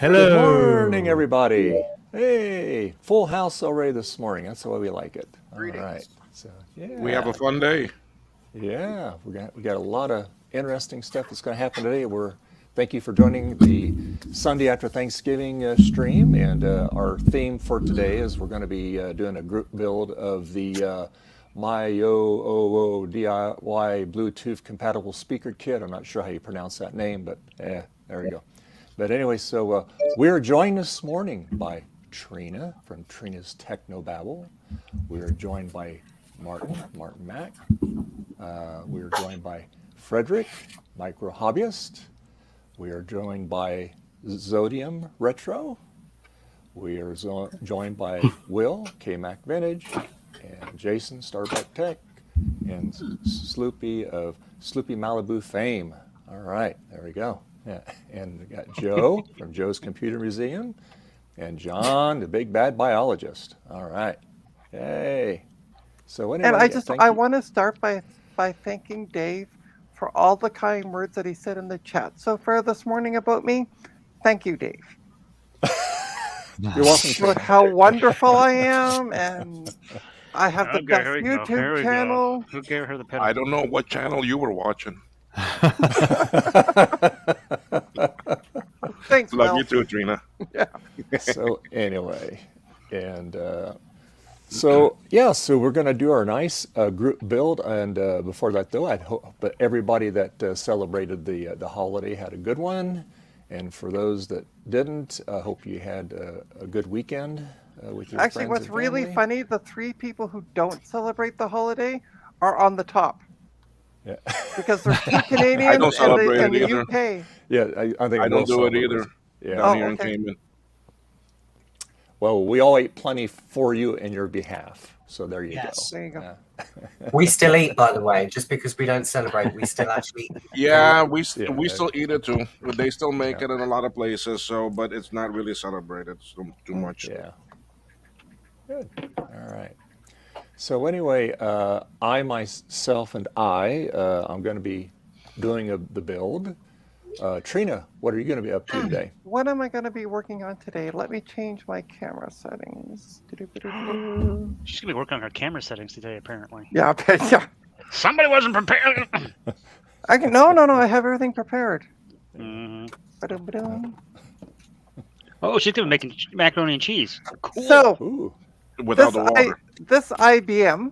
Hello. Good morning, everybody. Hey, full house already this morning. That's the way we like it. All right. So, yeah. We have a fun day. Yeah, we got a lot of interesting stuff that's going to happen today. Thank you for joining the Sunday after Thanksgiving stream. And our theme for today is we're going to be doing a group build of the MiOYOOW DIY Bluetooth compatible speaker kit. I'm not sure how you pronounce that name, but there we go. But anyway, so we're joined this morning by Trina from Trina's Technobabble. We're joined by Martin Mac. We're joined by Fredrick MicroHobbyist. We are joined by Zodium Retro. We are joined by Will, cayMac Vintage, and Jason, Starbuck Tech, and Sloopy of Sloopy Malibu fame. All right, there we go. Yeah. And we got Joe from Joe's Computer Museum, and John, the big bad biologist. All right. Yay. So anyway, and I want to start by thanking Dave for all the kind words that he said in the chat so far this morning about me. Thank you, Dave. You're welcome. About how wonderful I am, and I have the best YouTube channel. Who gave her the pedal? I don't know what channel you were watching. Thanks, Love Will. you too, Trina. Yeah. So anyway, and so we're going to do our nice group build. And before that, though, I'd hope that everybody that celebrated the holiday had a good one. And for those that didn't, I hope you had a good weekend with your Actually, friends what's and really family. funny, the 3 people who don't celebrate the holiday are on the top. Yeah. Because they're 2 Canadians don't celebrate and it the either. UK. Yeah, I think I don't do it celebrate. either. Yeah. Down here in okay. Cayman. Well, we all ate plenty for you in your behalf. So there you go. There you go. Yeah. We still eat, by the way, just because we don't celebrate, we still actually eat. Yeah, we Yeah. still eat it too. But they still make it in a lot of places. So, but it's not really celebrated too much. Yeah. Good. All right. So anyway, I myself and I'm going to be doing the build. Trina, what are you going to be up to today? What am I going to be working on today? Let me change my camera settings. She's going to be working on her camera settings today, apparently. Yeah, yeah. Somebody wasn't prepared. No, I have everything prepared. Mm-hmm. Ba-dum-ba-dum. Oh, she's going to be making macaroni and cheese. Cool. So, Ooh. Without the water. this IBM,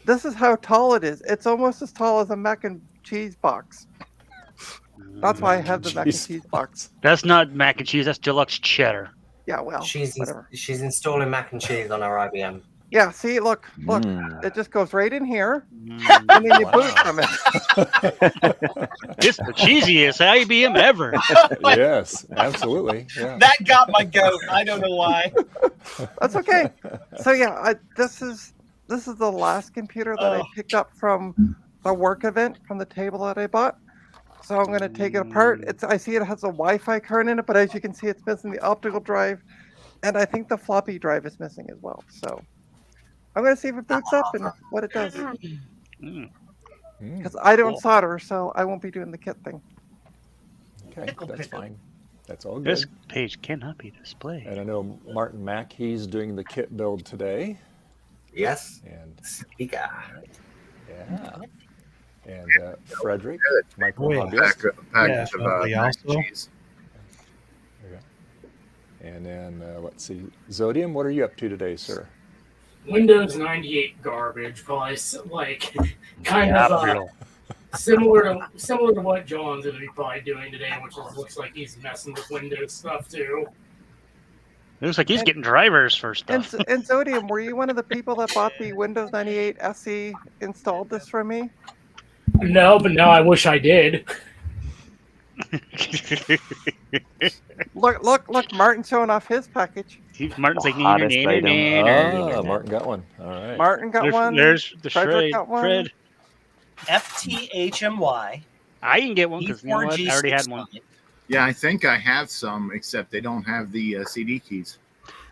this is how tall it is. It's almost as tall as a mac and cheese box. That's why I have the mac and cheese box. That's not mac and cheese. That's deluxe cheddar. Yeah, well, whatever. She's installing mac and cheese on our IBM. Yeah, see, look, it just goes right in here, and then you boot from it. It's the cheesiest IBM ever. Yes, absolutely. Yeah. That got my goat. I don't know why. That's okay. So yeah, this is the last computer that I picked up from a work event from the table that I bought. So I'm going to take it apart. I see it has a Wi-Fi card in it, but as you can see, it's missing the optical drive, and I think the floppy drive is missing as well. So I'm going to see if it boots up and what it does. Because I don't solder, so I won't be doing the kit thing. Okay, that's fine. That's all good. This page cannot be displayed. And I know Martin Mac, he's doing the kit build today. Yes. And Speaker. yeah. And Fredrick, Package MicroHobbyist. of mac and cheese. There you go. And then let's see, Zodium, what are you up to today, sir? Windows 98 garbage, probably like kind of similar to what John's going to be probably doing today, which looks like he's messing with Windows stuff too. It looks like he's getting drivers for stuff. And Zodium, were you one of the people that bought the Windows 98 SE, installed this from me? No, but now I wish I did. Look, Martin showing off his package. Martin's like, Martin got one. All right. Martin got one. There's the Fredrick Shred. got one. Fred. FTHMY. I can get one because you know what? I already had one. Yeah, I think I have some, except they don't have the CD keys.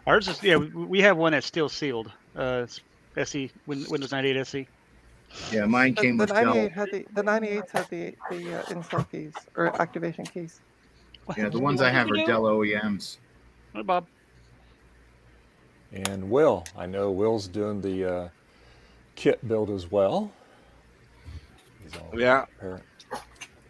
Ours is, we have one that's still sealed. It's SE, Windows 98 SE. Yeah, mine came The with 98 had the 98s had the install keys or activation keys. Yeah, the ones I have are Dell OEMs. Hi, Bob. And Will, I know Will's doing the kit build as well. He's all Yeah. prepared.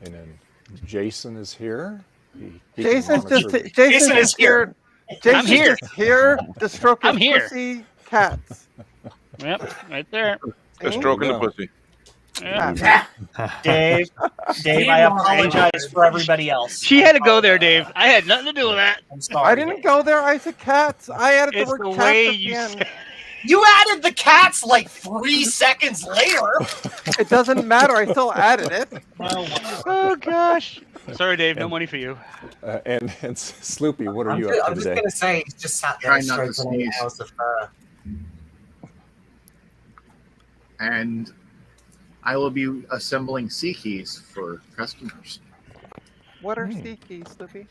And then Jason is here. He can Jason's monitor just Jason is here. Jason's here. just here to stroke his I'm here. pussy cats. Yep, right there. They're See? stroking the go. pussy. Yep. Dave, I apologize for everybody else. She had to go there, Dave. I had nothing to do with that. I'm sorry. I didn't go there. I said cats. I added the It's word the cats way at the you end. said. You added the cats like 3 seconds later. It doesn't matter. I still added it. Well, Oh gosh. Sorry, Dave. No money for you. and Sloopy, what are I'm you just, up I'm to just today? gonna say he's just sat Try there not to stroking a sneeze. house of fur. And I will be assembling C keys for customers. What are C keys, Sloopy?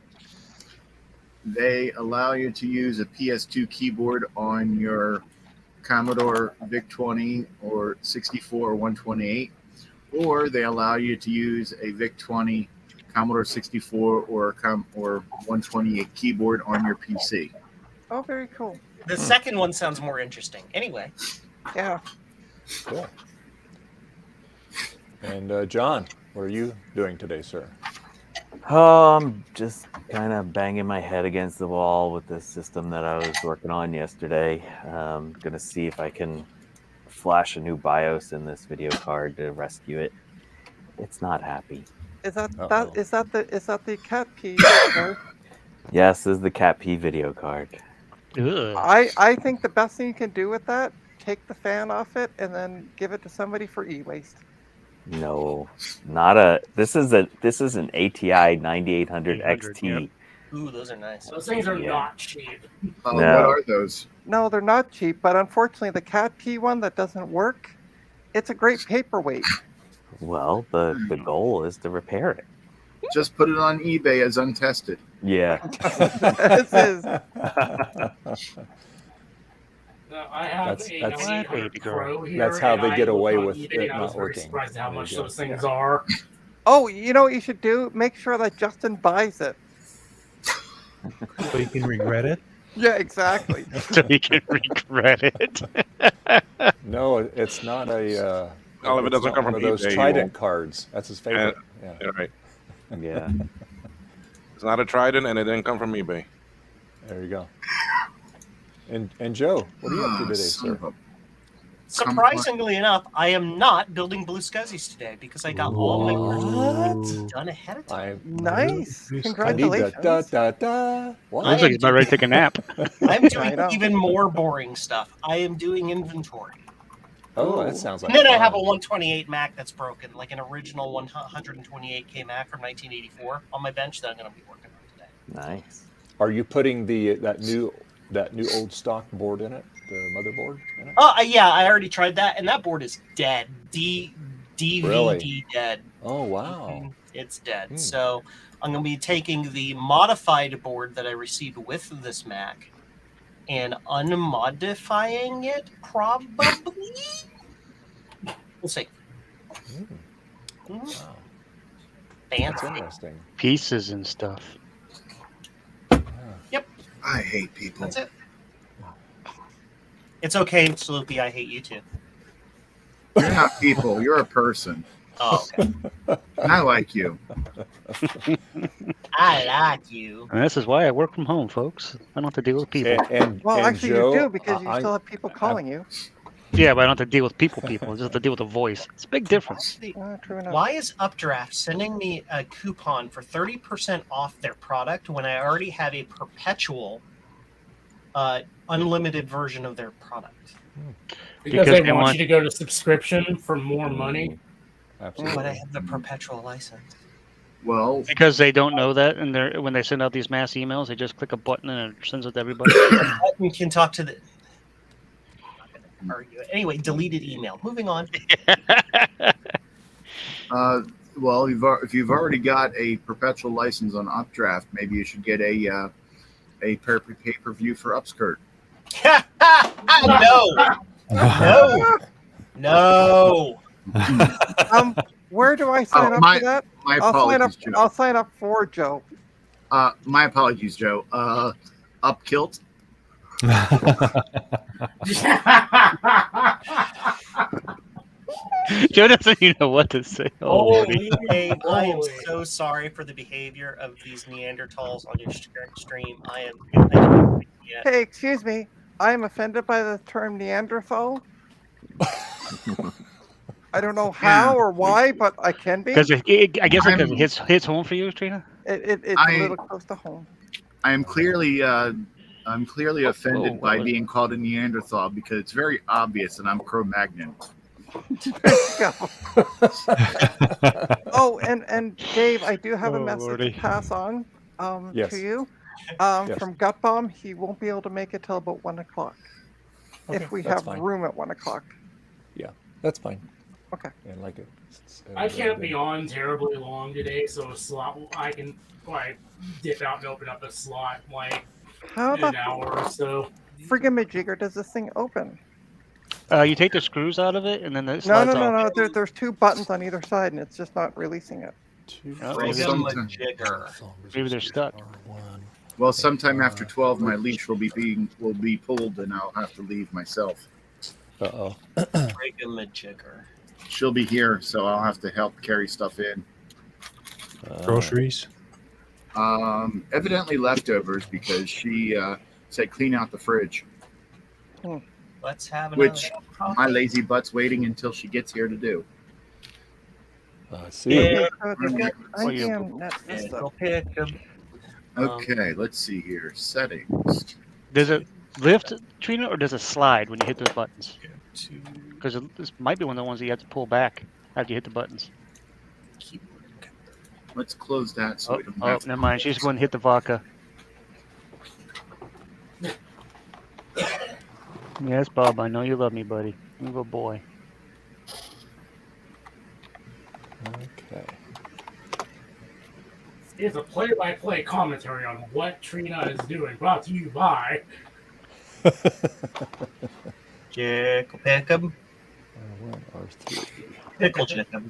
They allow you to use a PS2 keyboard on your Commodore VIC-20 or 64 or 128, or they allow you to use a VIC-20, Commodore 64 or 128 keyboard on your PC. Oh, very cool. the second one sounds more interesting. Anyway, Yeah. Cool. And John, what are you doing today, sir? I'm just kind of banging my head against the wall with the system that I was working on yesterday. Gonna see if I can flash a new BIOS in this video card to rescue it. It's not happy. Is that Uh-oh. is that the cat pee? Sir? Yes, this is the Cat P video card. Ugh. I think the best thing you can do with that, take the fan off it and then give it to somebody for e-waste. No, not a. This is an ATI 9800 800, XT. yep. ooh, those are nice. Those things are Yeah. not cheap. What No. are those? No, they're not cheap, but unfortunately the cat pee one that doesn't work, it's a great paperweight. Well, the goal is to repair it. Just put it on eBay as untested. Yeah. This is I have That's- a that's- 9800 Baby girl. Pro here. That's how and they I get looked away on with eBay it and I was not very working. surprised at how There much you go. those things are. Oh, you know what you should do? Make sure that Justin buys it. So you can regret it. Yeah, exactly. So you can regret it. No, it's not a. Well, if it it's doesn't not come one from of those eBay, you Trident won't. cards. That's his favorite. Yeah. Yeah, right. Yeah. It's not a Trident, and it didn't come from eBay. There you go. And Joe, what are you up to today, Son sir? of a- Surprisingly enough, I am not building blue scuzzies today because I got all my work done ahead of time. Nice. Blue- I need the Congratulations. da da da. What? Looks like he's about ready to take a nap. I'm I doing know. even more boring stuff. I am doing inventory. Oh, that sounds like. And then I have a fun. 128 Mac that's broken, like an original 128 cayMac from 1984 on my bench that I'm going to be working on today. Nice. Are you putting that new old stock board in it? The motherboard in it? Yeah, I already tried that, and that board is dead. DVD Really? dead. Oh wow. It's dead. Hmm. So I'm going to be taking the modified board that I received with this Mac and unmodifying it, probably. We'll see. Wow. That's Fancy. interesting. Pieces and stuff. I hate people. That's it. It's okay, Sloopy. I hate you too. You're not people. You're a person. Oh, okay. And I like you. I like you. And this is why I work from home, folks. I don't have to deal with people. And Well, and actually, Joe, you do because you I- still have people calling you. Yeah, but I don't have to deal with people. I just have to deal with a voice. It's a big difference. True enough. Why is Updraft sending me a coupon for 30% off their product when I already have a perpetual unlimited version of their product? Because Because they they want want- you to go to subscription for more money. Absolutely. But I have the perpetual license. Well, Because they don't know that, and when they send out these mass emails, they just click a button and it sends it to everybody. You can talk to the. I'm not gonna argue it. Anyway, deleted email. Moving on. well, if you've already got a perpetual license on Updraft, maybe you should get a pay-per-view for Upskirt. No. Where do I sign up my for that? My I'll sign up. apologies, Joe. I'll sign up for Joe. My apologies, Joe. Up kilt. Joe doesn't even know what to say. Holy, Dave, I am Holy. so sorry for the behavior of these Neanderthals on your stream. I am. Hey, excuse me. I am offended by the term Neanderthal. I don't know how or why, but I can be. Because I guess because it hits home for you, Trina. It's a little close to home. I am clearly offended by whoa. being called a Neanderthal because it's very obvious that I'm Cro-Magnon. Oh, and Dave, I do have a Oh, message Lordy. to pass on Yes. to you. Yes. From Gut Bomb, he won't be able to make it till about 1 o'clock. Okay, If we that's have fine. room at 1 o'clock. Yeah, that's fine. Okay. And like it. I can't be on terribly long today, so a slot I can like dip out and open up a slot like How in the an hour or so. frigamajigger does this thing open? You take the screws out of it, and then it No, slides no, no, off. no. There's 2 buttons on either side, and it's just not releasing it. Oh, maybe, Frigamajigger. maybe they're stuck. Well, sometime after 12, my leash will be pulled, and I'll have to leave myself. Uh-oh. Frigamajigger. She'll be here, so I'll have to help carry stuff in. Groceries. Evidently leftovers because she said clean out the fridge, Let's have another. which my lazy butt's waiting until she gets here to do. See. Yeah. So the Gut IBM Net Vista. Okay, let's see here. Settings. Does it lift, Trina, or does it slide when you hit those buttons? Because this might be one of the ones that you have to pull back after you hit the buttons. Let's close that so Oh, we don't have to. never mind. She's going to hit the vodka. Yes, Bob. I know you love me, buddy. You good boy. Okay. It's a play-by-play commentary on what Trina is doing, brought to you by. Jickle Pick'em. R3. Pickle Jick'em.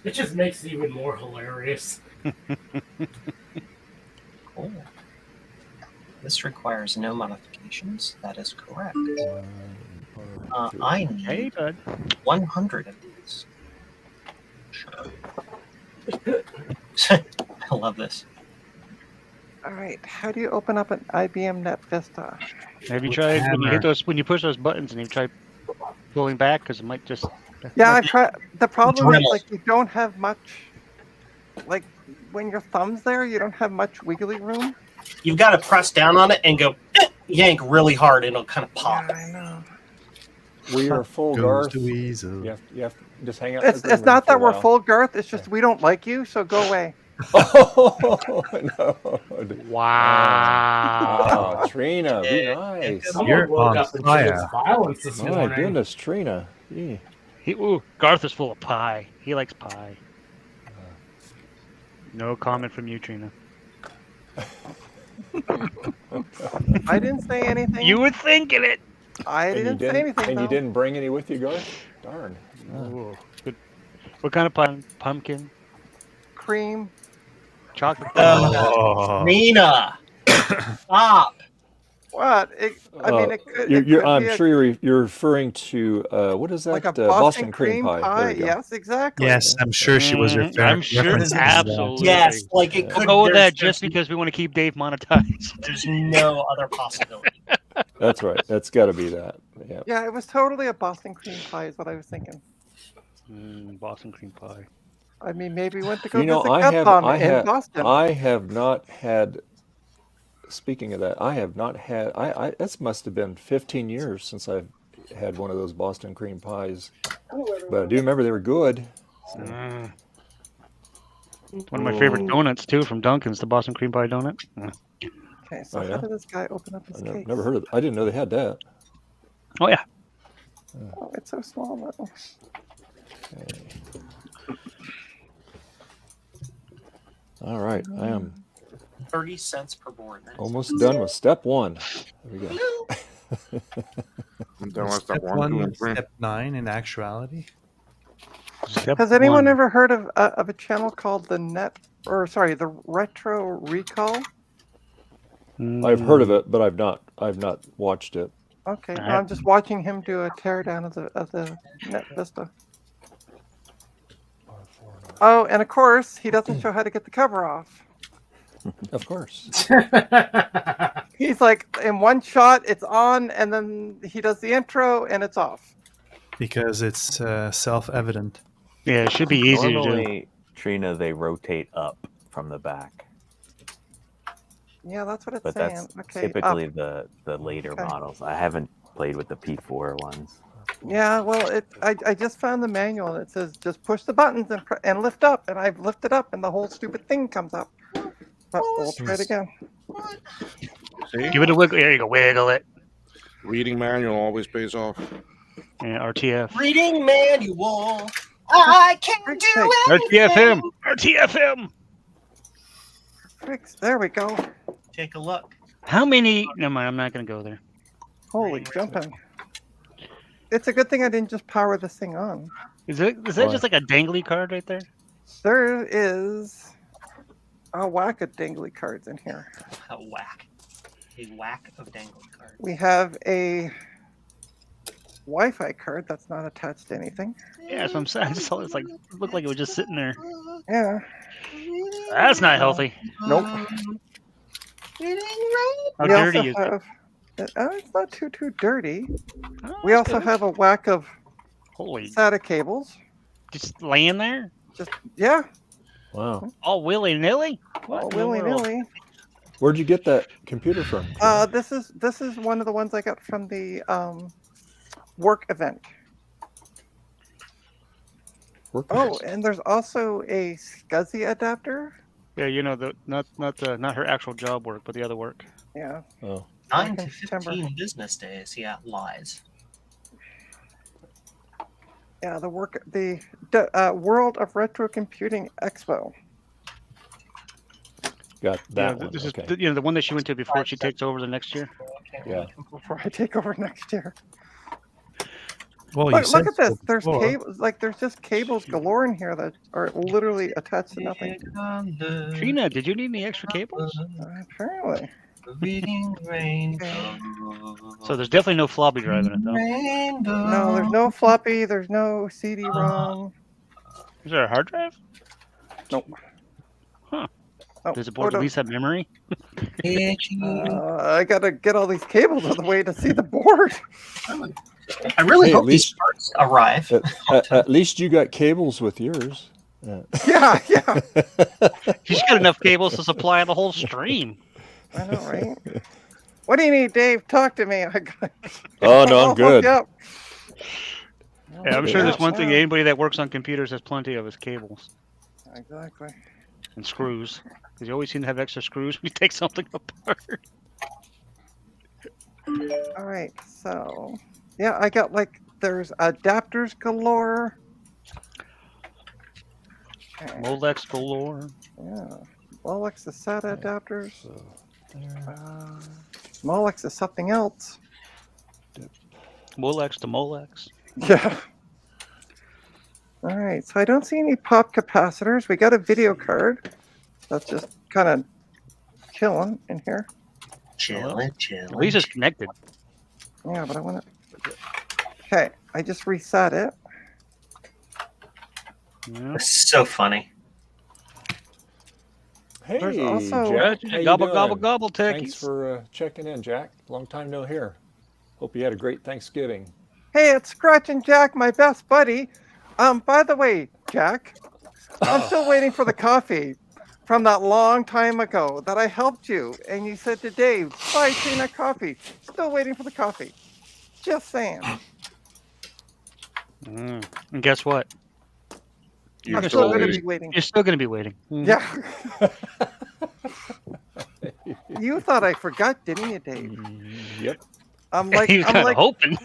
It just makes it even more hilarious. Cool. This requires no modifications. That is correct. I Hey, need bud. 100 of these. Sure. I love this. All right. How do you open up an IBM Net Vista? Have you tried when you hit those when you push those buttons and you try pulling back because it might just. Yeah, I've tried. The problem is Dremel. like you don't have much. Like when your thumb's there, you don't have much wiggly room. You've got to press down on it and go yank really hard, and it'll kind of pop. Yeah, I know. We are full, Goes Garth. to weasel. You have to just hang out. in the It's green room not for a that we're while. full, Garth. It's just we don't like you, so go away. Oh, no. Wow. Oh, Trina, be nice. Someone You're woke on up and fire. chose violence this My morning. goodness, Trina. Gee. Garth is full of pie. He likes pie. No comment from you, Trina. I didn't say anything. You were thinking it. I And you didn't say anything. And you though. didn't bring any with you, Garth? Darn. Ooh, good. What kind of pie? Pumpkin? Cream. Chocolate? Oh. Nina, stop. What? I mean, it could. It could I'm be sure you're referring to what is that? like a Boston cream pie. There you go. Yes, exactly. Yes, I'm sure she was Mhm. referring. I'm sure it's referencing that. absolutely. Yes, like it We'll could. go with that there's- just because we want to keep Dave monetized. There's no other possibility. That's right. That's got to be that. Yeah. Yeah, it was totally a Boston cream pie, is what I was thinking. Boston cream pie. I mean, maybe we went to go You know, visit I Gut have, Bomb I in have, Boston. I have not had. Speaking of that, I have not had. This must have been 15 years since I've had one of those Boston cream pies, but I do remember they were good. One of my favorite donuts too from Dunkin's, the Boston cream pie donut. Okay, so Oh, yeah? how did this guy open up his I case? never heard of. I didn't know they had that. Oh yeah. Oh, it's so small though. All right, I am 30 cents per board. That's almost done with step one. There we go. I'm done with Step step 1, 2, one, and 3. step 9 in actuality. Step Has anyone one. ever heard of a channel called the Retro Recall? I've heard of it, but I've not watched it. Okay, no, I- I'm just watching him do a teardown of the Net Vista. Oh, and of course, he doesn't show how to get the cover off. Of course. He's like, in one shot, it's on, and then he does the intro, and it's off. Because it's self-evident. Yeah, it should be easy to do. Normally, Trina, they rotate up from the back, Yeah, that's what it's but saying. that's Okay, typically up. the later Okay. models. I haven't played with the P4 ones. Yeah, well, I just found the manual, and it says just push the buttons and lift up, and I've lifted up, and the whole stupid thing comes up. But we'll try it again. See? Give it a wiggle. There you go. Wiggle it. Reading manual always pays off. Yeah, RTF. Reading manual. I can do RTFM. anything. RTFM. Fix, there we go. Take a look. How many? Never mind. I'm not going to go there. Holy jumping. It's a good thing I didn't just power this thing on. Is that just like a dangly card right there? There is a whack of dangly cards in here. A whack. A whack of dangling cards. We have a Wi-Fi card that's not attached to anything. Yeah, that's what I'm saying. I just saw it looked like it was just sitting there. Yeah. That's not healthy. Nope. How We dirty also is it? have, it's not too dirty. Oh, We that's also good. have a whack of Holy, SATA cables. just laying there, Yeah, Wow. all willy nilly. all willy-nilly. Where'd you get that computer from? This is one of the ones I got from the work event. Oh, and there's also a SCSI adapter. Yeah, you know not her actual job work, but the other work. Yeah. Oh. 9 to in September. 15 business days. Yeah, lies. Yeah, the World of Retro Computing Expo. Got that Yeah, one. this is Okay. the one that she went to before she takes over the next year. Yeah. Before I take over next year. Well, you Look said at this. so There's before. cables. Like there's just cables galore in here that are literally attached to nothing. Trina, did you need any extra cables? Apparently. Reading rainbow. So there's definitely no floppy drive in it, though. Rainbow. No, there's no floppy. There's no CD-ROM. Is there a hard drive? Nope. Huh. Oh, Does the board at least have memory? I gotta get all these cables out of the way to see the board. I really Hey, hope at these least- parts arrive. At least you got cables with yours. Yeah, yeah. She's got enough cables to supply the whole stream. I know, right? What do you need, Dave? Talk to me. I got. Oh, no, I'll I'm good. hook you up. Yeah, I'm sure there's one thing Yeah. anybody that works on computers has plenty of is cables Exactly. and screws. Because you always seem to have extra screws when you take something apart. All right, so yeah, I got there's adapters galore. Okay, Molex galore. yeah, Molex is SATA adapters. Molex is something else. Molex to Molex. Yeah. All right, so I don't see any pop capacitors. We got a video card. That's just kind of chilling in here. Chillin', At chillin'. least it's connected. Yeah, but I want to. Okay, I just reset it. Yeah. It's so funny. Hey, There's also- Jack. How you Gobble, doing? gobble, gobble, Thanks techies. for checking in, Jack. Long time no hear. Hope you had a great Thanksgiving. Hey, it's Scratch and Jack, my best buddy. By the way, Jack, I'm still waiting for the coffee from that long time ago that I helped you, and you said to Dave, "Buy Trina coffee." Still waiting for the coffee. Just saying. And guess what? You're I'm still still going to waiting. be waiting. You're still going to be waiting. Yeah. You thought I forgot, didn't you, Dave? Yep. I'm like, He was I'm kind of like, hoping.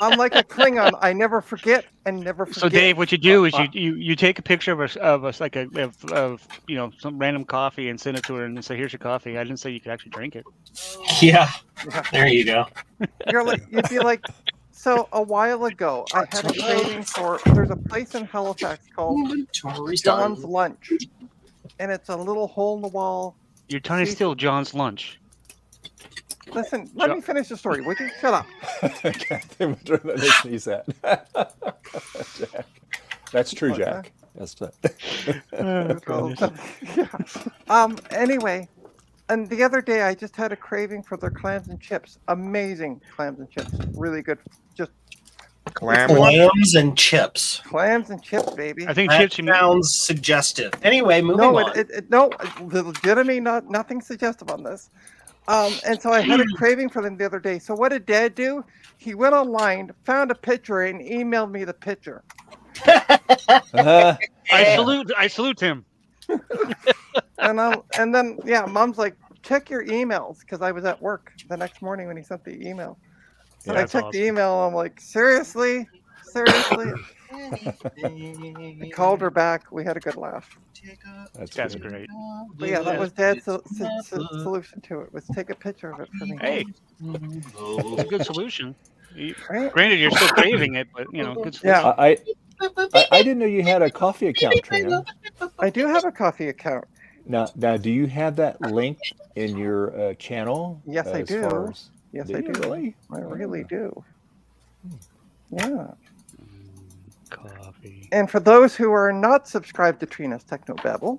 I'm like a Klingon. I never forget and never forget. So Dave, what you do is you take a picture of us like of some random coffee and send it to her and say, "Here's your coffee." I didn't say you could actually drink it. Yeah. Yeah. There you go. You'd be like, So a while ago, I had a craving for. There's a place in Halifax called Inventory's John's done. Lunch, and it's a little hole in the wall. Your tongue is still John's lunch. Listen, let me finish the story. Would you shut up? That makes me sad. Jack. That's true, Jack. That's Anyway, and the other day I just had a craving for their clams and chips. Amazing clams and chips. Really good. Just Clams and chips. Clams and chips, baby. I think That chips. sounds suggestive. Anyway, moving No, on. no, legitimately nothing suggestive on this. And so I had a craving for them the other day. So what did Dad do? He went online, found a picture, and emailed me the picture. I salute him. And then Mom's like, check your emails, because I was at work the next morning when he sent the email. So I checked the email. And I'm like, seriously. I called her back. We had a good laugh. That's great. But yeah, that was Dad's solution to it, was take a picture of it for me. Hey, it's a good solution. Right? Granted, you're still craving it, but good solution. Yeah. I didn't know you had a coffee account, Trina. I do have a coffee account. Now, do you have that linked in your channel? Yes, I do. Yes, I do. Really? I really do. Yeah. Coffee. And for those who are not subscribed to Trina's Technobabble,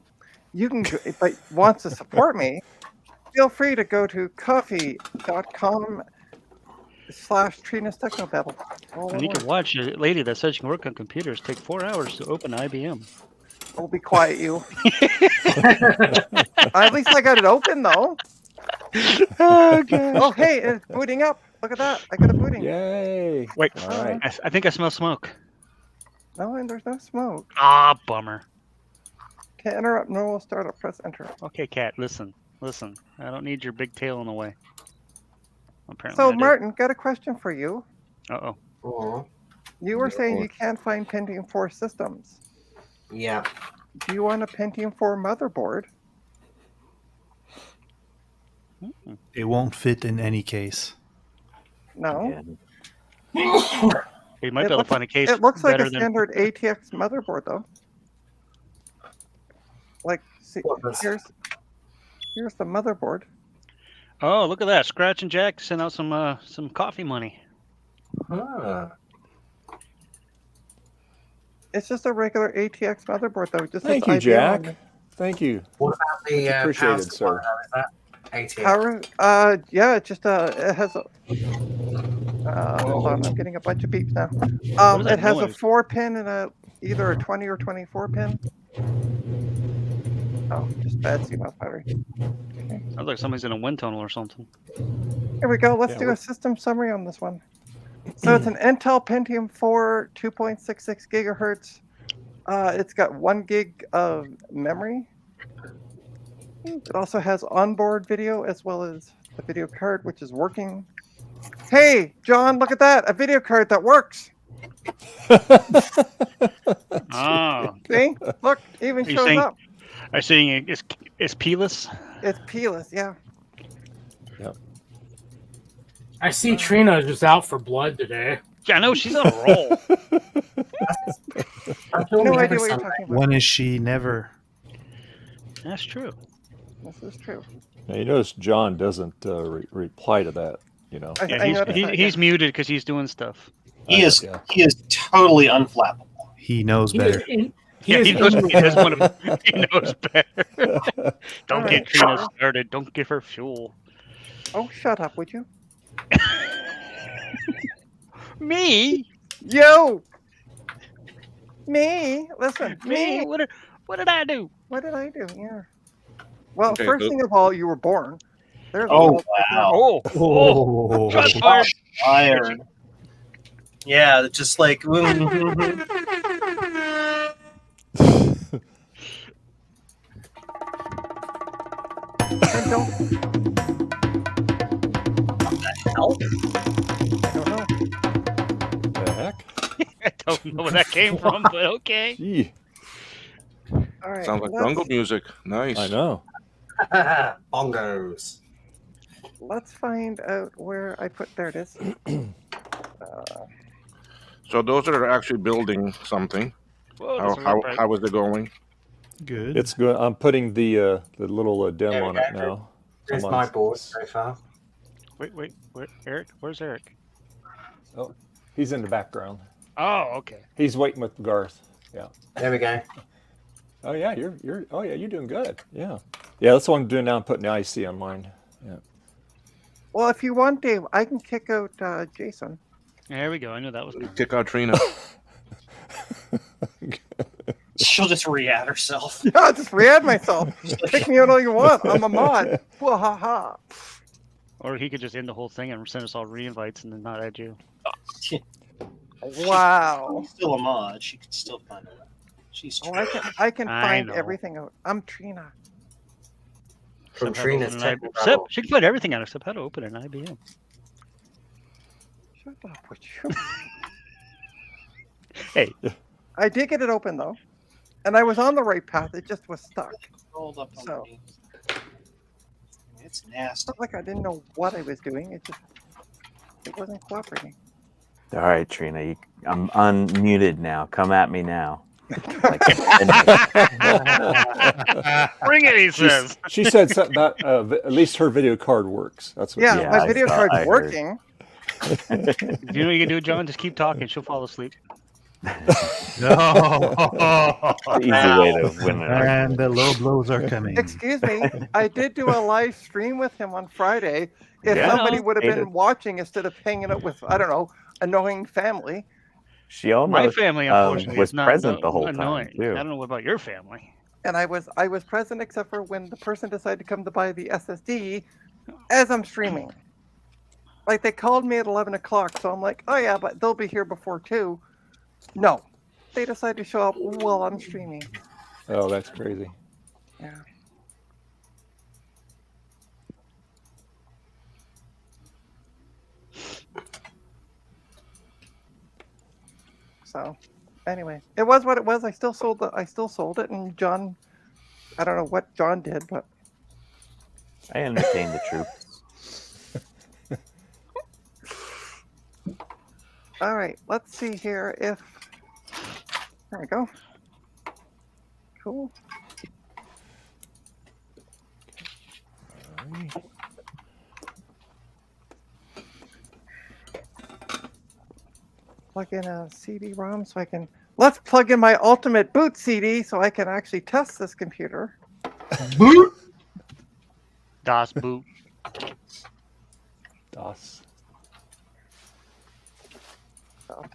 you can, but wants to support me, feel free to go to coffee.com/Trina's Technobabble. And you can watch a lady that says she can work on computers take 4 hours to open IBM. Oh, be quiet, you. At least I got it open, though. Okay. Oh, hey, it's booting up. Look at that. I got it booting. Yay. Wait, All right. I think I smell smoke. No, and there's no smoke. Ah, bummer. Can't interrupt normal startup. Press enter. Okay, Cat, listen. I don't need your big tail in the way. Apparently So, I do. Martin, got a question for you. Uh-oh. You were saying you can't find Pentium 4 systems. Yeah. Do you want a Pentium 4 motherboard? It won't fit in any case. No. You might be able to find a case It looks like better a than... standard ATX motherboard, though. Like, see, here's the motherboard. Oh, look at that. Scratch and Jack sent out some coffee money. Ah. It's just a regular ATX motherboard, though. Just Thank you, IBM Jack. on it. Thank you. What about the power Appreciated, supply? sir. How is that? 80. Power, yeah, it just it has a hold on, I'm getting a bunch of beeps now. What is that It has a noise? 4-pin and either a 20 or 24 pin. Oh, just bad CMOS battery. Okay. Sounds like somebody's in a wind tunnel or something. Here we go. Let's Yeah, do a system summary on this one. So it's an Intel Pentium 4, 2.66 gigahertz. It's got 1 gig of memory. It also has onboard video as well as the video card, which is working. Hey, John, look at that. A video card that works. Oh. See? Look, even Are you shows saying- up. Are you saying it's peeless? It's peeless, yeah. I see Trina just out for blood today. Yeah, I know, she's on a roll. No idea what you're talking about. When is she never? That's true. This is true. Now, you notice John doesn't reply to that, Yeah, I noticed that, he's muted because he's doing stuff. He is Yeah. he is totally unflappable. He knows He is better. in- Yeah, he is knows, in- he knows better. Don't All get right. Trina started. Don't give her fuel. Oh, shut up, would you? Me? Yo! Me? Listen, Me? me? What did I do? What did I do? Yeah. Well, Okay, first good. thing of all, you were born. There's Oh, a little- wow. Oh, shots fired. Iron. Yeah, just like And don't, hell? I don't know. The heck? I don't know where that came from, but okay. Gee, All right. Sounds like let's- jungle music. Nice. I know. Bongos. Let's find out where I put. There it is. So those that are actually building something, Whoa, how, that's a how, rough right. how is it going? Good. It's good. I'm putting the little dem There we on go. it now. There's I'm my on- board so far. Wait, Eric? Where's Eric? Oh, he's in the background. Oh, okay. He's waiting with Garth. Yeah. There we go. Oh yeah, you're doing good. Yeah. Yeah, that's what I'm doing now. I'm putting the IC on mine. Yeah. Well, if you want, Dave, I can kick out Jason. There we go. I knew that was coming. Kick out Trina. She'll just re-add herself. Yeah, I'll just re-add myself. Kick me out all you want. I'm a mod. Wahaha. Or he could just end the whole thing and send us all re-invites and then not add you. Wow. She's still a mod. She can still find it. She's Oh, I can I find know. everything out. I'm Trina. From Except how to Trina's open an table. except she can find everything out except how to open an IBM. Shut up with you. Hey, I did get it open though, and I was on the right path. It just was stuck. rolled up So- underneath. It's It's nasty. not like I didn't know what I was doing. It wasn't cooperating. All right, Trina, I'm unmuted now. Come at me now. Like, bring it, he says. She said something about at least her video card works. That's what. Yeah, Yeah, my I video saw- card's I heard. working. You know what you can do, John? Just keep talking. She'll fall asleep. No. Easy way to win it. And the low blows are coming. Excuse me. I did do a live stream with him on Friday. If Yeah, somebody would have made been it. watching instead of hanging out with, I don't know, annoying family. She almost My family, unfortunately, was is not present the whole annoying. time too. I don't know about your family. And I was present except for when the person decided to come to buy the SSD as I'm streaming. Like they called me at 11 o'clock, so I'm like, oh yeah, but they'll be here before 2. No, they decided to show up while I'm streaming. Oh, that's crazy. Yeah. So, anyway, it was what it was. I still sold it, and John, I don't know what John did, but I entertained the troops. all right. Let's see here if there we go. Cool. Plug in a CD-ROM so I can. Let's plug in my Ultimate Boot CD so I can actually test this computer. Boot. Das boot. DOS.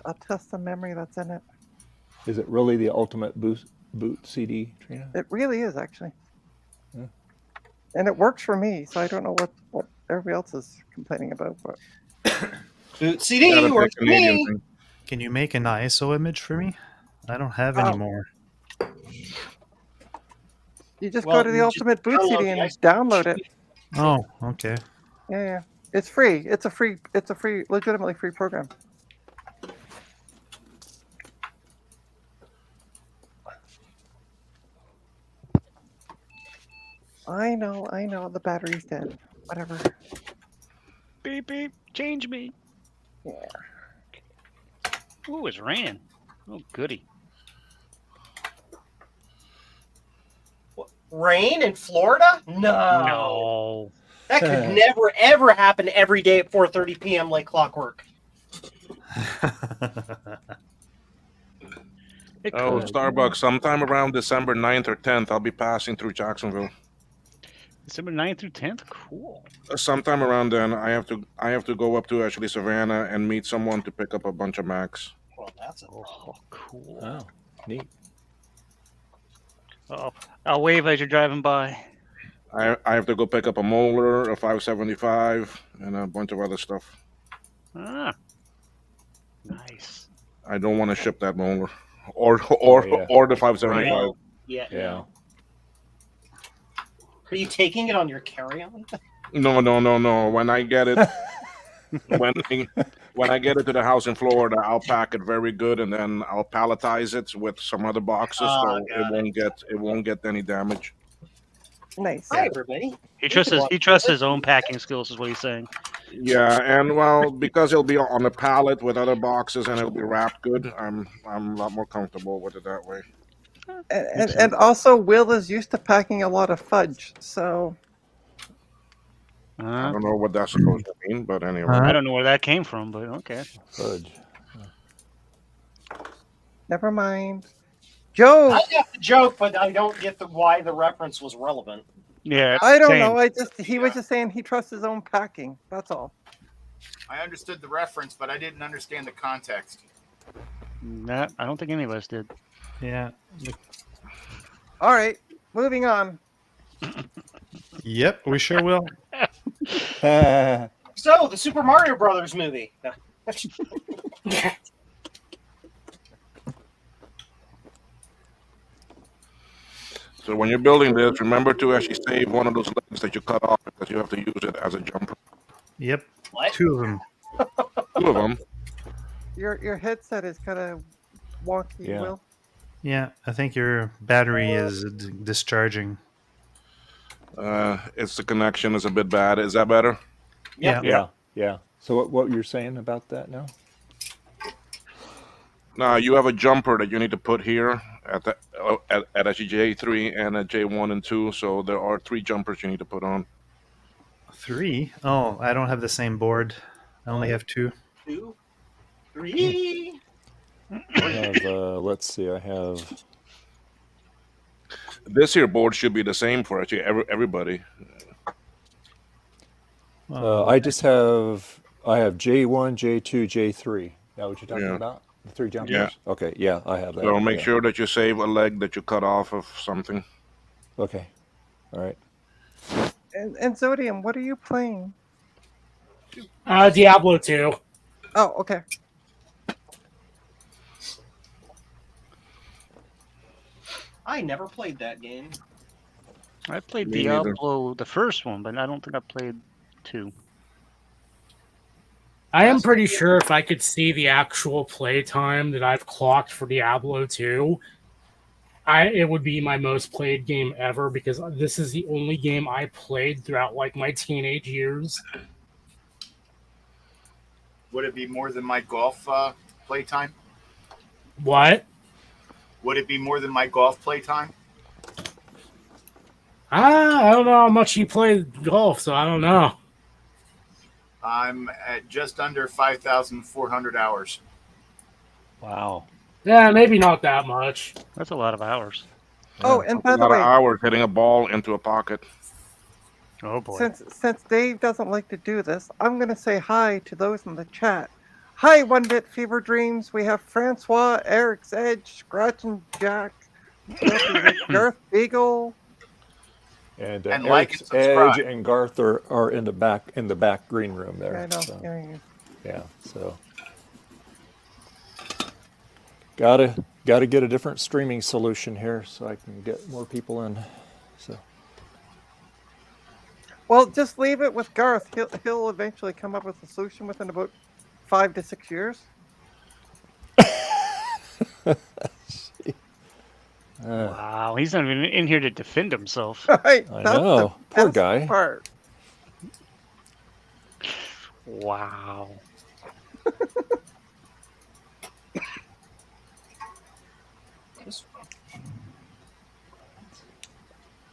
I'll test the memory that's in it. Is it really the ultimate boot CD, Trina? It really is actually. Yeah. And it works for me, so I don't know what everybody else is complaining about. But Boot CD Gotta pick works for Canadian me. thing. Can you make an ISO image for me? I don't have any more. you just Well, go to the you just Ultimate Boot download CD the and ISO. download it. Oh, okay. Yeah. It's free. It's a free, legitimately free program. I know, the battery's dead. Whatever. Beep beep. Change me. Yeah. Ooh, it's raining. Oh, goody. Rain in Florida? No. No. That could never, ever happen every day at 4:30 p.m. like clockwork. It Oh, could. Starbucks, sometime around December 9th or 10th, I'll be passing through Jacksonville. December 9th through 10th? Cool. Sometime around then, I have to go up to actually Savannah and meet someone to pick up a bunch of Macs. Well, that's a Oh, cool. Oh, neat. Oh, I'll wave as you're driving by. I have to go pick up a molar, a 575, and a bunch of other stuff. Ah. Nice. I don't want to ship that molar, or yeah. or the 575. no. Yeah. Yeah. Are you taking it on your carry-on? No. When I get it, when I get it to the house in Florida, I'll pack it very good, and then I'll palletize it with some other boxes, so it won't get any damage. Nice. Hi, everybody. He trusts his own packing skills, is what he's saying. Yeah, and well, because it'll be on a pallet with other boxes and it'll be wrapped good, I'm a lot more comfortable with it that way. And also, Will is used to packing a lot of fudge, so I don't know what that's supposed to mean, but anyway. I don't know where that came from, but okay. Fudge. never mind. Joe, I get the joke, but I don't get why the reference was relevant. Yeah, I don't same. know. He was just saying he trusts his own packing. That's all. I understood the reference, but I didn't understand the context. Nah, I don't think any of us did. Yeah. All right, moving on. Yep, we sure will. So, the Super Mario Brothers movie. So when you're building this, remember to actually save one of those legs that you cut off because you have to use it as a jumper. Yep. What? 2 of them. 2 of them. Your headset is kind of wonky, Yeah. Will. Yeah, I think your battery is discharging. It's the connection is a bit bad. Is that better? Yeah. Yeah. So what you're saying about that now? No, you have a jumper that you need to put here at the at a J3 and a J1 and 2. So there are 3 jumpers you need to put on. 3? Oh, I don't have the same board. I only have 2. 2, 3. I have, let's see, I have... This here board should be the same for actually everybody. I have J1, J2, J3. That what you're talking about? The 3 jumpers? Yeah. Okay, yeah, I have that. So make yeah. sure that you save a leg that you cut off of something. Okay, all right. And Zodium, what are you playing? Diablo 2. Oh, okay. I never played that game. I played Me neither. Diablo, the first one, but I don't think I played 2. I am pretty sure if I could see the actual play time that I've clocked for Diablo 2, it would be my most played game ever because this is the only game I played throughout like my teenage years. Would it be more than my golf playtime? What? Would it be more than my golf playtime? I don't know how much you play golf, so I don't know. I'm at just under 5,400 hours. Wow. Yeah, maybe not that much. That's a lot of hours. Oh, and by A the lot of way, hours hitting a ball into a pocket. Oh boy. since Dave doesn't like to do this, I'm going to say hi to those in the chat. Hi, One Bit Fever Dreams. We have Francois, Eric's Edge, Scratch and Jack, Garth Beagle. And, And like Eric's and subscribe. Edge and Garth are in the back green room there. I know. So, Yeah. yeah, so gotta get a different streaming solution here so I can get more people in. So Well, just leave it with Garth. He'll eventually come up with a solution within about 5 to 6 years. Wow, he's not even in here to defend himself. Right, I that's know, the poor best guy. part. Wow.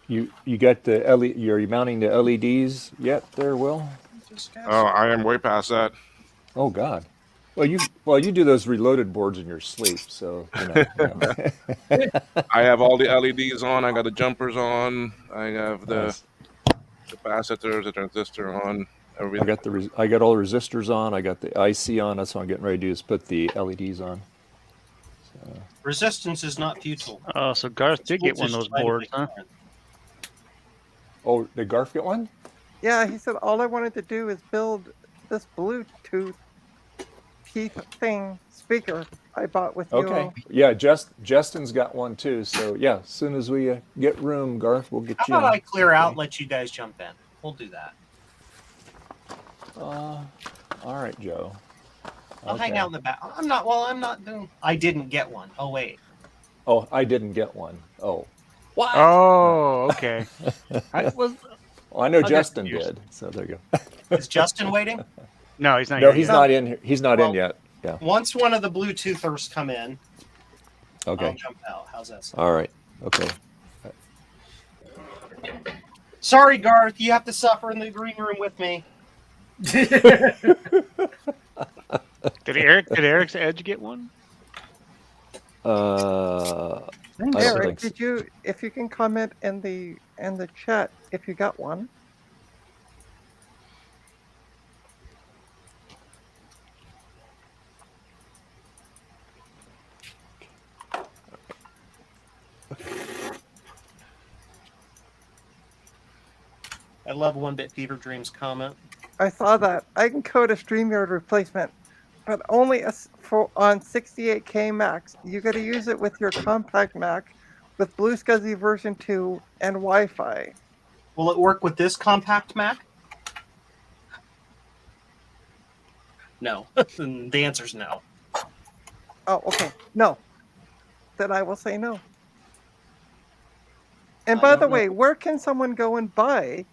You got the LED? You're mounting the LEDs yet? There, Will? Oh, I am way past that. Oh God. Well, you do those reloaded boards in your sleep, so you know. I have all the LEDs on. I got the jumpers on. I have the Nice. capacitors, the transistor on. Everything. I got all the resistors on. I got the IC on. That's what I'm getting ready to do is put the LEDs on. So, Resistance is not futile. Oh, so Garth did get one of those boards, huh? oh, did Garth get one? Yeah, he said all I wanted to do is build this Bluetooth key thing speaker I bought with you. Okay. Yeah, Justin's got one too. So yeah, as soon as we get room, Garth, we'll get How you. about in. I clear out and let you guys jump in? We'll do that. All right, Joe. I'll hang out in the back. I'm not doing. I didn't get one. Oh wait. Oh, I didn't get one. Oh. Oh, okay. I was. Well, I know got Justin confused. did. So there you go. Is Justin waiting? No, he's not. No, here he's yet. not in here. He's not in Well, yet. Yeah. Once one of the Bluetoothers come in, I'll Okay. jump out. How's that sound? All right. Okay. Sorry, Garth, you have to suffer in the green room with me. Did Eric's Edge get one? I don't Eric, think so. did you? If you can comment in the chat if you got one. I love One Bit Fever Dreams comment. I saw that. I can code a StreamYard replacement, but only on 68K Macs. You got to use it with your compact Mac with Blue SCSI version 2 and Wi-Fi. Will it work with this compact Mac? No. The answer's no. Oh, okay. No. Then I will say no. And by the way, where can someone go and buy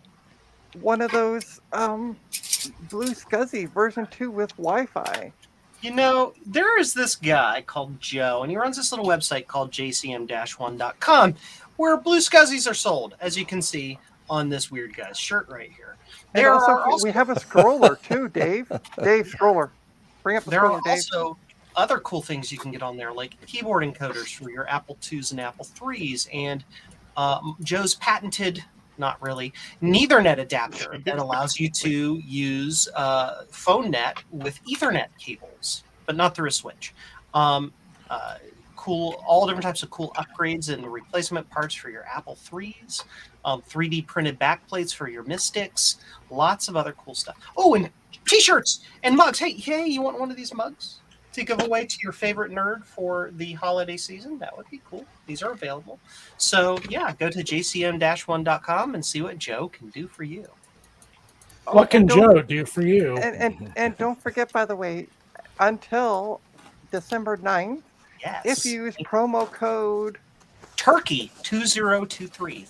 one of those Blue SCSI version 2 with Wi-Fi? You know, there is this guy called Joe, and he runs this little website called jcm-1.com where Blue SCSIs are sold, as you can see on this weird guy's shirt right here. And There also, are also, we have a scroller too, Dave. Dave, scroller. Bring up the there scroller, are Dave. also other cool things you can get on there, like keyboard encoders for your Apple IIs and Apple IIIs, and Joe's patented, not really, Ethernet adapter that allows you to use phone net with Ethernet cables, but not through a switch. Cool, all different types of cool upgrades and replacement parts for your Apple IIIs, 3D printed backplates for your Mystics, lots of other cool stuff. Oh, and T-shirts and mugs. Hey, you want one of these mugs to give away to your favorite nerd for the holiday season? That would be cool. These are available. So yeah, go to jcm-1.com and see what Joe can do for you. What can Joe do for you? And don't forget, by the way, until December 9th, Yes. if you use promo code Turkey 2023,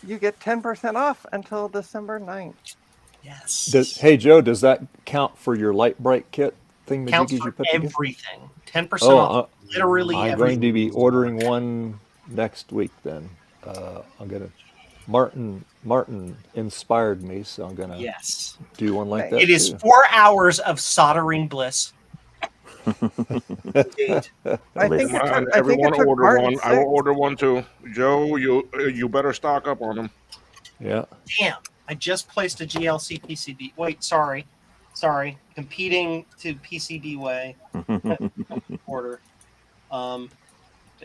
you get 10% off until December 9th. Yes. Hey, Joe, does that count for your light bright kit thing Counts you for put together? everything. 10% off. Literally I'm everything. going to be ordering one next week then. I'm going to... Martin inspired me, so I'm going to do one like that It is too. 4 hours of soldering bliss. I think Everyone order Martin one. I will 6. order one too. Joe, you better stock up on them. Yeah. Damn, I just placed a GLC PCB. Wait, sorry. Competing to PCB way order. But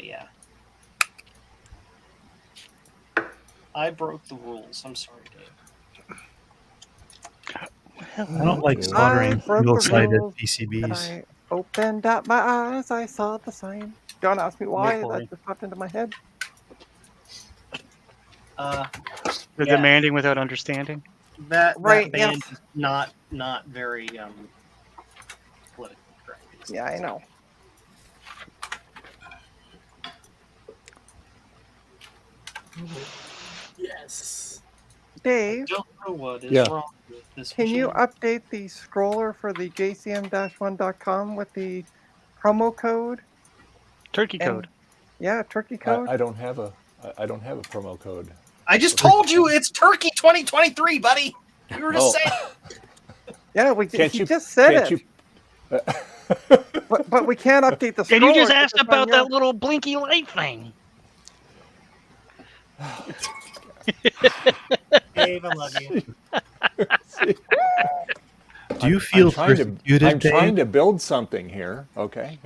yeah. I broke the rules. I'm sorry, Dave. I don't like soldering dual-sided PCBs. I opened up my eyes. I saw the sign. Don't ask me why. That just popped into my head. They're demanding without understanding. That Right, band yes. is not very politically correct. Yeah, I know. Yes. Dave, I don't know what is Yeah. wrong with this can you machine. update the scroller for the jcm-1.com with the promo code? Turkey And- code. Yeah, turkey code. I don't have a promo code. I just told you it's Turkey 2023, buddy. You were just saying. Yeah, Can't he you- just said can't it. you- But we can't update the And scroller. you just 'cause asked it's on about your- that little blinky light thing. Dave, I love you. Do you feel persecuted, I'm trying Dave? to build something here. Okay.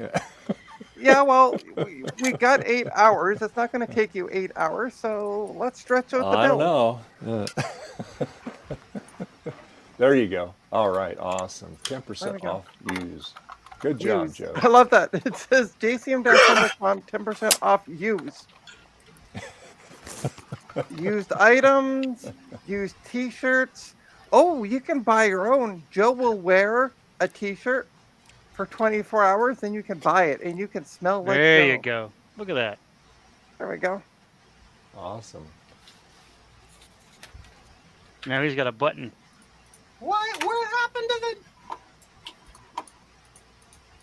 Yeah, well, we got 8 hours. It's not going to take you 8 hours, so let's stretch out the I don't build. know. There you go. All right. Awesome. There we 10% go. off use. Good job, Use. Joe. I love that. It says jcm.com 10% off use. Used items, used t-shirts. Oh, you can buy your own. Joe will wear a t-shirt for 24 hours, then you can buy it and you can smell like There Joe. you go. Look at that. There we go. Awesome. Now he's got a button. What happened to the?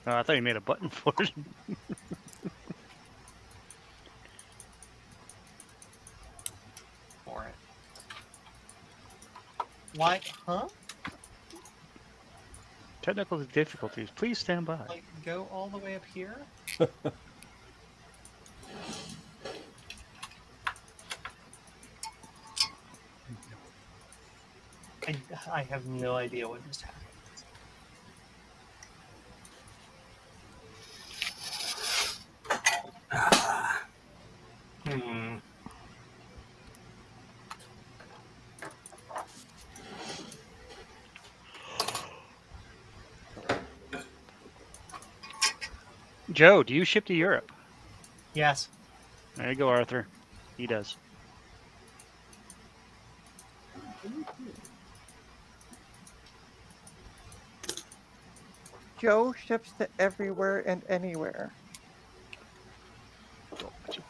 Oh, I thought you made a button for it. For it. Why? Huh? Technical difficulties. Please stand by. Like, go all the way up here? I have no idea what just happened. Hmm. Joe, do you ship to Europe? Yes. There you go, Arthur. He does. Joe ships to everywhere and anywhere.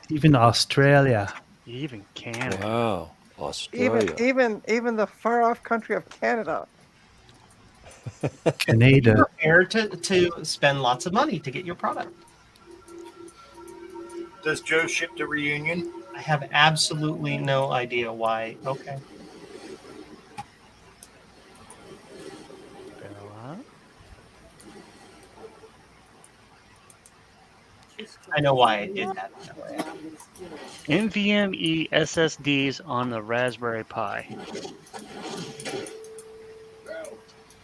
Even Australia. Even Canada. Wow, Australia. Even the far off country of Canada. Canada. Prepare to spend lots of money to get your product. Does Joe ship to Reunion? I have absolutely no idea why. Okay. Bella. I know why I did that. NVMe SSDs on the Raspberry Pi.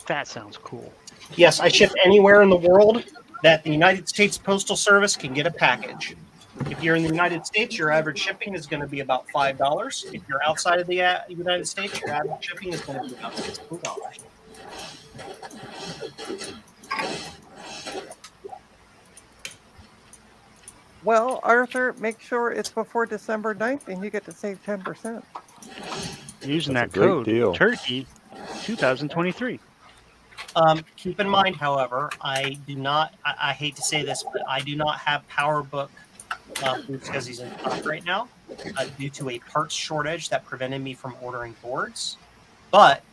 That sounds cool. Yes, I ship anywhere in the world that the United States Postal Service can get a package. If you're in the United States, your average shipping is going to be about $5. If you're outside of the United States, your average shipping is going to be about $16. Well, Arthur, make sure it's before December 9th and you get to save 10%. Using That's that a great code, deal. Turkey 2023. Keep in mind, however, I do not, I hate to say this, but I do not have PowerBook boots because he's in stock right now due to a parts shortage that prevented me from ordering boards. But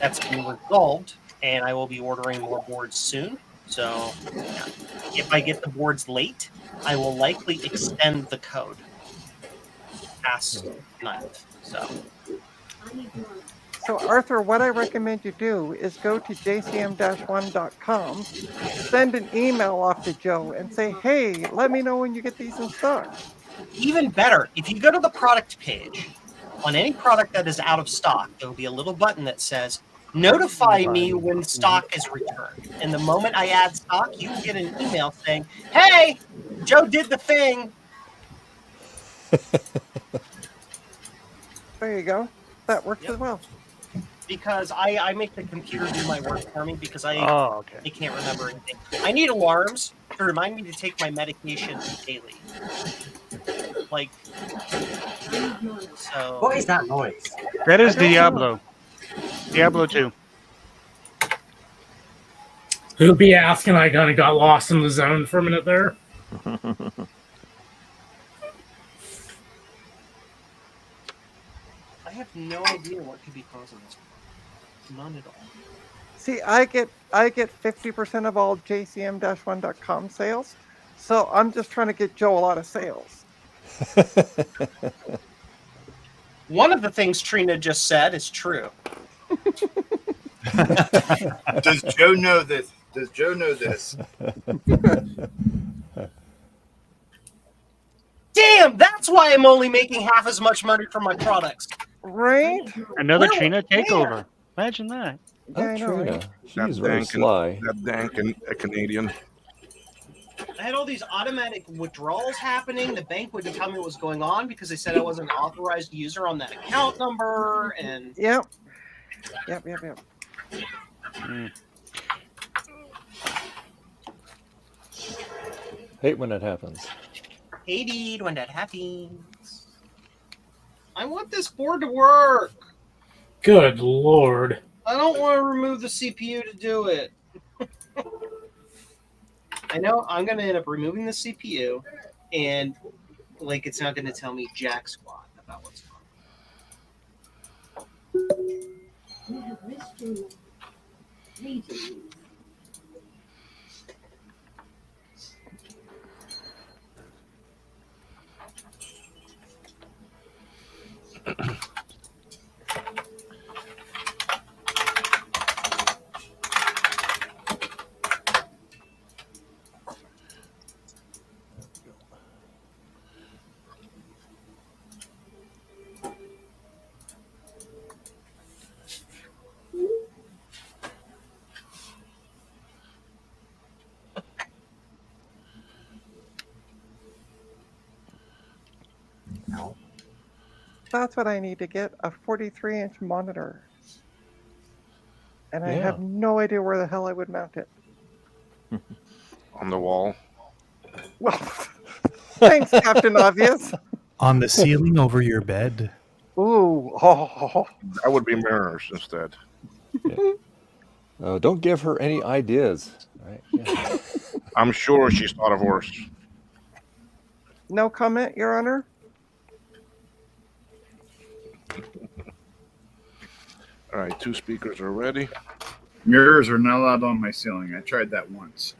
that's been resolved, and I will be ordering more boards soon. So yeah. If I get the boards late, I will likely extend the code past 9th. So Arthur, what I recommend you do is go to jcm-1.com, send an email off to Joe and say, hey, let me know when you get these in stock. Even better, if you go to the product page, on any product that is out of stock, there will be a little button that says, notify me when stock is returned. And the moment I add stock, you will get an email saying, hey, Joe did the thing. There you go. That works as well. Because I make the computer do my work for me because I can't remember anything. I need alarms to remind me to take my medication daily. Like, so. What is that noise? That is Diablo. Diablo 2. Who'll be asking? I kind of got lost in the zone for a minute there. I have no idea what could be causing this. None at all. See, I get 50% of all jcm-1.com sales, so I'm just trying to get Joe a lot of sales. One of the things Trina just said is true. Does Joe know this? Does Joe know this? Damn, that's why I'm only making half as much money for my products. Right? Another Trina takeover. Imagine that. Yeah, I know, Trina. right? She's very sly. That dank Canadian. I had all these automatic withdrawals happening. The bank wouldn't tell me what was going on because they said I wasn't an authorized user on that account number. And Yep. Hate when it happens. hated when that happens. I want this board to work. Good Lord. I don't want to remove the CPU to do it. I know I'm going to end up removing the CPU, and like it's not going to tell me jack squat about what's going on. That's what I need to get, a 43-inch monitor. And I have no idea where the hell I would mount it. On the wall. Well, thanks, Captain Obvious. On the ceiling over your bed. Ooh, oh. That would be mirrors instead. Don't give her any ideas. Right? Yeah. I'm sure she's thought of worse. No comment, Your Honor? All right, 2 speakers are ready. Mirrors are not allowed on my ceiling. I tried that once.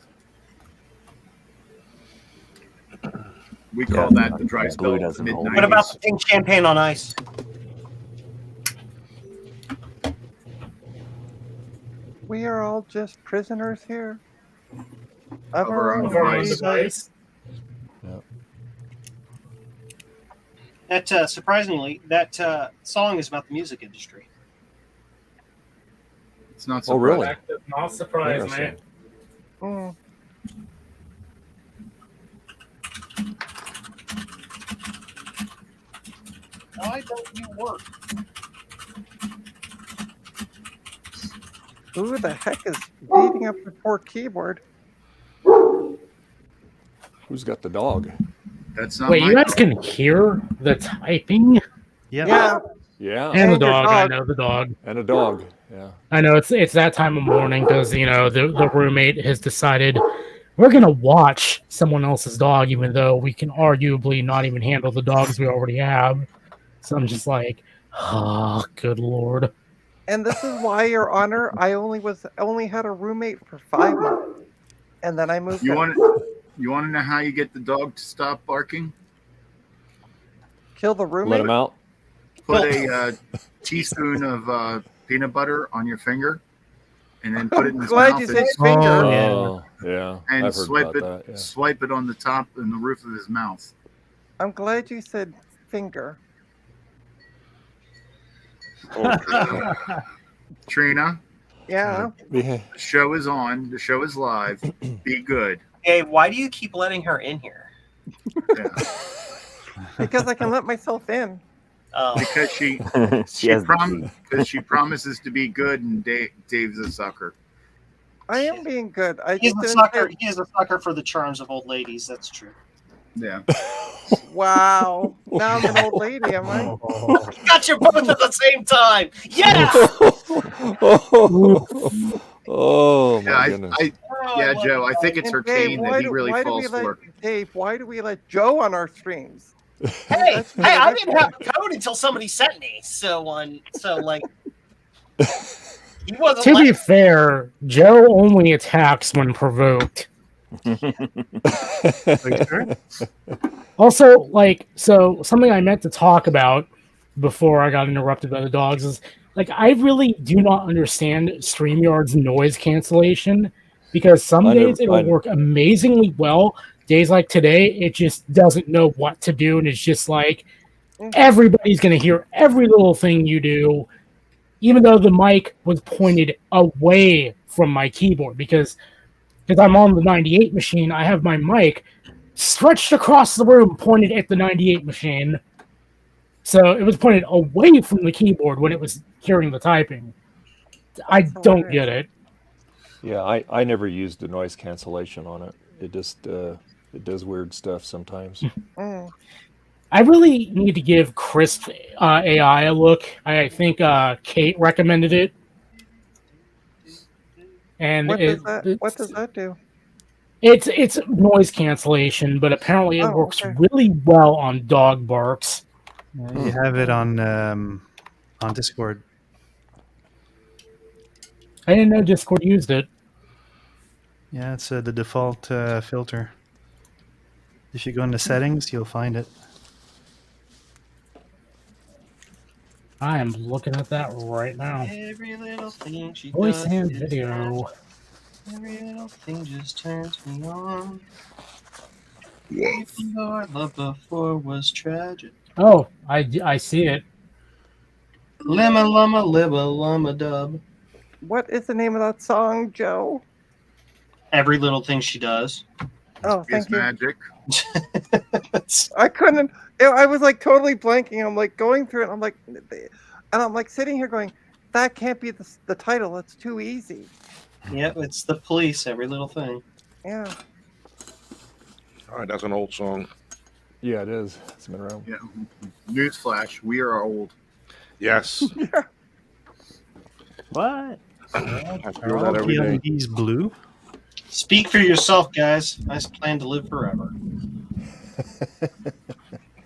We call that the dry spell of the mid-90s. What about the pink champagne on ice? We are all just prisoners here. Of our own device. That surprisingly, that song is about the music industry. It's not Oh, really? Not surprised, man. Mm. Why don't you work? Who the heck is beating up the poor keyboard? Who's got the dog? That's not Wait, my you guys dog. can hear the typing? Yeah. Yeah. And the And your dog, I dog. know the dog. And a dog. Yeah. I know it's that time of morning because the roommate has decided we're gonna watch someone else's dog, even though we can arguably not even handle the dogs we already have. So I'm just like, oh, good lord. And this is why, Your Honor, I only had a roommate for 5 months, and then I moved. You out. want to know how you get the dog to stop barking? Kill the roommate. Let him out. Put a teaspoon of peanut butter on your finger, and then put it in his Glad mouth. you and- said finger. Oh, yeah. and I've heard swipe about it. that. Yeah. Swipe it on the top and the roof of his mouth. I'm glad you said finger. Trina, Yeah. Yeah. the show is on. The show is live. Be good. Hey, why do you keep letting her in here? Yeah. Because I can let myself in. Because she has the key. she promises to be good, and Dave's a sucker. I am being good. I He's just a didn't sucker. say- He is a sucker for the charms of old ladies. That's true. Yeah. Wow. Now I'm an old lady, am I? Got you both at the same time. Yeah. Oh my Yeah, goodness. yeah, Joe. I think it's And her Dave, cane that he really why do falls we let, for. Dave, why do we let Joe on our streams? Hey, I didn't have code until somebody sent me. So like, he wasn't. To be fair, Joe only attacks when provoked. Also, so something I meant to talk about before I got interrupted by the dogs is, I really do not understand StreamYard's noise cancellation, because some days it'll work amazingly well. Days like today, it just doesn't know what to do, and it's just like, everybody's going to hear every little thing you do, even though the mic was pointed away from my keyboard, because I'm on the 98 machine, I have my mic stretched across the room, pointed at the 98 machine. So it was pointed away from the keyboard when it was hearing the typing. I don't get it. Yeah, I never used the noise cancellation on it. It just it does weird stuff sometimes. I really need to give Crisp AI a look. I think Kate recommended it. And What does that do? It's noise cancellation, but apparently it works really well on dog barks. You have it on Discord. I didn't know Discord used it. Yeah, it's the default filter. If you go into settings, you'll find it. I am looking at that right now. Every little thing she Voice does and is video. every little thing just turns me on. Even though our love before was tragic. Oh, I see it. Limma lumma libba lumma dub. What is the name of that song, Joe? Every little thing she does. Oh, thank It's you. magic. I couldn't. I was like totally blanking. I'm like going through it. I'm like, and I'm like sitting here going, that can't be the title. It's too easy. Yep, it's the police. Every little thing. Yeah. All right, that's an old song. Yeah, it is. It's been around. Yeah. Newsflash: we are old. Yes. What? I Are feel all that every day. PLEDs blue? Speak for yourself, guys. I plan to live forever.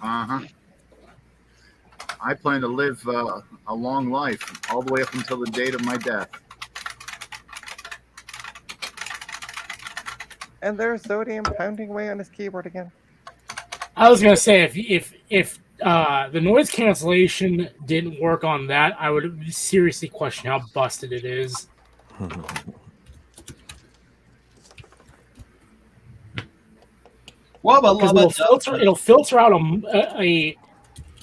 Uh-huh. I plan to live a long life, all the way up until the date of my death. And there's Zodium pounding away on his keyboard again. I was gonna say if the noise cancellation didn't work on that, I would seriously question how busted it is. Because it'll filter out a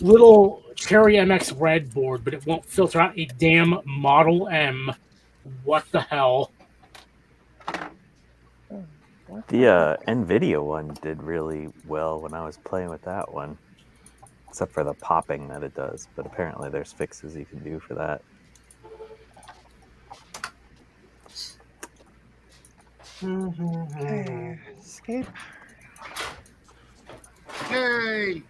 little Cherry MX Red board, but it won't filter out a damn Model M. What the hell? The NVIDIA one did really well when I was playing with that one, except for the popping that it does. But apparently, there's fixes you can do for that. Okay, escape. Yay!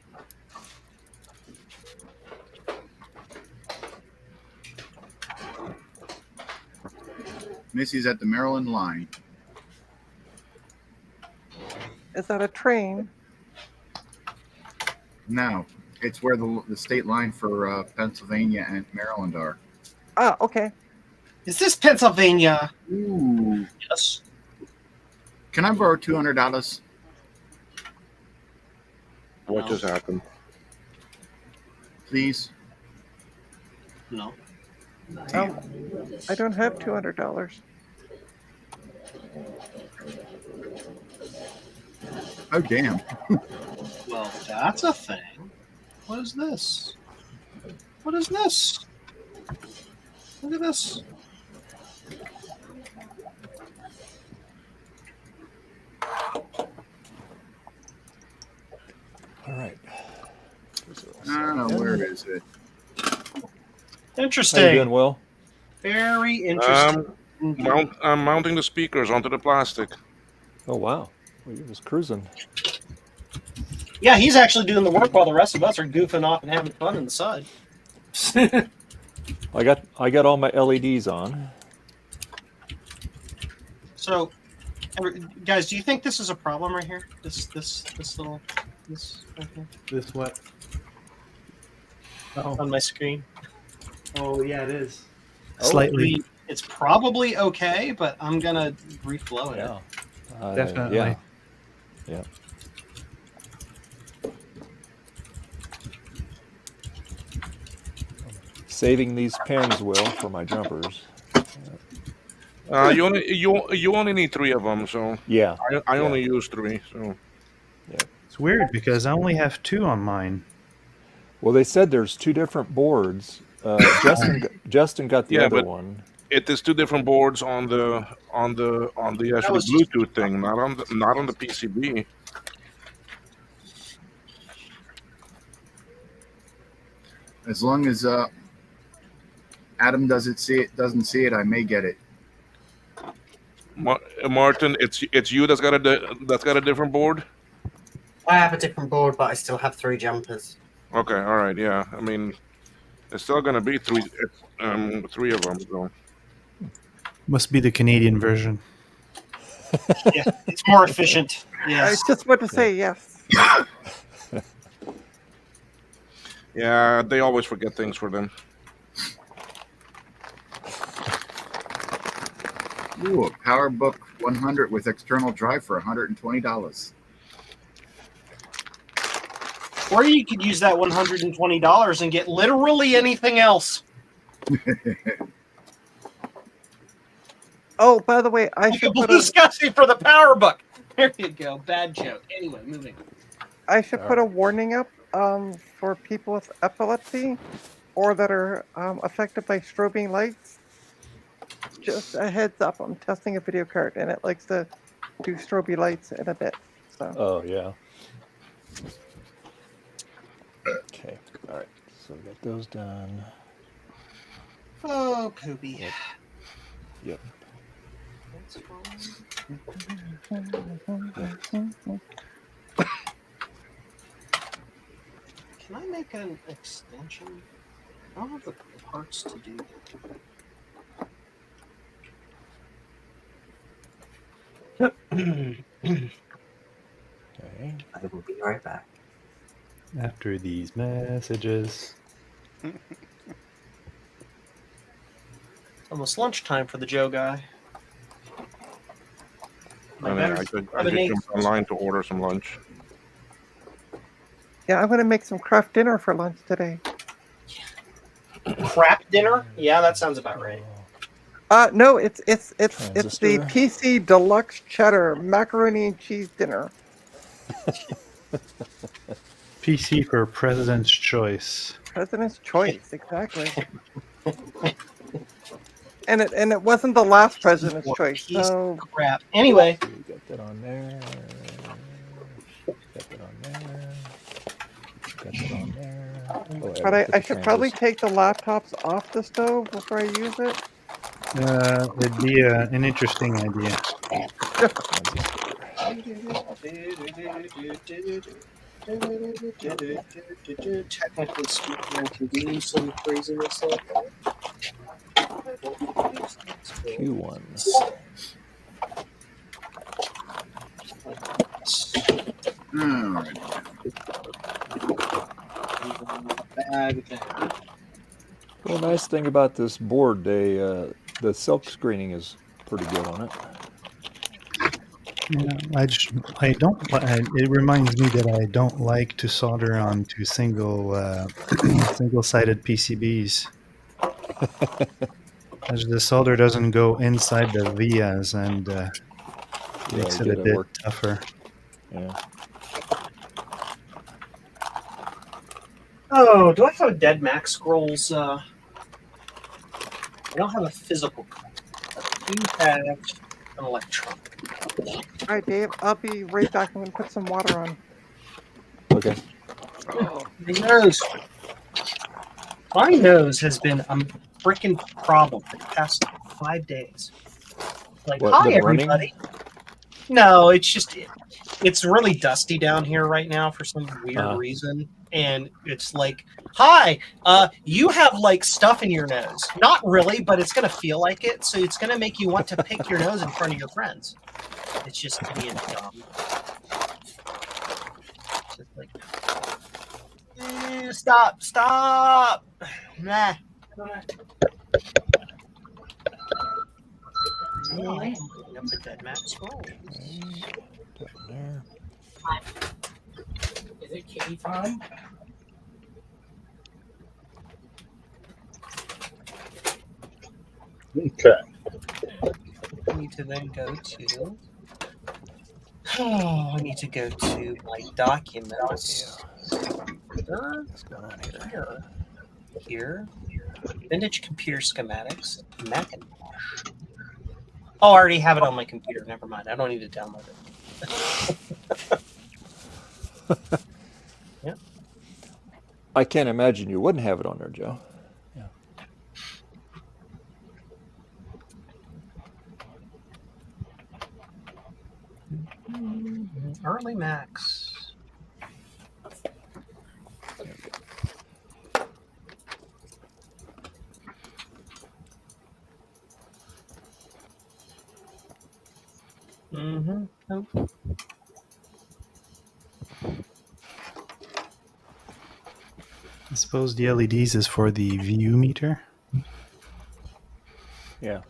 Missy's at the Maryland line. Is that a train? No, it's where the state line for Pennsylvania and Maryland are. Ah, okay. Is this Pennsylvania? Ooh. Yes. Can I borrow $200? What just happened? Please? No. Oh, I don't have $200. Oh, damn. Well, that's a thing. What is this? What is this? Look at this. All right. Where is it? Interesting. How you doing, Will? Very interesting. I'm mounting the speakers onto the plastic. Oh, wow. Well, you're just cruising. Yeah, he's actually doing the work while the rest of us are goofing off and having fun on the side. I got all my LEDs on. So, guys, do you think this is a problem right here? This little right here? This what? Oh. On my screen. Oh, yeah, it is. Slightly. It's probably okay, but I'm gonna reflow it. Yeah. Definitely. Yeah. Yeah. Saving these pens, Will, for my jumpers. You only need 3 of them, so Yeah. I only use 3. So Yeah. It's weird because I only have 2 on mine. Well, they said there's 2 different boards. Justin got the other but one. it is 2 different boards on the actually Bluetooth thing, not on the PCB. As long as Adam doesn't see it, I may get it. Martin, it's you that's got a different board. I have a different board, but I still have 3 jumpers. Okay, all right, yeah. I mean, it's still gonna be 3 of them. So. Must be the Canadian version. Yeah, it's more efficient. I Yes. was just about to say yes. Yeah, they always forget things for them. Ooh, a PowerBook 100 with external drive for $120. Or you could use that $120 and get literally anything else. Oh, by the way, I Like should a put blue a SCSI for the PowerBook. There you go. Bad joke. Anyway, moving. put a warning up for people with epilepsy or that are affected by strobing lights. Just a heads up, I'm testing a video card and it likes to do strobe lights in a bit. So Oh, yeah. Okay. All right. So we got those done. Oh, poopy. Yep. Can I make an extension? I don't have the parts to do that. Okay. I will be right back. After these messages. Almost lunchtime for the Joe guy. I just jumped online to order some lunch. yeah, I'm gonna make some craft dinner for lunch today. Crap dinner? Yeah, that sounds about right. No, it's the Transistor. PC Deluxe Cheddar Macaroni and Cheese Dinner. PC for President's Choice. President's Choice, exactly. and it wasn't the last President's Choice. So Crap. Anyway. We got that on there. Got that on there. Got that on there. Oh, but put I the should probably transistor. take the laptops off the stove before I use it. It'd be an interesting idea. Technically speaking, I can do some craziness like that. Q1. All right. Well, nice thing about this board, the silk screening is pretty good on it. Yeah, I don't. It reminds me that I don't like to solder onto single-sided PCBs. As the solder doesn't go inside the vias and makes it a bit tougher. Yeah. Oh, do I have a Dead Mac Scrolls? I don't have a physical copy, but I do have an electronic. All right, Dave, I'll be right back. I'm going to put some water on. Okay. Oh, my nose. My nose has been a freaking problem for the past 5 days. Like, What, hi, the running? everybody. No, it's just, it's really dusty down here right now for some weird reason. And it's like, hi, you have like stuff in your nose. Not really, but it's going to feel like it. So it's going to make you want to pick your nose in front of your friends. It's just being dumb. It's just like, stop. Nah. Up the Dead Mac Scroll. There. Is it kitty time? Okay. I need to then go to. Oh, I need to go to my documents. What's going on here? Here. Vintage computer schematics. Macintosh. Oh, I already have it on my computer. Never mind. I don't need to download it. Yep. I can't imagine you wouldn't have it on there, Joe. Yeah. Early Macs. Mm-hmm. I suppose the LEDs is for the view meter. Yeah.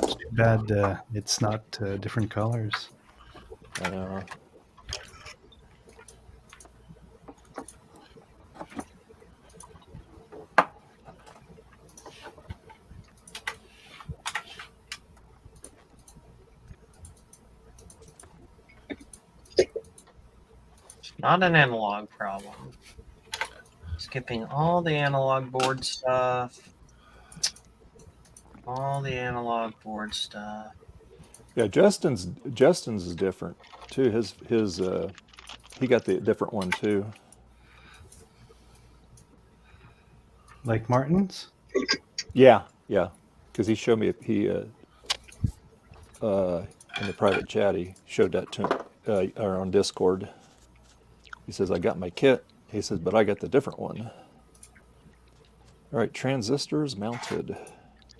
It's too bad it's not different colors. Not an analog problem. Skipping all the analog board stuff. All the analog board stuff. Yeah, Justin's is different too. His he got the different one too. Like Martin's? Yeah, because he showed me in the private chat he showed that to him, or on Discord. He says I got my kit. He says, but I got the different one. All right, transistors mounted.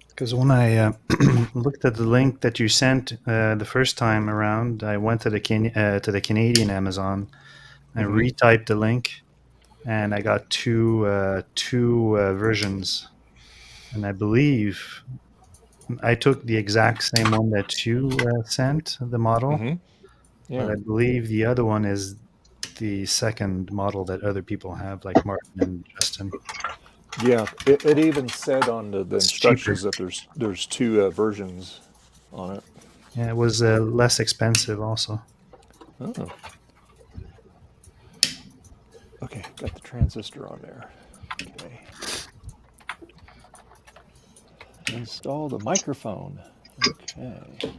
Because when I looked at the link that you sent the first time around, I went to the Canadian Amazon. I retyped the link, and I got two versions. And I believe I took the exact same one that you sent, the model. Yeah. But I believe the other one is the second model that other people have, like Martin and Justin. Yeah, it even said on the It's instructions cheaper. that there's two versions on it. Yeah, it was less expensive also. Oh. Okay, got the transistor on there. Okay. Install the microphone. Okay.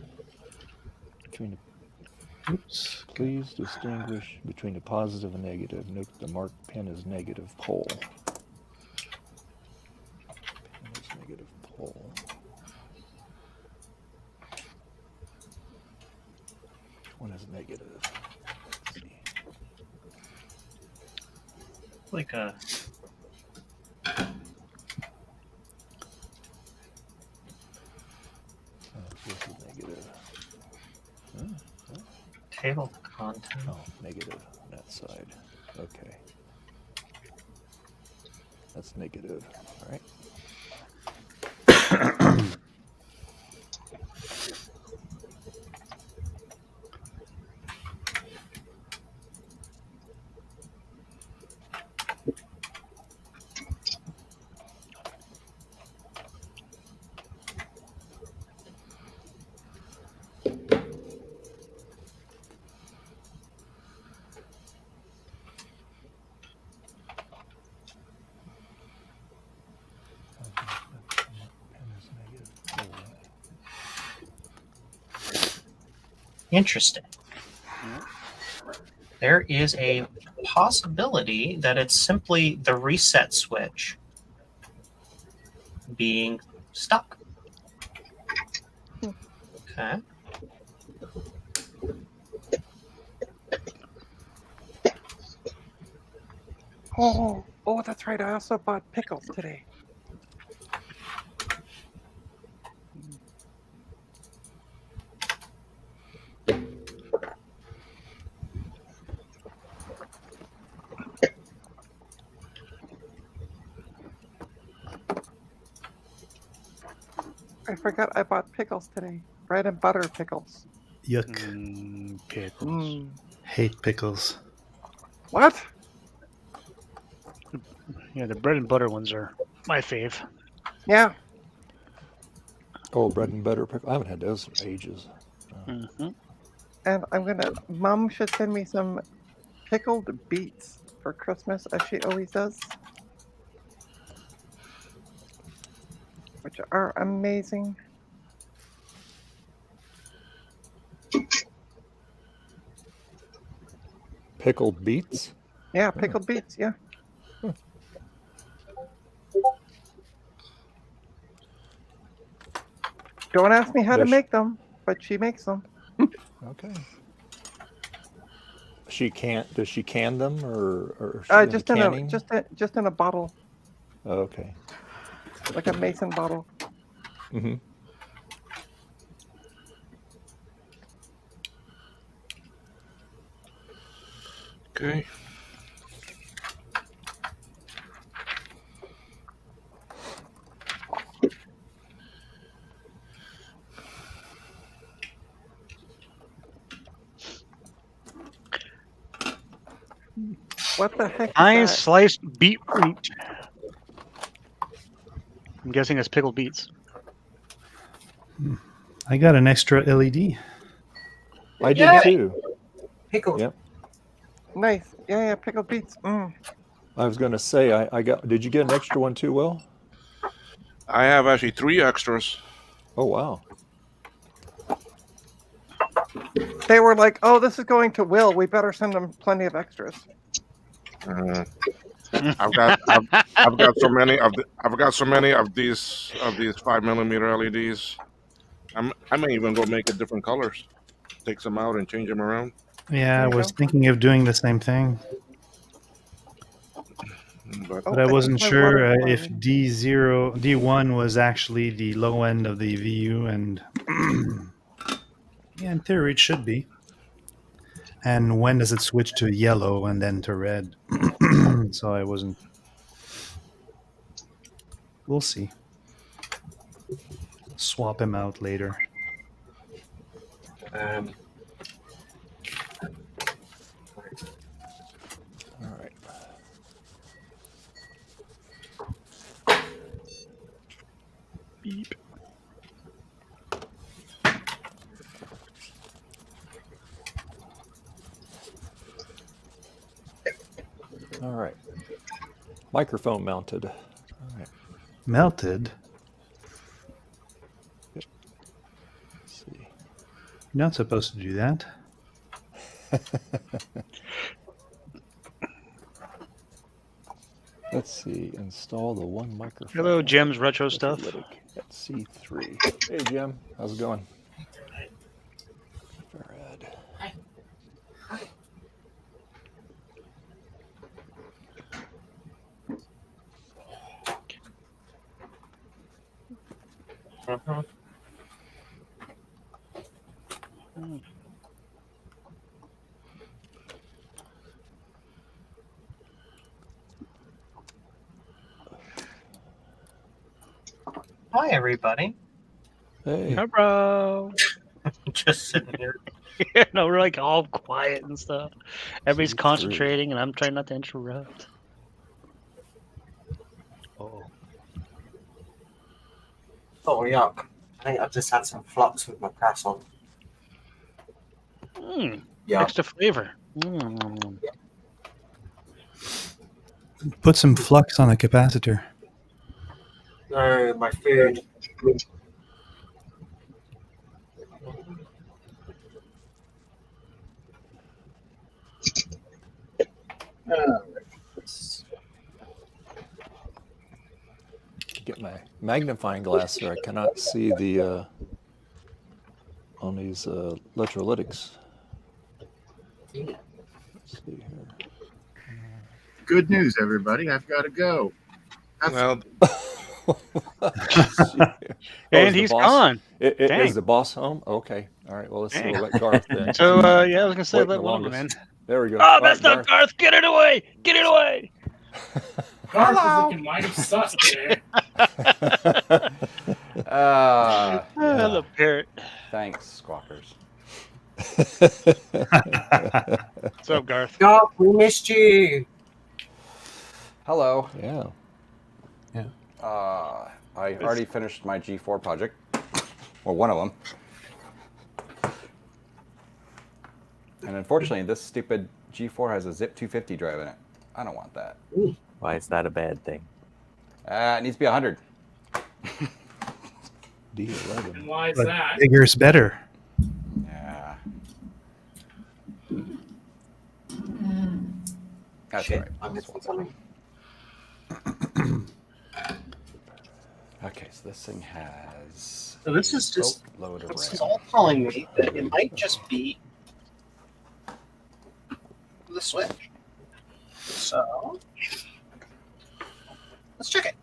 Please distinguish between the positive and negative. Note the marked pin is negative pole. Pin is negative pole. Which one is negative? Let's see. Like a This is negative. table content. Oh, negative on that side. Okay. That's negative. All right. Interesting. There is a possibility that it's simply the reset switch being stuck. Okay. Oh, that's right. I also bought pickles today. I forgot I bought pickles today. Bread and butter pickles. Yuck. Pickles. Hate pickles. What? Yeah, the bread and butter ones are my fave. Yeah. Oh, bread and butter pickle. I haven't had those in ages. And Mom should send me some pickled beets for Christmas, as she always does. Which are amazing. Pickled beets? Yeah, pickled beets, yeah. Don't ask me how to make them, but she makes them. Okay. Does she can them or just in a bottle, okay. like a mason bottle. Mm-hmm. Okay. What the heck is Fine that? sliced beetroot. I'm guessing it's pickled beets. I got an extra LED. I did too. Pickled. Yep. Nice. Yeah, pickled beets. Mm. I was going to say, I got. Did you get an extra one too, Will? I have actually 3 extras. Oh wow. They were like, "Oh, this is going to Will. We better send him plenty of extras." I've got so many of these 5mm LEDs. I may even go make it different colors. Take some out and change them around. Yeah, I was thinking of doing the same thing, but I wasn't sure if D1 was actually the low end of the VU, and yeah, in theory it should be. And when does it switch to yellow and then to red? So I wasn't. We'll see. Swap him out later. All right. Beep. All right. Microphone mounted. All right. Melted? Yep. Let's see. You're not supposed to do that. Let's see. Install the one microphone. Hello, Jim's retro stuff. At C3. Hey, Jim. How's it going? Fred. Hi, everybody. Hey. Hi, bro. Just sitting here. No, we're like all quiet and stuff. Everybody's concentrating, and I'm trying not to interrupt. Oh. Oh, yuck. I think I've just had some flux with my press on. Yeah. Extra flavor. Mm. Put some flux on a capacitor. No, my food. Get my magnifying glass here. I cannot see the on these electrolytics. Let's see here. Good news, everybody. I've got to go. Well, And he's gone. Dang. Is the boss home? Okay. All right. Well, let's see. Dang. We'll let Garth then. So, yeah, I was going to say, Wait let the one of them in. longest. There we go. Oh, All that's right, not Garth. Get it away. Get it away. Garth is looking mighty sus today. The parrot. Thanks, squawkers. What's up, Garth? Garth, we missed you. Hello. Yeah. I already finished my G4 project. Well, one of them. And unfortunately, this stupid G4 has a zip 250 drive in it. I don't want that. Why is that a bad thing? It needs to be 100. D11. And why is But that? bigger's better. Yeah. That's Shit, right. I'm missing something. Okay, so this thing has. So this is just. Load of This is RAM. all telling me that it might just be the switch. So let's check it.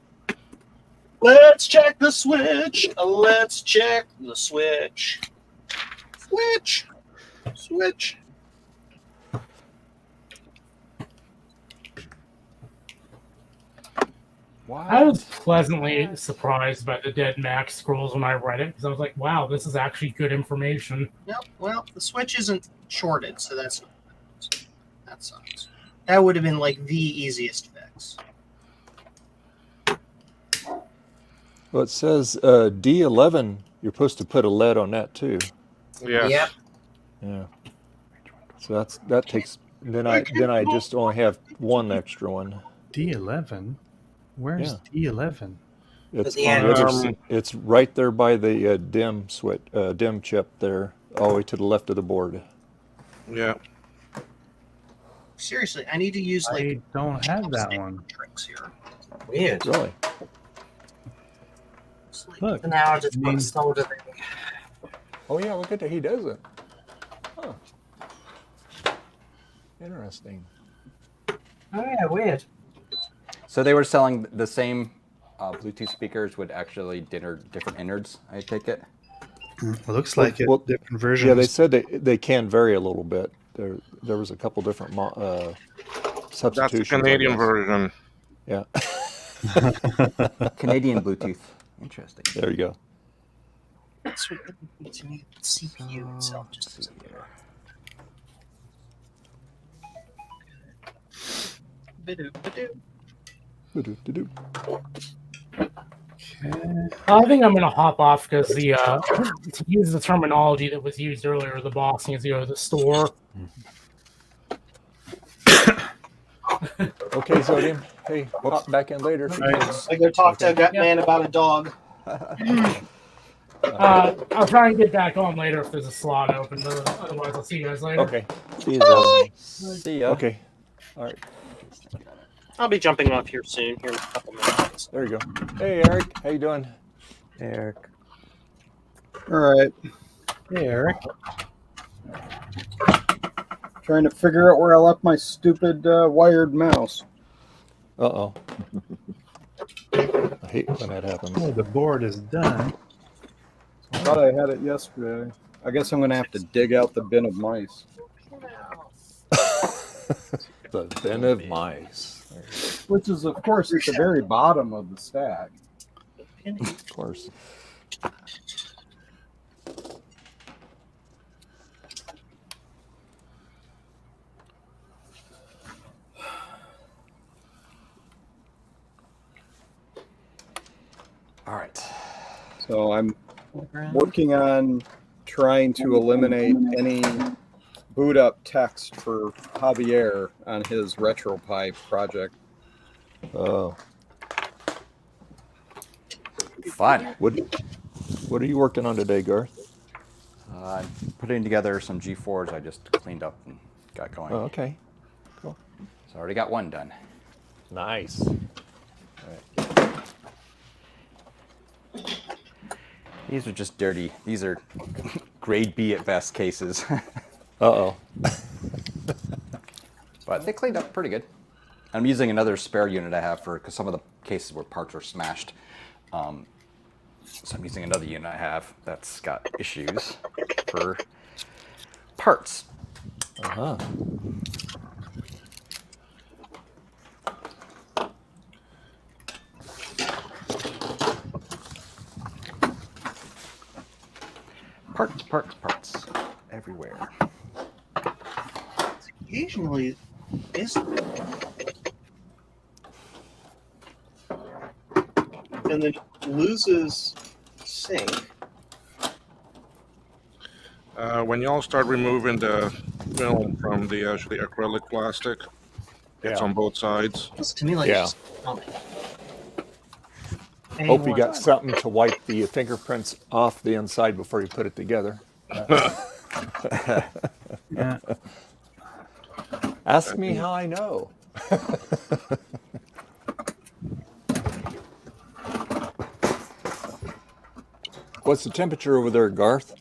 Let's check the switch. Let's check the switch. Switch. Switch. I was pleasantly surprised by the dead Mac scrolls when I read it because I was like, wow, this is actually good information. Yep. Well, the switch isn't shorted, so that sucks. That would have been like the easiest fix. Well, it says D11. You're supposed to put a lead on that too. Yes. Yep. Yeah. So that takes. Then I just only have one extra one. D11. Where's D11? It's the on the end. other. It's right there by the DIM switch, DIM chip there, all the way to the left of the board. Yeah. Seriously, I need to use like. I don't have that one. Tricks here. Weird. Really? Look. So now I just put a solder ring. Oh yeah, look at that. He does it. Huh. Interesting. Oh yeah, weird. So they were selling the same Bluetooth speakers with actually different innards, I take it? It looks like Well, different versions. Yeah, they said they can vary a little bit. There was a couple different substitutions. That's the Canadian version. Yeah. Canadian Bluetooth. Interesting. There you go. That's what to me, CPU itself just doesn't Ba-do-ba-do. I think I'm gonna hop off because the to use the terminology that was used earlier, the boxing is the store. Okay, Zodium. Hey, pop back in later. I go talk to a gut man about a dog. I'll try and get back on later if there's a slot open. But otherwise, I'll see you guys later. Okay. See you, Zodium. See ya. Okay. All right. I'll be jumping off here soon, here in a couple minutes. There you go. Hey, Eric. How you doing? Hey, Eric. All right. Hey, Eric. Trying to figure out where I left my stupid wired mouse. Uh-oh. I hate when that happens. Oh, the board is done. I thought I had it yesterday. I guess I'm going to have to dig out the bin of mice. The bin of mice. Which is, of course, at the very bottom of the stack. Of course. All right. So I'm working on trying to eliminate any boot up text for Javier on his RetroPie project. Oh. Fun. What are you working on today, Garth? Putting together some G4s I just cleaned up and got going. Oh, okay. Cool. So I already got one done. Nice. These are just dirty. These are grade B at best cases. Uh-oh. But they cleaned up pretty good. I'm using another spare unit I have because some of the cases where parts were smashed. So I'm using another unit I have that's got issues for parts. Uh-huh. Parts everywhere. Occasionally, and then loses sync. When y'all start removing the film from the acrylic plastic, it's on both sides. Looks to me like Yeah. it's coming. Hope you got something to wipe the fingerprints off the inside before you put it together. Yeah. Ask me how I know. What's the temperature over there, Garth?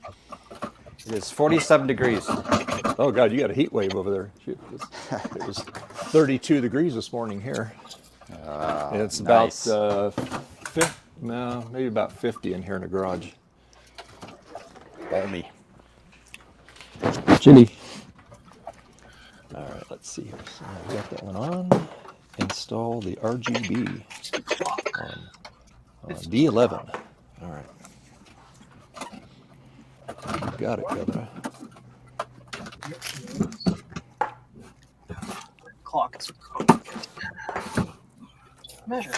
It is 47 degrees. Oh, God, you got a heat wave over there. Shoot, it was 32 degrees this morning here. And it's nice. about maybe about 50 in here in the garage. Balmy. Chilly. All right, let's see here. So we got that one on. Install the RGB on D11. All right. You got it, Governor. Clock is Measure.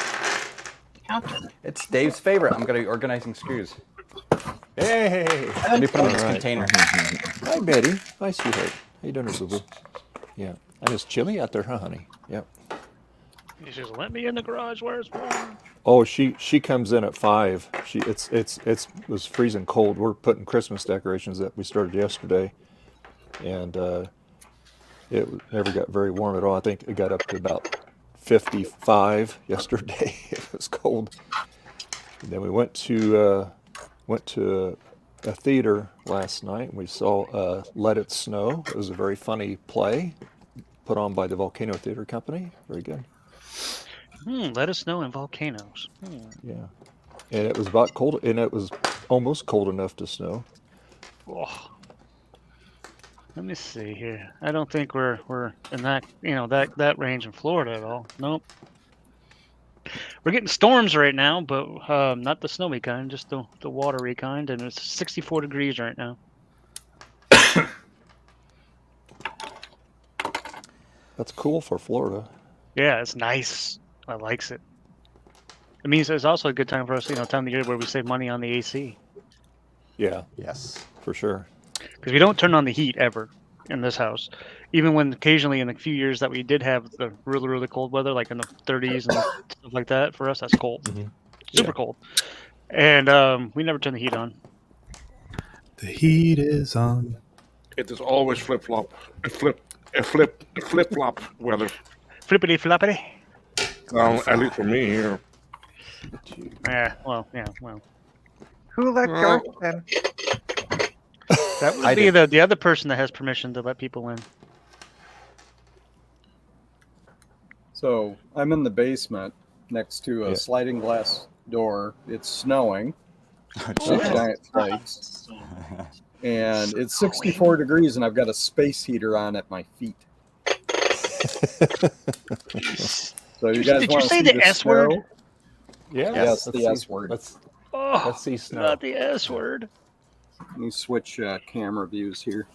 Counter. It's Dave's favorite. I'm gonna be organizing screws. Hey! Let me put them in this All right. container. Hi, Betty. Hi, sweetheart. How you doing, boo-boo? Yeah. And it's chilly out there, huh, honey? Yep. He says, "Let me in the garage where it's warm." Oh, she comes in at 5. It was freezing cold. We're putting Christmas decorations that we started yesterday, and it never got very warm at all. I think it got up to about 55 yesterday. It was cold. And then we went to a theater last night, and we saw Let It Snow. It was a very funny play put on by the Volcano Theater Company. Very good. Let us know in volcanoes. Yeah. And it was about cold, and it was almost cold enough to snow. Oh. Let me see here. I don't think we're in that that range in Florida at all. Nope. We're getting storms right now, but not the snowy kind, just the watery kind, and it's 64 degrees right now. That's cool for Florida. Yeah, it's nice. I likes it. It means it's also a good time for us, time of the year where we save money on the AC. Yeah. Yes. For sure. Because we don't turn on the heat ever in this house. Even when occasionally in the few years that we did have the really, really cold weather, like in the 30s and stuff like that, for us, that's cold. Mm-hmm. Super cold. And we never turn the heat on. The heat is on. It is always flip-flop. Flip-flop weather. Flippity-floppity. Well, at least for me here. Yeah, well. Who let Garth in? That would be the other person that has permission to let people in. So I'm in the basement next to a sliding glass door. It's snowing. Giant flakes. And it's 64 degrees, and I've got a space heater on at my feet. So you guys Did you want to say see the S word? snow? Yeah. Yes, the S word. Let's Oh, see snow. not the S word. Let me switch camera views here.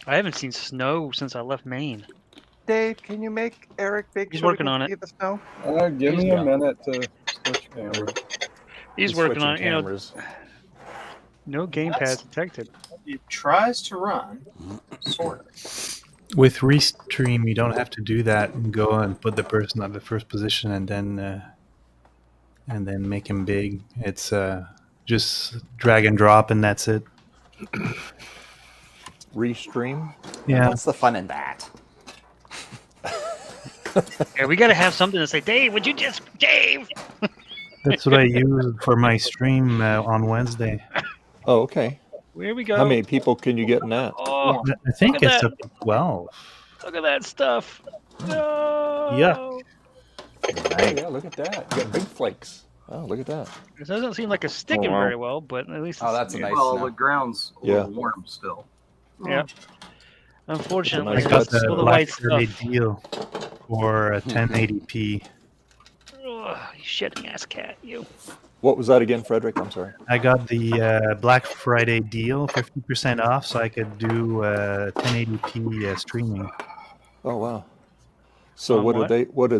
I haven't seen snow since I left Maine. Dave, can you make Eric big? He's so we working can on see it. the snow? Give me a minute to switch camera. He's working on it. Cameras. No gamepads detected. It tries to run, sort of. With Restream, you don't have to do that and go and put the person at the first position and then make him big. It's just drag and drop, and that's it. Restream. Yeah. What's the fun in that? Yeah, we got to have something to say. Dave, would you just Dave? That's what I use for my stream on Wednesday. Oh, okay. Here we go. How many people can you get in that? Oh, I think look at it's that. up to 12. Look at that stuff. No. Yuck. Oh, yeah, look at that. You got big flakes. Oh, look at that. It doesn't seem like it's sticking wow. very well, but at least. Oh, it's, that's a nice Well, snow. the ground's a Yeah. little warm still. Yeah. Unfortunately, Nice I got it's the still the Black white Friday stuff. deal for 1080p. Ugh, you shitting ass cat, you. What was that again, Frederick? I'm sorry. I got the Black Friday deal, 50% off, so I could do 1080p streaming. Oh, wow. So On what what? do they? What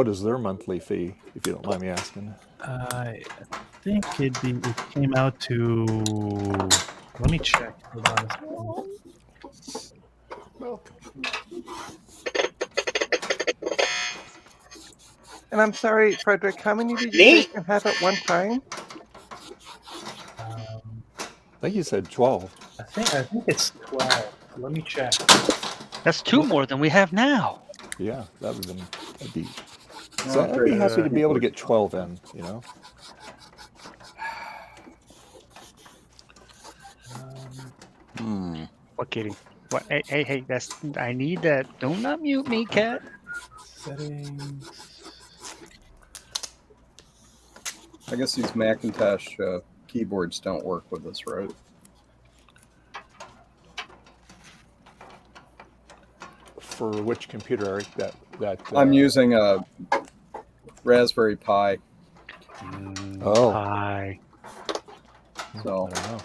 is their monthly fee? If you don't mind me asking. I think it came out to. Let me check. Hold on a second. And I'm sorry, Frederick, how many did you say you can have at one time? I think you said 12. I think it's 12. Let me check. That's two more than we have now. Yeah, that'd be. So I'd be happy to be able to get 12 in. You know. What, kidding? What? Hey, that's. I need that. Don't not mute me, cat. Settings. I guess these Macintosh keyboards don't work with this, right? For which computer, Eric? That. I'm using a Raspberry Pi. Oh. Hi. So, I don't know.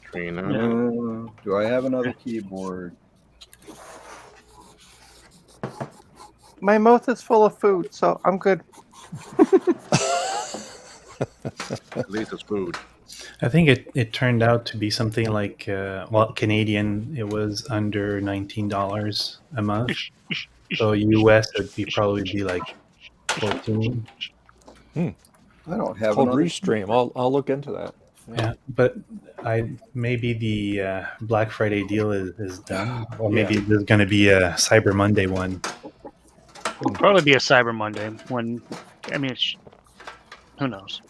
Trina. do I have another keyboard? my mouth is full of food, so I'm good. At least it's food. I think it turned out to be something like, well, Canadian, it was under $19 a month. So US, probably be like 14. I don't have called another- Restream. I'll look into that. Yeah, but maybe the Black Friday deal is done, or maybe there's going to be a Cyber Monday one. It'll probably be a Cyber Monday when, I mean, who knows?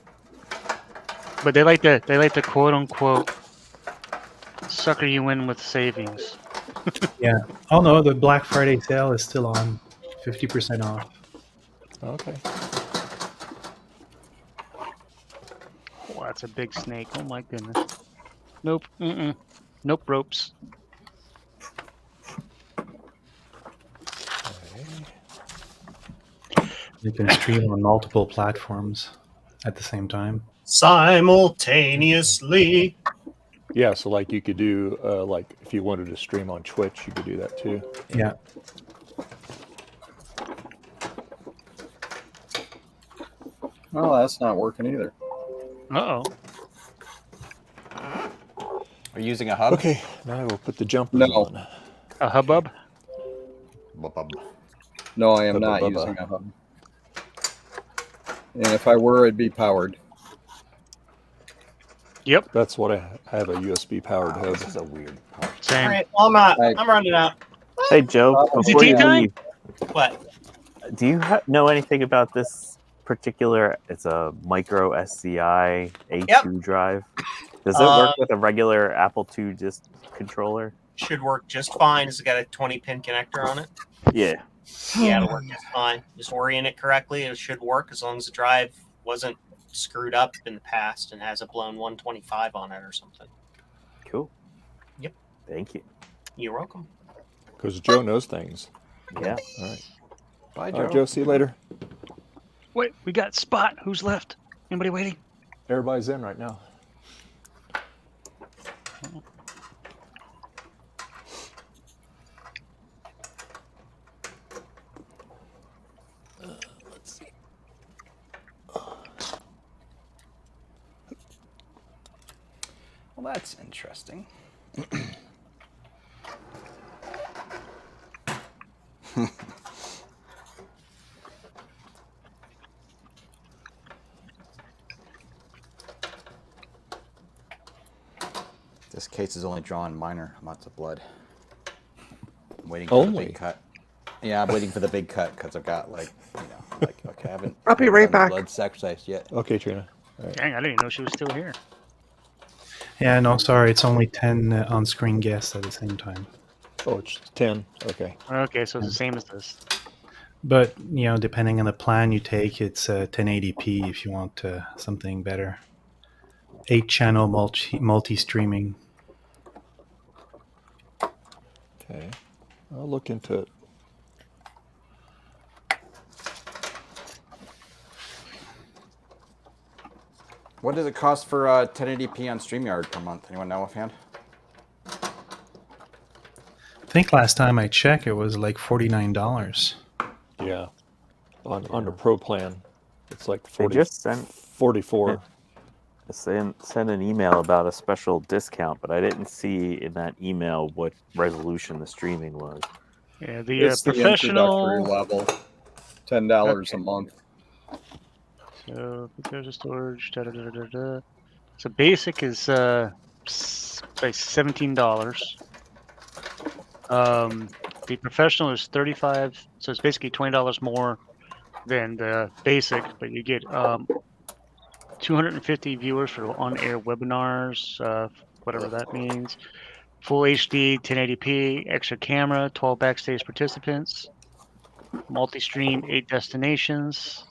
But they like to quote unquote sucker you in with savings. Yeah. Oh no, the Black Friday sale is still on, 50% off. Okay. Oh, that's a big snake. Oh my goodness. Nope. Nope. Ropes. You can stream on multiple platforms at the same time. Simultaneously. Yeah, so like you could do, like if you wanted to stream on Twitch, you could do that too. Yeah. Oh, that's not working either. Uh-oh. Are you using a hub? Okay, now we'll put the jumper on. A hubbub? No, I am Hubba not bubba. using a hub. And if I were, it'd be powered. Yep. That's what I have, a USB powered hub. This is a weird part. Same. All right, well, I'm running out. Hey, Joe. Is it before tea you time? leave, What? do you know anything about this particular? It's a micro SCI A2 drive. Does it work with a regular Apple II just controller? Should work just fine. It's got a 20-pin connector on it. Yeah. Yeah, it'll work just fine. Just orient it correctly. It should work as long as the drive wasn't screwed up in the past and has a blown 125 on it or something. Cool. Yep. Thank you. You're welcome. Because Joe knows things. Yeah. All right. Bye, All right, Joe. See you later. Wait, we got Spot. Who's left? Anybody waiting? Everybody's in right now. Let's see. Well, that's interesting. This case is only drawing minor amounts of blood. I'm waiting for the big cut. Yeah, I'm waiting for the big cut because I've got okay, I haven't. I'll be right done the back. Blood sacrifice yet. Okay, Trina. All right. Dang, I didn't even know she was still here. Yeah, no, sorry, it's only 10 on-screen guests at the same time. Oh, it's 10. Okay. Okay, so it's the same as this. But, depending on the plan you take, it's 1080p if you want something better. 8-channel multi-streaming. Okay. I'll look into it. What does it cost for 1080p on StreamYard per month? Anyone know offhand? I think last time I checked, it was like $49. Yeah. On the Pro plan, it's like They 40, just sent 44. sent an email about a special discount, but I didn't see in that email what resolution the streaming was. Yeah, the It's the professional introductory level. $10 a month. So there's a storage. So basic is like $17. The professional is $35. So it's basically $20 more than the basic, but you get 250 viewers for on-air webinars, whatever that means. Full HD, 1080p, extra camera, 12 backstage participants, multi-stream, 8 destinations.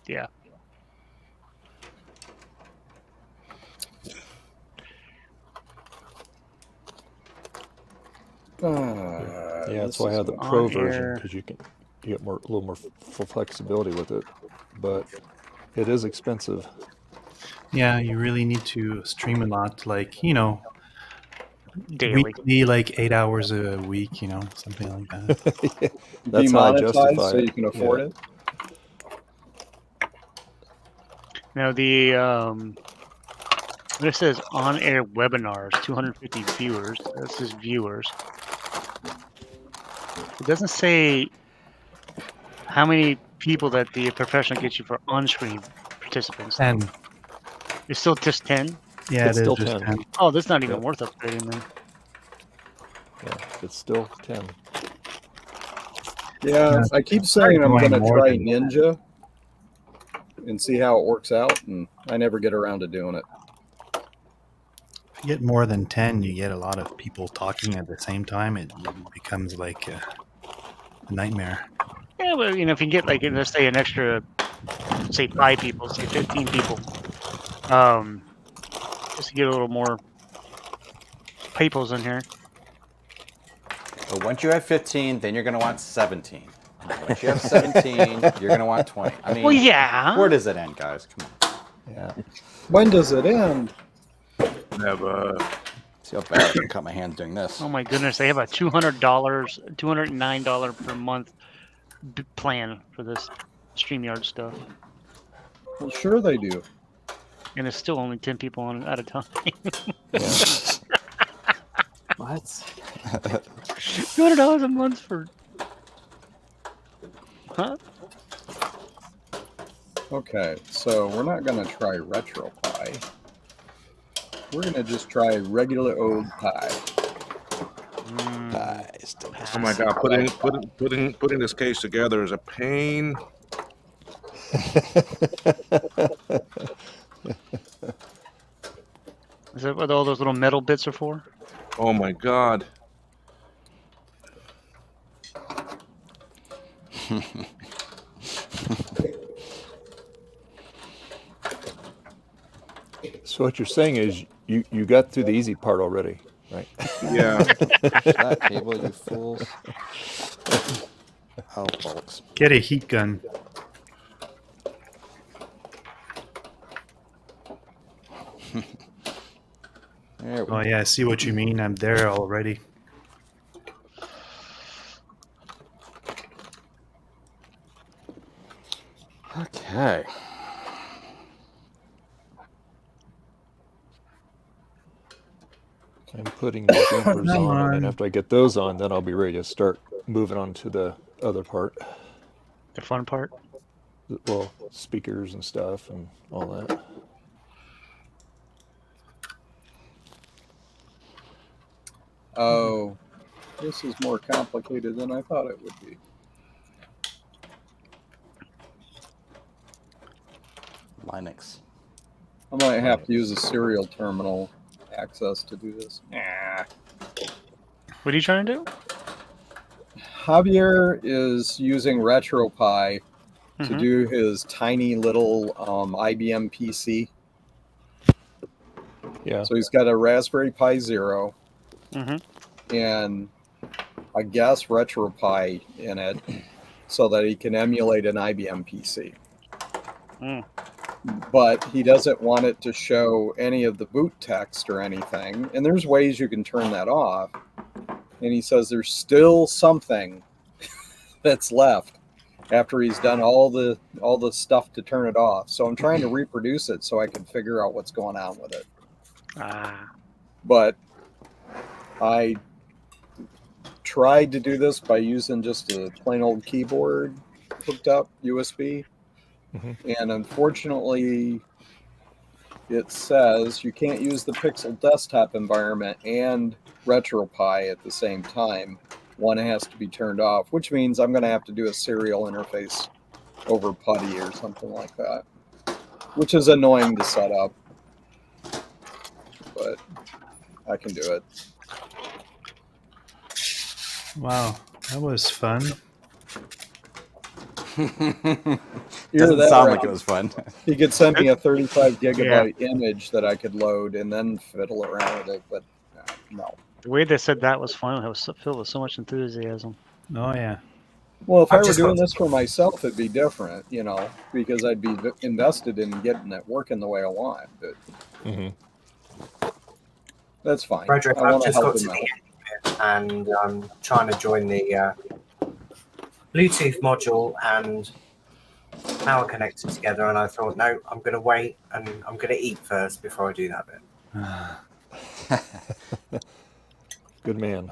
Yeah. Yeah, that's why I have the Pro version, because you get a little more flexibility with it, but it is expensive. Yeah, you really need to stream a lot. Like, daily. Weekly, like 8 hours a week, you know, something like that. That's how I Demonetized justify so it. you can afford it. Now the this says on-air webinars, 250 viewers. This is viewers. It doesn't say how many people that the professional gets you for on-screen participants. 10. It's still just 10? Yeah, It's it is still just 10. 10. Oh, that's not even Yep. worth upgrading then. Yeah, it's still 10. Yeah, I keep saying I'm Going going to more try than- Ninja and see how it works out, and I never get around to doing it. If you get more than 10, you get a lot of people talking at the same time. It becomes like a nightmare. Yeah, well, you know, if you get like, let's say an extra, say 5 people, say 15 people, just to get a little more peoples in here. But once you have 15, then you're going to want 17. And once you have 17, you're going to want 20. I mean, Well, yeah. Where does it end, guys? Come on. Yeah. When does it end? Never. See how bad I can cut my hands doing this. Oh my goodness, they have a $209 per month plan for this StreamYard stuff, Well, sure they do. and it's still only 10 people on at a time. What? $200 a month for, huh? Okay, so we're not going to try RetroPie. We're going to just try regular old pie. Oh my God, putting this case together is a pain. Is that what all those little metal bits are for? Oh my God. So what you're saying is you got through the easy part already, right? Yeah. That cable, you fools. Oh, folks. Get a heat gun. There we Oh yeah, I see what you mean. I'm there already. Okay. I'm putting the jumpers Come on, and then on. after I get those on, then I'll be ready to start moving on to the other part. The fun part? Well, speakers and stuff and all that. Oh, this is more complicated than I thought it would be. Linux. I might have to use a serial terminal access to do this. Nah. What are you trying to do? Javier is using RetroPie to Mhm. do his tiny little IBM PC. Yeah. So he's got a Raspberry Pi Zero Mm-hmm. and I guess RetroPie in it so that he can emulate an IBM PC. Mm. But he doesn't want it to show any of the boot text or anything. And there's ways you can turn that off. And he says there's still something that's left after he's done all the stuff to turn it off. So I'm trying to reproduce it so I can figure out what's going on with it. Ah. But I tried to do this by using just a plain old keyboard hooked up USB. And unfortunately, it says you can't use the Pixel desktop environment and RetroPie at the same time. One has to be turned off, which means I'm going to have to do a serial interface over PuTTY or something like that, which is annoying to set up, but I can do it. Wow, that was fun. Doesn't sound like it was fun. He could send me a 35 gigabyte image that I could load and then fiddle around with it, but no. The way they said that was fun. It was filled with so much enthusiasm. Oh yeah. Well, if I were just doing want- this for myself, it'd be different, you know, because I'd be invested in getting it working the way I want. But That's fine. Fredrick, I I've want to just help got to him out. the end and I'm trying to join the Bluetooth module and power connected together. And I thought, no, I'm going to wait and I'm going to eat first before I do that bit. Good man.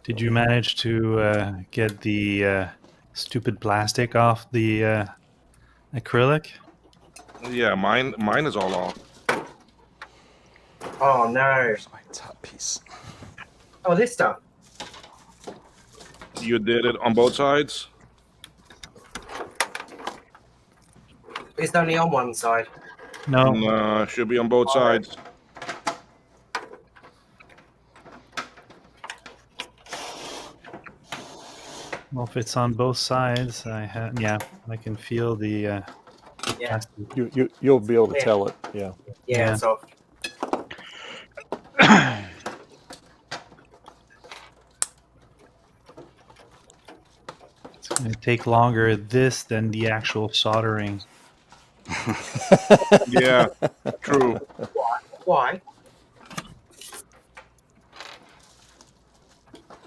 Did you manage to get the stupid plastic off the acrylic? Yeah, mine is all off. Oh no! Here's my top piece. Oh, this stuff. You did it on both sides? It's only on one side. No. No, should be on both sides. Well, if it's on both sides, I can feel the. Yeah. You'll be able to tell it. Yeah. Yeah. It's off. It's going to take longer this than the actual soldering. Yeah, true. Why?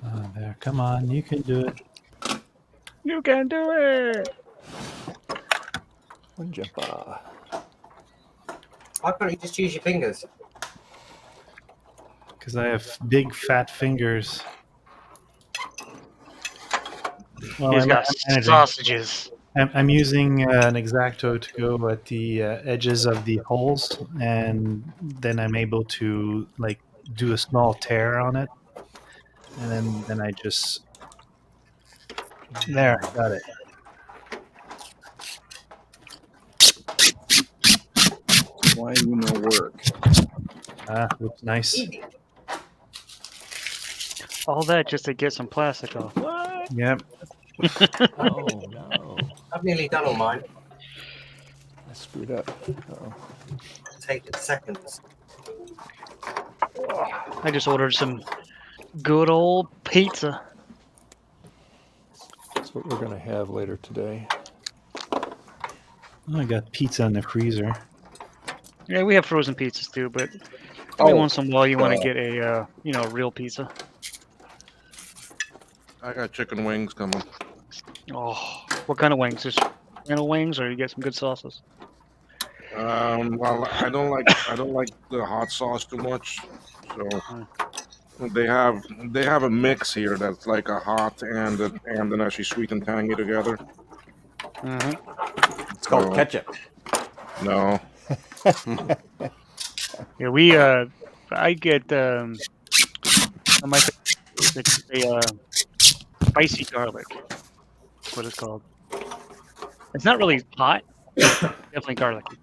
Oh, there, come on, you can do it. You can do it. One jump. Why can't you just use your fingers? Because I have big fat fingers. Well, He's I'm got managing. sausages. I'm using an X-Acto to go at the edges of the holes, and then I'm able to like do a small tear on it, and then I just there got it. Why you no work? Looks nice. All that just to get some plastic off. What? Yep. Oh no! I've nearly done all mine. I screwed up. Uh-oh. Take seconds. I just ordered some good old pizza. That's what we're going to have later today. Oh, I got pizza in the freezer. Yeah, we have frozen pizzas too, but every once in a while you want to uh, get a real pizza. I got chicken wings coming. Oh, what kind of wings? Just real wings, or you get some good sauces? Well, I don't like the hot sauce too much, so they have a mix here that's like a hot and then actually sweet and tangy together. Mm-hmm. It's called ketchup. No. Yeah, we I get on my spicy garlic. That's what it's called. It's not really hot. Definitely garlicky.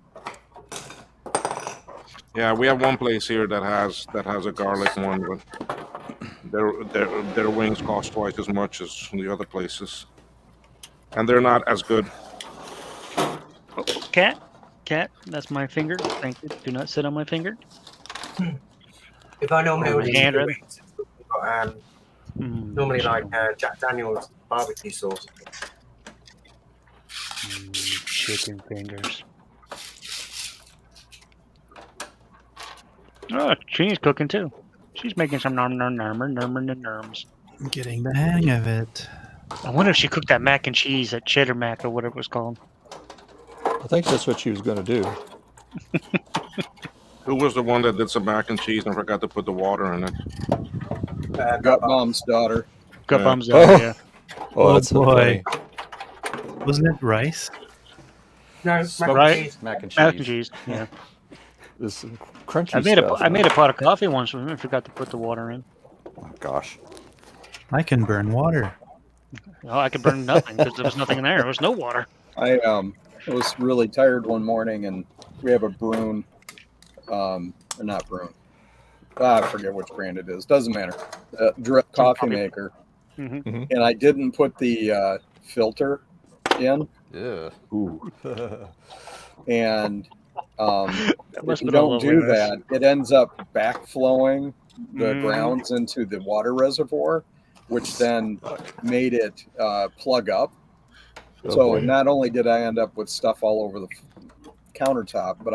Yeah, we have one place here that has a garlic one, but their wings cost twice as much as the other places, and they're not as good. Oh, cat, that's my finger. Thank you. Do not sit on my finger. If I normally order hand chicken wings, normally like Jack Daniel's barbecue sauce. Chicken fingers. Oh, she's cooking too. She's making some nerms. I'm getting the hang of it. I wonder if she cooked that mac and cheese, that cheddar mac or whatever it was called. I think that's what she was going to do. Who was the one that did some mac and cheese and forgot to put the water in it? Gut Bomb's daughter. Gut Bomb's daughter, yeah. Oh, that's so boy. funny. Wasn't it rice? No, Mac and cheese. Mac and cheese. Yeah. This crunchy I made stuff. I made a pot of coffee once and forgot to put the water in. Oh, gosh. I can burn water. Oh, I could burn nothing because there was nothing in there. There was no water. I was really tired one morning, and we have a Bruin, or not Bruin. I forget which brand it is. Doesn't matter. Drip coffee maker, and I didn't put the filter in. Yeah. Ooh. And if you been a don't do lovely mess. that, it ends up backflowing the grounds into the water reservoir, which then made it plug up. So not only did I end up with stuff all over the countertop, but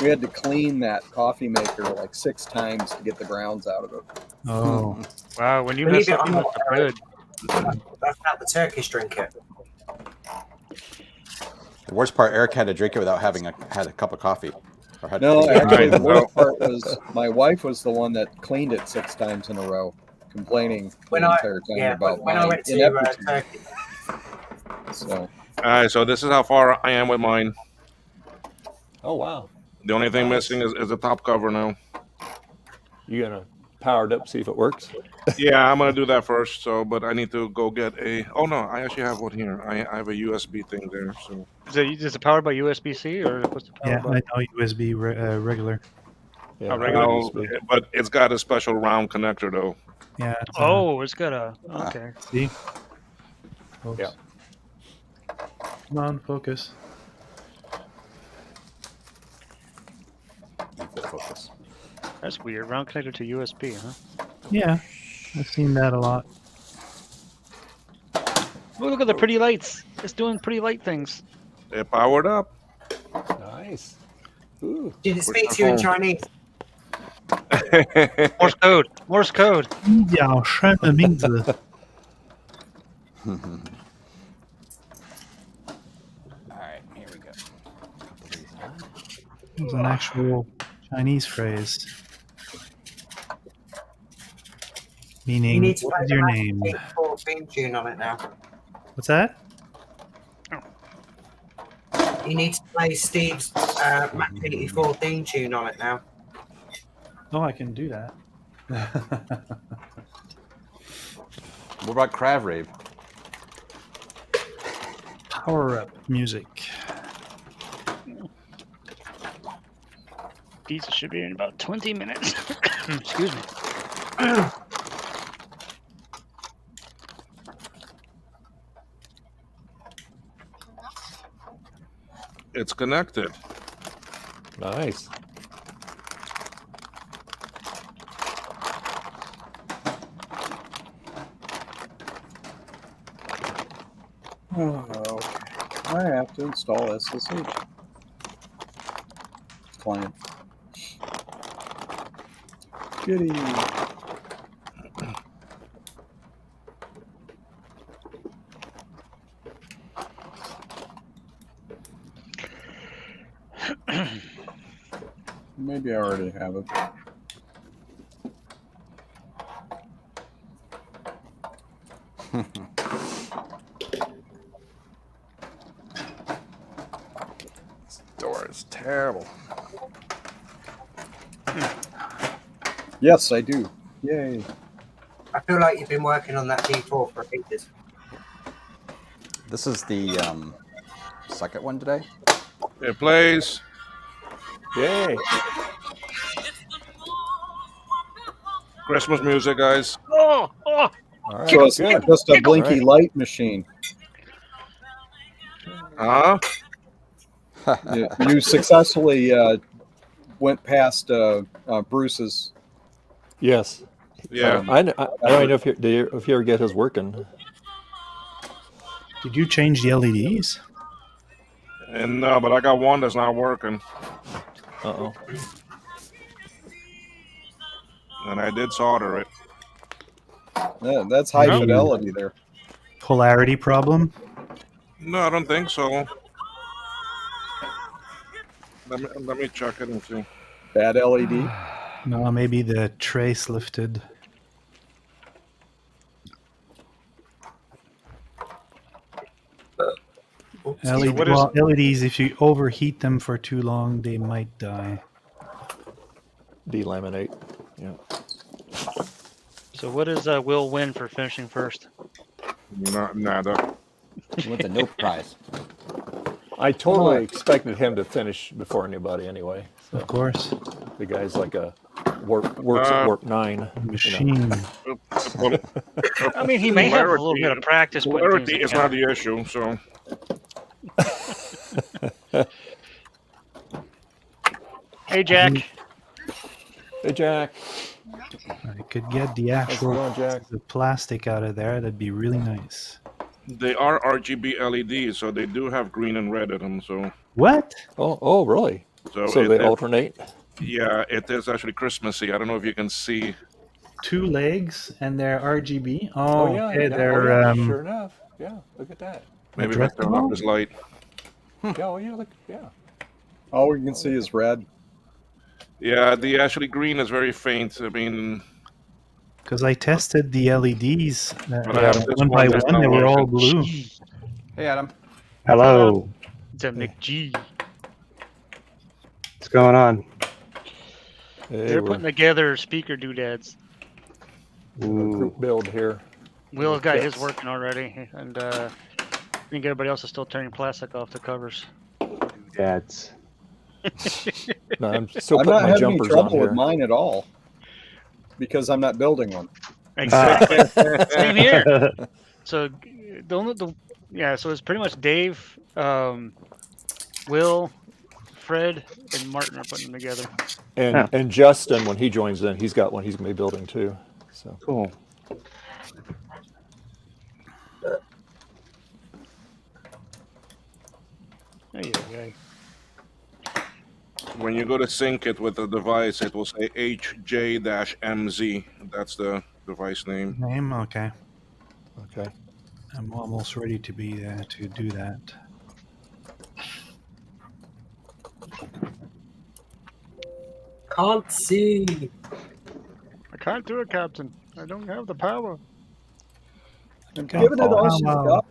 we had to clean that coffee maker like 6 times to get the grounds out of it. Oh. Wow, when you Believe mess it up, or you mess not, up good. That's how the Turkish drink it. The worst part, Eric had to drink it without having had a cup of coffee. Or had to No, clean it. actually, the worst part was my wife was the one that cleaned it 6 times in a row, complaining the entire time about when I my went to ineptitude. Turkey. So, All right, so this is how far I am with mine. Oh wow! The only thing missing is the top cover now. You gonna power it up, see if it works? Yeah, I'm gonna do that first. So, but I need to go get a. Oh no, I actually have one here. I have a USB thing there. So Is it powered by USB-C or what's it Yeah, powered I know USB regular. Yeah, regular well, but it's got a special round connector though. Yeah. Oh, it's got a. Okay. See? Focus. Yeah. Come on, focus. Focus. That's weird. Round connector to USB, huh? Yeah, I've seen that a lot. Oh, look at the pretty lights. It's doing pretty light things. It powered up. Nice. Ooh. Did it speak to you in Chinese? Morse code. Morse code. 鸟山的名字. Alright, here we go. It's an actual Chinese phrase. You Meaning, need to what play is the your Mac name? 84 theme tune on it now. What's that? You need to play Steve's Mac 84 theme tune on it now. Oh, I can do that. What about Crav Rave? Power up music. Pizza should be in about 20 minutes. Excuse me. It's connected. Nice. oh, I have to install SSH client. Goody. Maybe I already have it. This door is terrible. Yes, I do. Yay. I feel like you've been working on that D4 for ages. This is the second one today. It plays. Yay. Christmas music, guys. Oh, oh. All right. So it's Good. just a blinky All light machine. Huh? You successfully went past Bruce's. Yes. Yeah. I don't know if you ever get his working. Did you change the LEDs? And no, but I got one that's not working. Uh-oh. And I did solder it. Yeah, that's high No. fidelity there. Polarity problem? No, I don't think so. Let me check it and see. Bad LED. No, maybe the trace lifted. what is- LEDs, if you overheat them for too long, they might die. Delaminate. Yeah. So what does Will win for finishing first? Nada. You want the Nope prize. I totally expected him to finish before anybody anyway. So Of course. the guy's like a works at warp 9. Machine. I mean, he may have a little bit of practice. putting things Polarity is not together. the issue, so. Hey, Jack. Hey, Jack. I could get the How's it actual going, Jack? the plastic out of there. That'd be really nice. They are RGB LEDs, so they do have green and red in them. So What? Oh, really? so They alternate? Yeah, it is actually Christmassy. I don't know if you can see. 2 legs and they're RGB. Oh, Oh, yeah. okay. Yeah. They're Sure enough. Yeah, look at that. Maybe if I turn off addressable? this light. Yeah, oh, yeah, look, yeah. All we can see is red. Yeah, the actually green is very faint. I mean, Because I tested the LEDs but I have this one by that's one. not They were all working. blue. Hey, Adam. Hello. The McG. What's going on? Hey, They're we're putting together speaker doodads. doing a group build here. Will's got his Kits. working already, and I think everybody else is still turning plastic off the covers. Dads. No, I'm still I'm putting not my having any jumpers on trouble with here. mine at all because I'm not building one. Exactly. Same here. So so it's pretty much Dave, Will, Fred, and Martin are putting them together. And Justin, when he joins in, he's got one he's going to be building too. So cool. When you go to sync it with the device, it will say HJ-MZ. That's the device name. Name? Okay. Okay. I'm almost ready to be to do that. Can't see. I can't do it, Captain. I don't have the power. I'm giving it all she's got.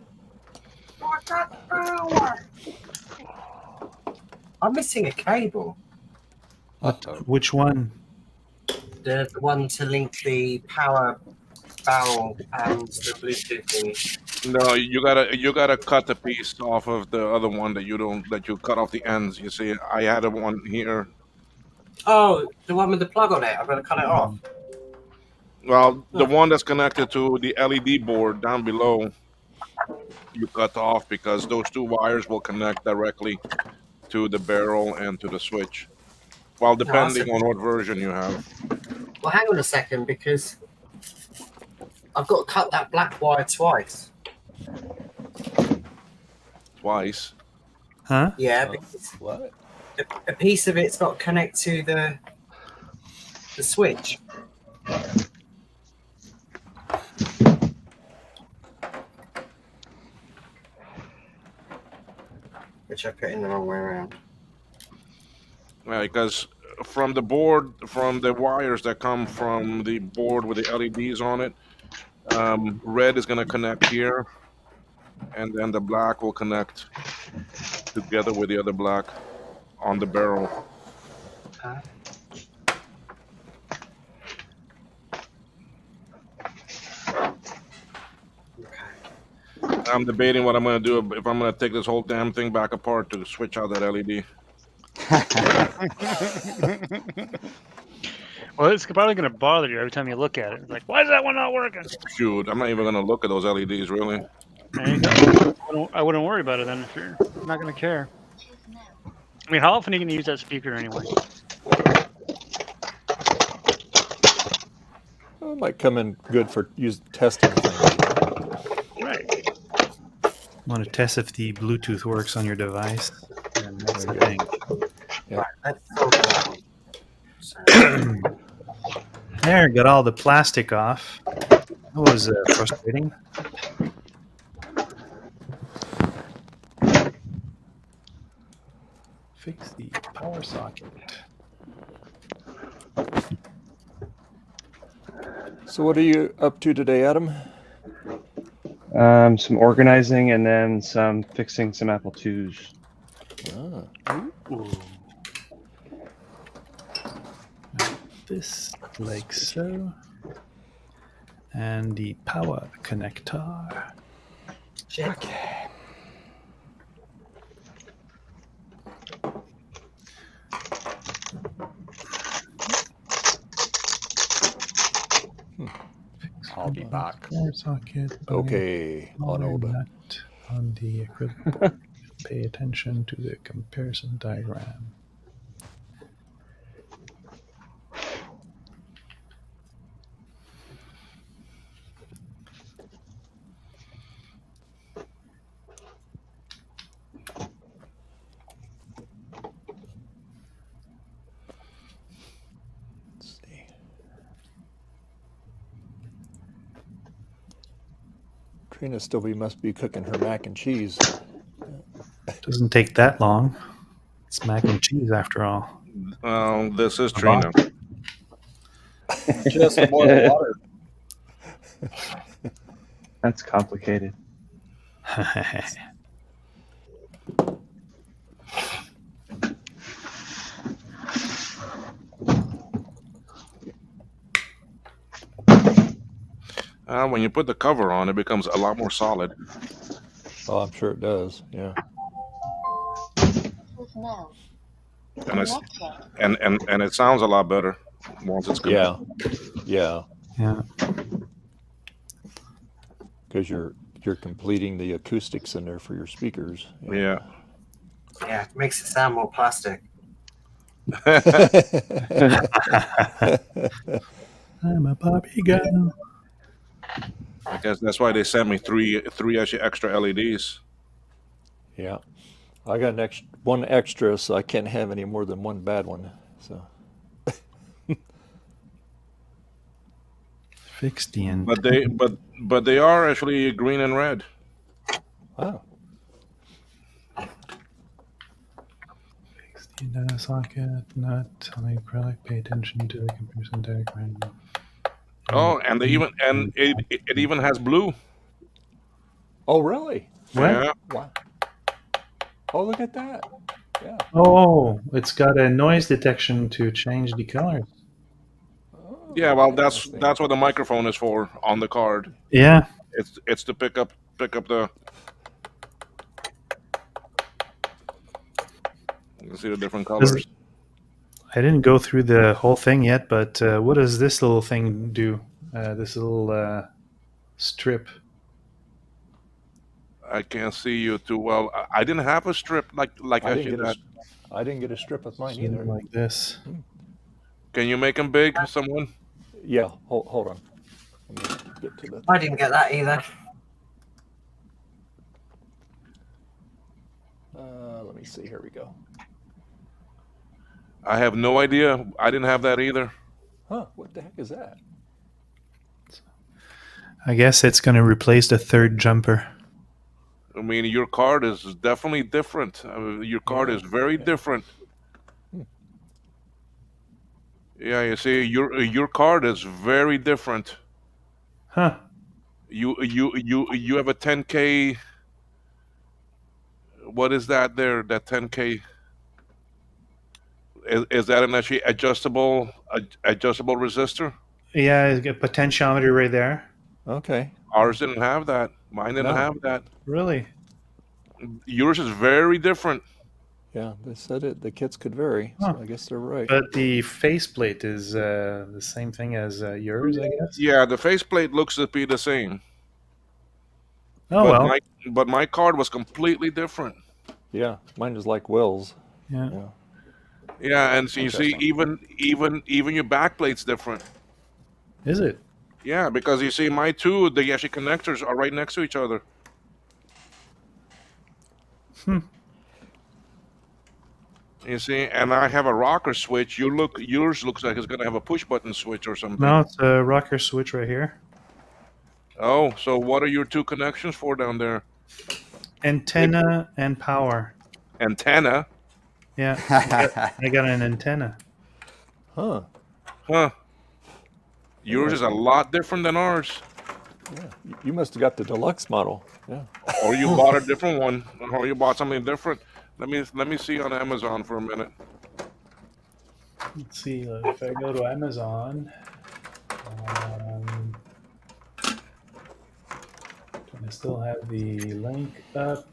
I'm missing a cable. Which one? The one to link the power barrel and the Bluetooth thingy. No, you gotta cut the piece off of the other one that you cut off the ends. You see, I had one here. Oh, the one with the plug on it. I've got to cut it off. Well, the one that's connected to the LED board down below, you cut off because those two wires will connect directly to the barrel and to the switch. Well, depending on what version you have. Well, hang on a second, because I've got to cut that black wire twice. Twice? Huh? Yeah, because what? A piece of it's got to connect to the switch. Which I put in the wrong way around. Yeah, because from the board, from the wires that come from the board with the LEDs on it, red is going to connect here, and then the black will connect together with the other black on the barrel. I'm debating what I'm going to do, if I'm going to take this whole damn thing back apart to switch out that LED. Well, it's probably going to bother you every time you look at it. It's like, why is that one not working? Shoot, I'm not even going to look at those LEDs, really. There you go. I wouldn't worry about it then if you're not going to care. I mean, how often are you going to use that speaker anyway? It might come in good for testing things. Right. Want to test if the Bluetooth works on your device? And that's the thing. Yeah. There, got all the plastic off. That was frustrating. Fix the power socket. So what are you up to today, Adam? Some organizing and then some fixing some Apple IIs. Ooh. This like so. And the power connector. Okay. I'll be back. Power socket. Okay, on order. Nut on the equipment board. Pay attention to the comparison diagram. Trina still must be cooking her mac and cheese. Doesn't take that long. It's mac and cheese after all. This is Trina. Just boil water. That's complicated. When you put the cover on, it becomes a lot more solid. Oh, I'm sure it does. Yeah. And it's and it sounds a lot better once it's connected. Yeah. Yeah. Because you're completing the acoustics in there for your speakers. Yeah. Yeah, it makes it sound more plastic. I'm a puppy girl. I guess that's why they sent me three extra LEDs. Yeah. I got one extra, so I can't have any more than one bad one. So. Fix the end. But they are actually green and red. Wow. Fix the data socket, not on acrylic. Pay attention to the comparison diagram. Oh, and it even has blue. Oh, really? What? Yeah. Wow. Oh, look at that. Yeah. Oh, it's got a noise detection to change the colors. Yeah, well, that's what the microphone is for on the card. Yeah. It's to pick up the. You can see the different colors. I didn't go through the whole thing yet, but what does this little thing do? This little strip. I can't see you too well. I didn't have a strip like I should have. I didn't get a strip with mine Something either. like this. Can you make them big, someone? Yeah. Hold on. Let me get to the. I didn't get that either. Let me see. Here we go. I have no idea. I didn't have that either. Huh? What the heck is that? I guess it's going to replace the third jumper. I mean, your card is definitely different. Your card is very different. Yeah, you see, your card is very different. Huh? You have a 10K. What is that there? That 10K. Is that an actually adjustable resistor? Yeah, it's got a potentiometer right there. Okay. Ours didn't have that. Mine didn't have that. Really? Yours is very different. Yeah, they said it. The kits could vary. Huh. So I guess they're right. But the faceplate is the same thing as yours, I guess. Yeah, the faceplate looks to be the same. Oh well. But my card was completely different. Yeah, mine is like Will's. Yeah. Yeah, and so you see, even your backplate's different. Is it? Yeah, because you see, my two, the actually connectors are right next to each other. You see, and I have a rocker switch. Yours looks like it's gonna have a push button switch or something. No, it's a rocker switch right here. Oh, so what are your two connections for down there? Antenna and power. Antenna? Yeah, I got an antenna. Huh. Yours is a lot different than ours. Yeah, you must have got the deluxe model. Yeah. Or you bought a different one, or you bought something different. Let me see on Amazon for a minute. Let's see if I go to Amazon. I still have the link up.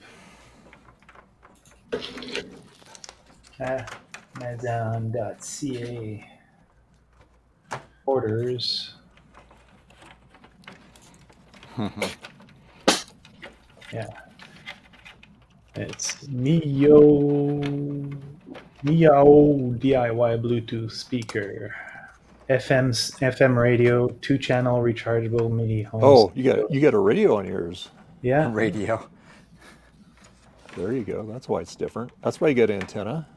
Amazon.ca orders. Yeah. It's MiOYOOW DIY Bluetooth speaker. FM radio, 2-channel rechargeable MIDI home. Oh, you got a radio on yours. Yeah. Radio. There you go. That's why it's different. That's why you get an antenna.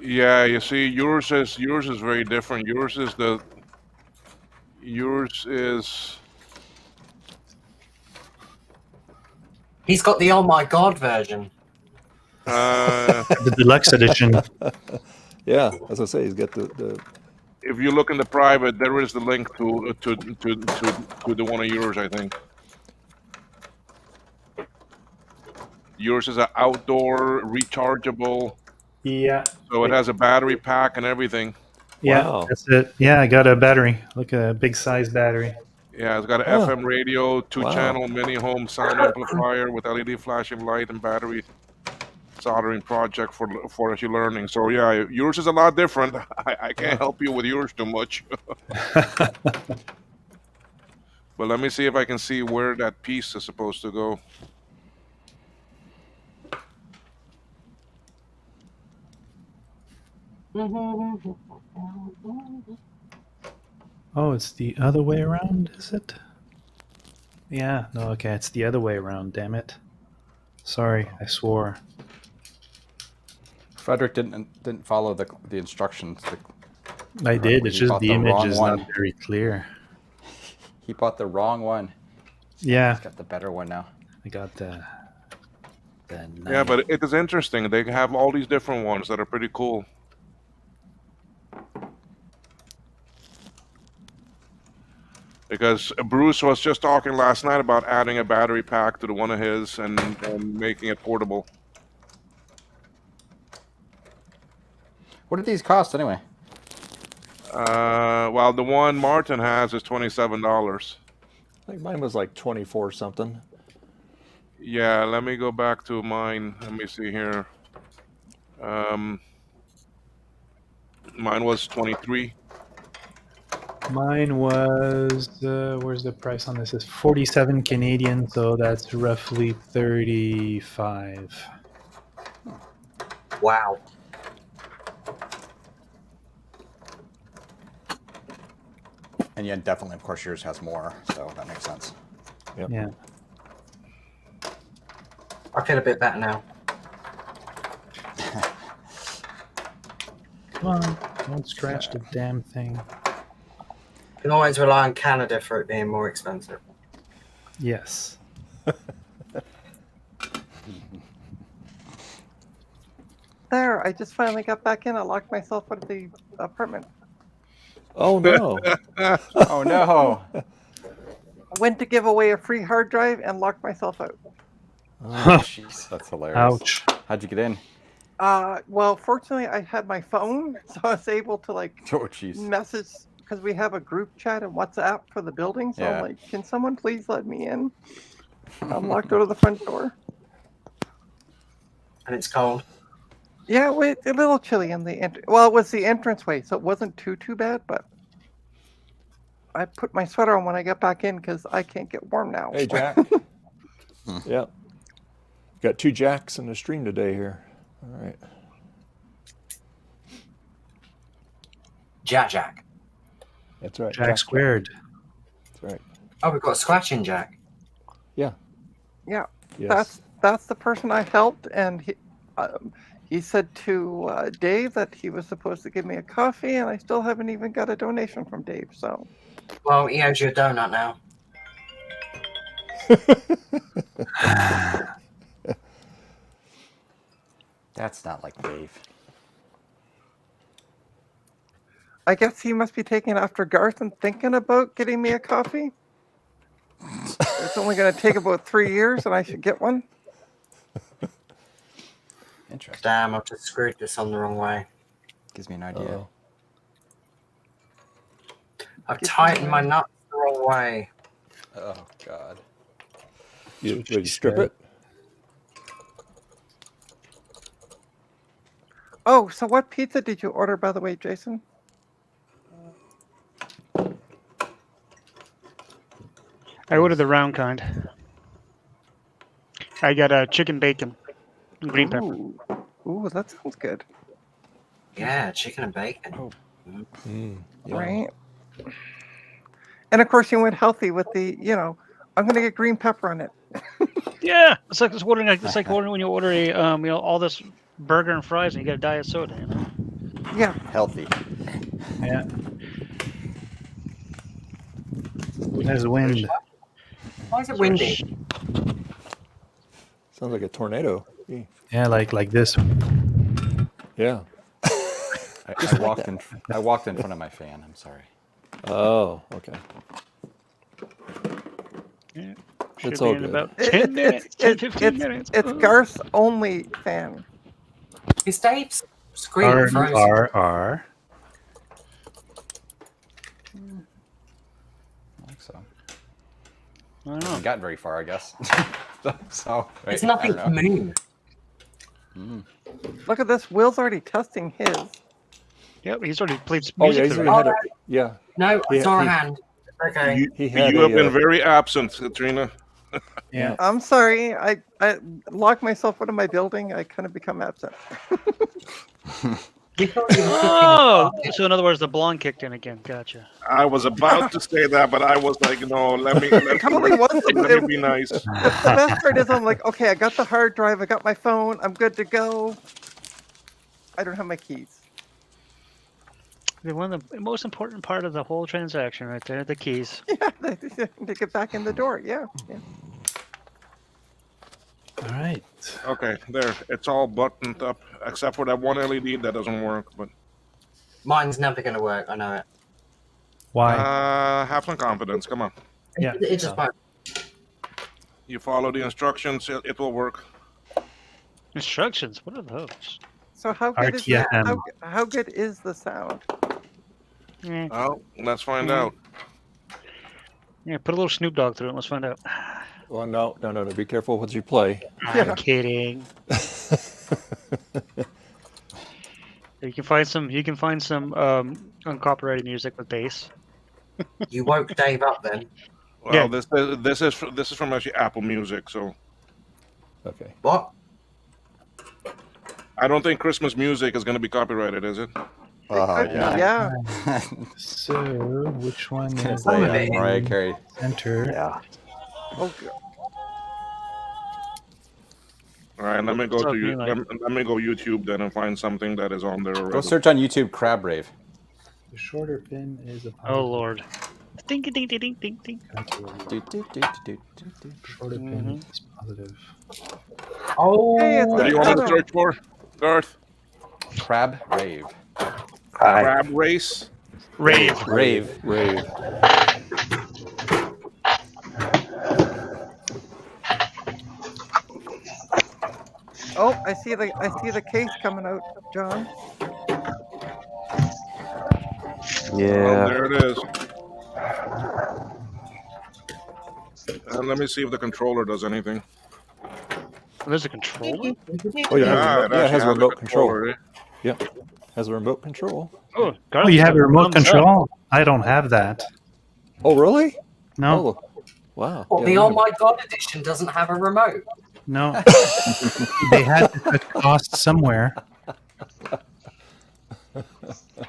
Yeah, you see, yours is very different. Yours is He's got the oh my god version. The deluxe edition. Yeah, as I say, he's got the. If you look in the private, there is the link to the one of yours, I think. Yours is an outdoor rechargeable. Yeah. So it has a battery pack and everything. Yeah, Wow. that's it. Yeah, I got a battery, like a big size battery. Yeah, it's got an Oh. FM radio, 2-channel Wow. mini home sound amplifier with LED flashing light and battery soldering project for as you're learning. So yeah, yours is a lot different. I can't help you with yours too much. But let me see if I can see where that piece is supposed to go. Oh, it's the other way around, is it? Yeah, no, okay, it's the other way around, damn it. Sorry, I swore. Fredrick didn't follow the instructions. I did, it's He just bought the image wrong is one. not very clear. He bought the wrong one. Yeah. He's got the better one now. I got the Yeah, but it is interesting. They have all these different ones that are pretty cool. Because Bruce was just talking last night about adding a battery pack to the one of his and making it portable. What did these cost anyway? Well, the one Martin has is $27. I think mine was like 24 something. Yeah, let me go back to mine. Let me see here. Mine was 23. Mine was, where's the price on this? It's 47 Canadian, so that's roughly 35. Wow. And yeah, definitely, of course, yours has more, so that makes sense. Yep. Yeah. I feel a bit better now. Come on, don't scratch the damn thing. You can always rely on Canada for it being more expensive. Yes. There, I just finally got back in. I locked myself out of the apartment. Oh no! Oh no! Went to give away a free hard drive and locked myself out. Oh, jeez, that's hilarious. Ouch. How'd you get in? Well, fortunately, I had my phone, so I was able to Oh, jeez. message because we have a group chat and WhatsApp for the building. So Yeah. I'm like, can someone please let me in? I'm locked out of the front door. And it's cold. Yeah, wait, a little chilly in the well, it was the entranceway, so it wasn't too bad. But I put my sweater on when I got back in because I can't get warm now. Hey, Jack. Yeah. Got 2 Jacks in the stream today here. All right. Jack. That's right. Jack squared. That's right. Oh, we've got a scratching Jack. Yeah. Yeah, Yes. that's the person I helped, and he said to Dave that he was supposed to give me a coffee, and I still haven't even got a donation from Dave. So, Well, he owes you a donut now. That's not like Dave. I guess he must be taking after Garth and thinking about getting me a coffee. It's only going to take about 3 years, and I should get one. Interesting. Damn, I've just screwed this on the wrong way. Gives me an idea. Uh-oh. I've tightened my nuts the wrong way. Oh God. Did you strip it? Oh, so what pizza did you order, by the way, Jason? I ordered the round kind. I got a chicken bacon and green pepper. Ooh, that sounds good. Yeah, chicken and bacon. Oh. Yeah. Right. And of course, you went healthy with the, I'm going to get green pepper on it. Yeah, it's like ordering when you order a all this burger and fries and you get a diet soda. You know? Yeah. Healthy. Yeah. There's wind. Why is it windy? Sounds like a tornado. Yeah, like this. Yeah. I walked in front of my fan. I'm sorry. Oh, okay. Yeah. It's Should all be in good. about 10 minutes, 15 minutes. It's Garth's only fan. Is Dave's screen frozen? R. I think so. I don't know. Haven't gotten very far, I guess. so It's I nothing don't to know. move. Look at this. Will's already testing his. Yep, he's already played some Oh, yeah, music. he's today. already had it. Yeah. No, I Yeah, saw a he- hand. Okay. He had You have a, been very absent, Katrina. Yeah. I'm sorry. I locked myself out of my building. I kind of become absent. Oh, so in other words, the blonde kicked in again. Gotcha. I was about to say that, but I was like, no, let me Totally was. let me be nice. The best part is I'm like, okay, I got the hard drive. I got my phone. I'm good to go. I don't have my keys. The one of the most important part of the whole transaction right there, the keys. Yeah, to get back in the door. Yeah. All right. Okay, there. It's all buttoned up, except for that one LED that doesn't work. But Mine's never going to work. I know it. Why? have some confidence. Come on. Yeah. It just won't. You follow the instructions, it will work. Instructions? What are those? So how good is that? RTFM. How good is the sound? Yeah. Oh, let's find out. Yeah, put a little Snoop Dogg through it. Let's find out. Well, no. Be careful what you play. I'm kidding. You can find some. Uncopyrighted music with bass. You woke Dave up then. Well, Yeah. this is from actually Apple Music, so Okay. What? I don't think Christmas music is going to be copyrighted, is it? Yeah. So, which one is Some of it. Mariah Carey. enter? Yeah. Oh, All right, let me go What's to up, you. Eli? Let me go YouTube then and find something that is on there already. Go search on YouTube Crab Rave. The shorter pin is a Oh Lord. Ding ding ding ding ding ding. Shorter pin is positive. Oh. Hey, it's What do you want me to search for, Garth? Crab Rave. Crab race. Rave. Rave. Oh, I see the case coming out, John. Yeah. Oh, there it is. And let me see if the controller does anything. There's a controller. Oh, yeah. it It has actually a remote control. controller, eh? Yeah. Has a remote control. Oh, Oh, you have a remote thumbs up. control? I don't have that. Oh, really? No, Oh, wow. Well, Yeah, the I Oh know. My God edition doesn't have a remote. no. They had to cut costs somewhere.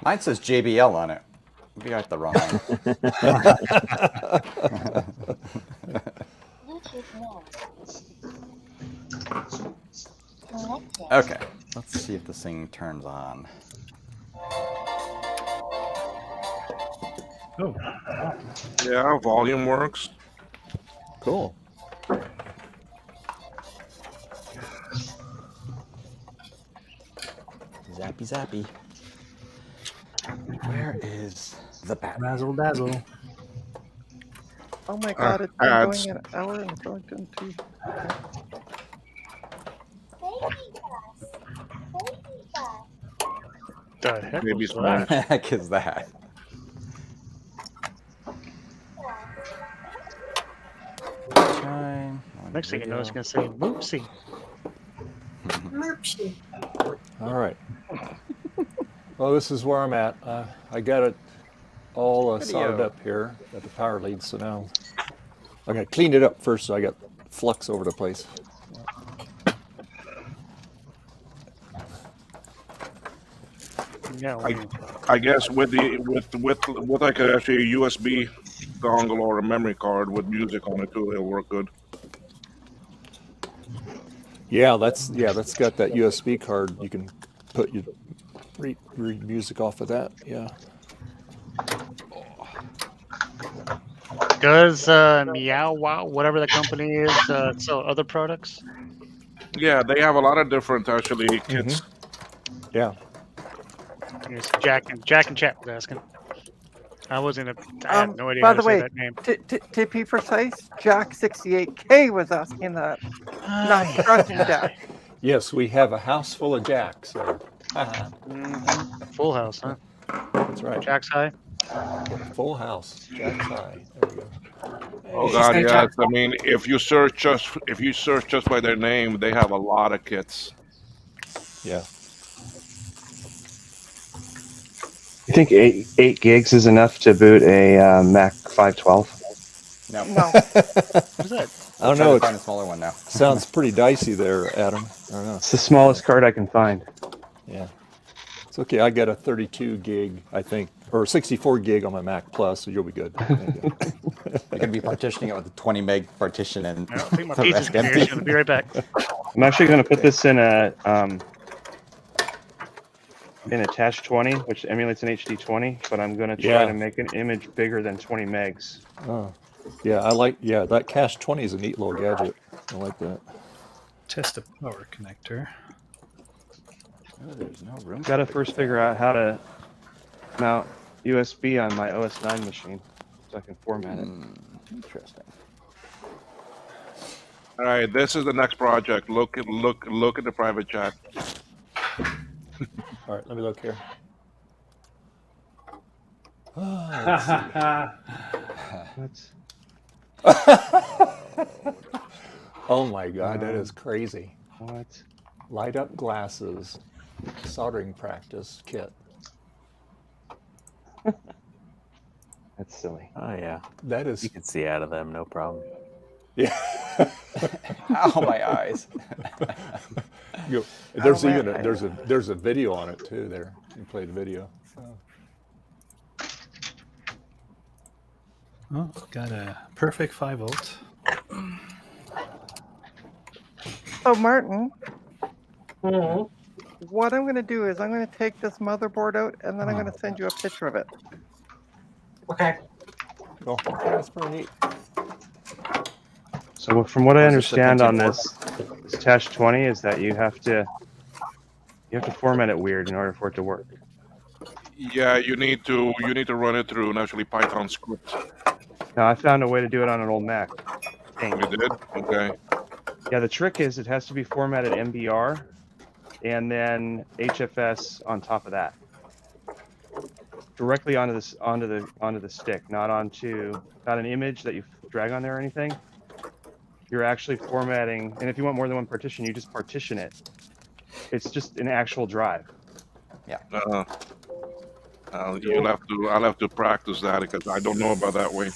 Mine says JBL on it. We got the wrong one. Okay, let's see if this thing turns on. Oh. Yeah, volume works. Cool. Zappy zappy. Where is the battery? Razzle dazzle. Oh my God, it's been ads. going an hour and it's only done 2. The heck Maybe was some that? The heck is that? Next thing you know, it's gonna say "Moopsie." All right. Well, this is where I'm at. I got it all soldered up here at the power lead, so now I got to clean it up first, so I got flux over the place. Yeah. I guess with like actually a USB dongle or a memory card with music on it too, it'll work good. Yeah, that's got that USB card. You can put your read music off of that. Yeah. Does MiOYOOW, whatever the company is, sell other products? Yeah, they have a lot of different actually kits. Yeah. Yes, Jack and Chat was asking. I wasn't. I have no idea By how the to say way, that name. to be precise, Jack68K was asking that, not Trust Jack. Yes, we have a house full of jacks there. Full house, huh? That's right. Jack's high. Full house. Jack's high. There we go. Oh God, yes. I mean, if you search just by their name, they have a lot of kits. Yeah. You think 8 gigs is enough to boot a Mac 512? No. What's that? I don't Try know. to find a smaller one now. Sounds pretty dicey there, Adam. I don't know. It's the smallest card I can find. Yeah. It's okay. I got a 32 gig, I think, or 64 gig on my Mac Plus, so you'll be good. You're gonna be partitioning it with a 20 meg partition and I'll take my the pieces rest empty. here. I'll be right back. I'm actually going to put this in a Tash 20, which emulates an HD20, but I'm going to try to make an image bigger than 20 megs. Oh, yeah. That Cache 20 is a neat little gadget. I like that. Test the power connector. Oh, there's no room. Got to first figure out how to mount USB on my OS 9 machine so I can format it. Interesting. All right, this is the next project. Look at the private chat. All right, let me look here. Oh my God, that is crazy. What? Light up glasses, soldering practice kit. That's silly. Oh yeah, that is. You can see out of them, no problem. Yeah. Ow, my eyes. There's there's a video on it too. There, you can play the video. Oh, got a perfect 5 volt. So Martin, what I'm going to do is I'm going to take this motherboard out and then I'm going to send you a picture of it. Okay. Oh, that's pretty neat. So from what I understand on this Tash 20 is that you have to format it weird in order for it to work. Yeah, you need to run it through an actually Python script. Now I found a way to do it on an old Mac. You did? Okay. Yeah, the trick is it has to be formatted MBR and then HFS on top of that. Directly onto the stick, not an image that you drag on there or anything. You're actually formatting, and if you want more than one partition, you just partition it. It's just an actual drive. Yeah. I'll have to practice that because I don't know about that way.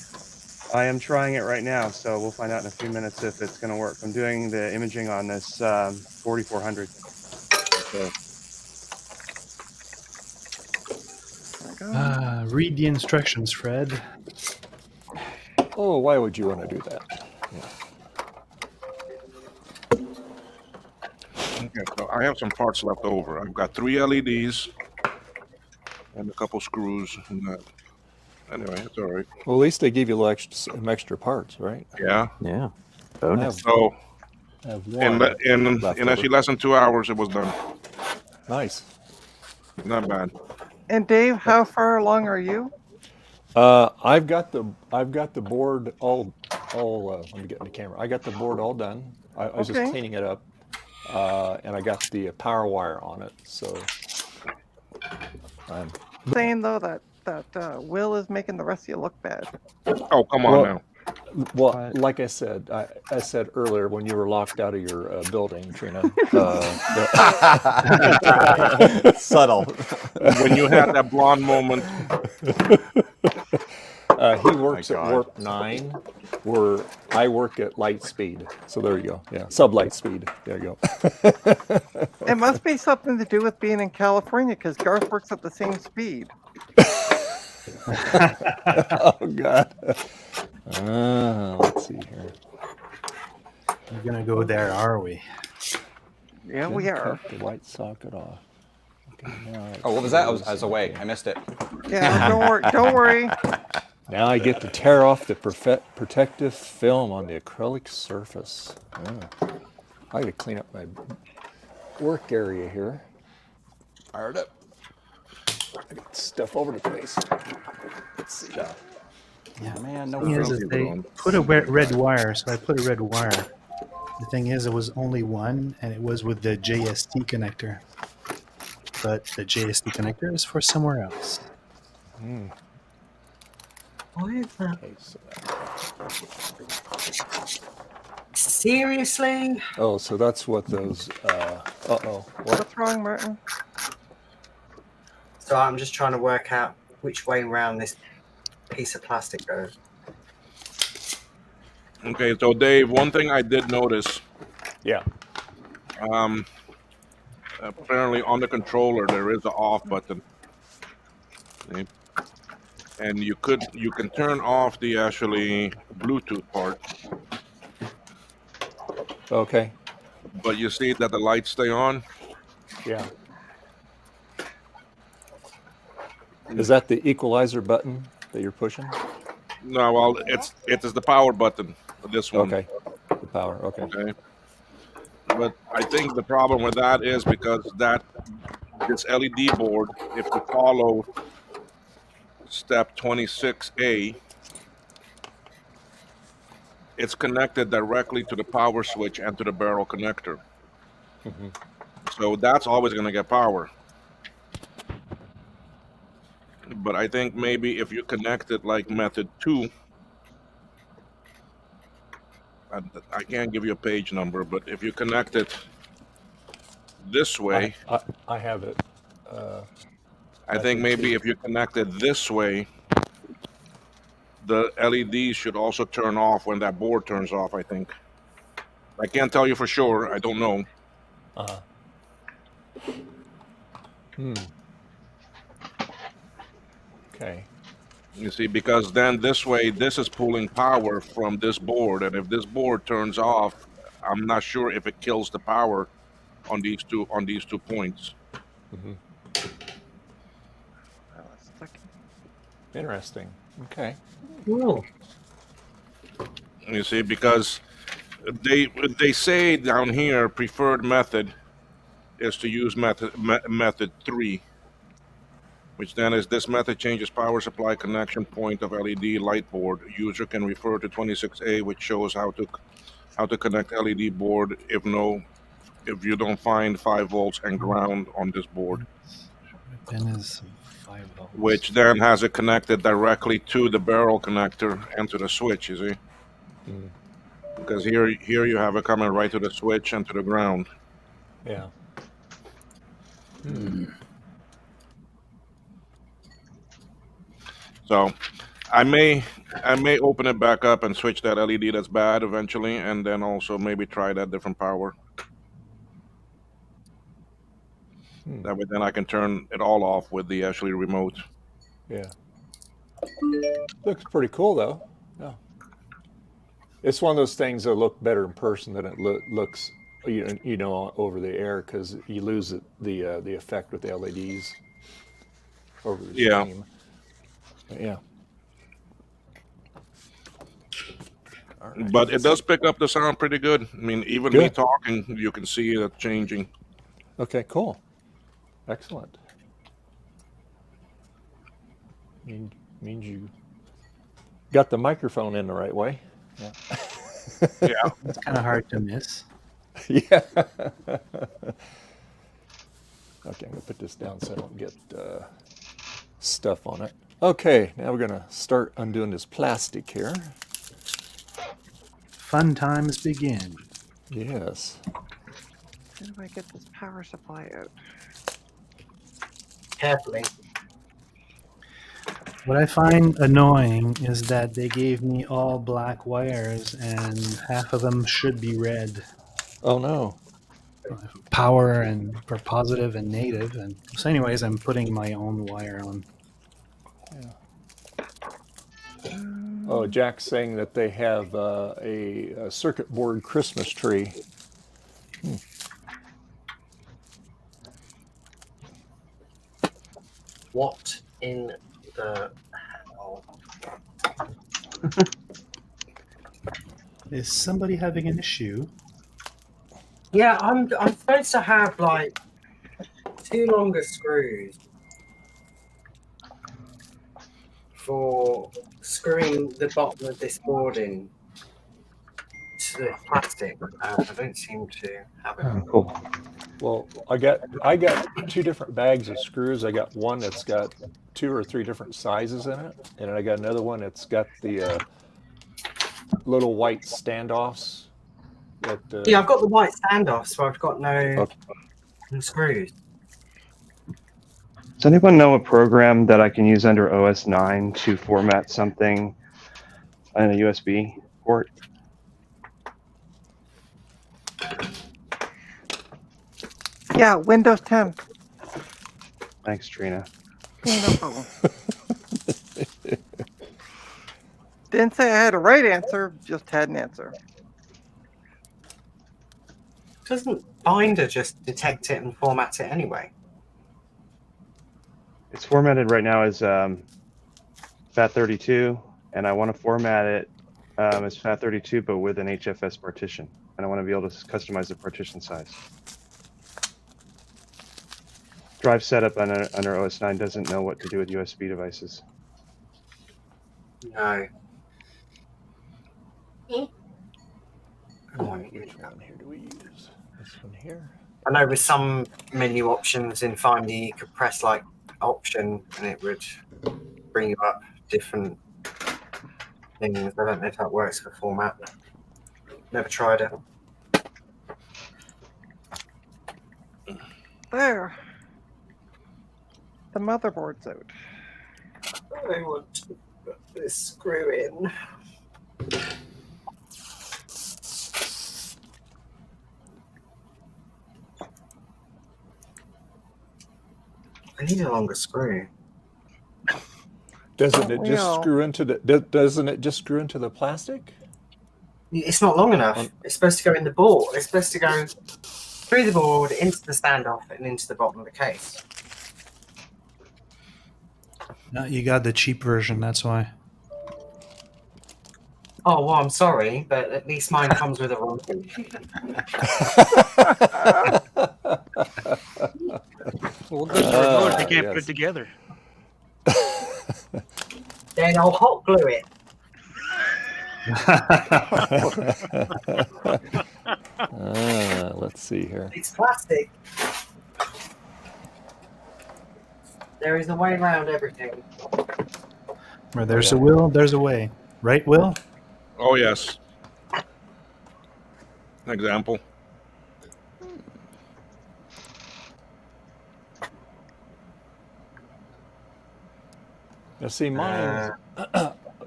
I am trying it right now, so we'll find out in a few minutes if it's going to work. I'm doing the imaging on this 4400. Okay. Read the instructions, Fred. Oh, why would you want to do that? Yeah. Okay, so I have some parts left over. I've got 3 LEDs and a couple screws and that. Anyway, it's all right. Well, at least they give you some extra parts, right? Yeah. Yeah. Bonus. So I have in one actually less than 2 hours, it was done. Nice. Not bad. And Dave, how far along are you? I've got the board all let me get in the camera. I got the board all done. I was just cleaning it up, and I got the power wire on it. So I'm saying though that Will is making the rest of you look bad. Oh, come on now. Well, like I said earlier when you were locked out of your building, Trina. Subtle. When you had that blonde moment. He works at warp 9, where I work at light speed. So there you go. Yeah, sub-light speed. There you go. It must be something to do with being in California because Garth works at the same speed. Oh God. Let's see here. We're gonna go there, are we? Yeah, we are. Cut the white socket off. Okay, Oh, what was that? I was away. I missed it. Yeah, don't worry. Now I get to tear off the protective film on the acrylic surface. Oh. I gotta clean up my work area here. Fired up. I got stuff over the place. Let's see. Yeah, man, no The thing is they put a red wire, so I put a red wire. The thing is, it was only one, and it was with the JST connector. But the JST connector is for somewhere else. Why is that? Okay, so Seriously? oh, so that's what those. Uh-oh. What? What's wrong, Martin? So I'm just trying to work out which way around this piece of plastic goes. Okay, so Dave, one thing I did notice. Yeah. Apparently on the controller there is an off button. Okay. And you can turn off the actually Bluetooth part. Okay. But you see that the lights stay on? Yeah. Is that the equalizer button that you're pushing? No, well, it is the power button for this one. Okay. The power. Okay. Okay. But I think the problem with that is because this LED board, if you follow step 26A, it's connected directly to the power switch and to the barrel connector. Mm-hmm. So that's always going to get power. But I think maybe if you connect it like method 2, I can't give you a page number, but if you connect it this way, I have it. I think maybe if you connect it this way, the LEDs should also turn off when that board turns off, I think. I can't tell you for sure. I don't know. Okay. You see, because then this way, this is pulling power from this board, and if this board turns off, I'm not sure if it kills the power on these two points. Mm-hmm. Interesting. Okay. Ooh. You see, because they say down here preferred method is to use method 3, which then is this method changes power supply connection point of LED light board. User can refer to 26A, which shows how to connect LED board if you don't find 5 volts and ground on this board. Pin is 5 volts. Which then has it connected directly to the barrel connector and to the switch, you see? Mm. Because here you have it coming right to the switch and to the ground. Yeah. So I may open it back up and switch that LED that's bad eventually, and then also maybe try that different power. That way then I can turn it all off with the actually remote. Yeah. Looks pretty cool though. Yeah. It's one of those things that look better in person than it looks, you know, over the air, because you lose the effect with the LEDs over the stream. Yeah. Right. But it does pick up the sound pretty good. I mean, even me talking, you can see it changing. Okay, cool. Excellent. Means you got the microphone in the right way. Yeah. Yeah. It's kind of hard to miss. Yeah. Okay, I'm gonna put this down so I don't get stuff on it. Okay, now we're gonna start undoing this plastic here. Fun times begin. Yes. How do I get this power supply out? Carefully. What I find annoying is that they gave me all black wires and half of them should be red. Oh no. Power and for positive and negative. And so anyways, I'm putting my own wire on. Yeah. Oh, Jack's saying that they have a circuit board Christmas tree. What in the hell? Is somebody having an issue? Yeah, I'm supposed to have like 2 longer screws for screwing the bottom of this board in to the plastic. I don't seem to have it. Cool. Well, I got 2 different bags of screws. I got one that's got 2 or 3 different sizes in it, and then I got another one that's got the little white standoffs. That Yeah, I've got the white standoff, so I've got no screws. Does anyone know a program that I can use under OS 9 to format something on a USB port? Yeah, Windows 10. Thanks, Trina. Yeah, no problem. Didn't say I had a right answer, just had an answer. Doesn't Binder just detect it and format it anyway? It's formatted right now as FAT32, and I want to format it as FAT32, but with an HFS partition. And I want to be able to customize the partition size. Drive setup under OS 9 doesn't know what to do with USB devices. No. which one here do we use? This one here. I know with some menu options in Finder, you could press like option and it would bring you up different things. I don't know if that works for format. Never tried it. There. The motherboard's out. I want to put this screw in. I need a longer screw. Doesn't it just screw into the? Doesn't it just screw into the plastic? It's not long enough. It's supposed to go in the board. It's supposed to go through the board, into the standoff, and into the bottom of the case. No, you got the cheap version, that's why. Oh, well, I'm sorry, but at least mine comes with a rod. Well, good for remote if you can't put it together. Then I'll hot glue it. Let's see here. It's plastic. There is a way around everything. Where there's a will, there's a way. Right, Will? Oh, yes. Example. Now, see mine.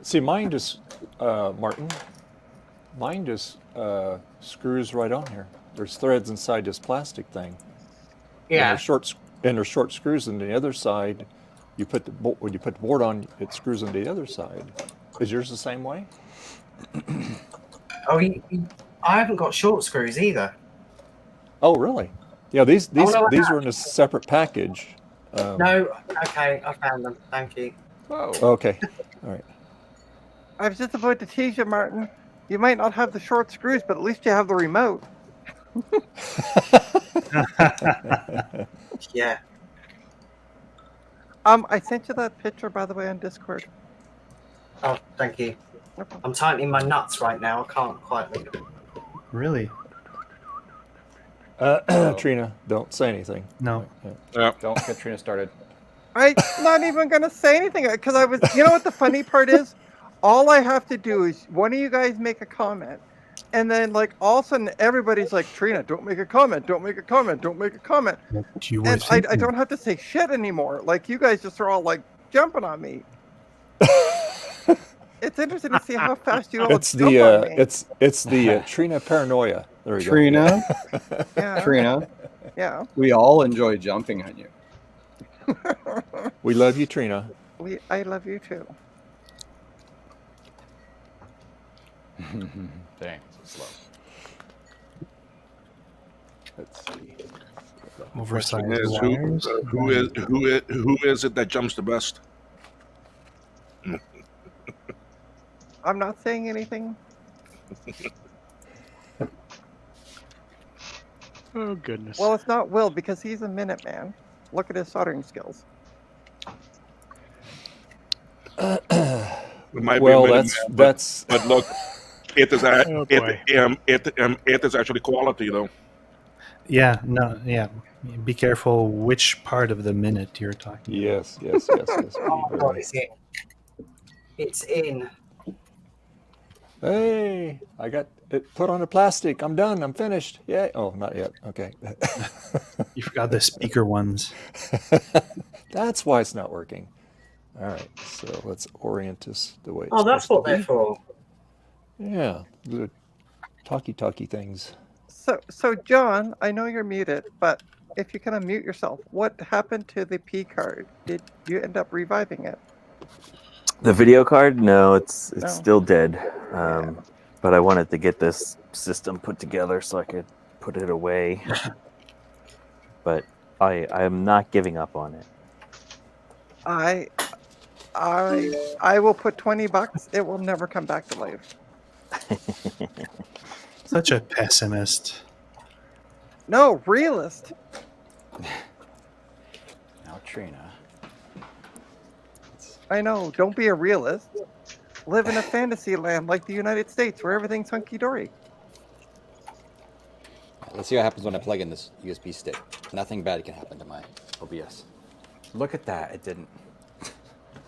See mine just, Martin. Mine just screws right on here. There's threads inside this plastic thing. Yeah. And there's short screws on the other side. You put the when you put the board on, it screws on the other side. Is yours the same way? Oh, I haven't got short screws either. Oh, really? Yeah, these no, are in a separate package. No, okay, I found them. Thank you. Oh. Okay. All right. I was just about to tease you, Martin. You might not have the short screws, but at least you have the remote. Yeah. I sent you that picture, by the way, on Discord. Oh, thank you. I'm tightening my nuts right now. I can't quite look at it. Really? Trina, don't say anything. No. Yeah. Don't get Trina started. I'm not even going to say anything because I was, you know what the funny part is? All I have to do is one of you guys make a comment. And then, like, all of a sudden, everybody's like, Trina, don't make a comment, don't make a comment, don't make a comment. And I don't have to say shit anymore. Like, you guys just are all, like, jumping on me. It's interesting to see how fast you all It's jump the on me. it's the Trina paranoia. There we Trina, go. Yeah. Trina, Yeah. we all enjoy jumping on you. We love you, Trina. I love you too. Dang, so slow. Let's see. Oversized Is wires. who is it that jumps the best? I'm not saying anything. Oh goodness. Well, it's not Will because he's a Minuteman. Look at his soldering skills. It might Well, be a that's Minuteman, that's. but look, it is Oh, boy. it is actually quality though. Yeah, no, yeah. Be careful which part of the minute you're talking. Yes, yes, yes, yes. Oh my god, Very. it's in. It's in. Hey, I got it put on the plastic. I'm done. I'm finished. Yay. Oh, not yet. Okay. You forgot the speaker ones. That's why it's not working. All right. So let's orient this the way it's Oh, that's what supposed to they're be. for. Yeah. The talky things. So John, I know you're muted, but if you kind of mute yourself, what happened to the P card? Did you end up reviving it? The video card? No, it's No. still dead. But I wanted to get this system put together so I could put it away. But I am not giving up on it. I will put $20. It will never come back to life. Such a pessimist. No, realist. Now, Trina. I know. Don't be a realist. Live in a fantasy land like the United States where everything's hunky-dory. Let's see what happens when I plug in this USB stick. Nothing bad can happen to my OBS. Look at that. It didn't.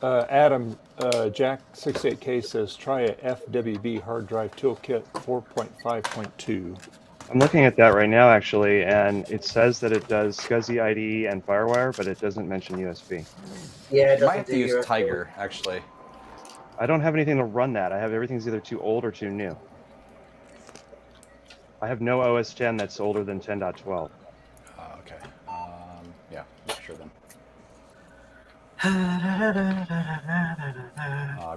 Adam, Jack68K says try a FWB hard drive toolkit 4.5.2. I'm looking at that right now, actually, and it says that it does SCSI IDE and FireWire, but it doesn't mention USB. Yeah, it You might doesn't have to do use USB. Tiger, actually. I don't have anything to run that. I have everything's either too old or too new. I have no OS 10 that's older than 10.12. Okay. Yeah, sure then.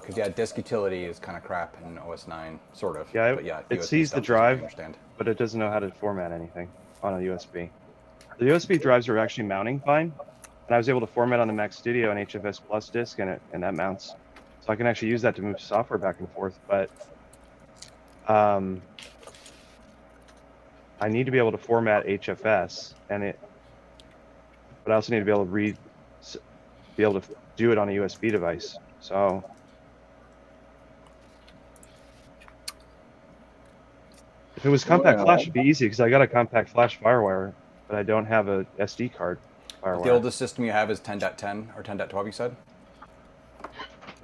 Because yeah, disk utility is kind of crap in OS 9, sort of. Yeah, but yeah, it USB sees the stuff, I drive, understand. but it doesn't know how to format anything on a USB. The USB drives are actually mounting fine, and I was able to format on the Mac Studio an HFS Plus disk, and that mounts. So I can actually use that to move software back and forth, but I need to be able to format HFS, but I also need to be able to do it on a USB device. So if it was compact flash, it'd be easy because I got a compact flash FireWire, but I don't have a SD card FireWire. The oldest system you have is 10.10 or 10.12, you said?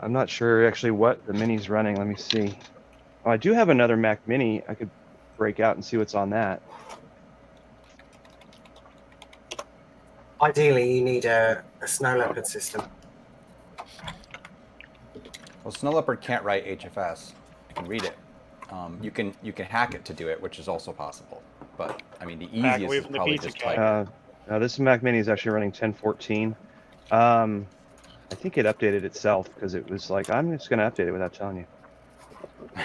I'm not sure actually what the Mini's running. Let me see. Oh, I do have another Mac Mini. I could break out and see what's on that. Ideally, you need a Snow Leopard system. Well, Snow Leopard can't write HFS. It can read it. You can hack it to do it, which is also possible. But I mean, the Back easiest away is from the probably pizza just cat. Tiger. Now this Mac Mini is actually running 10.14. I think it updated itself because it was like, I'm just going to update it without telling you.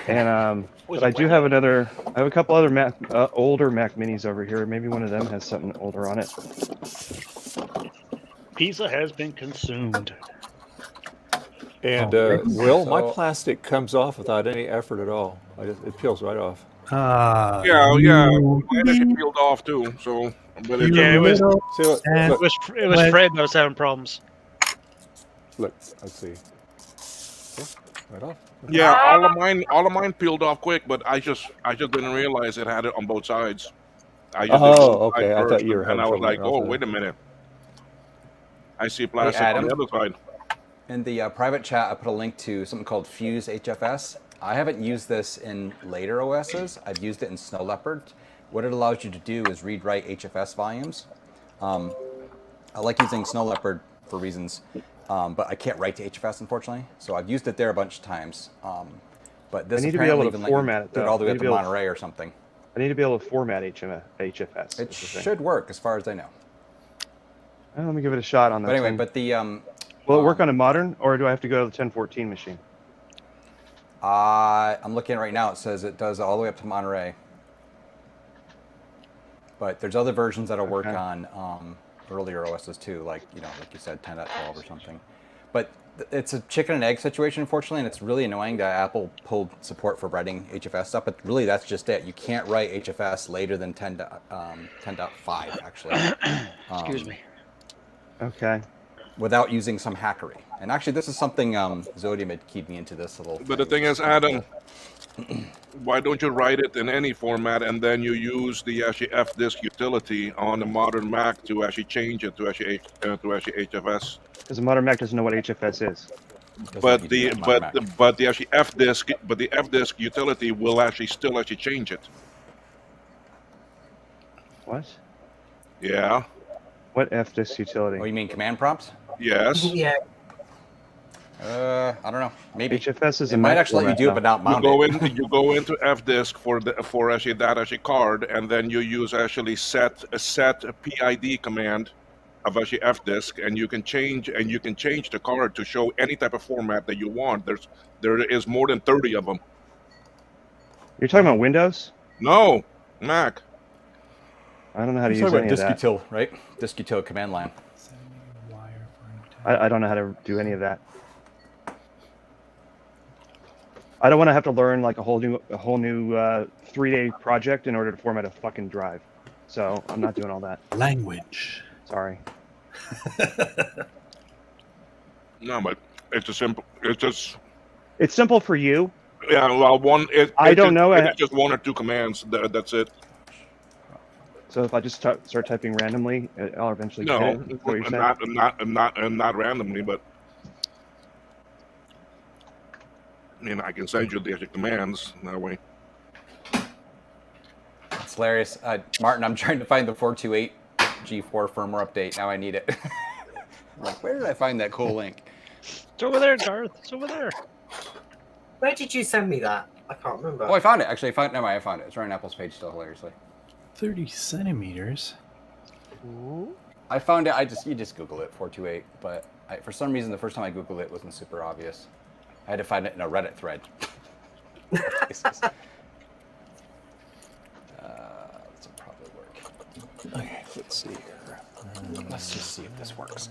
And but I do have I have a couple other older Mac Minis over here. Maybe one of them has something older on it. Pizza has been consumed. And Will, my plastic comes off without any effort at all. It peels right off. Yeah, mine actually peeled off too. So, but it Yeah, it was. So, It was Fred that was having problems. Look, let's see. Yeah, right off. Yeah, all of mine peeled off quick, but I just didn't realize it had it on both sides. I just did one okay. side I thought first, you were and having I was trouble like, getting oh, off wait a minute. I see plastic Hey, on Adam. the other side. In the private chat, I put a link to something called Fuse HFS. I haven't used this in later OSs. I've used it in Snow Leopard. What it allows you to do is read-write HFS volumes. I like using Snow Leopard for reasons, but I can't write to HFS, unfortunately. So I've used it there a bunch of times. But this I need to be able apparently to even format let it, you do it though. all the way I up need to to be able to- Monterey or something. I need to be able to format HFS. It is the thing. should work, as far as I know. Well, let me give it a shot on that. But anyway, but the will it work on a modern, or do I have to go to the 1014 machine? I'm looking right now. It says it does all the way up to Monterey. But there's other versions that'll work on earlier OSs too, like you said, 10.12 or something. but it's a chicken and egg situation, unfortunately, and it's really annoying that Apple pulled support for writing HFS stuff. But really, that's just it. You can't write HFS later than 10.5, actually. Excuse me. Okay. Without using some hackery. And actually, this is something Zodium had keyed me into this little. But the thing is, Adam, why don't you write it in any format and then you use the actually fdisk utility on a modern Mac to actually change it to actually HFS? Because a modern Mac doesn't know what HFS is. But the actually fdisk utility will actually still actually change it. What? Yeah. What fdisk utility? Oh, you mean command prompts? Yes. Yeah. I don't know. Maybe HFS is it might actually let you do it, but not mount it. You go into fdisk for actually that actually card, and then you use actually set PID command of actually fdisk, and you can change the card to show any type of format that you want. There is more than 30 of them. You're talking about Windows? No, Mac. I don't know how to You're use talking any of about that. disk util, right? Disk util command line. I don't know how to do any of that. I don't want to have to learn like a whole new 3-day project in order to format a fucking drive. So I'm not doing all that. Language. Sorry. No, but it's a simple. It's just. It's simple for you. Yeah, well, I don't know. It's just one or two commands. That's it. So if I just start typing randomly, I'll eventually get No, it. Is what you're saying? not randomly, but I mean, I can send you the actual commands that way. It's hilarious. Martin, I'm trying to find the 428 G4 firmware update. Now I need it. I'm like, where did I find that cool link? It's over there, Garth. It's over there. Where did you send me that? I can't remember. Oh, I found it. Actually, I found it. It's right on Apple's page still, hilariously. 30 centimeters. I found it. You just Google it, 428. But for some reason, the first time I Googled it wasn't super obvious. I had to find it in a Reddit thread. This will probably work. Okay, let's see here. Let's just see if this works.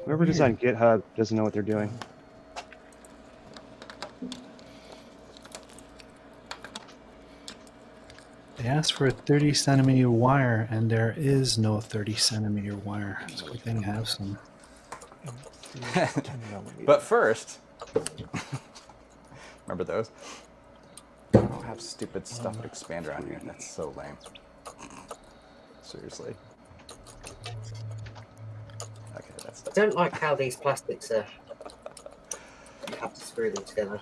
Whoever designed GitHub doesn't know what they're doing. They asked for a 30 centimeter wire, and there is no 30 centimeter wire. It's a good thing to have some. But first, remember those? I'll have stupid stuff to expand around here. That's so lame. Seriously. Okay, that's. I don't like how these plastics are. You have to screw them together.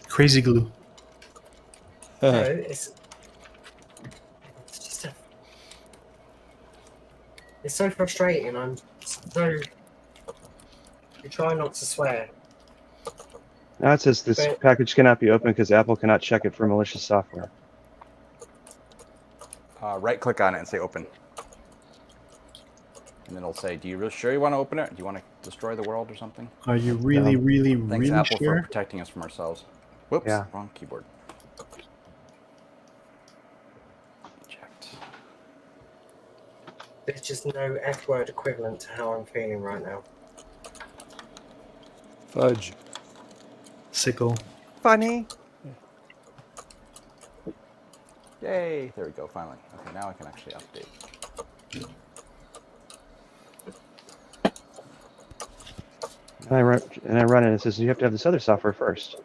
Crazy glue. No, it's just it's so frustrating. I'm so. You try not to swear. Now it says this package cannot be opened because Apple cannot check it for malicious software. Right-click on it and say open. And then it'll say, "Do you really sure you want to open it? Do you want to destroy the world or something?" Are you really, really, Thanks, really Apple, sure? for protecting us from ourselves. Whoops, Yeah. wrong keyboard. Eject. There's just no F-word equivalent to how I'm feeling right now. Fudge. Sickle. Funny. Yay! There we go. Finally. Okay, now I can actually update. And I run it and it says you have to have this other software first.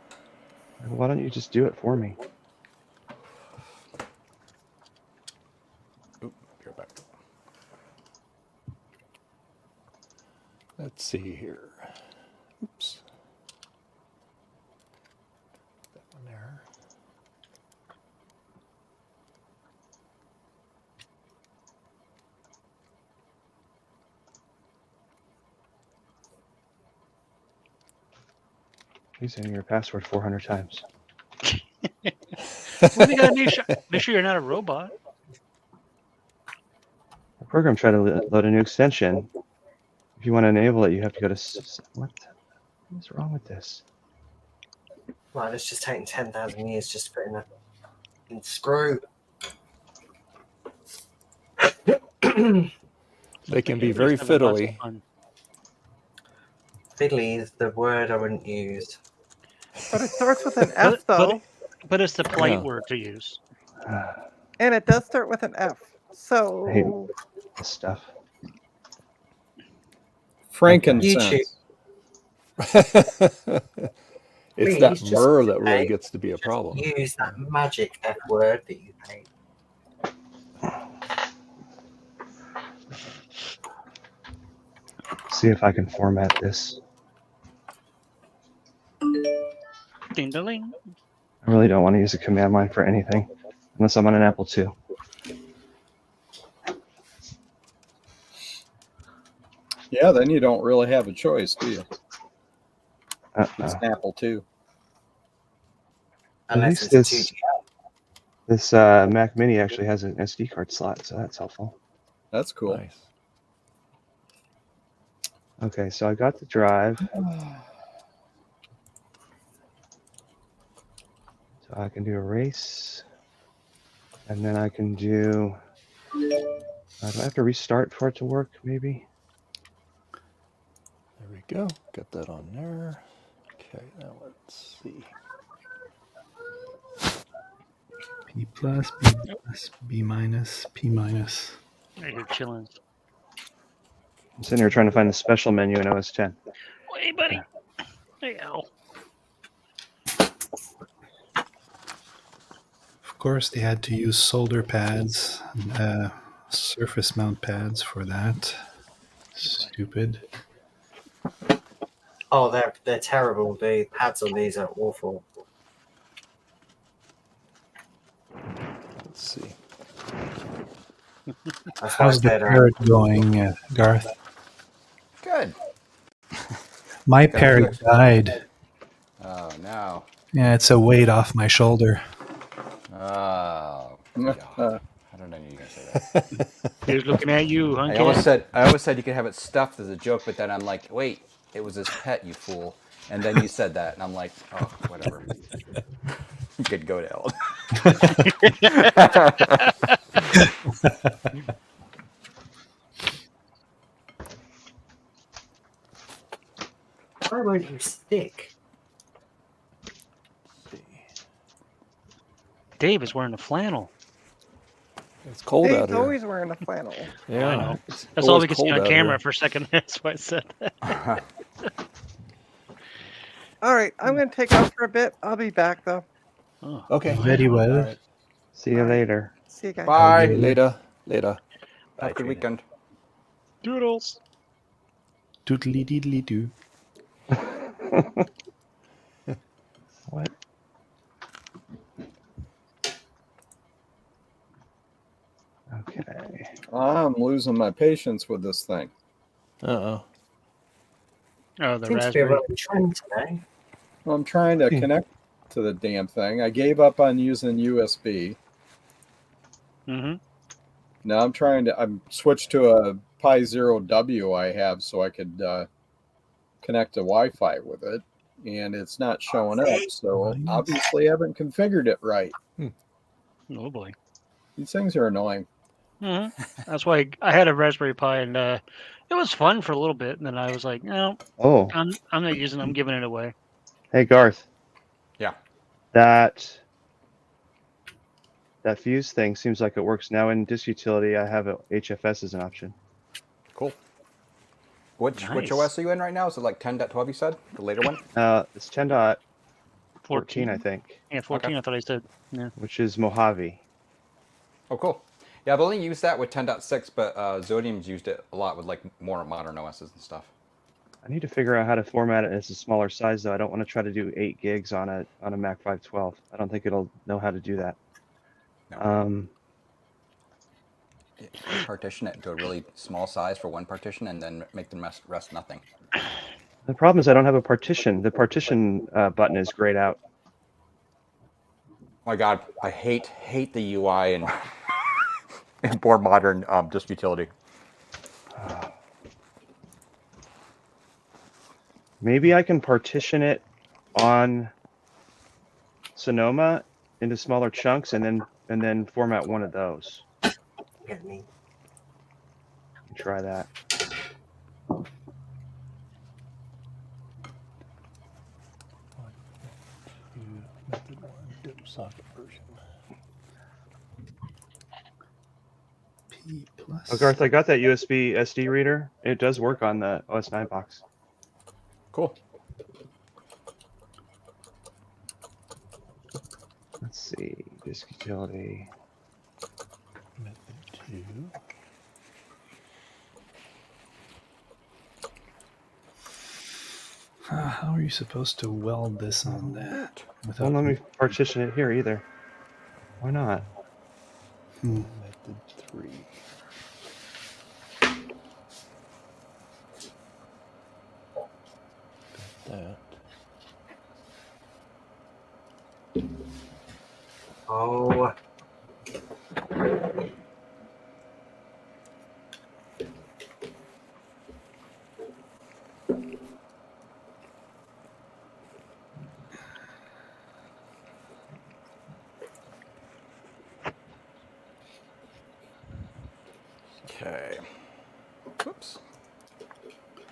Why don't you just do it for me? Oop, be right back. Let's see here. Oops. That one there. You're saying your password 400 times. Well, you gotta make sure you're not a robot. The program tried to load a new extension. If you want to enable it, you have to go to what? What's wrong with this? Right, it's just taken 10,000 years just to put in a screw. They can be very fiddly. Fiddly is the word I wouldn't use. But it starts with an F, though. But it's the polite Yeah. word to use. And it does start with an F. So I hate this stuff. Frankincense. It's Please, that just myrrh that really say- gets to be a problem. Use that magic F word that you hate. See if I can format this. Ding-a-ling. I really don't want to use a command line for anything, unless I'm on an Apple II. Yeah, then you don't really have a choice, do you? It's Uh-uh. an Apple II. At Unless least it's this 2GL. this Mac Mini actually has an SD card slot, so that's helpful. That's cool. Nice. Okay, so I got the drive. So I can do erase, and then I can do. Do I have to restart for it to work? Maybe. There we go. Got that on there. Okay, now let's see. P plus, B plus, B minus, P minus. Right here, chilling. I'm sitting here trying to find the special menu in OS 10. Hey, buddy. Hey, Al. Of course, they had to use solder pads, surface mount pads for that. Stupid. Oh, they're terrible. The pads on these are awful. Let's see. How's the parrot going, Garth? Good. My Gotta parrot fix- died. Oh no. Yeah, it's a weight off my shoulder. Oh. God. I don't know you gonna say that. He's looking at you, huh? I always said you could have it stuffed as a joke, but then I'm like, wait, it was his pet, you fool. And then you said that, and I'm like, oh, whatever. You could go to hell. Why won't you stick? Dave is wearing a flannel. It's cold Dave's out here. always wearing a flannel. Yeah, I know. it's That's all always we can see cold on out camera here. for a second. That's why I said that. All right, I'm going to take off for a bit. I'll be back, though. Oh. Okay. Very well. All right. See you later. See you guys. Bye. Later. Later. Have a good weekend. Doodles. Doodly deedly doo. What? Okay. I'm losing my patience with this thing. Uh-oh. Oh, the Seems to be a raspberry. real trend today. Well, I'm trying to connect to the damn thing. I gave up on using USB. Mm-hmm. Now I'm switched to a Pi Zero W I have so I could connect to Wi-Fi with it, and it's not showing up. So obviously I haven't configured it right. Oh boy. These things are annoying. Mm-hmm. That's why I had a Raspberry Pi, and it was fun for a little bit, and then I was like, no, Oh, I'm not using it. I'm giving it away. hey Garth. Yeah. That fuse thing seems like it works now in disk utility. I have HFS as an option. Cool. Which Nice. OS are you in right now? Is it like 10.12 you said? The later one? It's 10.14, I think, Yeah, 14. Okay. I thought I said. Yeah. which is Mojave. Oh, cool. Yeah, I've only used that with 10.6, but Zodium's used it a lot with like more modern OSs and stuff. I need to figure out how to format it as a smaller size, though. I don't want to try to do 8 gigs on a Mac 512. I don't think it'll know how to do that. No. Partition it into a really small size for one partition, and then make the rest nothing. The problem is I don't have a partition. The partition button is grayed out. My God, I hate the UI and more modern disk utility. Maybe I can partition it on Sonoma into smaller chunks and then format one of those. Get me. Try that. Method 1 dip socket version. P plus. Oh, Garth, I got that USB SD reader. It does work on the OS 9 box. Cool. Let's see. Disk utility. Method 2. How are you supposed to weld this on that? Don't let me partition it here either. Why not? Method 3. Got that. Oh. Okay. Whoops.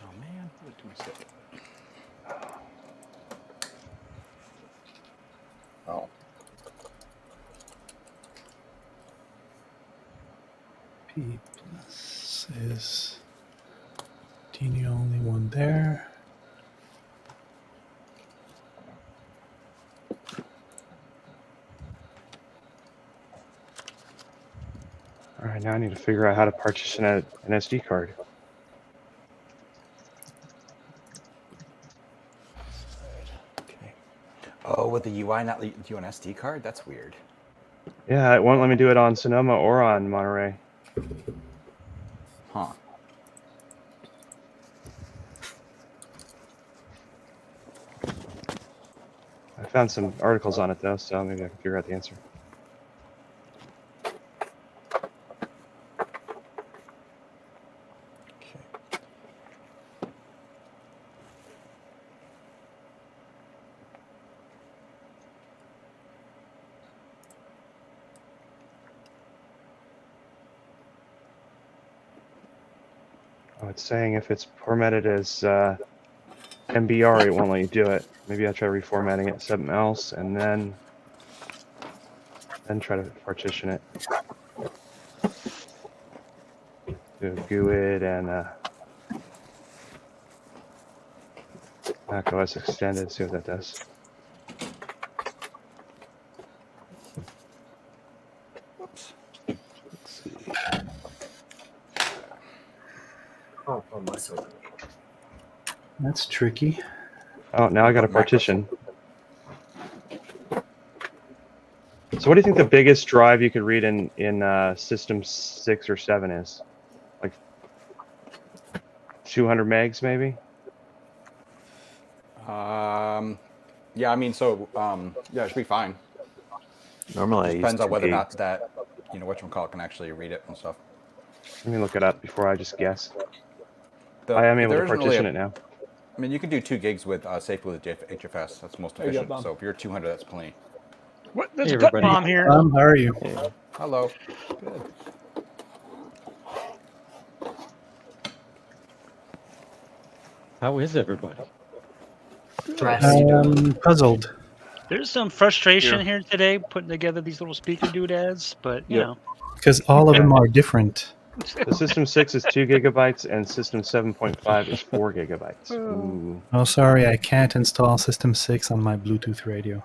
Oh man, what did we say? Oh. P plus is the only one there. All right, now I need to figure out how to partition an SD card. Okay. Oh, with the UI not let you an SD card? That's weird. Yeah, it won't let me do it on Sonoma or on Monterey. Huh. I found some articles on it though, so maybe I can figure out the answer. Oh, it's saying if it's formatted as MBR, it won't let you do it. Maybe I'll try reformatting it something else, and then try to partition it. Do GUID and macOS extended. See what that does. Whoops. Let's see. Oh, myself. That's tricky. Oh, now I got a partition. So what do you think the biggest drive you could read in System 6 or 7 is? Like 200 megs maybe? Yeah, I mean, so yeah, it should be fine. Normally, It depends on whether or not that, whatchamacallit can actually read it and stuff. Let me look it up before I just guess. I am able to partition it now. I mean, you can do 2 gigs with safely with HFS. That's most There you go, efficient. Bob. So if you're 200, that's plenty. What? There's a gut bomb here. How are you? Yeah. Hello. Good. How is everybody? Puzzled. There's some frustration here today putting together these little speaker doodads, but you know. Because all of them are different. The System 6 is 2 gigabytes and System 7.5 is 4 gigabytes. Ooh. Oh, sorry, I can't install System 6 on my Bluetooth radio.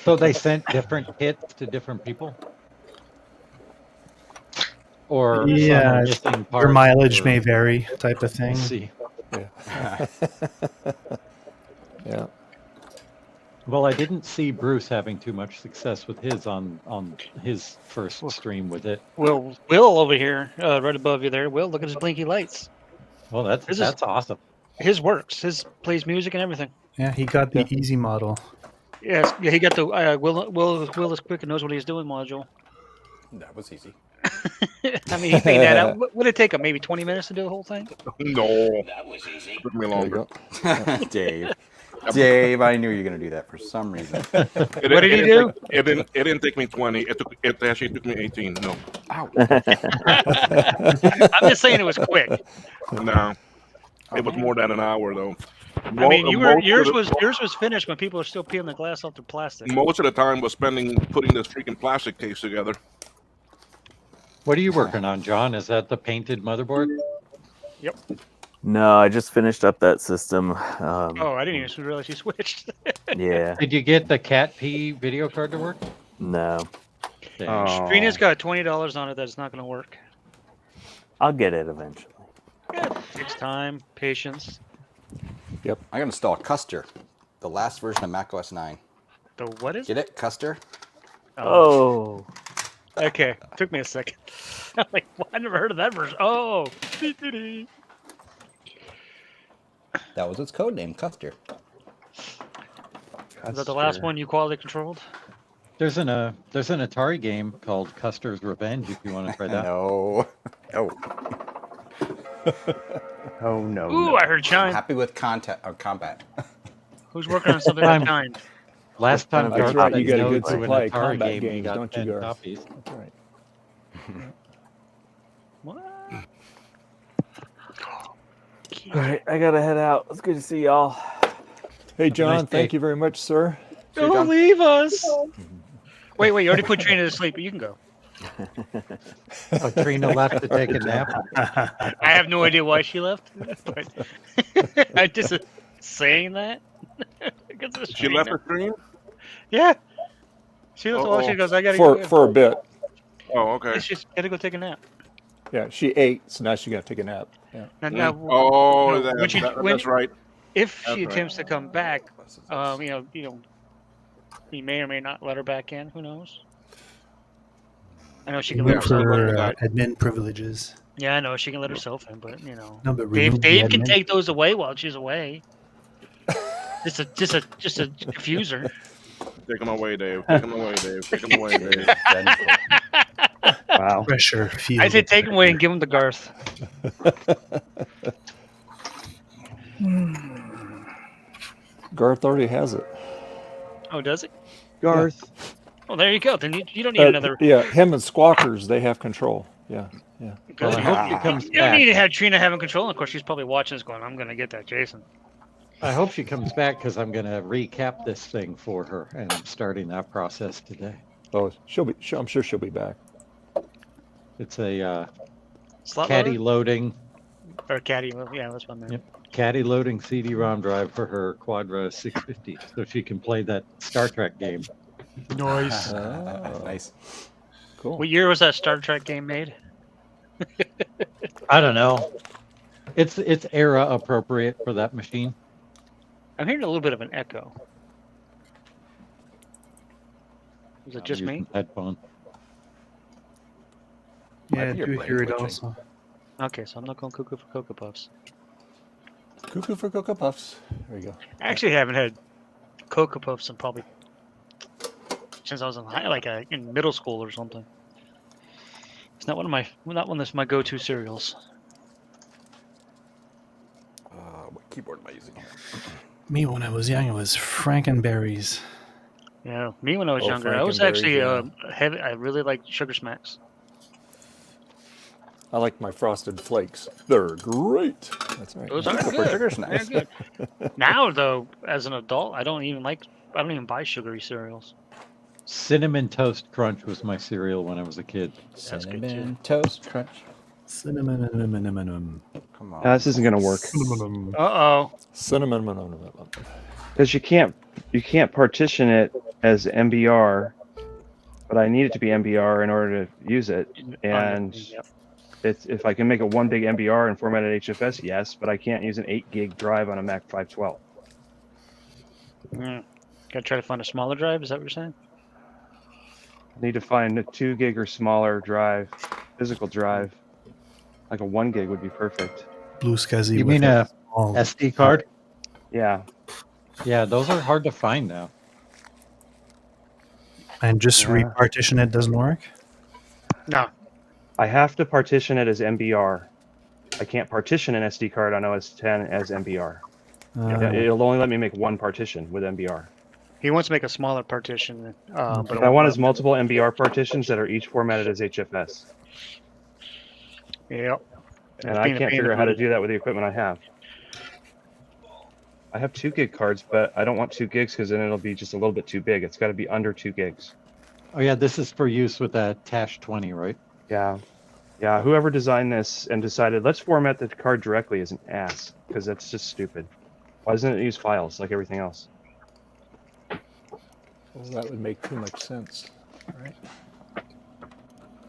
So they sent different kits to different people? Or Yeah, some missing your parts, mileage or- may vary, type of I thing. see. Yeah. Yeah. Well, I didn't see Bruce having too much success with his on his first stream with it. Will over here, right above you there. Will, look at his blinky lights. Well, that's awesome. His works. His plays music and everything. Yeah, he got the easy model. Yes, yeah, he got the Will is quick and knows what he's doing module. That was easy. I mean, he figured that out. Would it take him maybe 20 minutes to do the whole thing? No, that was easy. Took me longer. Dave, I knew you were going to do that for some reason. What did he do? It didn't take me 20. It actually took me 18. No. I'm just saying it was quick. No, it was more than an hour though. I mean, yours was finished when people are still peeling the glass off the plastic. Most of the time was spending putting this freaking plastic case together. What are you working on, John? Is that the painted motherboard? Yep. No, I just finished up that system. Oh, I didn't even realize you switched. Yeah. Did you get the Cat P video card to work? No. Trina's got $20 on it that's not going to work. I'll get it eventually. Yeah, it takes time, patience. Yep. I'm gonna install Custer, the last version of Mac OS 9. The what is Get it, Custer? Oh. Okay, took me a second. I'm like, well, I never heard of that version. Oh. That was its code name, Custer. Is that the last one you quality controlled? There's an Atari game called Custer's Revenge if you want to try that. No. Oh. Oh no. Ooh, no. I heard chime. Happy with combat. Who's working on something like kind? Last time That's Garth right, said you got a no good to an supply of Atari combat game, he games, got don't you, 10 Garth? copies. That's right. All right, I gotta head out. It's good to see y'all. Hey, John, nice thank day. you very much, sir. Don't leave us. Wait, you already put Trina to sleep, but you can go. Oh, Trina left to take a nap. I have no idea why she left, but I just saying that. Because it's She left Trina. her stream? Yeah. She left. Uh-oh. She goes, I gotta For go. for a bit. Oh, okay. She's gotta go take a nap. Yeah, she ate, so now she got to take a nap. Yeah. Now, Oh, no, that's right. If That's she right. attempts to come back, he may or may not let her back in. Who knows? I know she can let Remove herself her in. admin privileges. Yeah, I know she can let herself in, but No, but Dave remove the can admin. take those away while she's away. just to confuse her. Take him away, Dave. Take him away, Dave. Take him away, Dave. Wow. Pressure. I say take him away and give him to Garth. Garth already has it. Oh, does it? Garth. Well, there you go. Then you don't need another. Yeah, him and Squawkers, they have control. Yeah, yeah. Well, I hope she comes You don't back. need to have Trina having control. Of course, she's probably watching this going, I'm going to get that Jason. I hope she comes back because I'm going to recap this thing for her, and I'm starting that process today. Oh, I'm sure she'll be back. It's a Slot caddy loader? loading. Or caddy. Yeah, that's what I meant. Yep. Caddy loading CD-ROM drive for her Quadra 650, so she can play that Star Trek game. Nice. Nice. Cool. What year was that Star Trek game made? I don't know. It's era appropriate for that machine. I'm hearing a little bit of an echo. Is it I'm just me? using headphone. Yeah, I Might be your do blade hear it glitching. also. Okay, so I'm not going cuckoo for Cocoa Puffs. Cuckoo for Cocoa Puffs. There you go. I actually haven't had Cocoa Puffs in probably since I was in middle school or something. It's not one of my go-to cereals. What keyboard am I using here? Me, when I was young, it was Frankenberries. Yeah, me when I was Oh, younger, I was Frankenberries, actually yeah. heavy. I really liked Sugar Smacks. I like my Frosted Flakes. They're great. That's right. Those are Super good. Sugar They're Snacks. good. Now, though, as an adult, I don't even buy sugary cereals. Cinnamon Toast Crunch was my cereal when I was a kid. That's good, Cinnamon Toast Crunch. Cinnamon. Come on. This isn't gonna work Uh-oh. Cinnamon. because you can't partition it as MBR, but I need it to be MBR in order to use it. And Yep. it's if I can make it one big MBR and format it HFS, yes, but I can't use an 8 gig drive on a Mac 512. Gotta try to find a smaller drive. Is that what you're saying? I need to find a 2 gig or smaller drive, physical drive. Like a 1 gig would be perfect. Blue SCSI. You with mean a small- SD card? Yeah. Yeah, those are hard to find now. And just Yeah. repartition it doesn't work? No. I have to partition it as MBR. I can't partition an SD card on OS 10 as MBR. It'll only let me make one partition with MBR. He wants to make a smaller partition. But What I want is multiple MBR partitions that are each formatted as HFS. Yep. And I can't figure out how to do that with the equipment I have. I have 2 gig cards, but I don't want 2 gigs because then it'll be just a little bit too big. It's got to be under 2 gigs. Oh yeah, this is for use with that Tash 20, right? Yeah. Yeah, whoever designed this and decided, let's format the card directly is an ass, because that's just stupid. Why doesn't it use files like everything else? Well, that would make too much sense, right?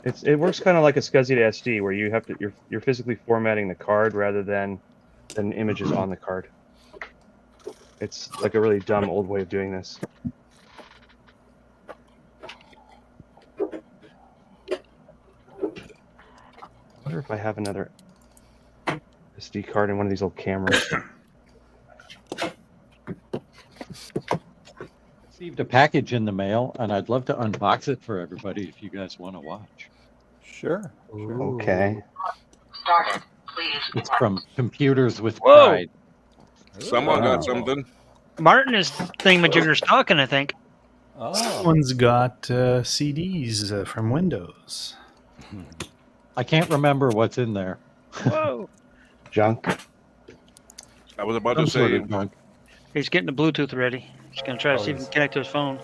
It works kind of like a SCSI to SD, where you have to you're physically formatting the card rather than images on the card. It's like a really dumb old way of doing this. I wonder if I have another SD card in one of these old cameras. Received a package in the mail, and I'd love to unbox it for everybody if you guys want to watch. Sure. Okay. It's from Computers with Whoa. Pride. Someone got something. Martin is thingamajigger's talking, I think. Someone's got CDs from Windows. I can't remember what's in there. Whoa. Junk. I was about Some to sort say. of junk. He's getting the Bluetooth ready. He's going to try to see if he can connect to his phone.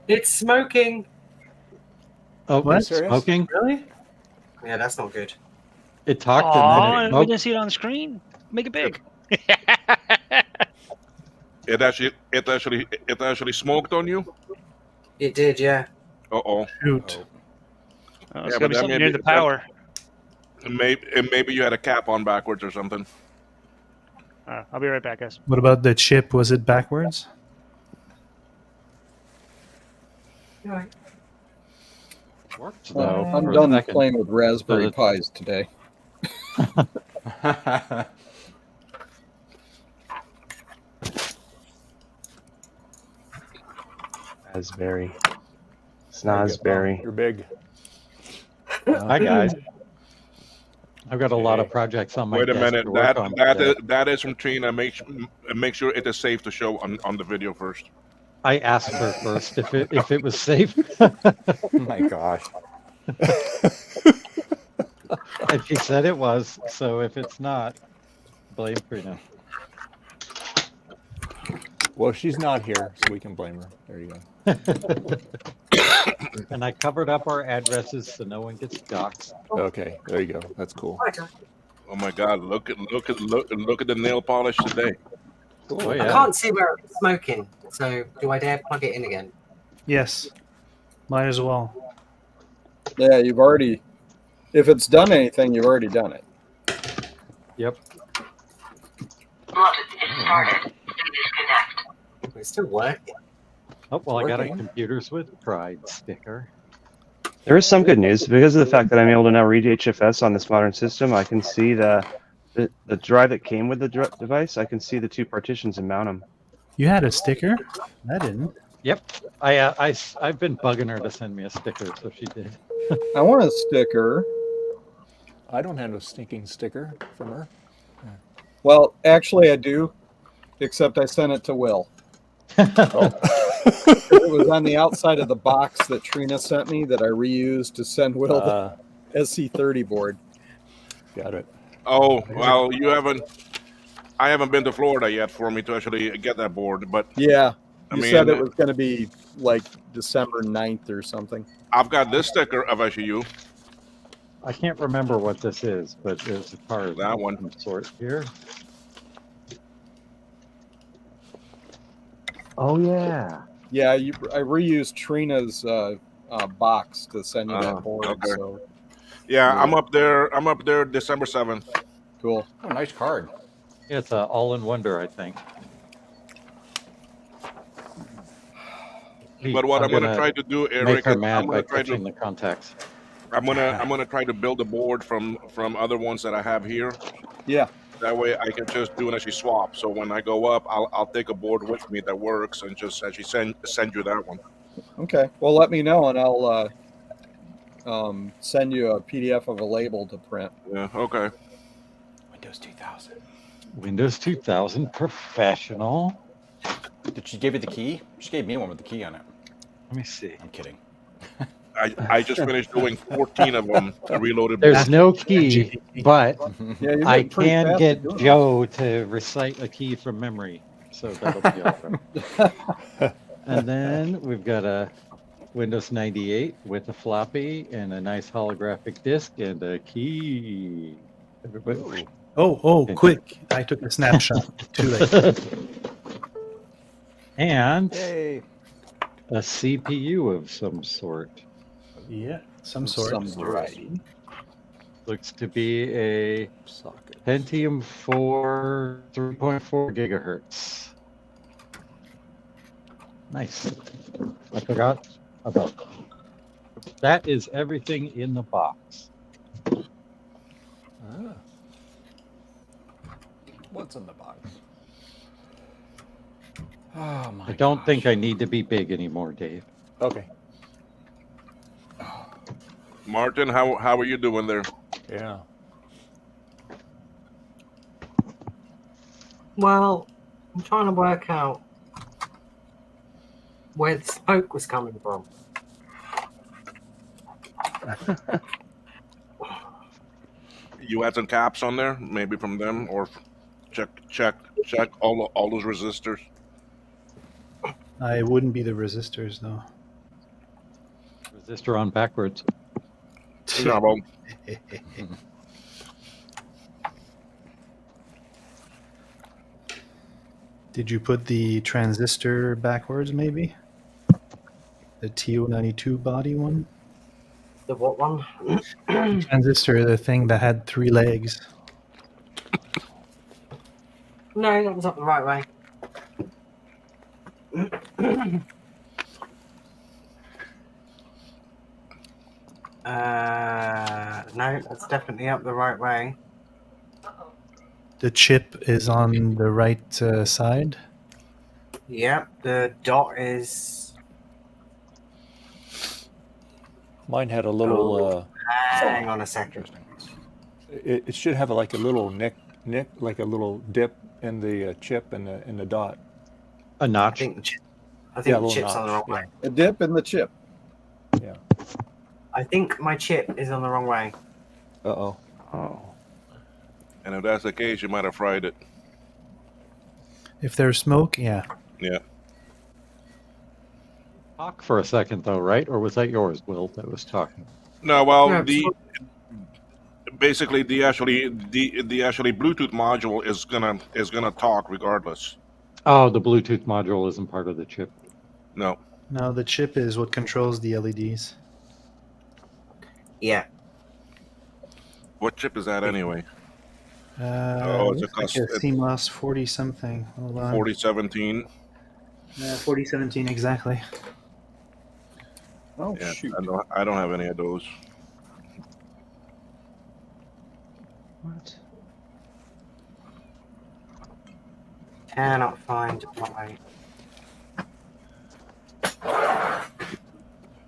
It's smoking. Oh, What? it's smoking? Really? Yeah, that's not good. It talked Oh, and then it we smoked. didn't see it on the screen. Make it big. It actually smoked on you. It did, yeah. Uh-oh. Shoot. Oh, it's Yeah, got to but be that something may near be- the power. Maybe you had a cap on backwards or something. I'll be right back, guys. What about the chip? Was it backwards? Worked, Well, though, I'm for a done second. playing with Raspberry So Pis today. Snozberry. Snozberry. You're big. Hi, guys. I've got a lot of projects on my Wait a desk minute. to work on today. That is from Trina. Make sure it is safe to show on the video first. I asked her first if it was safe. Oh my gosh. And she said it was, so if it's not, blame Trina. Well, she's not here, so we can blame her. There you go. And I covered up our addresses so no one gets doxxed. Okay, there you go. That's cool. Oh my God! Look at the nail polish today. Oh, I yeah. can't see where it's smoking, so do I dare plug it in again? Yes. Might as well. Yeah, you've already. If it's done anything, you've already done it. Yep. It's still working. Oh, well, I got a Working. Computers with Pride sticker. There is some good news because of the fact that I'm able to now read HFS on this modern system. I can see the drive that came with the device. I can see the 2 partitions and mount them. You had a sticker? I didn't. Yep. I've been bugging her to send me a sticker, so she did. I want a sticker. I don't have a stinking sticker from her. Well, actually, I do, except I sent it to Will. It was on the outside of the box that Trina sent me that I reused to send Will the SC30 board. Got it. Oh well, I haven't been to Florida yet for me to actually get that board, but Yeah, I you mean, said it was going to be like December 9th or something. I've got this sticker of SU. I can't remember what this is, but there's a card That of one. some sort here. Oh, yeah. Yeah, I reused Trina's box to send you that board. okay. So Yeah, I'm up there December 7th. cool. Oh, nice card. Yeah, it's All in Wonder, I think. But what I'm gonna try to do, Eric, make her is mad I'm by gonna try touching to the contacts. I'm gonna try to build a board from other ones that I have here. Yeah. That way I can just do an actually swap. So when I go up, I'll take a board with me that works and just actually send you that one. Okay. Well, let me know, and I'll send you a PDF of a label to print. Yeah. Okay. Windows 2000. Windows 2000 Professional. Did she give you the key? She gave me one with the key on it. Let me see. I'm kidding. I just finished doing 14 of them. Reloaded. There's board. no key, but Yeah, you're I getting pretty can fast get at doing Joe to recite a key from memory, so that'll be all right. And then we've got a Windows 98 with a floppy and a nice holographic disk and a key. Everybody. Oh, quick. I took a snapshot. Too late. And Yay. a CPU of some sort. Yeah, some sort. Some variety. Looks to be a Socket. Pentium 4 3.4 gigahertz. Nice. I forgot about that. That is everything in the box. Ah. What's in the box? Oh my I don't think I need to be big anymore, Dave. Okay. Martin, how are you doing there? Yeah. Well, I'm trying to work out where the smoke was coming from. You had some caps on there, maybe from them, or check all those resistors. I wouldn't be the resistors though. Resistor on backwards. No, well, Did you put the transistor backwards, maybe? The TO92 body one? The what one? The transistor, the thing that had 3 legs. No, that was up the right way. No, that's definitely up the right way. The chip is on the right side. Yep, the dot is. Mine had a little. Hang on a second. It should have like a little nick, like a little dip in the chip and the dot. A notch. I think Yeah, a the little chip's on the wrong notch, way. A dip in the chip. Yeah. I think my chip is on the wrong way. Uh-oh. Oh. And if that's the case, you might have fried it. If there's smoke, yeah. Yeah. Talk for a second, though, right? Or was that yours, Will, that was talking? No, well, Yeah, basically the actually Bluetooth module is gonna talk regardless. Oh, the Bluetooth module isn't part of the chip. No. No, the chip is what controls the LEDs. Yeah. What chip is that anyway? It's it's a like a CMOS 40 something. Hold on. 4017. 4017 exactly. Oh Yeah, shoot! I don't have any of those. What? Cannot find my.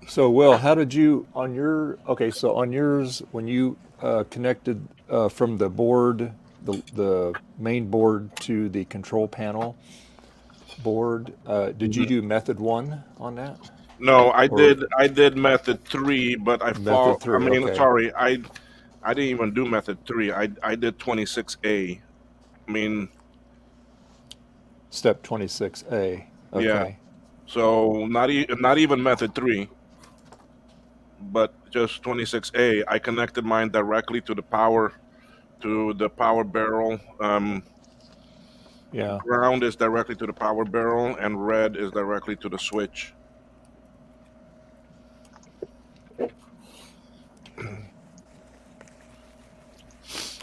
So, Will, how did you on your? Okay, so on yours, when you connected from the board, the main board to the control panel board, did you do method 1 on that? No, I did method 3, but I Method 3, okay. sorry, I didn't even do method 3. I did 26A. I mean, Step 26A. Okay. yeah. So not even method 3, but just 26A. I connected mine directly to the power barrel. Yeah. Ground is directly to the power barrel, and red is directly to the switch.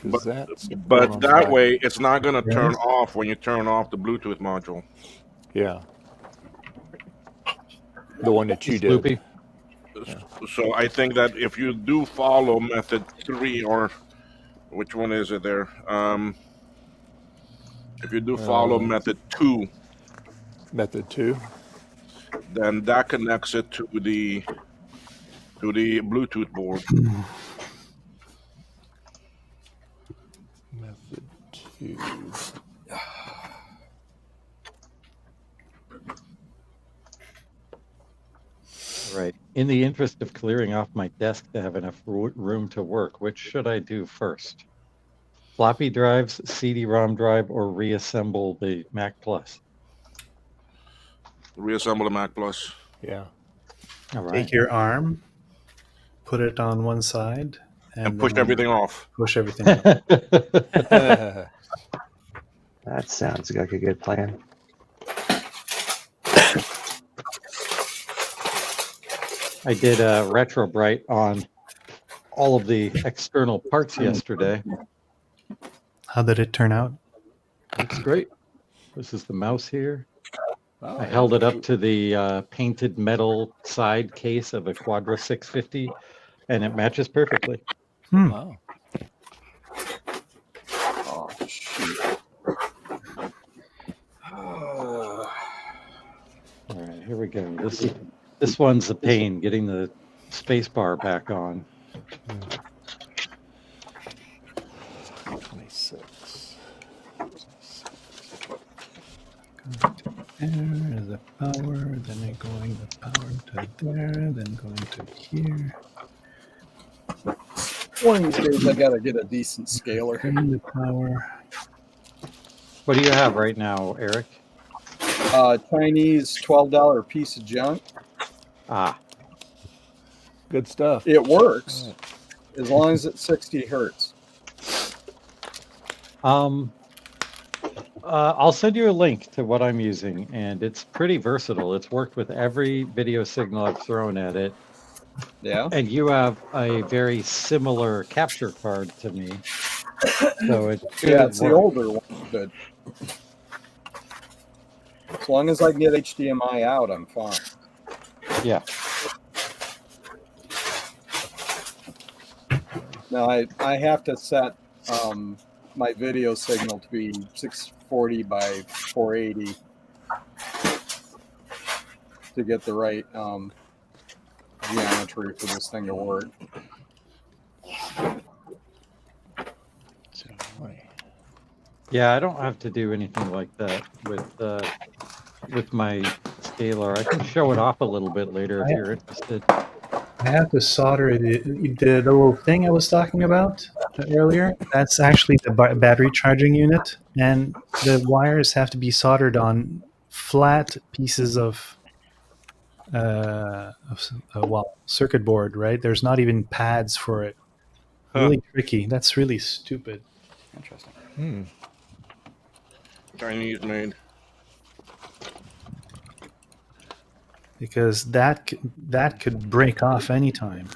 But that way, it's not going to turn off when you turn off the Bluetooth module. Yeah. The one that you did. Loopy. Yeah. So I think that if you do follow method 3, or which one is it there? If you do follow method 2. Method 2. Then that connects it to the Bluetooth board. Method 2. Right. In the interest of clearing off my desk to have enough room to work, which should I do first? Floppy drives, CD-ROM drive, or reassemble the Mac Plus? Reassemble the Mac Plus. Yeah. All right. Take your arm, put it on one side, And push then everything off. Push everything off. That sounds like a good plan. I did a retrobrite on all of the external parts yesterday. How did it turn out? Looks great. This is the mouse here. Oh, I held it up to the painted metal side case of a Quadra 650, and it matches perfectly. Wow. Oh, shoot. All right, here we go. This one's a pain, getting the space bar back on. 26. There, the power, then it going the power to there, then going to here. One of these days I gotta get a decent scaler. And the power. What do you have right now, Eric? Chinese $12 piece of junk. Ah, Good stuff. It works as long as it's 60 hertz. I'll send you a link to what I'm using, and it's pretty versatile. It's worked with every video signal I've thrown at it. Yeah. And you have a very similar capture card to me. So it should Yeah, it's the work. older one. But as long as I can get HDMI out, I'm fine. Yeah. Now I have to set my video signal to be 640 by 480 to get the right geometry for this thing to work. Yeah, I don't have to do anything like that with my scaler. I can show it off a little bit later if you're interested. I have to solder the little thing I was talking about earlier. That's actually the battery charging unit, and the wires have to be soldered on flat pieces of circuit board. Right? There's not even pads for it. Really tricky. That's really stupid. Interesting. Chinese made. Because that could break off anytime.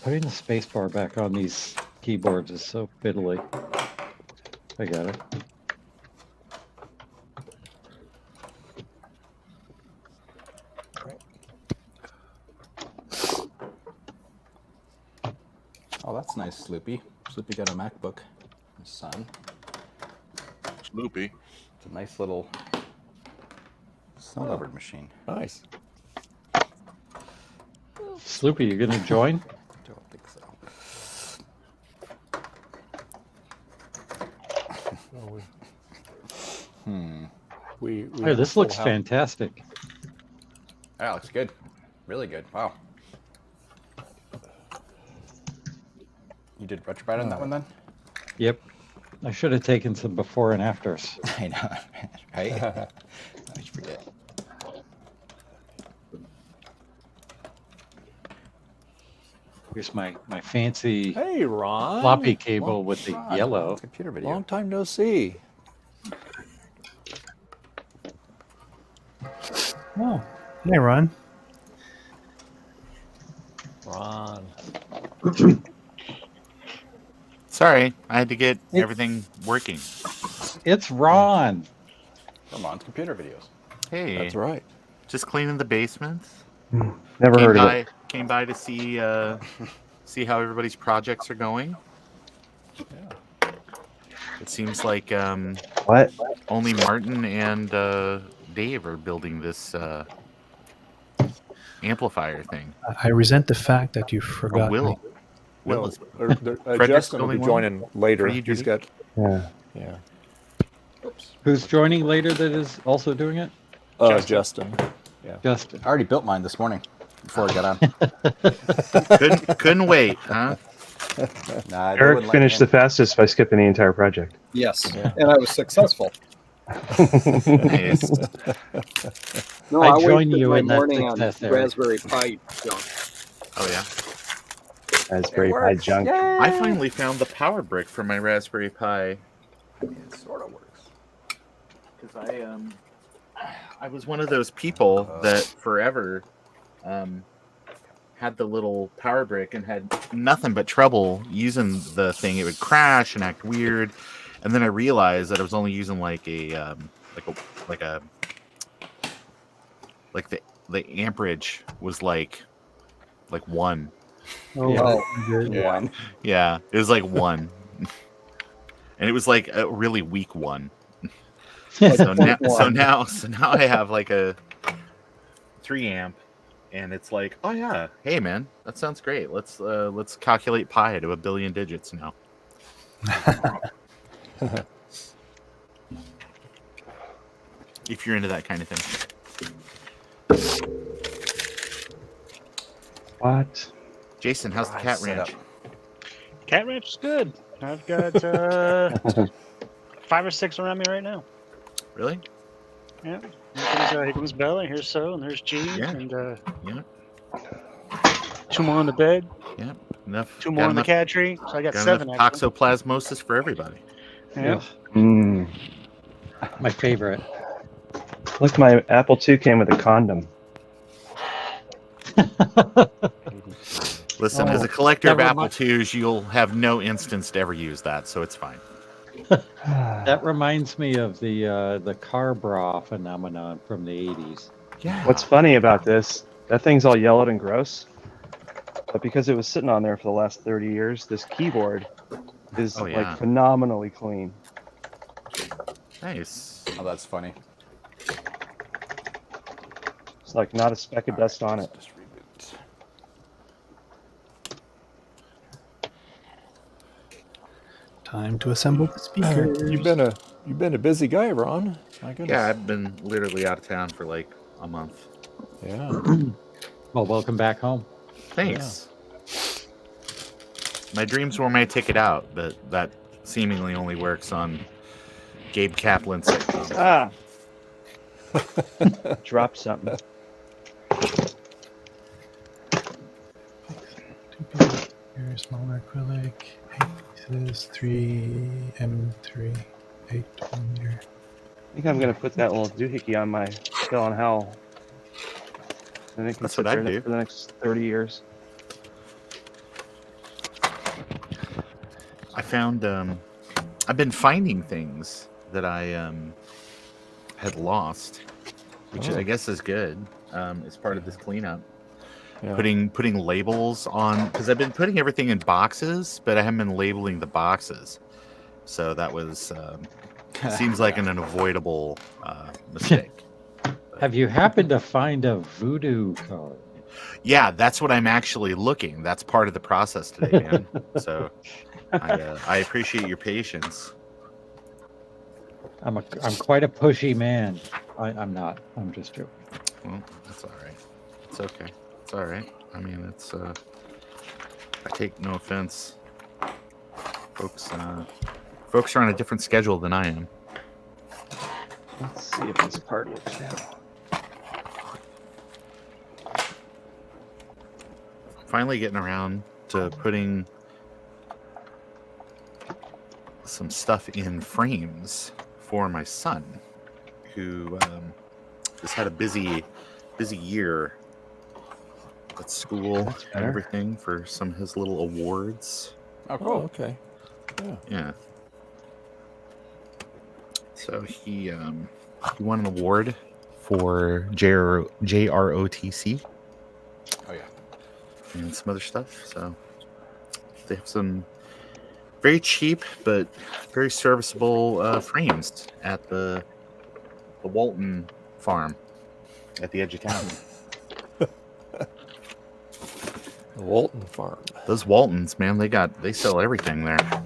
Putting the spacebar back on these keyboards is so fiddly. I got it. Oh, that's nice, Sloopy. Sloopy got a MacBook. His son. Sloopy. It's a nice little snow-covered machine. Nice. Sloopy, you gonna join? Don't think so. Hey, this looks fantastic. Yeah, looks good. Really good. Wow. You did retrobite on that one then? Yep. I should have taken some before and afters. I know, right? I always forget. Here's my fancy Hey, Ron. floppy cable with the Ron, yellow. Computer video. Long time no see. Oh, hey, Ron. Ron. Sorry, I had to get everything working. It's Ron. From Ron's computer videos. Hey, That's right. just cleaning the basement. Never Came heard of by, it. Came by to see see how everybody's projects are going. Yeah. It seems like What? only Martin and Dave are building this amplifier thing. I resent the fact that you forgot Will. me. No, Fredrick's Justin will be building one joining later. for you, He's Judy? got, yeah. Who's joining later that is also doing it? Justin. Yeah. Justin. I already built mine this morning before I got on. couldn't wait, huh? Nah, they Eric wouldn't let me finished in. the fastest by skipping the entire project. Yes, and I was successful. Nice. No, I I join wasted you my in that morning on success, Eric. Raspberry Pi junk. Oh yeah. Raspberry Pi junk. I finally found the power brick for my Raspberry Pi. It sort of works. Because I was one of those people that forever had the little power brick and had nothing but trouble using the thing. It would crash and act weird, and then I realized that I was only using like the amperage was like 1. Oh, Yeah. Yeah, it was like 1, and it was like a really weak 1. So now I have like a 3 amp, and it's like, oh yeah, hey man, that sounds great. Let's calculate pi to 1 billion digits now. If you're into that kind of thing. What? Jason, how's the cat ranch? Cat ranch is good. I've got 5 or 6 around me right now. Really? Yeah. Here comes Bella. Here's So, and there's Gene. Yeah. And Yeah. 2 more on the bed. Yeah. Enough. 2 more on the cat tree. So I got 7. enough Actually. toxoplasmosis for everybody. Yeah. My favorite. Look, my Apple II came with a condom. Listen, as a collector of Apple IIs, you'll have no instance to ever use that, so it's fine. That reminds me of the car bra phenomenon from the 80s. Yeah. What's funny about this, that thing's all yellowed and gross, but because it was sitting on there for the last 30 years, this keyboard is like phenomenally clean. Nice. Oh, that's funny. It's like not a speck of dust on it. Just reboot. Time to assemble the speakers. You've been a busy guy, Ron. My goodness. Yeah, I've been literally out of town for like a month. Yeah. Well, welcome back home. Thanks. My dreams were my ticket out, but that seemingly only works on Gabe Kaplan's sitcom. Ah! Drop something. Here, smaller acrylic, 8 pieces, 3 M3, 8 millimeter. I think I'm gonna put that little doohickey on my Bill and Hell. And it can That's sit what I'd there do. for the next 30 years. I found I've been finding things that I had lost, which I guess is good. As part of this cleanup. Yeah. Putting labels on, because I've been putting everything in boxes, but I haven't been labeling the boxes. So that was seems like an unavoidable mistake. Have you happened to find a voodoo card? Yeah, that's what I'm actually looking. That's part of the process today, man. So I appreciate your patience. I'm quite a pushy man. I'm not. I'm just joking. Well, that's all right. It's okay. It's all right. I mean, it's I take no offense. Folks are on a different schedule than I am. Let's see if this part works now. Finally getting around to putting some stuff in frames for my son, who has had a busy year at school and everything for some of his little awards. Oh, cool. Oh, okay. Yeah. Yeah. So he won an award for JROTC. Oh yeah. And some other stuff. So they have some very cheap but very serviceable frames at the Walton farm at the edge of town. Walton Farm. Those Waltons, man, they sell everything there.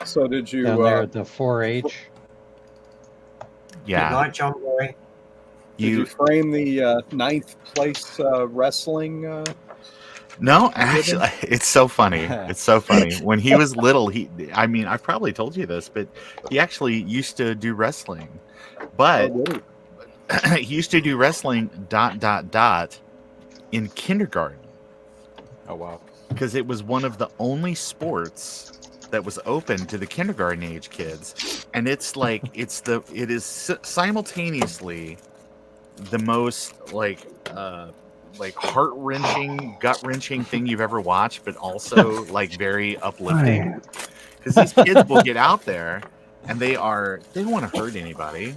So did you? Down there at the 4-H. Yeah. Good night, John Boy. Did you frame the 9th place wrestling? No, actually, it's so funny. It's so funny. When he was little, I mean, I probably told you this, but he actually used to do wrestling. But he used to do wrestling ... in kindergarten. Oh, wow. Because it was one of the only sports that was open to the kindergarten age kids. And it's like, it is simultaneously the most like heart-wrenching, gut-wrenching thing you've ever watched, but also like very uplifting. Because these kids will get out there and they don't want to hurt anybody.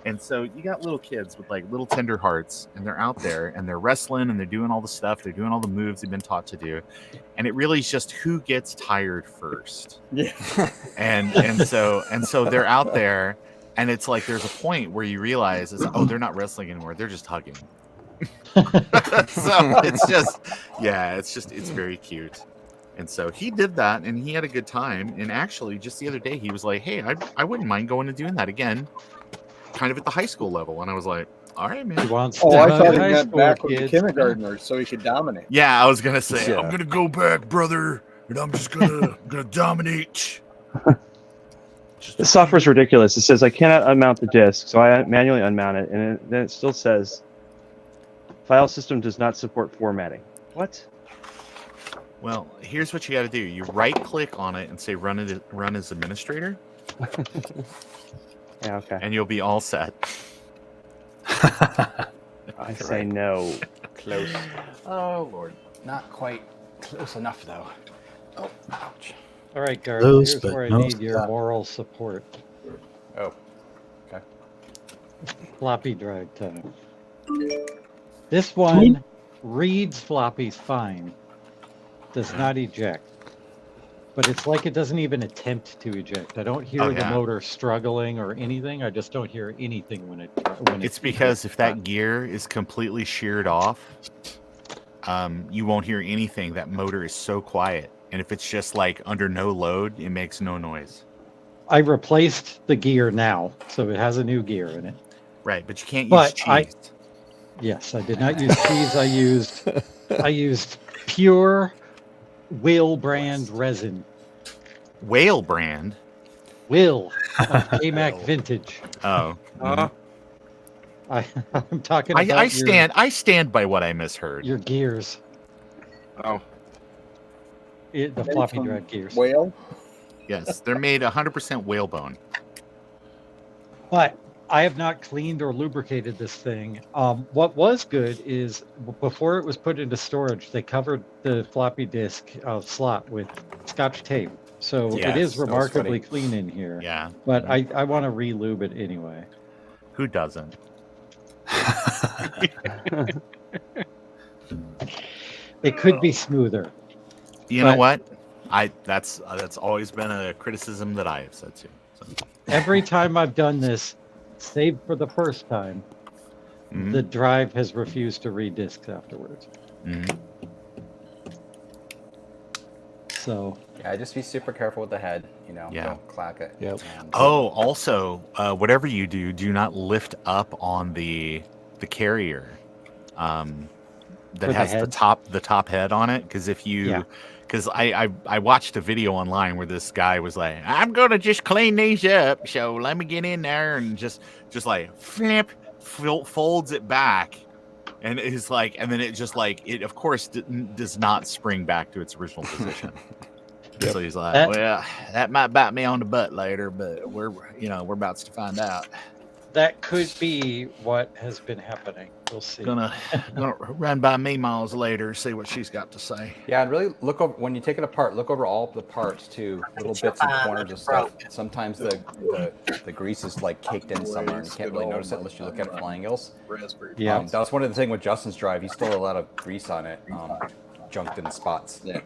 And so you got little kids with like little tender hearts, and they're out there and they're wrestling and they're doing all the stuff, they're doing all the moves they've been taught to do. And it really is just who gets tired first. Yeah. And so they're out there, and it's like there's a point where you realize they're not wrestling anymore, they're just hugging. So it's very cute. And so he did that and he had a good time. And actually just the other day he was like, hey, I wouldn't mind going and doing that again, kind of at the high school level. And I was like, all right, man. I thought he meant back with the kindergartners so he could dominate. Yeah, I was gonna say, I'm gonna go back, brother, and I'm just gonna dominate. The software's ridiculous. It says I cannot unmount the disk, so I manually unmount it, and then it still says file system does not support formatting. What? Well, here's what you got to do. You right-click on it and say run as administrator. Yeah, okay. And you'll be all set. I say no. Close. Oh, Lord. Not quite close enough, though. Oh, ouch. All right, Garth, Close, here's but where I no need your stop. moral support. Oh, okay. Floppy drive time. This one reads floppies fine, does not eject. But it's like it doesn't even attempt to eject. I don't hear the motor struggling or anything. I just don't hear anything when It's because if that gear is completely sheared off, you won't hear anything. That motor is so quiet. And if it's just like under no load, it makes no noise. I replaced the gear now, so it has a new gear in it. Right, but you can't use cheese. Yes, I did not use cheese. I used pure Whale brand resin. Whale brand? Will. cayMac Vintage. Oh. I'm talking about I stand by what I misheard. your gears. Oh. The floppy drive gears. Whale? Yes, they're made 100% whalebone. But I have not cleaned or lubricated this thing. What was good is before it was put into storage, they covered the floppy disk slot with Scotch tape. So it is remarkably clean in here. Yeah. But I want to re-lube it anyway. Who doesn't? It could be smoother. You know what? That's always been a criticism that I have said too. So. Every time I've done this, save for the first time, the drive has refused to read disks afterwards. So yeah, just be super careful with the head. Don't clack it. Yep. Oh, also, whatever you do, do not lift up on the carrier that has the top head on it. Because if you, because I watched a video online where this guy was like, I'm gonna just clean these up, so let me get in there and just like flip, folds it back, and it's like, and then it just like it of course does not spring back to its original position. So he's like, well, that might bite me on the butt later, but we're about to find out. that could be what has been happening. We'll see. Gonna run by Meemaw's later, see what she's got to say. Yeah, and really look over when you take it apart. Look over all the parts too, little bits and corners of stuff. Sometimes the grease is like caked in somewhere, and you can't really notice it unless you look at it from angles. Yeah, that was one of the things with Justin's drive. He still had a lot of grease on it, junked in spots. Yeah.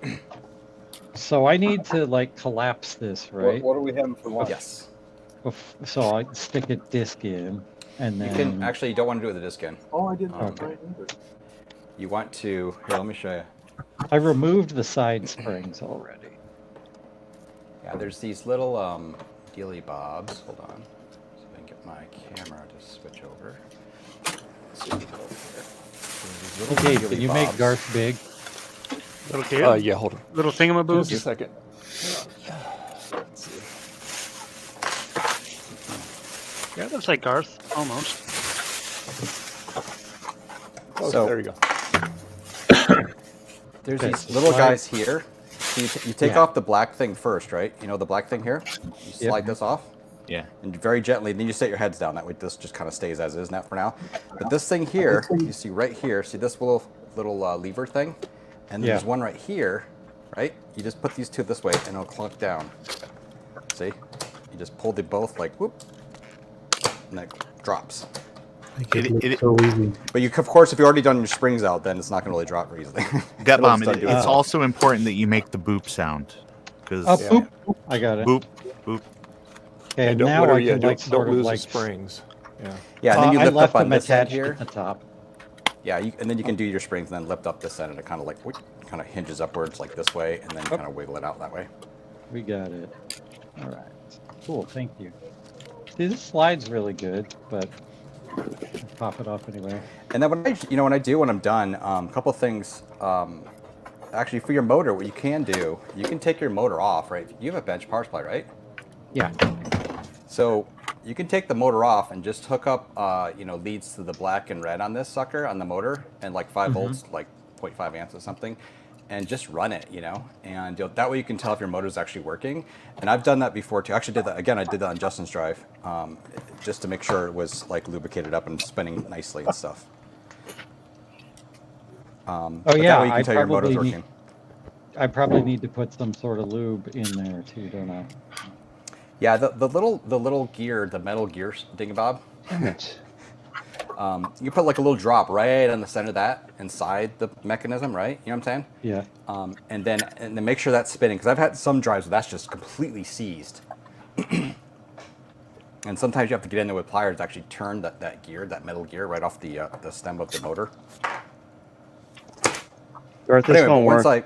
So I need to like collapse this, right? What are we having for lunch? Yes. So I stick a disc in, and then You don't want to do it with the disc in. Oh, I didn't. Okay. You want to here. Let me show you. I removed the side springs already. Yeah, there's these little dealy bobs. Hold on. See if I can get my camera to switch over. Let's see what we go here. There's these little Okay, dealy can you bobs. make Garth big? Little kid? Yeah, hold on. Little thingamaboobs? Just a second. Let's see. Yeah, it looks like Garth, almost. Oh, So- there you go. There's Okay, these so little slide- guys here. So you take Yeah. off the black thing first, right? You know the black thing here? You slide this off. Yeah. And very gently, then you set your heads down. That way this just kind of stays as is now for now. But this thing here, you see right here, see this little lever thing? And then Yeah. there's one right here, right? You just put these two this way and it'll clunk down. See? You just pull the both like whoop, and it drops. So easy. But you, of course, if you've already done your springs out, then it's not going to really drop very easily. Gut It'll bomb. just undo It's itself. also important that you make the boop sound because Oh, boop. I got it. boop boop. Okay, And don't, now whatever I you can do, like don't sort of lose like the springs. Yeah. Yeah, and then you I lift left up on them this end attached here. at the top. Yeah, and then you can do your springs and then lift up this end, and it kind of like kind of hinges upwards like this way, and then kind of wiggle it out that way. We got it. All right. Cool. Thank you. See, this slide's really good, but I'll pop it off anyway. And then when I'm done, a couple things. Actually, for your motor, what you can do, you can take your motor off, right? You have a bench power supply, right? Yeah. So you can take the motor off and just hook up, leads to the black and red on this sucker on the motor, and like 5 volts, like 0.5 amps or something, and just run it, and that way you can tell if your motor is actually working. And I've done that before too. Actually, did that again. I did that on Justin's drive, just to make sure it was like lubricated up and spinning nicely and stuff. But yeah, that way you can tell your motor's probably working. I probably need to put some sort of lube in there too, don't I? Yeah, the little gear, the metal gear dingabob. Damn it. You put like a little drop right on the center of that inside the mechanism, right? You know what I'm saying? Yeah. And then make sure that's spinning, because I've had some drives where that's just completely seized. And sometimes you have to get in there with pliers to actually turn that gear, that metal gear, right off the stem of the motor. Garth, this Anyway, won't once work.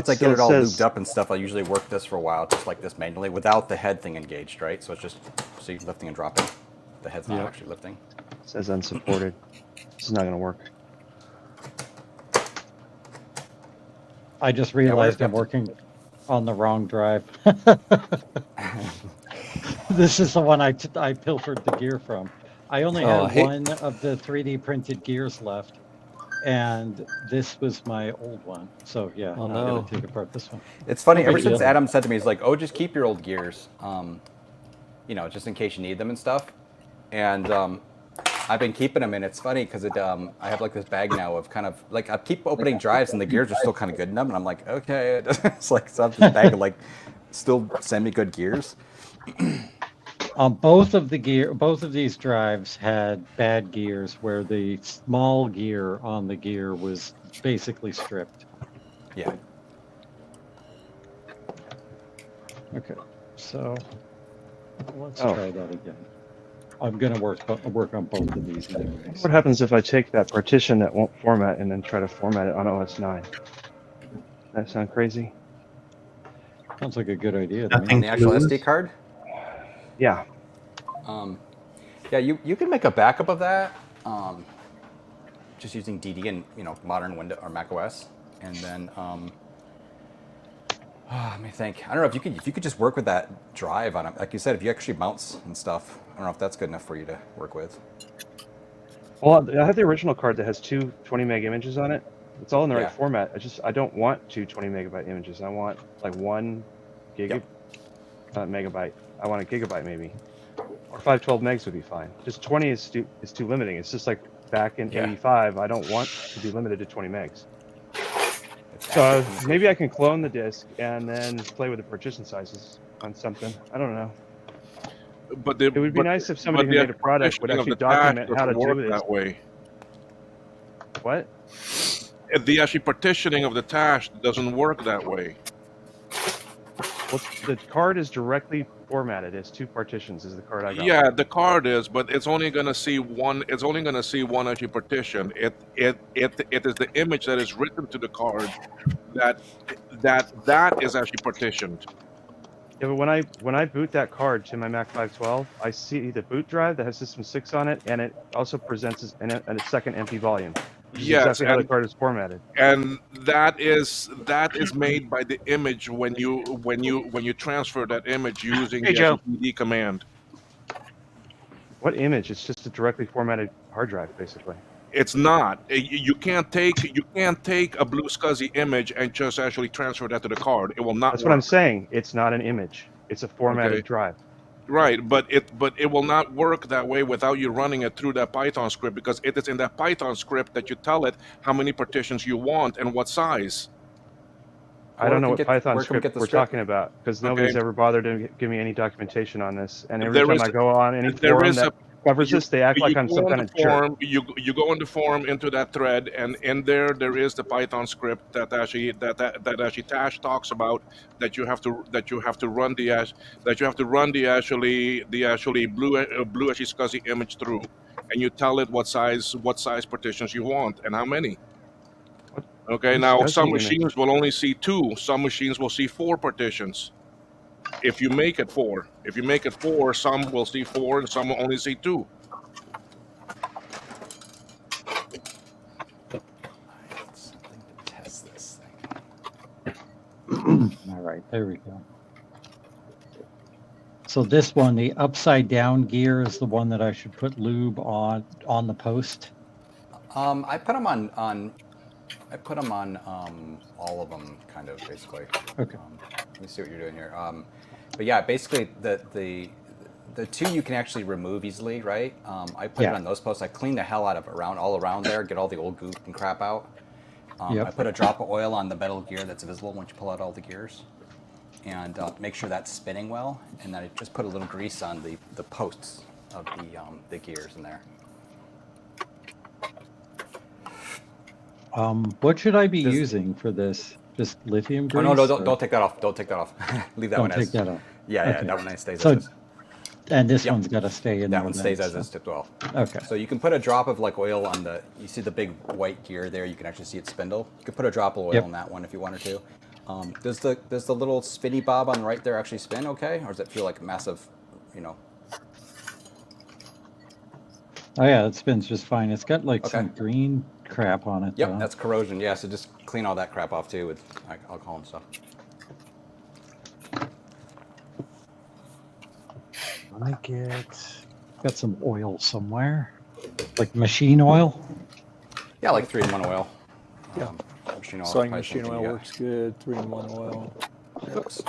I get it all says- lubed up and stuff, I usually work this for a while, just like this manually, without the head thing engaged, right? So it's just lifting and dropping. The head's not Yep. actually lifting. It says unsupported. This is not going to work. I just we're realized gonna I'm working on the wrong drive. This is the one I pilfered the gear from. I only had one of the 3D printed gears left, and this was my old one. So yeah, I'm gonna take apart this one. It's funny, No ever big since deal. Adam said to me, he's like, oh, just keep your old gears, just in case you need them and stuff. And I've been keeping them, and it's funny because I have like this bag now of kind of like I keep opening drives and the gears are still kind of good in them, and I'm like, okay, it's like so I have this bag of like still semi-good gears. Both of these drives had bad gears where the small gear on the gear was basically stripped. Yeah. Okay, so let's Oh. try that again. I'm gonna work on both of these anyways. What happens if I take that partition that won't format and then try to format it on OS 9? That sound crazy? Sounds like a good idea. to me. On the actual SD card? Yeah. Yeah, you can make a backup of that, just using DD and modern Windows or Mac OS, and then let me think. I don't know if you could just work with that drive on it. Like you said, if you actually mounts and stuff, I don't know if that's good enough for you to work with. Well, I have the original card that has two 20 meg images on it. It's all in the Yeah. right format. I don't want two 20 megabyte images. I want like 1 megabyte. I want a gigabyte maybe, or 512 megs would be fine. Just 20 is too limiting. It's just like back in '85. I don't want to be limited to 20 megs. So maybe I can clone the disk and then play with the partition sizes on something. I don't know. But it would be nice if somebody who made a product would actually document how to do this. That way. What? The actually partitioning of the task doesn't work that way. Well, the card is directly formatted as 2 partitions. Is the card I got? Yeah, the card is, but it's only gonna see one. It's only gonna see one actually partition. It is the image that is written to the card that is actually partitioned. Yeah, but when I boot that card to my Mac 512, I see the boot drive that has System 6 on it, and it also presents as a second empty volume. Which is Yes, exactly how the card is formatted. and that is made by the image when you transfer that image using Hey, the Joe. PD command. What image? It's just a directly formatted hard drive, basically. It's not. You can't take a blue SCSI image and just actually transfer that to the card. It will not. That's work. what I'm saying. It's not an image. It's a formatted Okay. drive. Right, but it will not work that way without you running it through that Python script, because it is in that Python script that you tell it how many partitions you want and what size. I don't know what Python where can we script get the we're script? talking about, because nobody's Okay. ever bothered to give me any documentation on this. And every There time is- I go on any there forum is that covers this, they act like I'm go some on kind the of jerk. forum, you go on the forum into that thread, and in there is the Python script that actually Tash talks about, that you have to run the actually blue actually SCSI image through, and you tell it what size partitions you want and how many. Okay, Blue now SCSI some image. machines will only see 2, some machines will see 4 partitions. If you make it 4, some will see 4 and some will only see 2. Something to test this thing. All right, there we go. So this one, the upside down gear, is the one that I should put lube on the post. I put them on all of them, kind of, basically. Okay. Let me see what you're doing here. But yeah, basically the 2 you can actually remove easily, right? I put it on those posts. I clean the hell out of all around there, get all the old goop and crap out. I put a drop of oil on the metal gear that's visible once you pull out all the gears, and make sure that's spinning well. And then I just put a little grease on the posts of the gears in there. What should I be using for this? Just lithium grease? Oh no, don't take that off. Don't take that off. Leave that one as. Don't take that off. Yeah, Okay. that one stays So, as is. and this Yep. one's got to stay in there. That one stays as then, is, tipped well. Okay. So you can put a drop of oil on you see the big white gear there, you can actually see it spindle. You could put a drop of oil on that one if you wanted to. Does the little spinny bob on the right there actually spin okay? Or does it feel like a massive, Oh yeah, it spins just fine. It's got some green crap on it. Yep, though. that's corrosion. Yeah, so just clean all that crap off too with alcohol and stuff. I got some oil somewhere, like machine oil. Yeah, like 3-in-1 oil. Yeah. Machine oil. Sewing probably machine something oil you works good. 3-in-1 oil. Oops.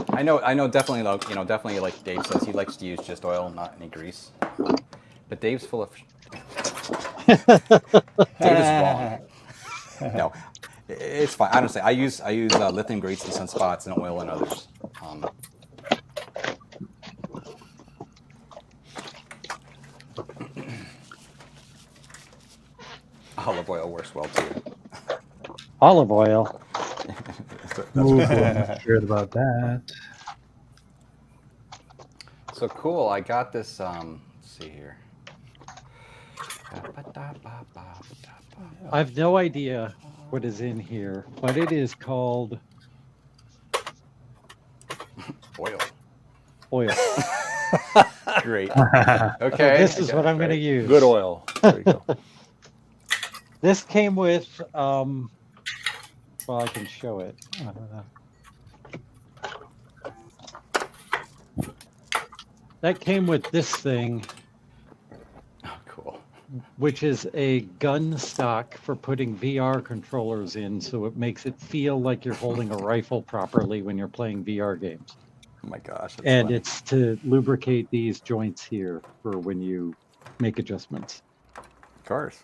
I know. Definitely, definitely, like Dave says, he likes to use just oil, not any grease. But Dave's full of. Dave is wrong. No, it's fine. Honestly, I use lithium grease in some spots and oil in others. Olive oil works well too. Olive oil. Ooh, I'm not sure about that. So cool. I got this. Let's see here. I have no idea what is in here, but it is called oil. Oil. Great. So Okay. this is what I'm going to use. Good oil. There you go. This came with, well, I can show it. That came with this thing. Oh, cool. Which is a gun stock for putting VR controllers in, so it makes it feel like you're holding a rifle properly when you're playing VR games. Oh my gosh. That's And funny. it's to lubricate these joints here for when you make adjustments. Of course.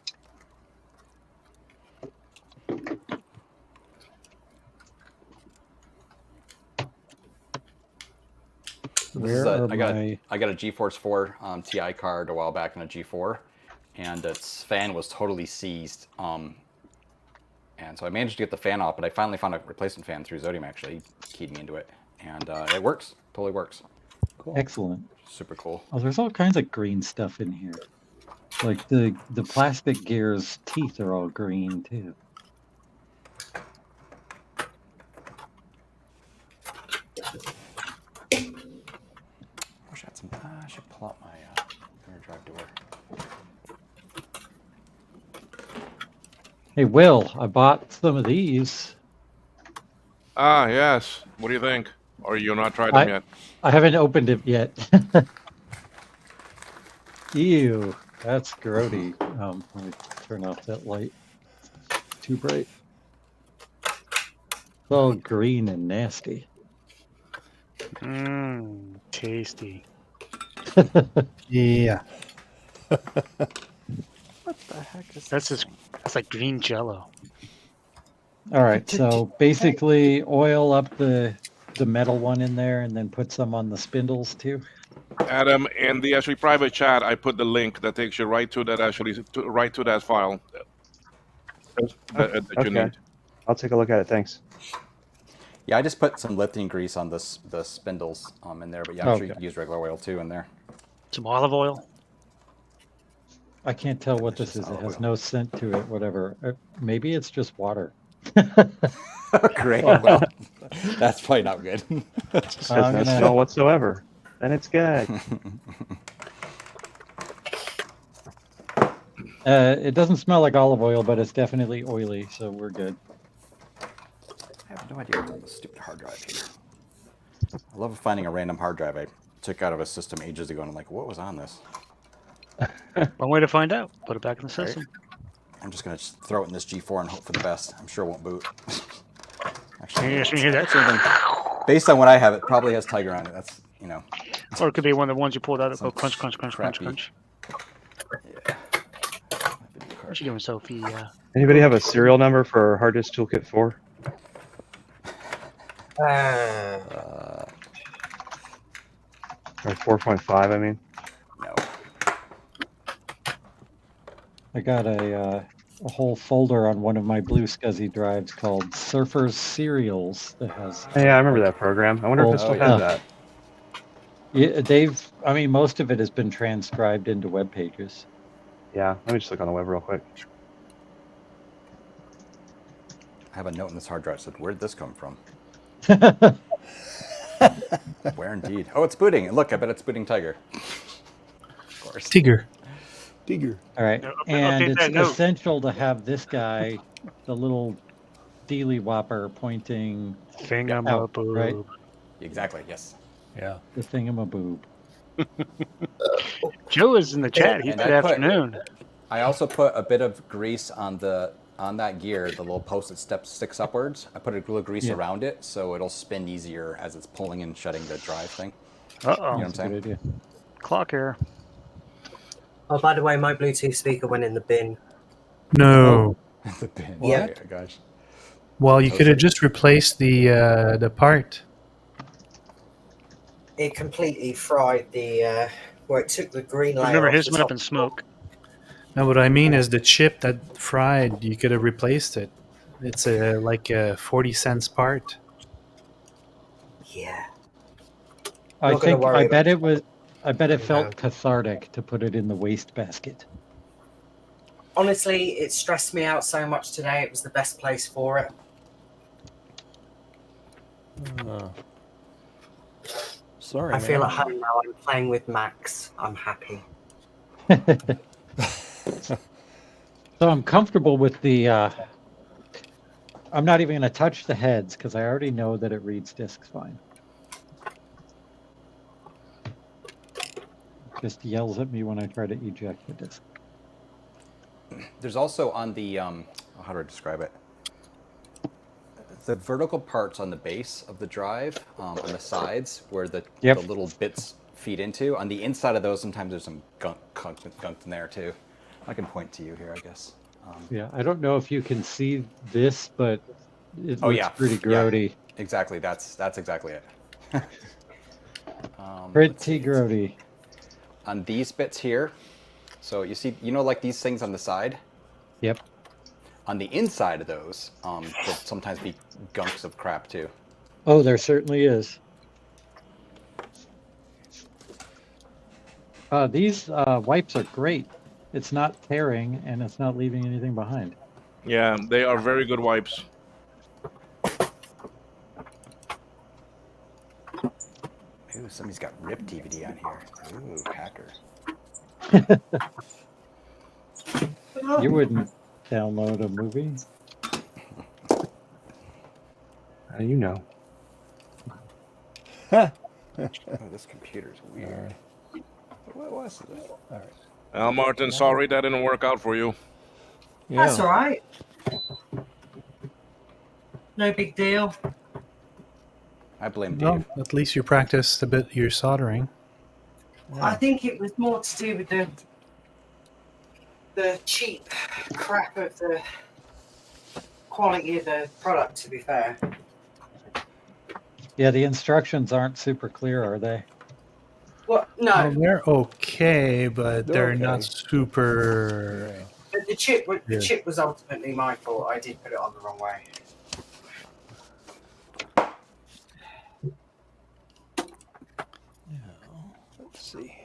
I got a GeForce 4 Ti card a while back on a G4, and its fan was totally seized. And so I managed to get the fan off, but I finally found a replacement fan through Zodium, actually. He keyed me into it. And it works. Totally works. Cool. Excellent. Super cool. Oh, there's all kinds of green stuff in here. Like the plastic gear's teeth are all green too. I should pull out my inner drive door. Hey, Will, I bought some of these. Ah, yes. What do you think? Or you not tried them yet? I haven't opened it yet. Ew, that's grody. Let me turn off that light. Too bright. It's all green and nasty. Mmm, tasty. Yeah. What the heck is That's like green jello. All right, so basically oil up the metal one in there and then put some on the spindles too. Adam, in the actually private chat, I put the link that takes you right to that right to that file that you need. I'll take a look at it. Thanks. Yeah, I just put some lifting grease on the spindles in there, but yeah, I'm sure you could use regular oil too in there. Some olive oil. I can't tell what this is. It has no scent to it, whatever. Maybe it's just water. Great. Well, that's probably not good. Just has no smell whatsoever. Then it's good. It doesn't smell like olive oil, but it's definitely oily, so we're good. I have no idea what's on this stupid hard drive here. I love finding a random hard drive I took out of a system ages ago, and I'm like, what was on this? One way to find out. Put it back in the system. I'm just going to throw it in this G4 and hope for the best. I'm sure it won't boot. Actually, you hear that? Based on what I have, it probably has Tiger on it. That's, you know. Or it could be one of the ones you pulled out that go crunch, crunch, crunch, crunch, crunch. Yeah. What you doing, Sophie? Anybody have a serial number for Hard Disk Toolkit 4? Or 4.5, I mean. No. I got a whole folder on one of my Blue SCSI drives called Surfer's Serials that has. Yeah, I remember that program. I wonder if it still has that. Yeah, I mean, most of it has been transcribed into web pages. Yeah, let me just look on the web real quick. I have a note in this hard drive that said, where did this come from? Where indeed? Oh, it's booting. Look, I bet it's booting Tiger. Of course. Tiger. All right, and it's essential to have this guy, the little dealy whopper pointing out, right? Exactly. Yes. Yeah. The thingamaboob. Joe is in the chat. He And said afternoon. I also put a bit of grease on that gear, the little post that sticks upwards. I put a little grease around it so it'll spin easier as it's pulling and shutting the drive thing. Uh-oh. You know what I'm saying? Good idea. Clock error. Oh, by the way, my Bluetooth speaker went in the bin. No. The bin. Yeah. Oh, gosh. Well, you could have just replaced the part. It completely fried the. Well, it took the green layer. Remember, off his the went up top. in smoke. No, what I mean is the chip that fried, you could have replaced it. It's like a 40 cents part. Yeah. I Not gonna think. worry I bet about it was. I bet it felt cathartic to put it in the wastebasket. Honestly, it stressed me out so much today. It was the best place for it. Sorry. I feel man. at home now. I'm playing with Max. I'm happy. So I'm comfortable with the. I'm not even going to touch the heads because I already know that it reads discs fine. Just yells at me when I try to eject the disc. There's also on the, how do I describe it? The vertical parts on the base of the drive, on the sides, where the little bits feed into. On the inside of those, sometimes there's some gunk in there too. I can point to you here, I guess. Yeah, I don't know if you can see this, but it Oh looks yeah, pretty grody. Yeah, exactly. That's exactly it. Pretty grody. On these bits here, so you see, like these things on the side. Yep. On the inside of those, there'll sometimes be gunks of crap too. Oh, there certainly is. These wipes are great. It's not tearing and it's not leaving anything behind. Yeah, they are very good wipes. Ooh, somebody's got RIP DVD on here. Ooh, hacker. You wouldn't download a movie? How do you know? Oh, this computer's weird. What was it? All right. Al Martin, sorry that didn't work out for you. That's all right. No big deal. I blame Dave. Well, at least you practiced a bit your soldering. I think it was more to do with the cheap crap of the quality of the product, to be fair. Yeah, the instructions aren't super clear, are they? Well, no. Well, they're okay, but they're okay. not super. But the chip was ultimately my fault. I did put it on the wrong way. Let's see.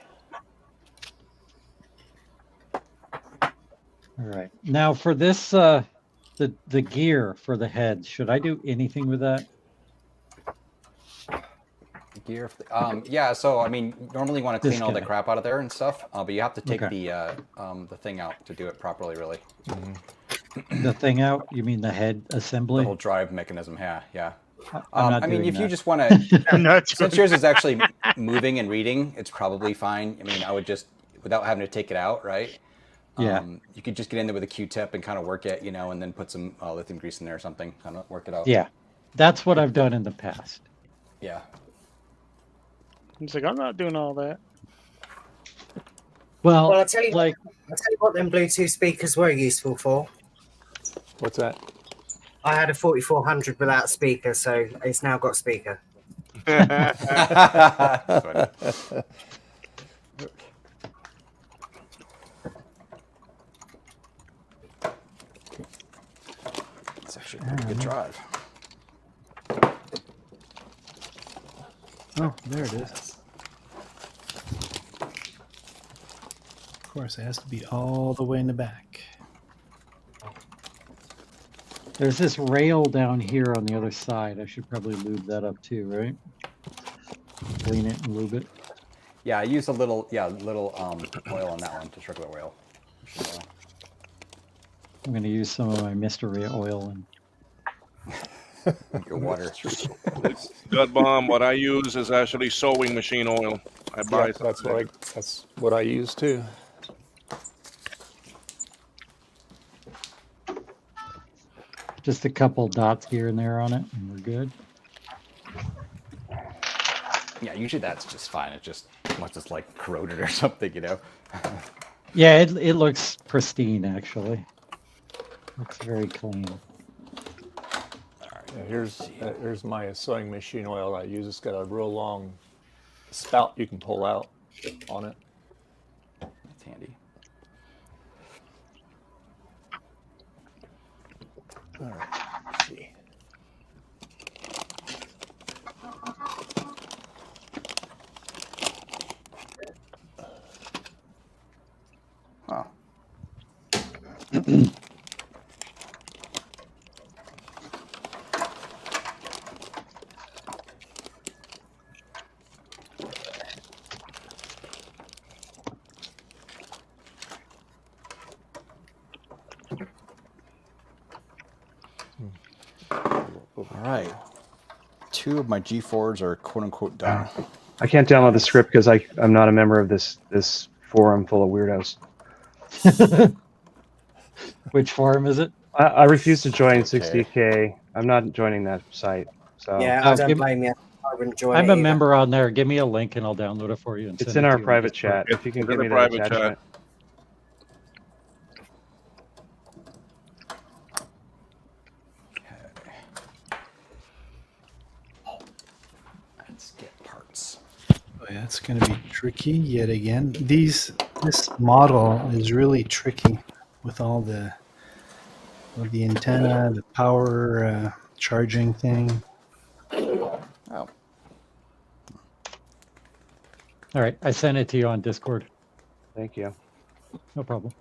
All right. Now for this, the gear for the head, should I do anything with that? Gear. Yeah. So I mean, normally you want to This clean all the guy. crap out of there and stuff, but you have to take Okay. the thing out to do it properly, really. The thing out? You mean the head assembly? The whole drive mechanism. Yeah, yeah. I'm not I mean, doing if you that. just want to, I'm not since yours is actually moving and reading, it's probably fine. I mean, I would just, without having to take it out, right? Yeah. You could just get in there with a Q-tip and kind of work it, you know, and then put some lithium grease in there or something, kind of work it out. Yeah, that's what I've done in the past. Yeah. He's like, I'm not doing all that. Well, I'll tell you, like, I'll tell you what them Bluetooth speakers were useful for. What's that? I had a 4400 without speaker, so it's now got speaker. It's actually a pretty good drive. Oh, there it is. Of course, it has to be all the way in the back. there's this rail down here on the other side. I should probably lube that up too, right? Clean it and lube it. Yeah, I use a little, oil on that one, just regular oil. I'm going to use some of my mystery oil and your water. Gut bomb. What I use is actually sewing machine oil. I buy. Yeah, that's what I use too. just a couple dots here and there on it, and we're good. Yeah, usually that's just fine. It just must just like corroded or something, you know. Yeah, it looks pristine actually. Looks very clean. Yeah, here's my sewing machine oil I use. It's got a real long spout you can pull out on it. That's handy. All right, let's see. Huh. All right. 2 of my G4s are quote unquote done. I can't download the script because I'm not a member of this forum full of weirdos. Which forum is it? I refuse to join 60K. I'm not joining that site. So Yeah, I don't blame you. I wouldn't join I'm it a either. member on there. Give me a link and I'll download it for you. And it's send in it our to you. private chat. If you can It's give in me the that private attachment. Let's get parts. Oh, yeah, it's going to be tricky yet again. This model is really tricky with all the Well, the antenna, the power charging thing. Oh. All right, I sent it to you on Discord. Thank you. No problem.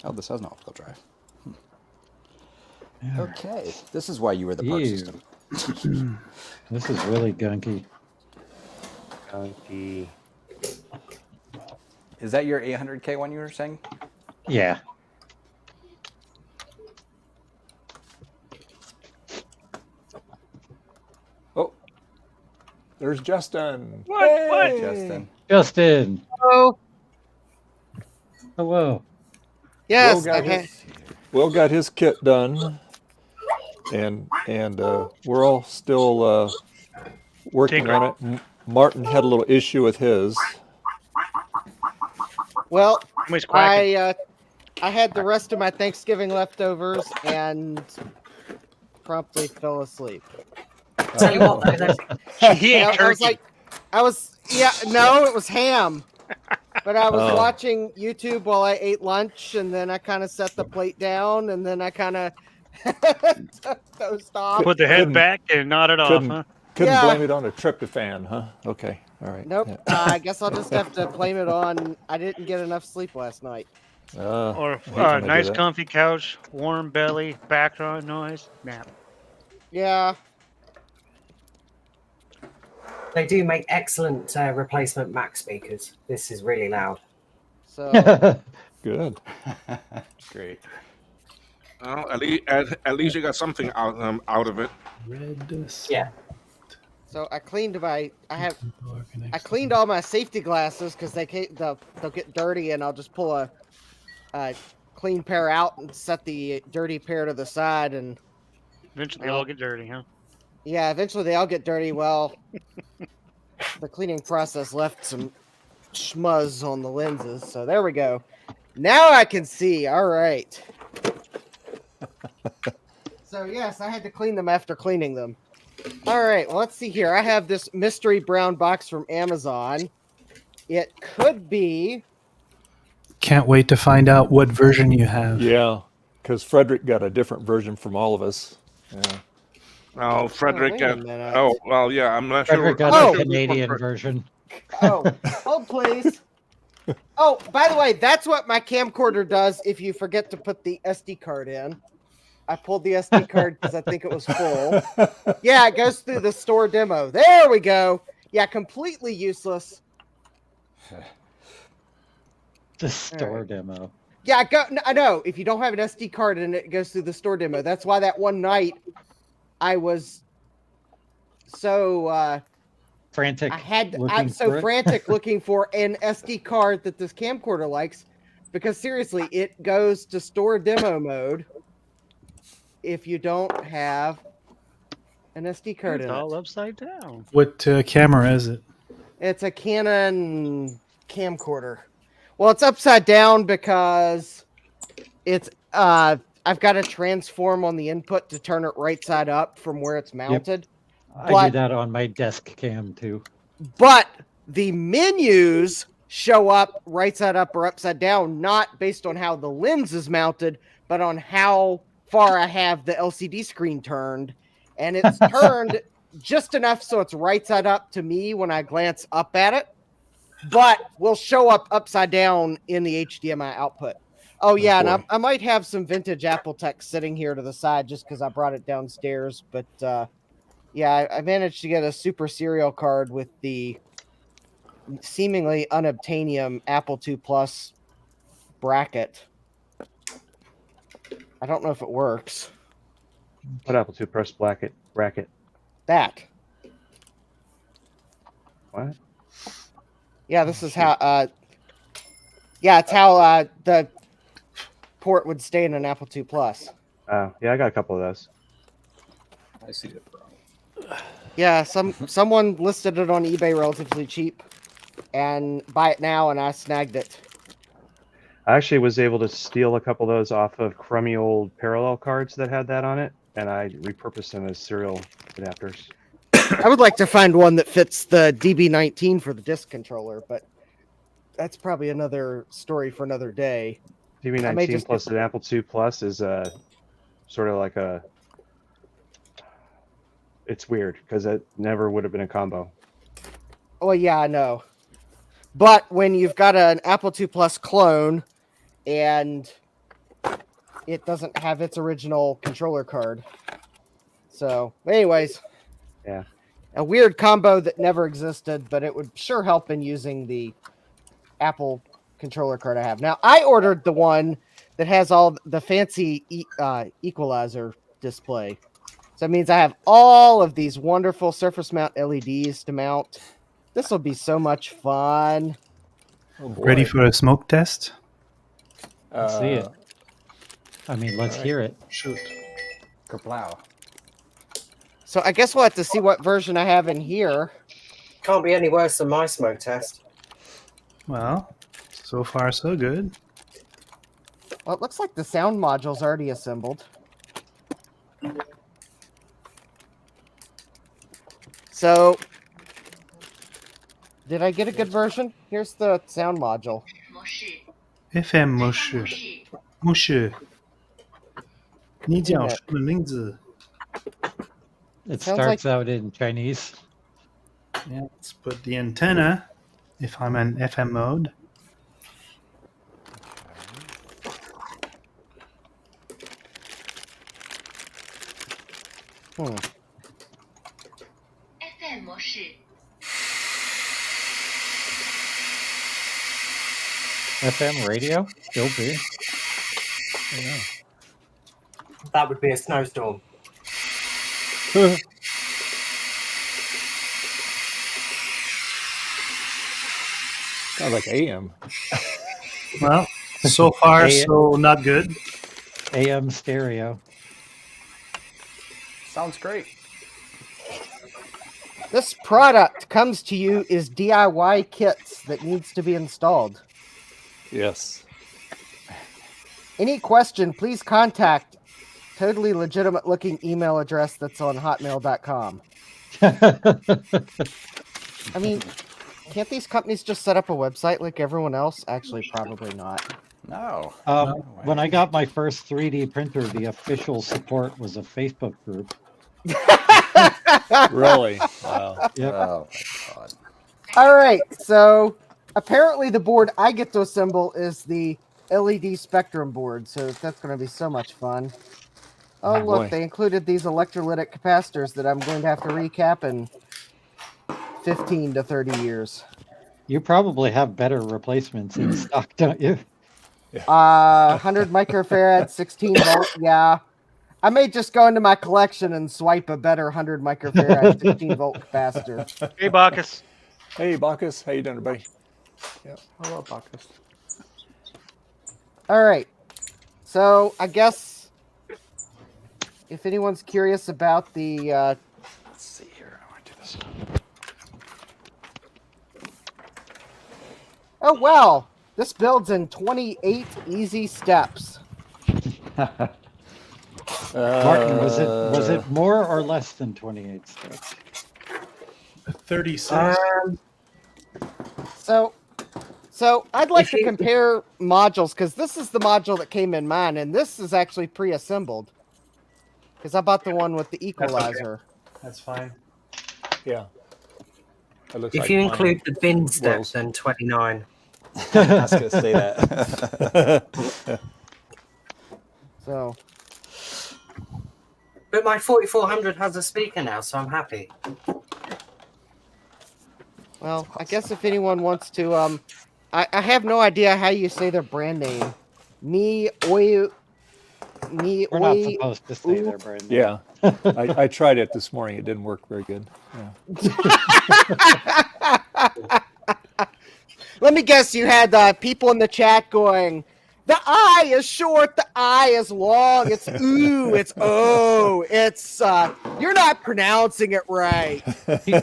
Oh, this has no optical drive. Okay, this is why you were the part system. This is really gunky. Gunky. Is that your 800K one you were saying? Yeah. Oh, there's Justin. What? Justin. Justin. Hello. Hello. Yes. Will got his kit done, and we're all still working on it. Martin had a little issue with his. Well, Somebody's quacking. I had the rest of my Thanksgiving leftovers and promptly fell asleep. Tell you what, it was ham. But I was watching YouTube while I ate lunch, and then I kind of set the plate down, and then I kind of dozed off. Put the head back and nodded off, huh? Couldn't blame it on a tryptophan, huh? Okay, all right. Nope. Yeah. I guess I'll just have to blame it on I didn't get enough sleep last night. Or I hate when I do nice that. comfy couch, warm belly, background noise, nap. Yeah. They do make excellent replacement Mac speakers. This is really loud. So good. Great. Well, at least you got something out of it. Yeah. So I cleaned I cleaned all my safety glasses because they'll get dirty, and I'll just pull a clean pair out and set the dirty pair to the side, and Eventually, they all get dirty, huh? yeah, eventually they all get dirty. Well, the cleaning process left some schmuzz on the lenses, so there we go. Now I can see. All right. So yes, I had to clean them after cleaning them. All right, well, let's see here. I have this mystery brown box from Amazon. It could be. Can't wait to find out what version you have. Yeah, because Fredrick got a different version from all of us. Yeah. Oh, Fredrick. wait a minute. Oh, well, yeah, I'm not sure. Frederick got I'm not the sure Canadian version. Oh, hold please. Oh, by the way, that's what my camcorder does if you forget to put the SD card in. I pulled the SD card because I think it was full. Yeah, it goes through the store demo. There we go. Yeah, completely useless. The store demo. Yeah, I know. If you don't have an SD card and it goes through the store demo, that's why that one night I was so frantic. I'm so frantic looking for an SD card that this camcorder likes, because seriously, it goes to store demo mode if you don't have an SD card It's in all it. upside down. What camera is it? It's a Canon camcorder. Well, it's upside down because it's I've got to transform on the input to turn it right side up from where it's mounted. I do that on my desk cam too. But the menus show up right side up or upside down, not based on how the lens is mounted, but on how far I have the LCD screen turned. And it's turned just enough so it's right side up to me when I glance up at it, but will show up upside down in the HDMI output. Oh, yeah, and I might have some vintage Apple Tech sitting here to the side just because I brought it downstairs. But, yeah, I managed to get a super serial card with the seemingly unobtainium Apple II Plus bracket. I don't know if it works. What Apple II Plus bracket? That. What? Yeah, this is how. Yeah, it's how the port would stay in an Apple II Plus. Oh, yeah, I got a couple of those. I see it, bro. Yeah, someone listed it on eBay relatively cheap, and buy it now, and I snagged it. I actually was able to steal a couple of those off of crummy old parallel cards that had that on it, and I repurposed them as serial adapters. I would like to find one that fits the DB19 for the disc controller, but that's probably another story for another day. DB19 plus an Apple II Plus is sort of like a. It's weird because it never would have been a combo. Oh yeah, I know. But when you've got an Apple II Plus clone and it doesn't have its original controller card. So, anyways. Yeah. A weird combo that never existed, but it would sure help in using the Apple controller card I have. Now, I ordered the one that has all the fancy equalizer display. So that means I have all of these wonderful surface mount LEDs to mount. This will be so much fun. Oh boy. Ready for a smoke test? Let's see it. I mean, let's hear it. Shoot. Kerplow. So I guess we'll have to see what version I have in here. Can't be any worse than my smoke test. Well, so far so good. Well, it looks like the sound module's already assembled. So, did I get a good version? Here's the sound module. FM 模式，模式，你讲什么名字？ It Sounds starts like- out in Chinese. Yeah, let's put the antenna if I'm in FM mode. FM 模式 FM radio? Still be. That would be a snowstorm. Sounds like AM. Well, so far so not good. AM stereo. Sounds great. This product comes to you is DIY kits that needs to be installed. Yes. Any question, please contact totally legitimate looking email address that's on hotmail.com. I mean, can't these companies just set up a website like everyone else? Actually, probably not. No. When I got my first 3D printer, the official support was a Facebook group. Really? Wow. Yep. Oh my god. All right, so apparently the board I get to assemble is the LED Spectrum board, so that's going to be so much fun. Oh, look, boy. they included these electrolytic capacitors that I'm going to have to recap in 15 to 30 years. You probably have better replacements in stock, don't you? 100 microfarad, 16 volt, yeah. I may just go into my collection and swipe a better 100 microfarad, 16 volt capacitor. Hey, Bacchus. Hey, Bacchus. How you doing, everybody? Yeah. Hello, Bacchus. All right. So I guess if anyone's curious about the Let's see here. I want to do this. oh wow, this builds in 28 easy steps. Martin, was it more or less than 28 steps? 36. So I'd like to compare modules because this is the module that came in mine, and this is actually pre-assembled because I bought the one with the equalizer. That's fine. Yeah. That looks If like you mine. include the bin Well, steps, then 29. I was going to say that. So, But my 4400 has a speaker now, so I'm happy. well, I guess if anyone wants to, I have no idea how you say their brand name. MiOYOOW. We're not supposed to say their brand name. Yeah. I tried it this morning. It didn't work very good. Yeah. Let me guess, you had people in the chat going, the I is short, the I is long, it's ooh, it's oh, it's, you're not pronouncing it right.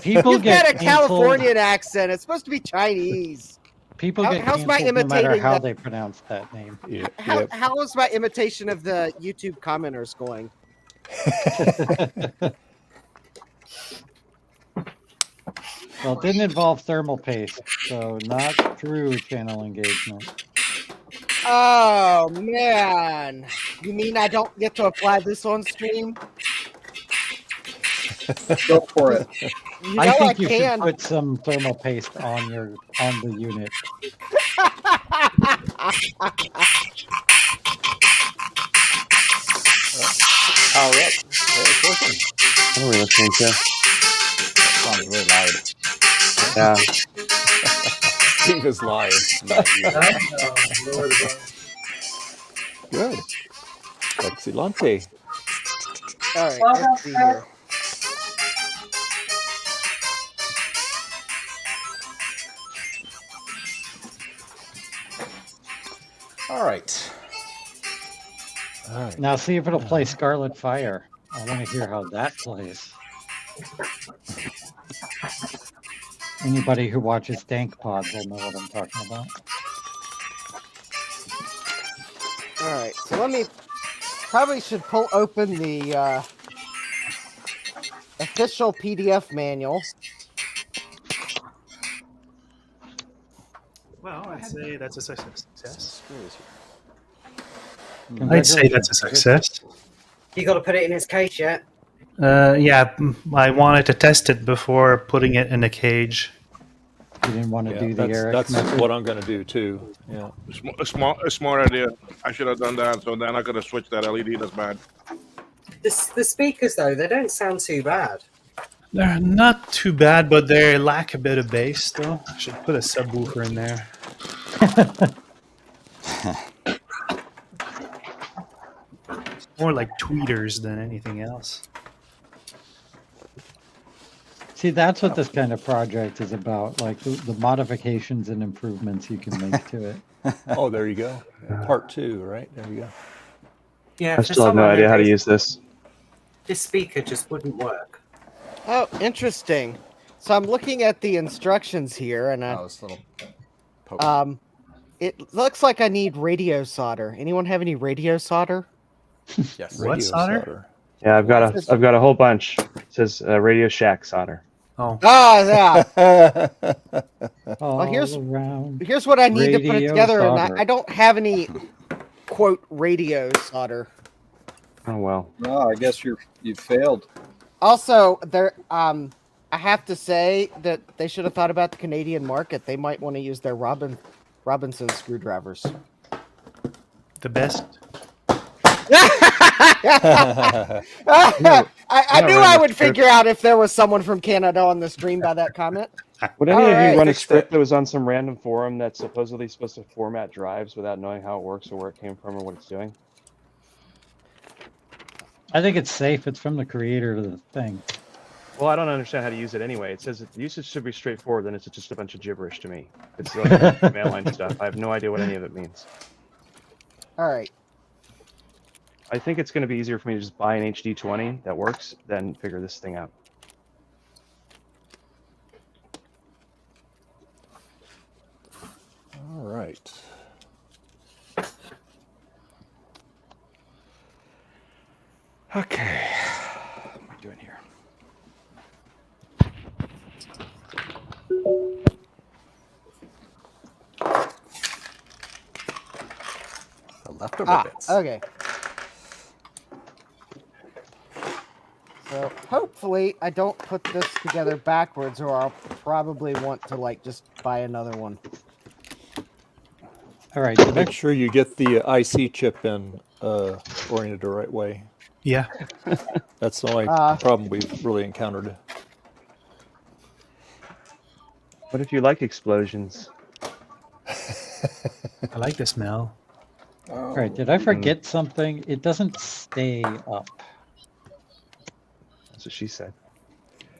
People You've get got a canceled. Californian accent, it's supposed to be Chinese. People How- get how's my canceled no matter imitating how the- they pronounce that name. Yeah. How is my imitation of the YouTube commenters going? Well, it didn't involve thermal paste, so not true channel engagement. Oh man! You mean I don't get to apply this on stream? Go for it. You know I think I you should can. put some thermal paste on the unit. Power up. Hey, it's working. What are we listening to? That sounds really loud. Yeah. Steve is live. Good. Excellente. All right, let's see here. All right. All right. Now see if it'll play Scarlet Fire. I want to hear how that plays. Anybody who watches Dank Pods will know what I'm talking about. All right, so let me probably should pull open the official PDF manual. Well, I'd say that's a success. I'd say that's a success. You got to put it in its case yet? Yeah, I wanted to test it before putting it in a cage. You didn't want to Yeah, do the Eric that's method? what I'm going to do too. Yeah. A smart idea. I should have done that, so then I could have switched that LED. That's bad. The speakers, though, they don't sound too bad. They're not too bad, but they lack a bit of bass still. I should put a subwoofer in there. It's more like tweeters than anything else. See, that's what this kind of project is about, like the modifications and improvements you can make to it. Oh, there you go. Part 2, right? There you go. Yeah, I for still have no someone idea how to who- use this. This speaker just wouldn't work. Oh, interesting. So I'm looking at the instructions here, and Oh, this little poke. it looks like I need radio solder. Anyone have any radio solder? Yes. What solder? Yeah, I've got a whole bunch. It says Radio Shack solder. Oh. Oh, yeah. All Well, here's around what I need to put it radio together, and solder. I don't have any quote radio solder. Oh well. No, I guess you failed. Also, there I have to say that they should have thought about the Canadian market. They might want to use their Robinson screwdrivers. The best. I knew I would figure out if there was someone from Canada on the stream by that comment. Would any of Alright. you run a Fixed script that was on some random forum that's supposedly supposed to format drives without knowing how it works or where it came from or what it's doing? I think it's safe. It's from the creator of the thing. Well, I don't understand how to use it anyway. It says that the usage should be straightforward, then it's just a bunch of gibberish to me. It's like mainline stuff. I have no idea what any of it means. All right. I think it's going to be easier for me to just buy an HD20 that works than figure this thing out. All right. Okay. What am I doing here? The leftover bits. Okay. So hopefully I don't put this together backwards, or I'll probably want to like just buy another one. All right. Make sure you get the IC chip in oriented the right way. Yeah. That's the only problem we've really encountered. What if you like explosions? I like the smell. All right. Did I forget something? It doesn't stay up. That's what she said.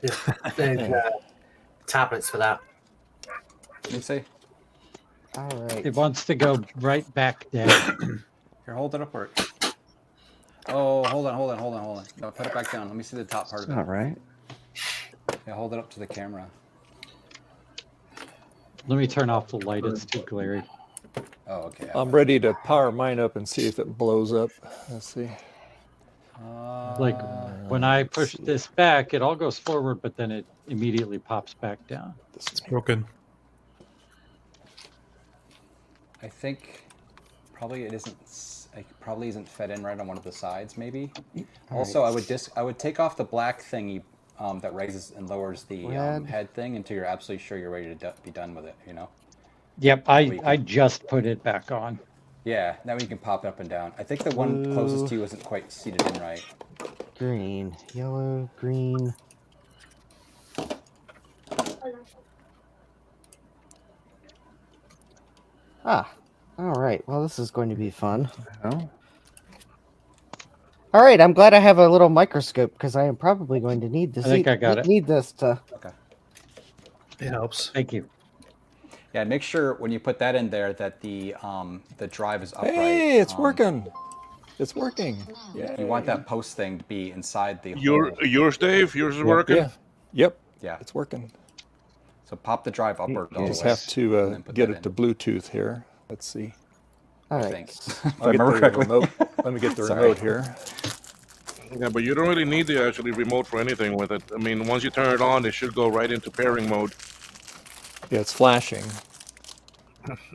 There's tablets for that. Let me see. All right. It wants to go right back down. Here, hold it upward. Oh, hold on. No, put it back down. Let me see the top part of it. All right. Yeah, hold it up to the camera. Let me turn off the light. It's too glary. Oh, okay. I'm ready to power mine up and see if it blows up. Let's see. Like when I push this back, it all goes forward, but then it immediately pops back down. It's broken. I think probably it isn't. It probably isn't fed in right on one of the sides. Maybe. Also, I would take off the black thingy that raises and lowers the head thing until you're absolutely sure you're ready to be done with it. You know. Yep, I just put it back on. Yeah, that way you can pop it up and down. I think the one closest to you isn't quite seated in right. Green, yellow, green. Ah, all right. Well, this is going to be fun. All right, I'm glad I have a little microscope because I am probably going to need this. I think I got it. Need this to. Okay. It helps. Thank you. Yeah, make sure when you put that in there that the drive is upright. Hey, it's working. It's working. You want that post thing to be inside the Yours, Dave? Yours is working? Yeah. Yep. Yeah. It's working. So pop the drive upward. You just have to get it to Bluetooth here. Let's see. All I right. think. Let me get the remote here. Yeah, but you don't really need to actually remote for anything with it. I mean, once you turn it on, it should go right into pairing mode. Yeah, it's flashing.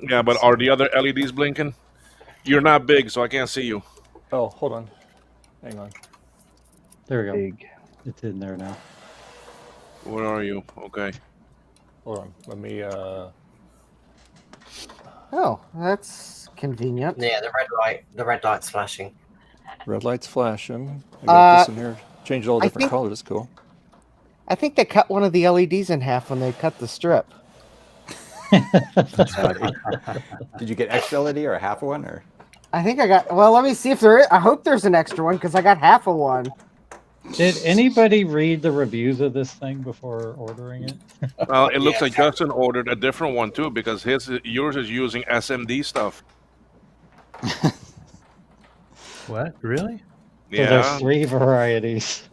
Yeah, but are the other LEDs blinking? You're not big, so I can't see you. Oh, hold on. Hang on. There we go. Big. It's in there now. Where are you? Okay. Hold on. Let me. Oh, that's convenient. Yeah, the red light's flashing. Red light's flashing. I got this in here. Change it all different colors. That's cool. I think they cut one of the LEDs in half when they cut the strip. Did you get extra LED or a half of one, or? I think I got. Well, let me see if there is. I hope there's an extra one because I got half of one. Did anybody read the reviews of this thing before ordering it? Well, it looks like Justin ordered a different one too because yours is using SMD stuff. What? Really? Yeah. So there's 3 varieties.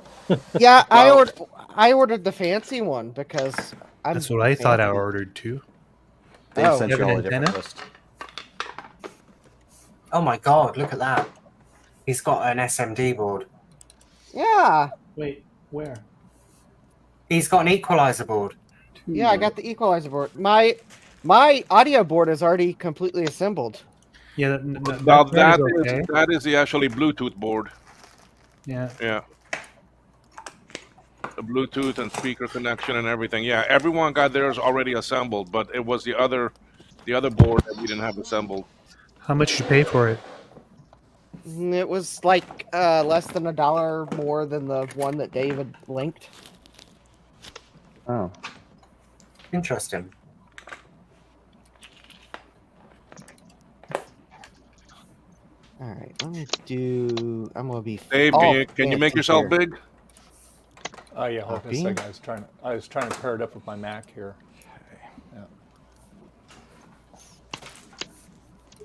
Yeah, I ordered the fancy one because that's what I thought I ordered too. Dave sent you all a different list. Oh my god, look at that. He's got an SMD board. Yeah. Wait, where? He's got an equalizer board. Yeah, I got the equalizer board. My audio board is already completely assembled. Yeah, Now that is the actually Bluetooth board. Yeah. Yeah. The Bluetooth and speaker connection and everything. Yeah, everyone got theirs already assembled, but it was the other board that we didn't have assembled. How much did you pay for it? It was like less than $1 more than the one that David linked. Oh. Interesting. All right, let me do. I'm gonna be. Dave, can you make yourself big? Oh yeah, hold on a second. I was trying to pair it up with my Mac here. Okay. Yeah.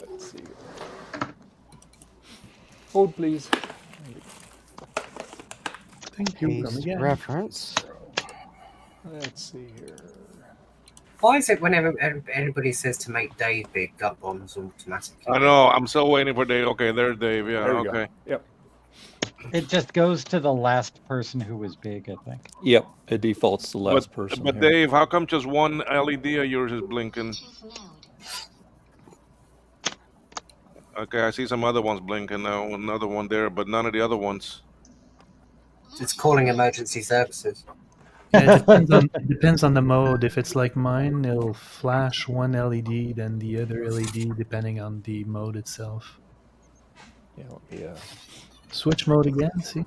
Let's see. Hold, please. Thank you. Paste reference. Let's see here. Why is it whenever anybody says to make Dave big, gut bombs automatically? I know. I'm still waiting for Dave. Okay, there's Dave. Yeah. There we Okay. go. Yep. It just goes to the last person who was big, I think. Yep. It defaults to the last person. But here. Dave, how come just one LED of yours is blinking? Okay, I see some other ones blinking now. Another one there, but none of the other ones. It's calling emergency services. Yeah, it depends on the mode. If it's like mine, it'll flash one LED, then the other LED, depending on the mode itself. Yeah, let me, Switch mode again, see?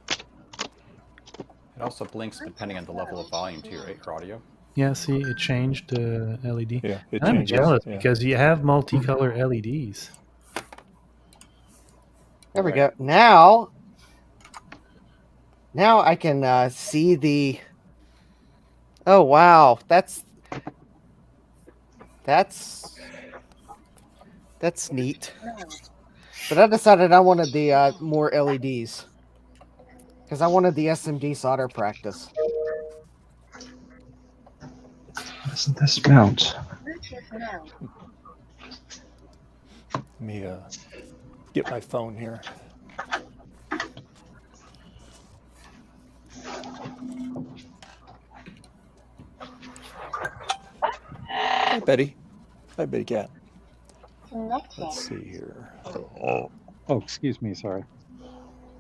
It also blinks depending on the level of volume too, right? For audio. Yeah, see, it changed the LED. Yeah, it I'm changes, jealous yeah. because you have multicolor LEDs. There we go. Now I can see the. Oh wow, that's neat. But I decided I wanted the more LEDs because I wanted the SMD solder practice. Doesn't this mount? Let me get my phone here. Hi, Betty. Hi, Betty Cat. Let's see here. Oh, excuse me. Sorry.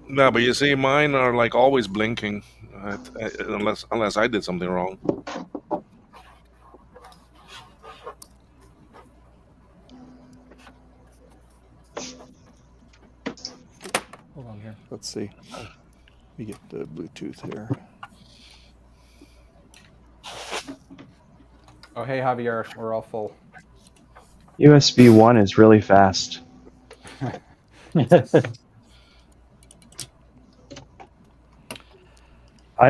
No, but you see, mine are like always blinking, unless I did something wrong. Hold on here. Let's see. Let me get the Bluetooth here. Oh, hey, Javier. We're all full. USB 1 is really fast. I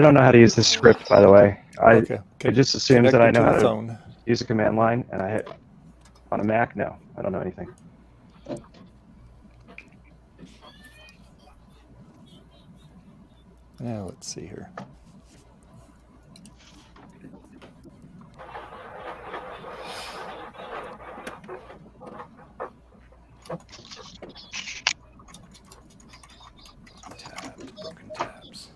don't know how to use this script, by the way. Okay. It just assumes that I know how to phone. use a command line, and I hit on a Mac. No, I don't know anything. Now let's see here. Broken tabs.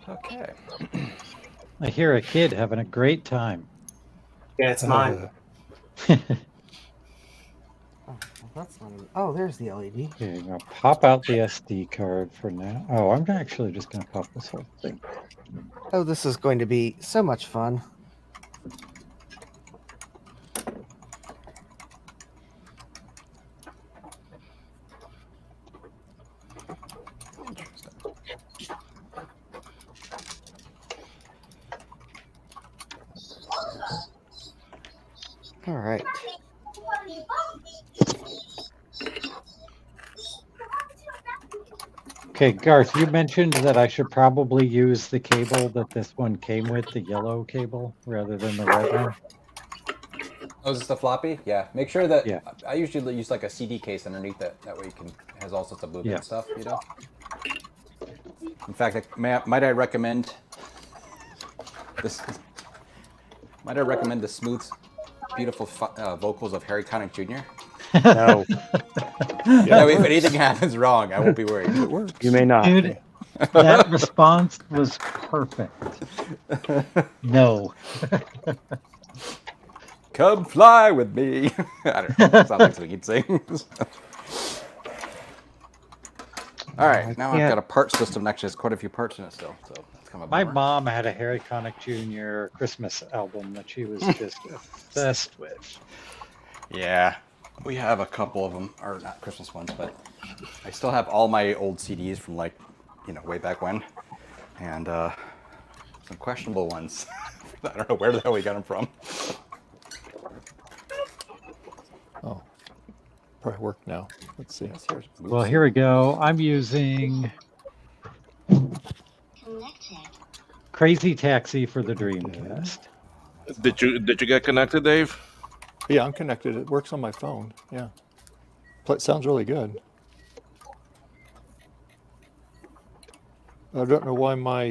Okay. I hear a kid having a great time. Yeah, it's mine. That's not oh, there's the LED. Okay, I'm gonna pop out the SD card for now. Oh, I'm actually just gonna pop this whole thing. Oh, this is going to be so much fun. All right. Okay, Garth, you mentioned that I should probably use the cable that this one came with, the yellow cable, rather than the red one. Oh, is this the floppy? Yeah. Make sure that Yeah. I usually use like a CD case underneath it. That way you can has all sorts of Bluetooth Yeah. stuff. You know. In fact, might I recommend this? Might I recommend the smooth, beautiful vocals of Harry Connick Jr.? No. That way, if anything happens wrong, I won't be worried. It works. You may not. Dude, that response was perfect. No. Come fly with me. I don't know. Sounds like something he'd sing. All right, now I've got a part system. Actually, there's quite a few parts in it still, so that's kind of a My bummer. mom had a Harry Connick Jr. Christmas album that she was just obsessed with. Yeah, we have a couple of them, or not Christmas ones, but I still have all my old CDs from like, way back when, and some questionable ones. I don't know where the hell we got them from. Oh, probably worked now. Let's see. Well, here we go. I'm using Crazy Taxi for the Dreamcast. Did you get connected, Dave? Yeah, I'm connected. It works on my phone. Yeah. It sounds really good. I don't know why my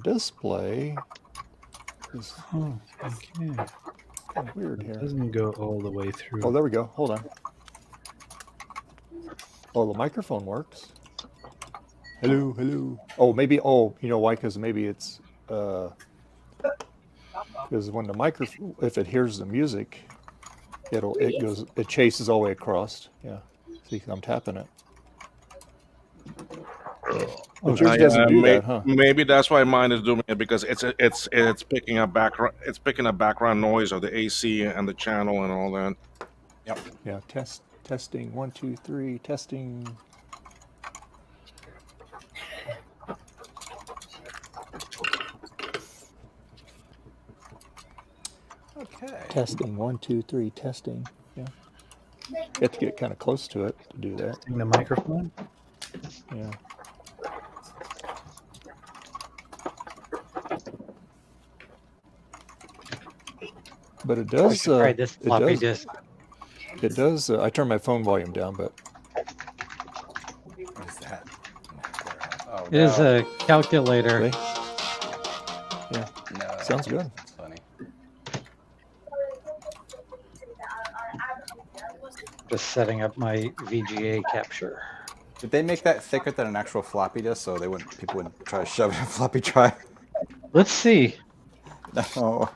display is Oh, okay. kind of weird here. It doesn't go all the way through. Oh, there we go. Hold on. Oh, the microphone works. Hello, hello. Oh, maybe. Oh, you know why? Because maybe it's because when the microphone, if it hears the music, it chases all the way across. Yeah. See, I'm tapping it. But yours doesn't do that, huh? Maybe that's why mine is doing it, because it's picking up background noise of the AC and the channel and all that. Yep. Yeah. Testing. 1, 2, 3. Testing. Okay. Testing. 1, 2, 3. Testing. Yeah. You have to get kind of close to it to do that. The microphone? Yeah. But it does. Try this floppy disk. It does. I turned my phone volume down, but What is that? Oh, It is a calculator. really? Yeah. No, Sounds good. That's funny. Just setting up my VGA capture. Did they make that thicker than an actual floppy disk so people wouldn't try to shove it in a floppy drive? Let's see. No.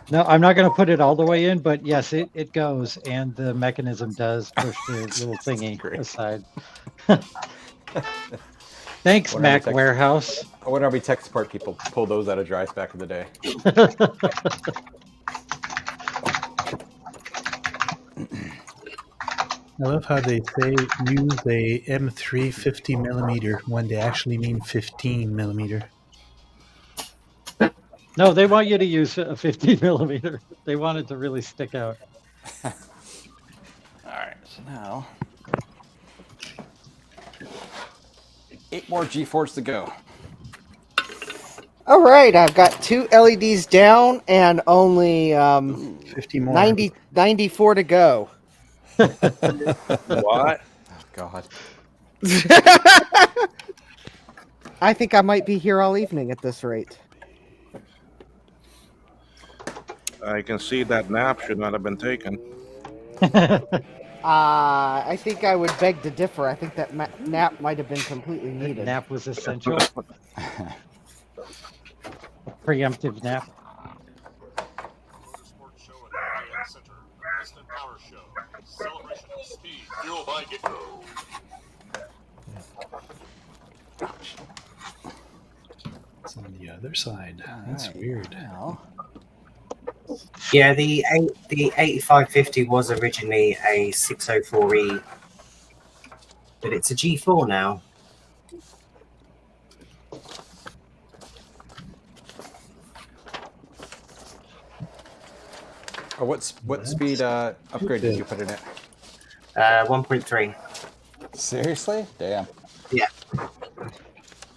No, I'm not going to put it all the way in, but yes, it goes, and the mechanism does push the little thingy aside. Thanks, Mac Warehouse. I wonder how many tech support people pulled those out of drives back in the day. I love how they say use a M3 50mm when they actually mean 15mm. No, they want you to use a 50mm. They want it to really stick out. All right, so now 8 more G4s to go. All right, I've got 2 LEDs down and only 50 more. 94 to go. What? Oh, God. I think I might be here all evening at this rate. I can see that nap should not have been taken. I think I would beg to differ. I think that nap might have been completely needed. Nap was essential. A preemptive nap. It's on the other side. That's weird. Yeah, the 8550 was originally a 604E, but it's a G4 now. Oh, what speed upgrade did you put in it? 1.3. Seriously? Damn. Yeah.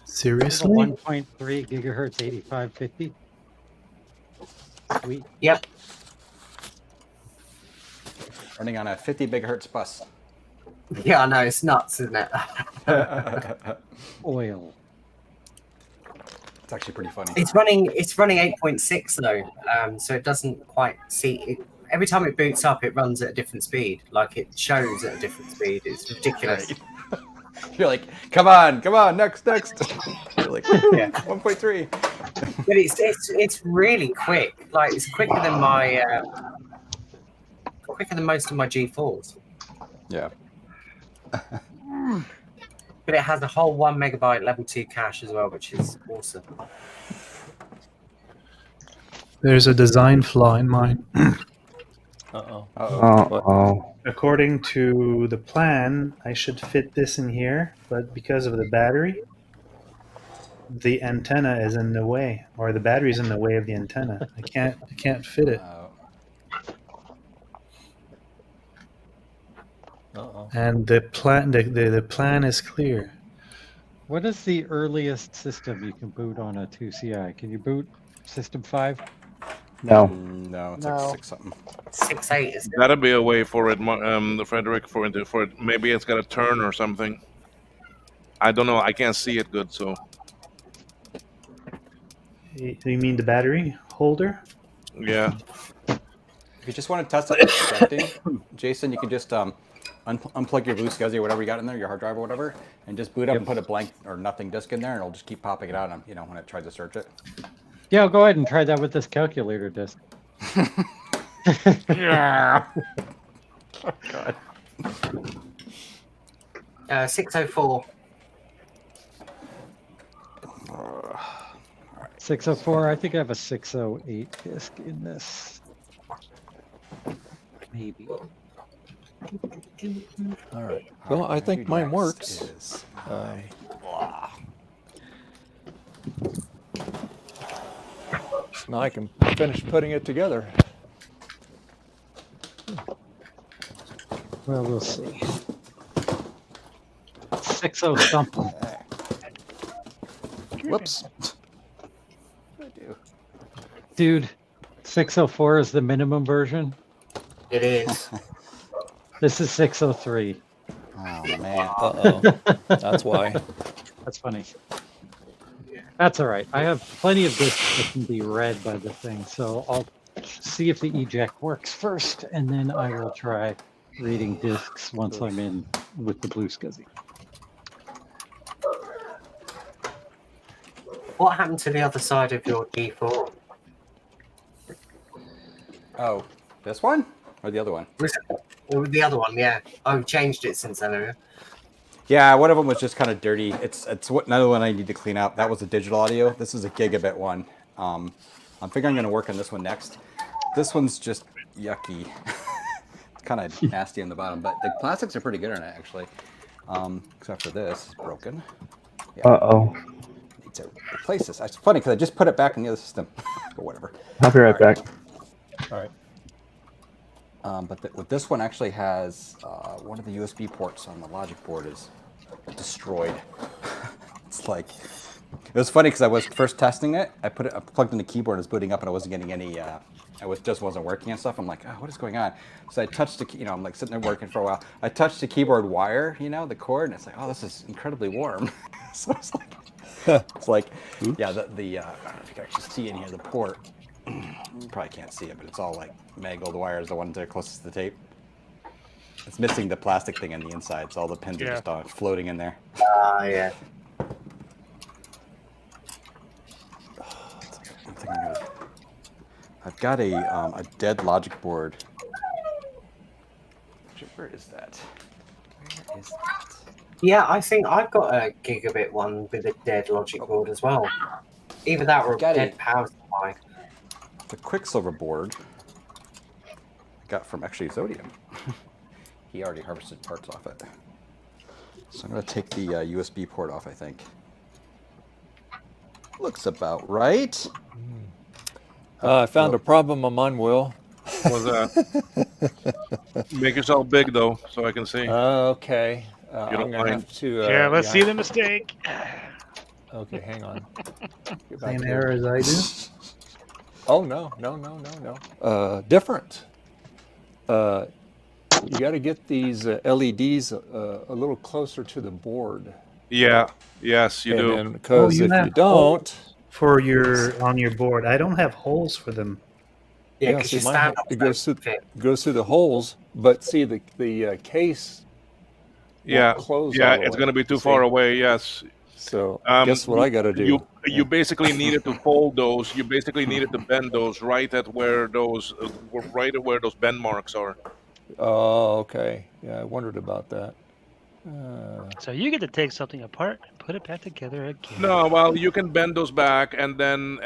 Seriously? 1.3 gigahertz 8550. Sweet. Yep. Running on a 50 megahertz bus. Yeah, I know, it's nuts, isn't it? Oil. It's actually pretty funny. It's running 8.6 though, so it doesn't quite see it. Every time it boots up, it runs at a different speed. Like it shows at a different speed. It's ridiculous. You're like, come on, next. You're like, Yeah. 1.3. But it's really quick. Like it's quicker than most of my G4s. Yeah. But it has a whole 1 megabyte level 2 cache as well, which is awesome. There's a design flaw in mine. According to the plan, I should fit this in here, but because of the battery, the antenna is in the way, or the battery is in the way of the antenna. I can't fit it. And the plan is clear. What is the earliest system you can boot on a 2CI? Can you boot System 5? No. No, it's like 6 something. 6.8 is Gotta be a way for it, Fredrick, for it. Maybe it's got a turn or something. I don't know. I can't see it good, so. You mean the battery holder? Yeah. If you just want to test it with connecting, Jason, you can just unplug your blue SCSI or whatever you got in there, your hard drive or whatever, and just boot up and put a blank or nothing disk in there, and it'll just keep popping it out. When it tries to search it. Yeah, go ahead and try that with this calculator disk. Yeah. Oh, God. 604. 604. I think I have a 608 disk in this. Maybe. All right. Well, I think mine works. Now I can finish putting it together. Well, we'll see. 60 something. Whoops. Dude, 604 is the minimum version. It is. This is 603. Oh man. That's why. That's funny. That's all right. I have plenty of disks that can be read by the thing, so I'll see if the eject works first, and then I will try reading disks once I'm in with the blue SCSI. What happened to the other side of your D4? Oh, this one or the other one? The other one, yeah. I've changed it since then. Haven't Yeah, one of them was just kind of dirty. It's another one I need to clean up. That was a digital audio. This is a gigabit one. I'm figuring I'm going to work on this one next. This one's just yucky. It's kind of nasty on the bottom, but the plastics are pretty good on it actually. Except for this, it's broken. Yeah. Uh-oh. Need to replace this. It's funny because I just put it back in the other system, but whatever. I'll be right back. All right. But this one actually has one of the USB ports on the logic board is destroyed. It's like, it was funny because I was first testing it. I plugged in the keyboard, it was booting up, and I wasn't getting any. Just wasn't working and stuff. I'm like, oh, what is going on? So I touched the, I'm like sitting there working for a while. I touched the keyboard wire, the cord, and it's like, oh, this is incredibly warm. So it's like, yeah, I don't know if you can actually see in here the port. You probably can't see it, but it's all like mangled wires, the ones that are closest to the tape. It's missing the plastic thing on the inside, so all the pins are just floating in there. yeah. I've got a dead logic board. Where is that? Where is that? Yeah, I think I've got a gigabit one with a dead logic board as well. Either that or a dead power supply. The Quicksilver board I got from actually Zodium. He already harvested parts off it. So I'm going to take the USB port off, I think. Looks about right. I found a problem on mine, Will. What's that? Make yourself big, though, so I can see. Okay. You don't I'm going to have to... yeah, let's see the mistake. Okay, hang on. Same error as I do? Oh, no. Different. You got to get these LEDs a little closer to the board. Yeah. Yes, you do. Because if you don't... For on your board, I don't have holes for them. Yeah, because you stand up. It goes through the holes, but see the case. Yeah, close it's going to be too far away. Yes. So guess what I got to do? You basically needed to fold those. You basically needed to bend those right at where those bend marks are. Oh, okay. Yeah, I wondered about that. So you get to take something apart and put it back together again. No, well, you can bend those back and then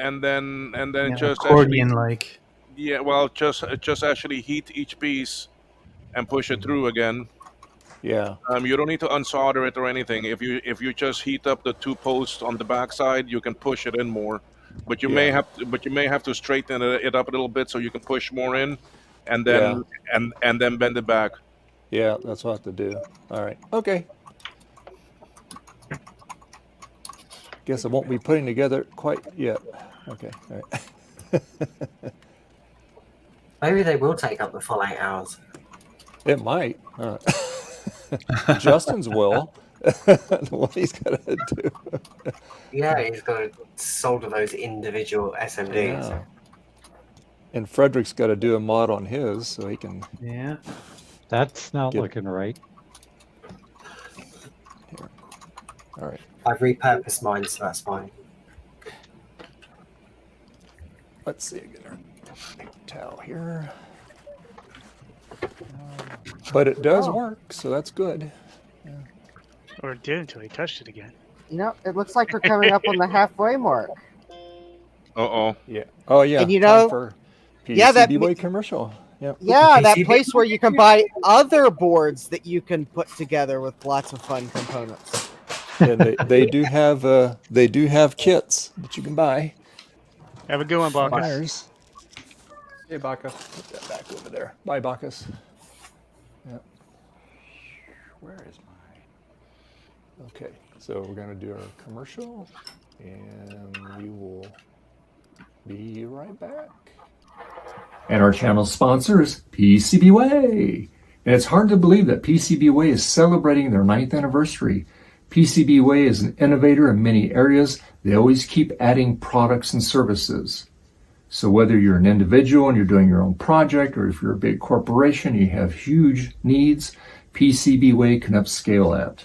just accordion like. Yeah, well, just actually heat each piece and push it through again. Yeah. You don't need to unsolder it or anything. If you just heat up the two posts on the back side, you can push it in more. But you may have to straighten it up a little bit so you can push more in, and then and then bend it back. Yeah, that's what I have to do. All right. Okay. Guess I won't be putting together quite yet. Okay. All right. Maybe they will take up the full 8 hours. It might. Justin's will. What he's got to do. Yeah, he's got to solder those individual SMDs. Yeah. And Fredrick's got to do a mod on his so he can. Yeah. That's not looking right. Here. All right. I've repurposed mine, so that's fine. Let's see again. Towel here. But it does work, so that's good. Yeah. Or it did until he touched it again. It looks like we're coming up on the halfway mark. Uh-oh. Yeah. Oh, yeah. And time for PCBWay commercial. Yep. Yeah, that place where you can buy other boards that you can put together with lots of fun components. And they do have kits that you can buy. Have a good one, Bacchus. Hey, Bacchus. Put that back over there. Bye, Bacchus. Yeah. Where is mine? Okay, so we're going to do our commercial, and we will be right back. And our channel sponsor is PCBWay. And it's hard to believe that PCBWay is celebrating their 9th anniversary. PCBWay is an innovator in many areas. They always keep adding products and services. So whether you're an individual and you're doing your own project, or if you're a big corporation, you have huge needs, PCBWay can upscale at.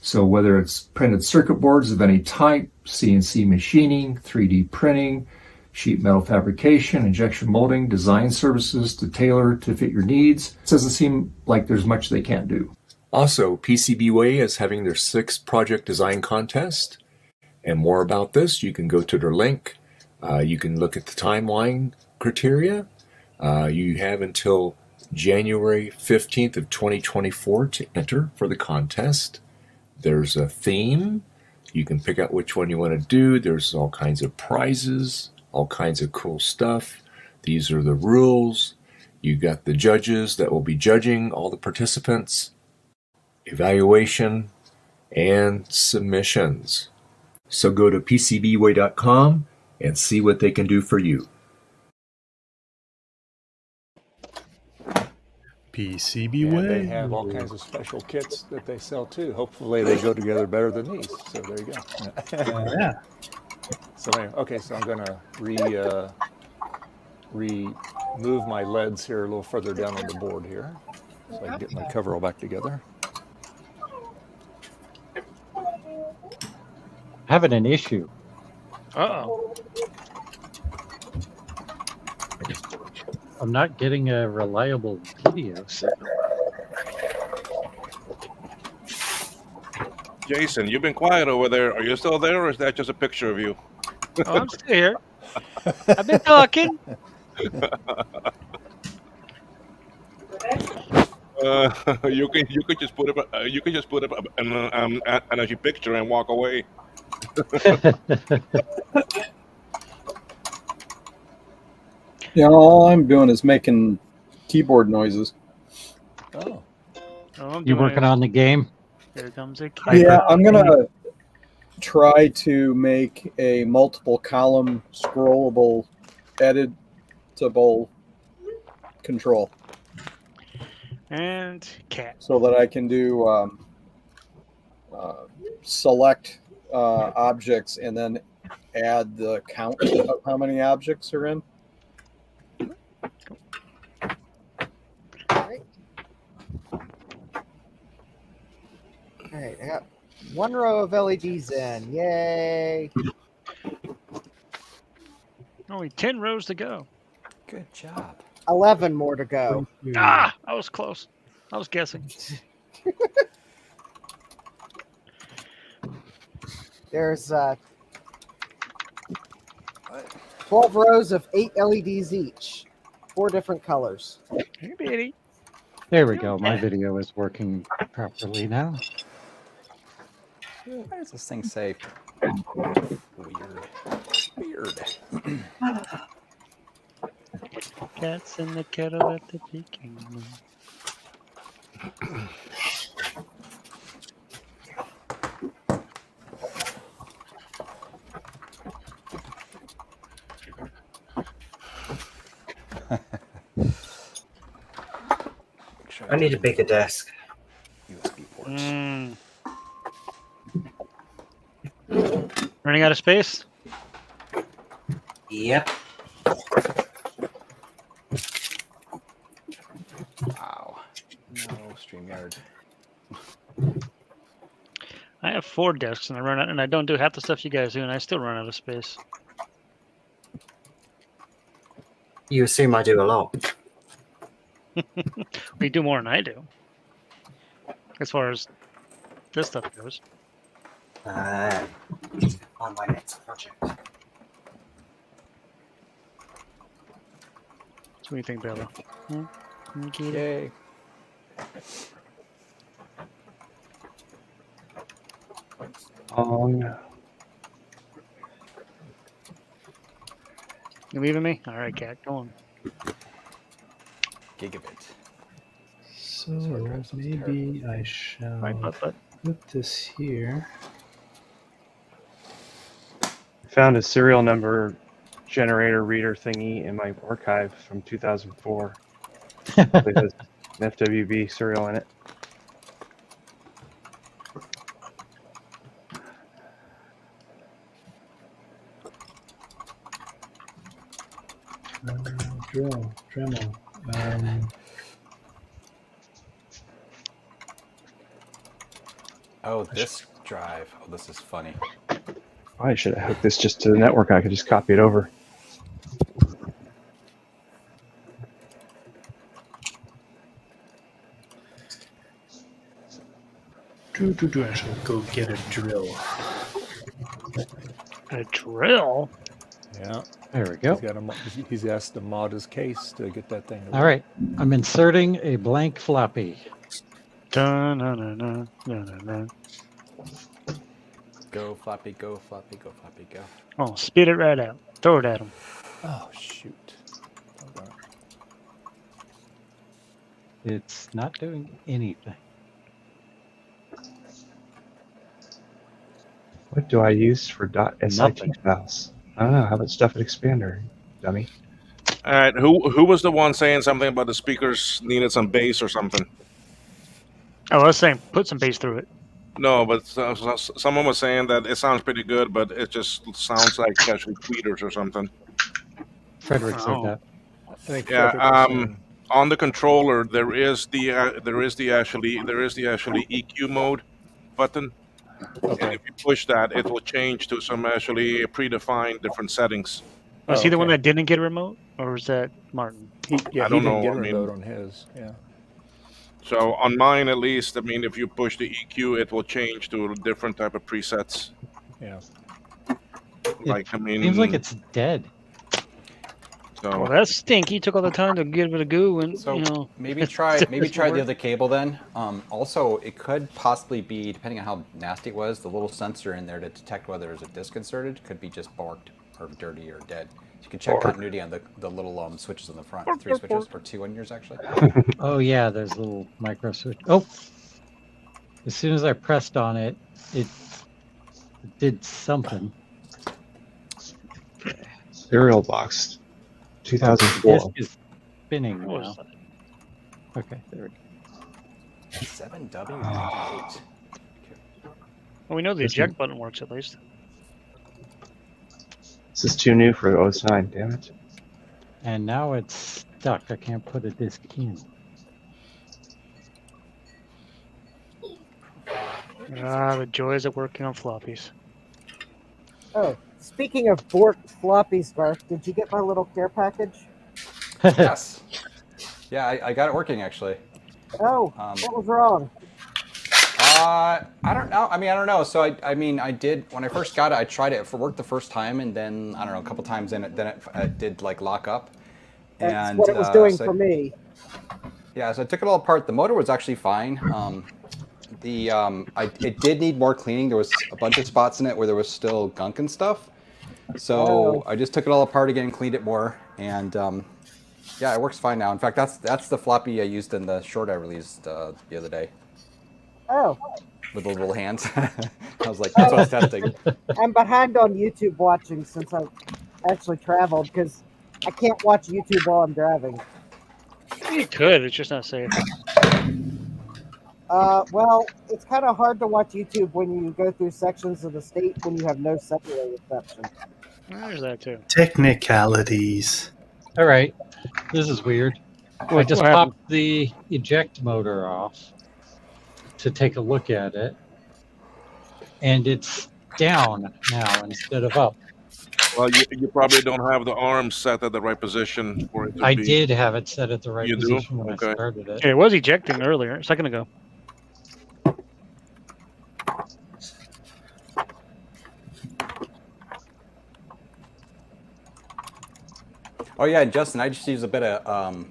So whether it's printed circuit boards of any type, CNC machining, 3D printing, sheet metal fabrication, injection molding, design services to tailor to fit your needs, it doesn't seem like there's much they can't do. Also, PCBWay is having their 6th project design contest. And more about this, you can go to their link. You can look at the timeline criteria. You have until January 15th of 2024 to enter for the contest. There's a theme. You can pick out which one you want to do. There's all kinds of prizes, all kinds of cool stuff. These are the rules. You got the judges that will be judging all the participants, evaluation, and submissions. So go to PCBWay.com and see what they can do for you. PCBWay. And they have all kinds of special kits that they sell too. Hopefully they go together better than these. So there you go. Yeah. So anyway, okay, so I'm going to remove my LEDs here a little further down on the board here, so I can get my cover all back together. Having an issue. Uh-oh. I'm not getting a reliable video signal. Jason, you've been quiet over there. Are you still there, or is that just a picture of you? Oh, I'm still here. I've been talking. You could just put up an energy picture and walk away. Yeah, all I'm doing is making keyboard noises. Oh. You working on the game? Here comes a Yeah, I'm gonna try to make a multiple column scrollable, editable control. And cat. So that I can do select objects and then add the count of how many objects are in. All right, I got one row of LEDs in. Yay! Only 10 rows to go. Good job. 11 more to go. Ah, I was close. I was guessing. There's 12 rows of 8 LEDs each, 4 different colors. Hey, Betty. There we go. My video is working properly now. Why does this thing say weird? Cats in the kettle at the peaking. I need a bigger desk. USB ports. Running out of space? Yep. Wow. No StreamYard. I have 4 desks and I run out, and I don't do half the stuff you guys do, and I still run out of space. You assume I do a lot. You do more than I do, as far as this stuff goes. On my next project. So what do you think, Bella? Yay. You leaving me? All right, cat, go on. Gigabit. So maybe I shall put this here. Found a serial number generator reader thingy in my archive from 2004. It has an FWB serial in it. Dremel. Oh, this drive. Oh, this is funny. I should have hooked this just to the network. I could just copy it over. I shall go get a drill. A drill? Yeah. There we go. He's asked to mod his case to get that thing. All right. I'm inserting a blank floppy. Dun-na-na-na-na-na-na. Go floppy, go floppy, go floppy, go. Oh, spit it right out. Throw it at him. Oh, shoot. Hold on. It's not doing anything. What do I use for .sit Nothing. files? I don't know. How about stuff at Expander, dummy? All right, who was the one saying something about the speakers needed some bass or something? Oh, I was saying put some bass through it. No, but someone was saying that it sounds pretty good, but it just sounds like actually tweeters or something. Fredrick said that. Yeah, on the controller there is the actually EQ mode button. Okay. And if you push that, it will change to some actually predefined different settings. Was he the one that didn't get a remote, or was that Martin? I don't know. Get a I mean, remote on his. Yeah. so on mine, at least, I mean, if you push the EQ, it will change to a different type of presets. Yeah. Like, I mean, Seems like it's dead. So Well, that's stinky. Took all the time to give it a goo, and So you know. maybe try the other cable then. Also, it could possibly be, depending on how nasty it was, the little sensor in there to detect whether there's a disc inserted could be just barked or dirty or dead. You can check continuity on the little switches on the front. 3 switches or 2 on yours actually. Oh yeah, there's a little micro switch. Oh, as soon as I pressed on it, it did something. Serial box. The 2004. disc is spinning What was now. Okay, there we go. 7W8. Well, we know the eject button works at least. This is too new for OS9. Damn it. And now it's stuck. I can't put a disc in. Ah, the joys of working on floppies. Oh, speaking of borked floppies, Garth, did you get my little care package? Yes. Yeah, I got it working actually. Oh, what was wrong? I don't know. I don't know. So I mean, I did when I first got it. I tried it for work the first time, and then I don't know, a couple times in it, then it did like lock up. That's And what it was doing so for me. Yeah, so I took it all apart. The motor was actually fine. It did need more cleaning. There was a bunch of spots in it where there was still gunk and stuff. So I just took it all apart again, cleaned it more, and yeah, it works fine now. In fact, that's the floppy I used in the short I released the other day. Oh. With the little hands. I was like, that's what I was testing. I'm behind on YouTube watching since I actually traveled because I can't watch YouTube while I'm driving. You could. It's just not safe. Well, it's kind of hard to watch YouTube when you go through sections of the state when you have no cellular reception. There's that too. Technicalities. All right, this is weird. I just what happened? popped the eject motor off to take a look at it, and it's down now instead of up. well, you probably don't have the arms set at the right position for it to I be. did have it set at the right You do? position when Okay. I started it. It was ejecting earlier, a second ago. Oh yeah, and Justin, I just used a bit of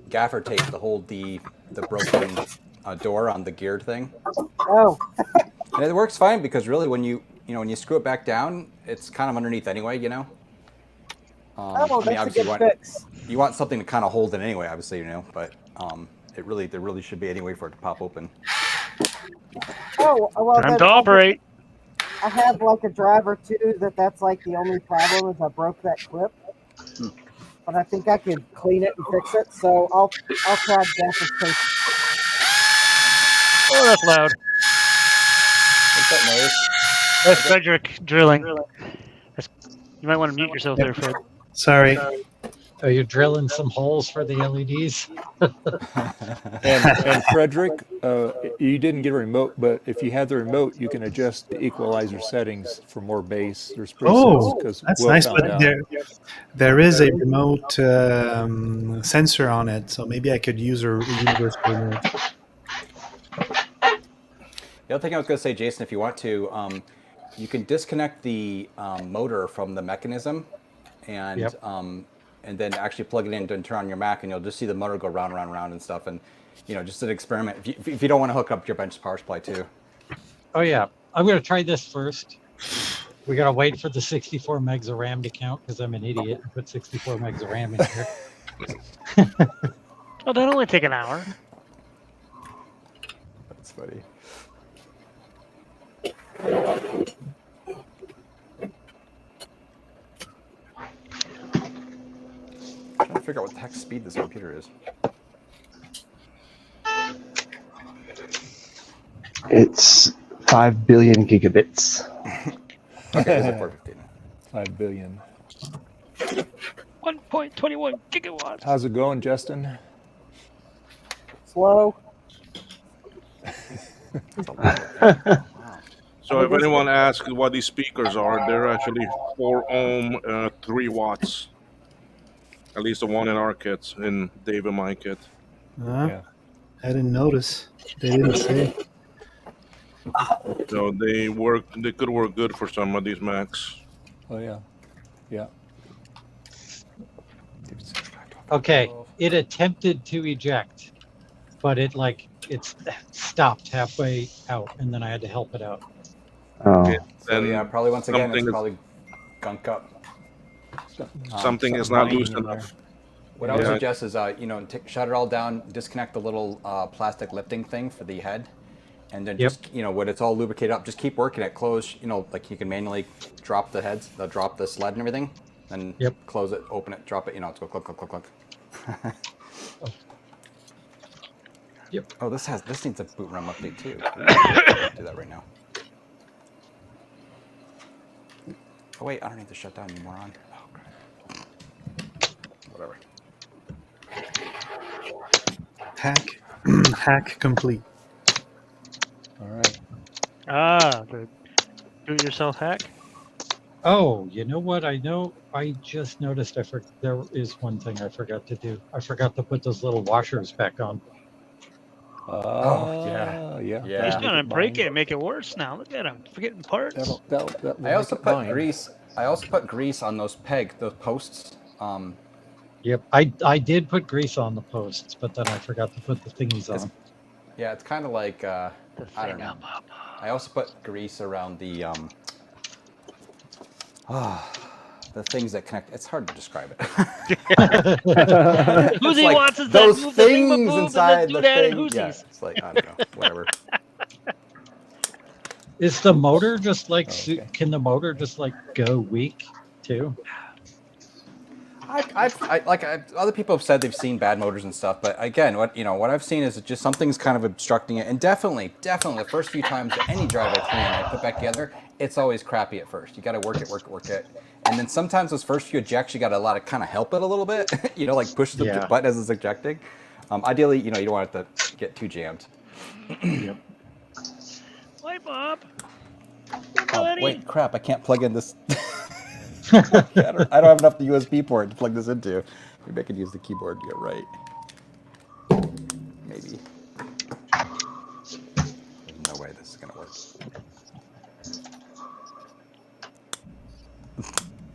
gaffer tape to hold the broken door on the geared thing. Oh. And it works fine because really when you screw it back down, it's kind of underneath anyway, you know. Oh, well, that's a obviously good fix. you want something to kind of hold it anyway, obviously, you know, but there really should be any way for it to pop open. Oh, well, Time then to operate. I have like a driver too that's like the only problem is I broke that clip. But I think I could clean it and fix it, so I'll try gaffer's tape. Oh, that's loud. What's that noise? That's Fredrick drilling. You might want to mute yourself there, Fred. Sorry. Are you drilling some holes for the LEDs? And Fredrick, you didn't get a remote, but if you had the remote, you can adjust the equalizer settings for more bass. There's presets because that's Will nice. found But out. there is a remote sensor on it, so maybe I could use a universal remote. The other thing I was going to say, Jason, if you want to, you can disconnect the motor from the mechanism, and and then actually plug it in and turn on your Mac, and you'll just see the motor go round, round, round and stuff. And just an experiment. If you don't want to hook up your bench power supply too. Oh yeah, I'm going to try this first. We got to wait for the 64 megs of RAM to count because I'm an idiot and put 64 megs of RAM in here. Oh, that'll only take an hour. That's funny. I'm trying to figure out what the heck speed this computer is. It's 5 billion gigabits. Okay, is it 415? 5 billion. 1.21 gigawatts. How's it going, Justin? Slow. So if anyone asks what these speakers are, they're actually 4 ohm, 3 watts. At least the one in our kits, in Dave and my kit. I didn't notice. They didn't say. So they could work good for some of these Macs. Oh yeah, yeah. Okay, it attempted to eject, but it stopped halfway out, and then I had to help it out. Oh. So yeah, probably once again, it's probably gunk up. Something is not loose enough. What I would suggest is, shut it all down, disconnect the little plastic lifting thing for the head, and then just, when it's all lubricated up, just keep working it. Close, like you can manually drop the heads, drop the sled and everything, then close it, open it, drop it, it's go click, click, click, click. Yep. Oh, this needs a boot RAM update too. Do that right now. Oh wait, I don't need to shut down, you moron. Oh crap. Whatever. Hack complete. All right. The do-it-yourself hack. Oh, you know what? I just noticed there is one thing I forgot to do. I forgot to put those little washers back on. Yeah. He's gonna break it and make it worse now. Look at him, forgetting parts. I also put grease. I also put grease on those posts. Yep, I did put grease on the posts, but then I forgot to put the thingies on. Yeah, it's kind of like I don't know. I also put grease around the the things that connect. It's hard to describe it. Who's like that those move things inside the the thing? thing. Yeah, it's like I don't know, whatever. Is the motor just like? Can the motor just like go weak too? Other people have said they've seen bad motors and stuff, but again, what I've seen is just something's kind of obstructing it, and definitely the first few times any drive I clean and I put back together, it's always crappy at first. You got to work it, and then sometimes those first few ejects, you got to kind of help it a little bit, like push the button as it's ejecting. Ideally, you don't want it to get too jammed. Yep. Hi, Bob. Oh, wait, crap! I can't plug in this. I don't have enough the USB port to plug this into. Maybe I could use the keyboard. You're right. Maybe. There's no way this is gonna work.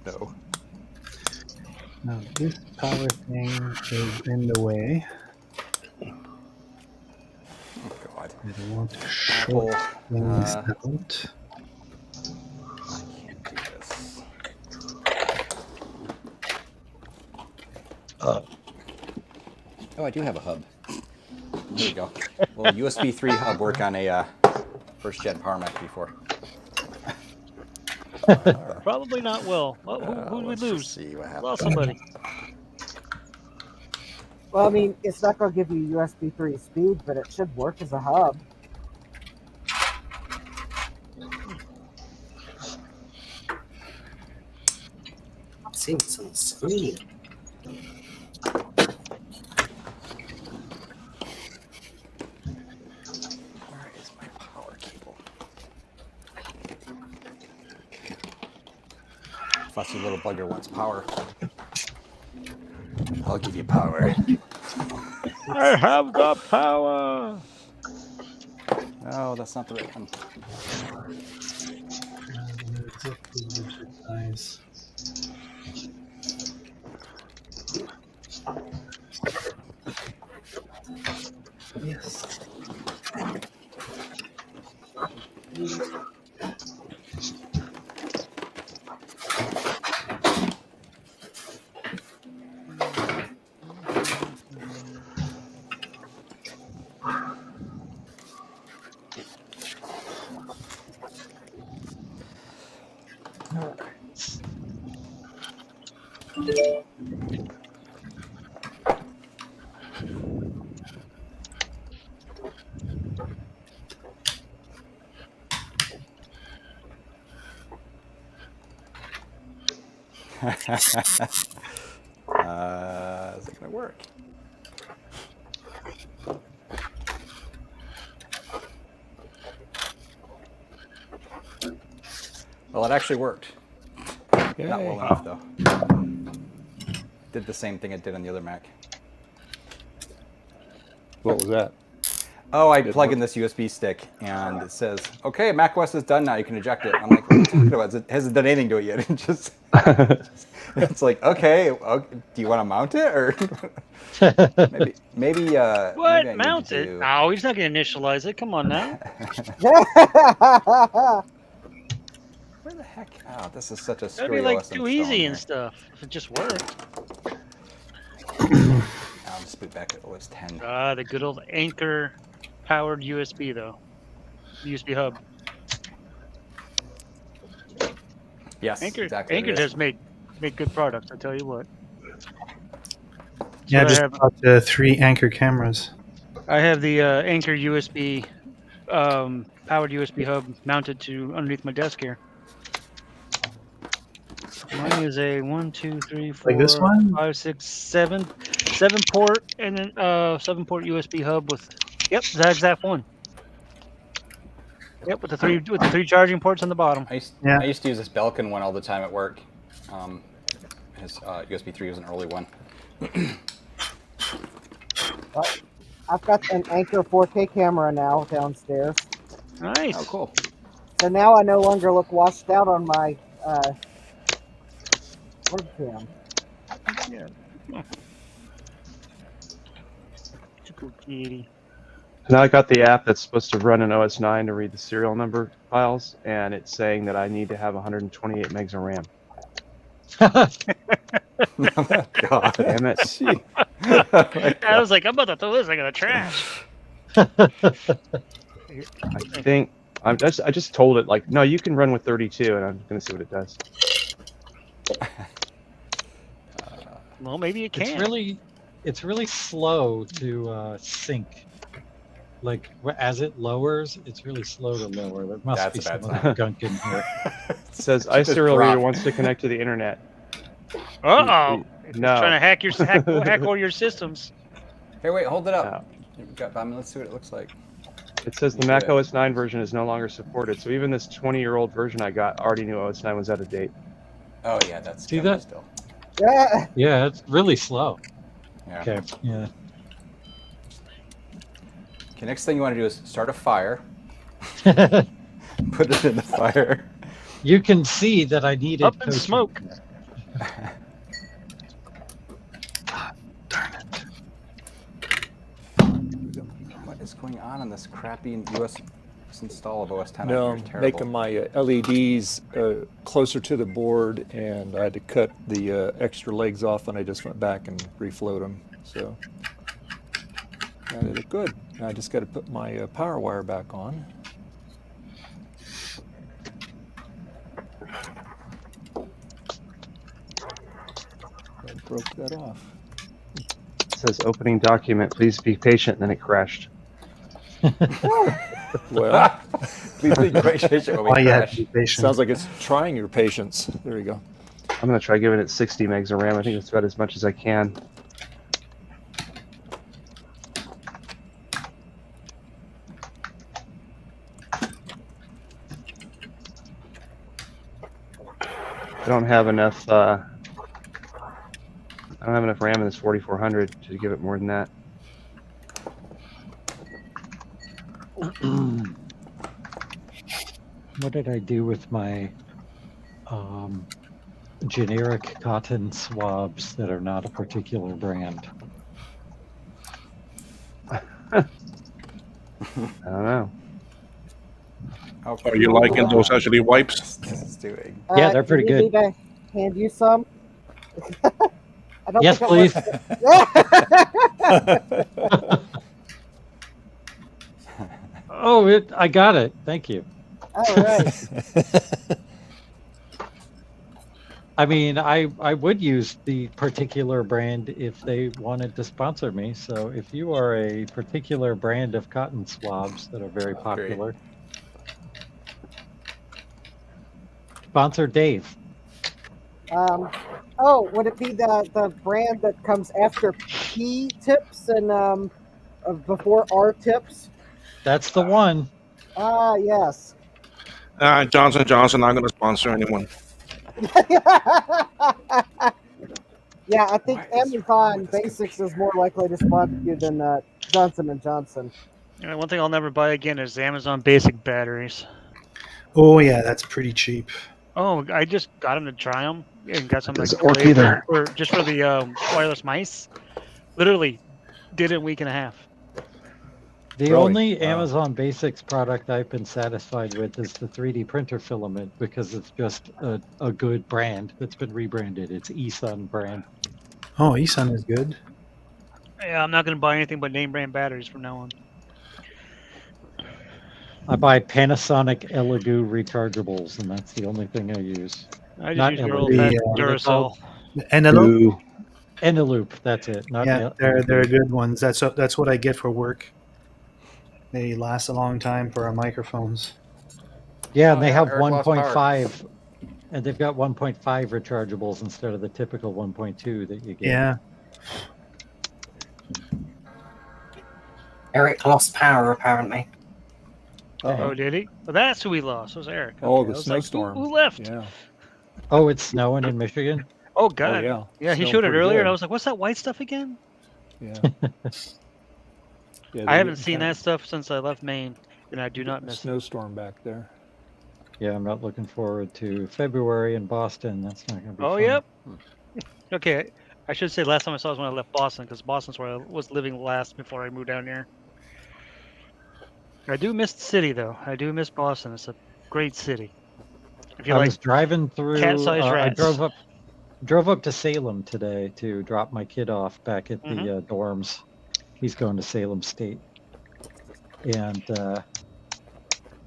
No. Now this power thing is in the way. Oh God. I don't want to short things out. Oh, I do have a hub. There you go. Well, USB 3 hub work on a first gen Power Mac before. Probably not Will. Who did we lose? See what happens. Lost somebody. Well, I mean, it's not going to give you USB 3 speed, but it should work as a hub. I've seen some screen. fussy little bugger wants power. I'll give you power. I have the power. No, that's not the right one. Nice. Yes. Is it gonna work? Well, it actually worked. Not well enough, though. Did the same thing it did on the other Mac. What was that? Oh, I plug in this USB stick, and it says, "Okay, macOS is done now. You can eject it." I'm like, "What are you talking about? It hasn't done anything to it yet." It just, it's like, okay, do you want to mount it, or maybe? What? Maybe I Mount need it? to No, he's not going to initialize it. Come on now. Where the heck? Oh, this is such a That'd be screwy like OS too install easy here. and stuff. If it just worked. I'll just boot back to OS 10. Ah, the good old Anchor powered USB though. USB hub. Yes, Anchor, exactly. Anchor does make good products. I tell you what. Yeah, I So just bought 3 Anchor cameras. I have the Anchor USB powered USB hub mounted to underneath my desk here. Mine is a 1, 2, 3, 4, Like this one? 5, 6, 7 port and then 7-port USB hub with that exact one. Yep, with the three charging ports on the bottom. I used to use this Belkin one all the time at work. His USB 3 was an early one. I've got an Anchor 4K camera now downstairs. Nice. Oh, cool. So now I no longer look washed out on my webcam. Yeah. Cool kitty. Now I got the app that's supposed to run an OS 9 to read the serial number files, and it's saying that I need to have 128 megs of RAM. God damn it! I was like, I'm about to throw this like in the trash. I think I just told it like, no, you can run with 32, and I'm gonna see what it does. Well, maybe it can. It's really slow to sync. Like as it lowers, it's really slow to lower. There must be some other gunk in here. It says iSerial reader wants to connect to the internet. Uh-oh. No. Trying to hack all your systems. Hey, wait, hold it up. Let's see what it looks like. It says the Mac OS 9 version is no longer supported, so even this 20-year-old version I got already knew OS 9 was out of date. Oh yeah, that's See that? still. Yeah. Yeah, it's really slow. Yeah. Okay. Yeah. Okay, next thing you want to do is start a fire. Put it in the fire. You can see that I needed Up in smoke. What is going on this crappy US install of OS 10? No, It's I'm terrible. making my LEDs closer to the board, and I had to cut the extra legs off, and I just went back and reflowed them. So they look good. Now I just got to put my power wire back on. I broke that off. It says opening document, please be patient, and then it crashed. Well, please be patient when we crash. Sounds like it's trying your patience. There you go. I'm going to try giving it 60 megs of RAM. I think that's about as much as I can. I don't have enough. I don't have enough RAM in this 4400 to give it more than that. What did I do with my generic cotton swabs that are not a particular brand? I don't know. Are you liking those actually wipes? Yeah, they're pretty do you good. need to hand you some? I don't Yes, think please. Oh, I got it. Thank you. All right. I mean, I would use the particular brand if they wanted to sponsor me. So if you are a particular brand of cotton swabs that are very popular, sponsor Dave. Oh, would it be the brand that comes after P tips and before R tips? That's the one. Ah, yes. Johnson Johnson not going to sponsor anyone. Yeah, I think Amazon Basics is more likely to sponsor you than Johnson & Johnson. One thing I'll never buy again is Amazon Basic batteries. Oh yeah, that's pretty cheap. Oh, I just got them to try them and got some like Doesn't work delayed either. for just for the wireless mice. Literally, did it in a week and a half. The only Amazon Basics product I've been satisfied with is the 3D printer filament because it's just a good brand that's been rebranded. It's eSun brand. Oh, eSun is good. Yeah, I'm not going to buy anything but name brand batteries from now on. I buy Panasonic Elegoo rechargeables, and that's the only thing I use. I just Not use your Elegoo. old-fashioned What are they Duracell. called? Eneloop? Eneloop, that's it. Not Yeah, they're good ones. That's what I get for work. They last a long time for our microphones. Yeah, and they have Eric lost power. 1.5, and they've got 1.5 rechargeables instead of the typical 1.2 that you get. Yeah. Eric lost power, apparently. Oh, did he? Well, that's who we lost. It was Eric. Oh, Okay, the I was like, snowstorm. who left? Yeah. Oh, it's snowing in Michigan? Oh, God. yeah. Yeah, he Snowed showed it pretty earlier, good. and I was like, what's that white stuff again? Yeah. I haven't seen that stuff since I left Maine, and I do not miss it. Snowstorm back there. Yeah, I'm not looking forward to February in Boston. That's not going to be Oh, fun. yep. Okay, I should say last time I saw it was when I left Boston, because Boston's where I was living last before I moved down here. I do miss the city, though. I do miss Boston. It's a great city. If you I like was driving through. cat-sized I rats. drove up to Salem today to drop my kid off back at the dorms. He's going to Salem State, and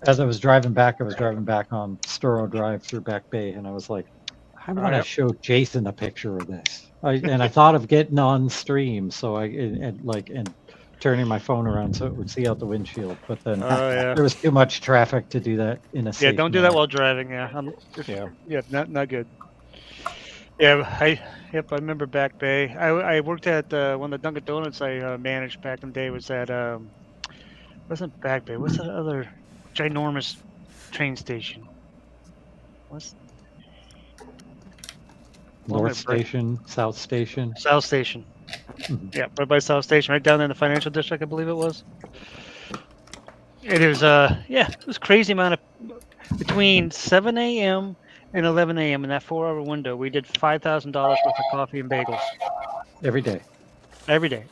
as I was driving back on Sturo Drive through Back Bay, and I was like, I want to show Jason a picture of this. And I thought of getting on stream, so and turning my phone around so it would see out the windshield. But then there was too much traffic to do that in a safe don't do manner. that while driving. Yeah, not good. Yeah, I remember Back Bay. I worked at one of the Dunkin' Donuts I managed back in the day was at wasn't Back Bay? What's that other ginormous train station? What's North Station, South Station. South Station. Yeah, right by South Station, right down there in the financial district, I believe it was. It was it was crazy amount of between 7 a.m. and 11 a.m. in that 4-hour window. We did $5,000 worth of coffee and bagels Every day. every day.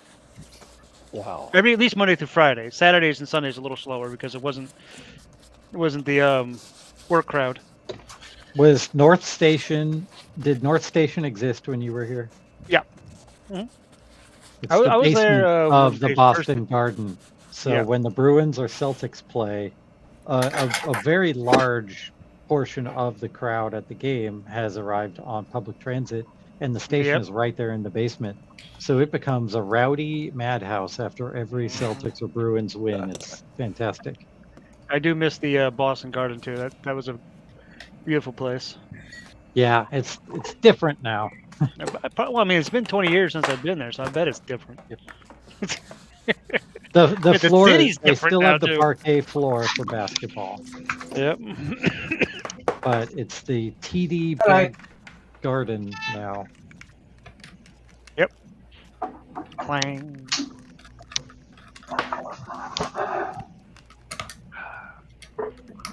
Wow. At least Monday through Friday. Saturdays and Sundays a little slower because it wasn't the work crowd. Did North Station exist when you were here? Yeah. It's I the was there basement when of the they Boston first- Garden. So Yeah. when the Bruins or Celtics play, a very large portion of the crowd at the game has arrived on public transit, and the station Yep. is right there in the basement. So it becomes a rowdy madhouse after every Celtics or Bruins win. It's fantastic. I do miss the Boston Garden too. That was a beautiful place. Yeah, it's different now. Well, I mean, it's been 20 years since I've been there, so I bet it's different. The But floor city's is, they different still now, have the too. parquet floor for basketball. Yep. But it's the TD Hello. garden now. Yep. Clang.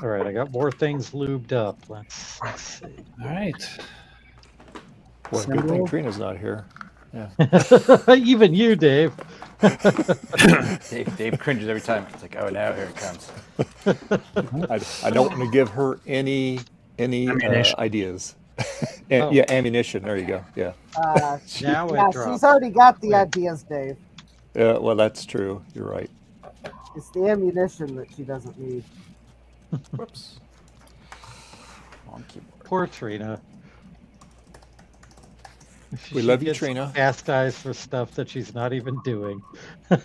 All right, I got more things lubed up. Let's see. All right. Well, good thing Trina's not here. Yeah. Even you, Dave. Dave cringes every time. It's like, oh, now here it comes. I don't want to give her any Ammunition. ideas. Oh. Yeah, ammunition. There you go. Yeah. Now Yeah, it dropped. she's already got the ideas, Dave. Yeah. Well, that's true. You're right. It's the ammunition that she doesn't need. Whoops. On keyboard. Poor Trina. We She love you, gets Trina. Chastised for stuff that she's not even doing. I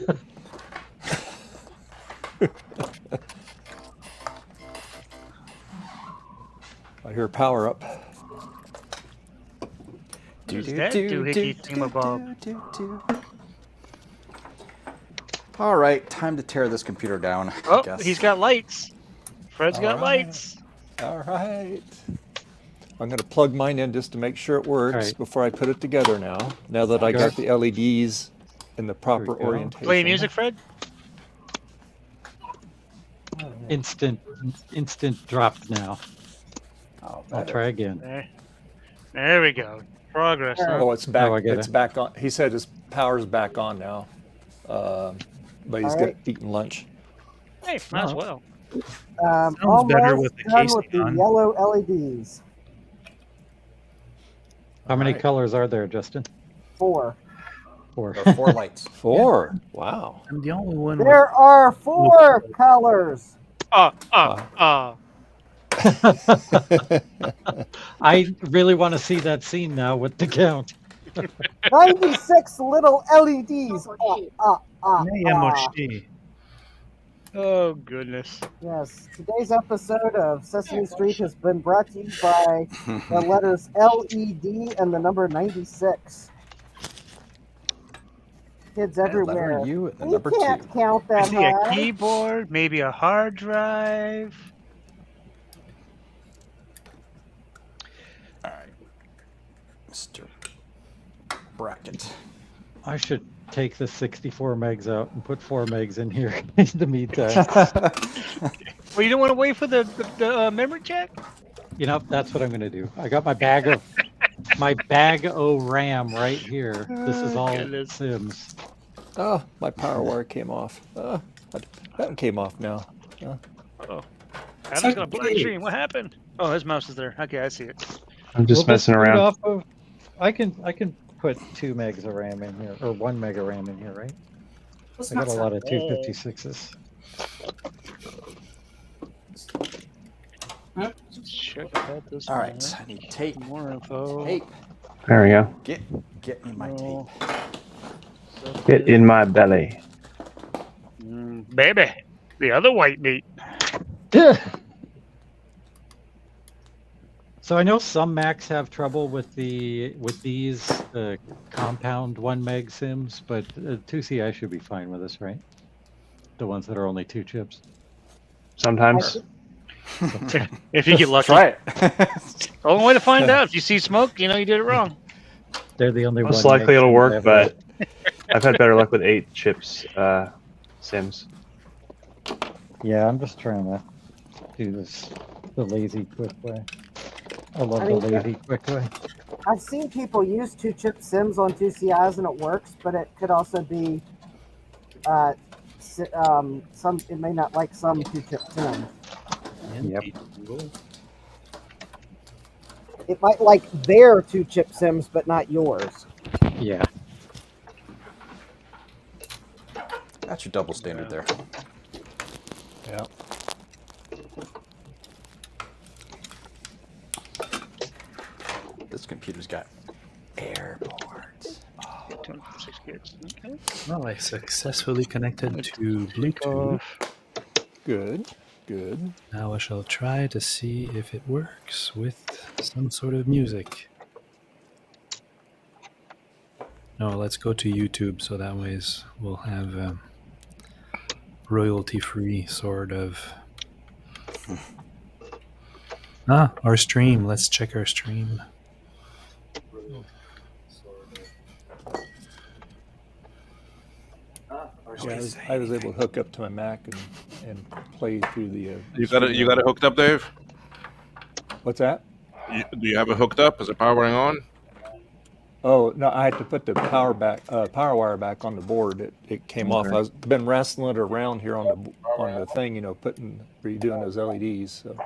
hear power up. Who's that doohickey thingamabob? All right, time to tear this computer down. I Oh, guess. he's got lights. Fred's got right. lights. All right. I'm going to plug mine in just to make sure it works Right. before I put it together now. Now that I got the LEDs in the proper we go. orientation. Play music, Fred? Instant dropped now. Oh, I'll try again. There we go. Progress. Huh? Oh, it's back. Oh, I get It's it. back on. He said his power's back on now, but he's All right. eating lunch. Hey, might as well. Sounds better with the done casing with the on. yellow LEDs. How many right. colors are there, Justin? 4. 4. There are 4 lights. 4. Wow. I'm the only one. There are 4 colors. I really want to see that scene now with the count. 96 little LEDs. Yamoshi. Oh, goodness. Yes, today's episode of Sesame Street has been brought to you by the letters LED and the number 96. Kids everywhere. U and the We number can't 2. count I that see a high. keyboard, maybe a hard drive. All right, Mr. Bracket. I should take the 64 megs out and put 4 megs in here in the meantime. Well, you don't want to wait for the memory check? You know, that's what I'm going to do. I got my bag of RAM right here. This is all goodness. Sims. Oh, my power wire came off. That one came off now. Oh, Adam's got a black screen. What happened? Oh, his mouse is there. Okay, I see it. I'm just We'll messing boot around. off of- I can put 2 megs of RAM in here, or 1 meg of RAM in here, right? I got a lot of 256s. Check out this All one. right, I need tape. More info. Tape. There we go. Get me my tape. Get in my belly. Baby, the other white meat. So I know some Macs have trouble with these compound 1 meg Sims, but 2CI should be fine with this, right? The ones that are only 2 chips. Sometimes. If you get lucky. Try it. Only way to find out. If you see smoke, you know you did it wrong. They're the only Most 1 likely meg it'll Sims work, ever. but I've had better luck with 8 chips Sims. Yeah, I'm just trying to do this the lazy quick way. I love I the mean, lazy quick way. I've seen people use 2-chip Sims on 2CIs and it works, but it could also be some. It may not like some 2-chip Sims. Yep. It might like their 2-chip Sims, but not yours. Yeah. That's your double standard there. Yeah. This computer's got airports. Oh. 256 gigs. Okay. Well, I successfully connected to Bluetooth. Good. Good. Now I shall try to see if it works with some sort of music. No, let's go to YouTube so that way we'll have royalty-free sort of. Our stream. Let's check our stream. Yeah, I was able to hook up to my Mac and play through the. You got it hooked up, Dave? What's that? Do you have it hooked up? Is it powering on? Oh no! I had to put the power wire back on the board. It came off. Okay. I've been wrestling it around here on the thing, redoing those LEDs. So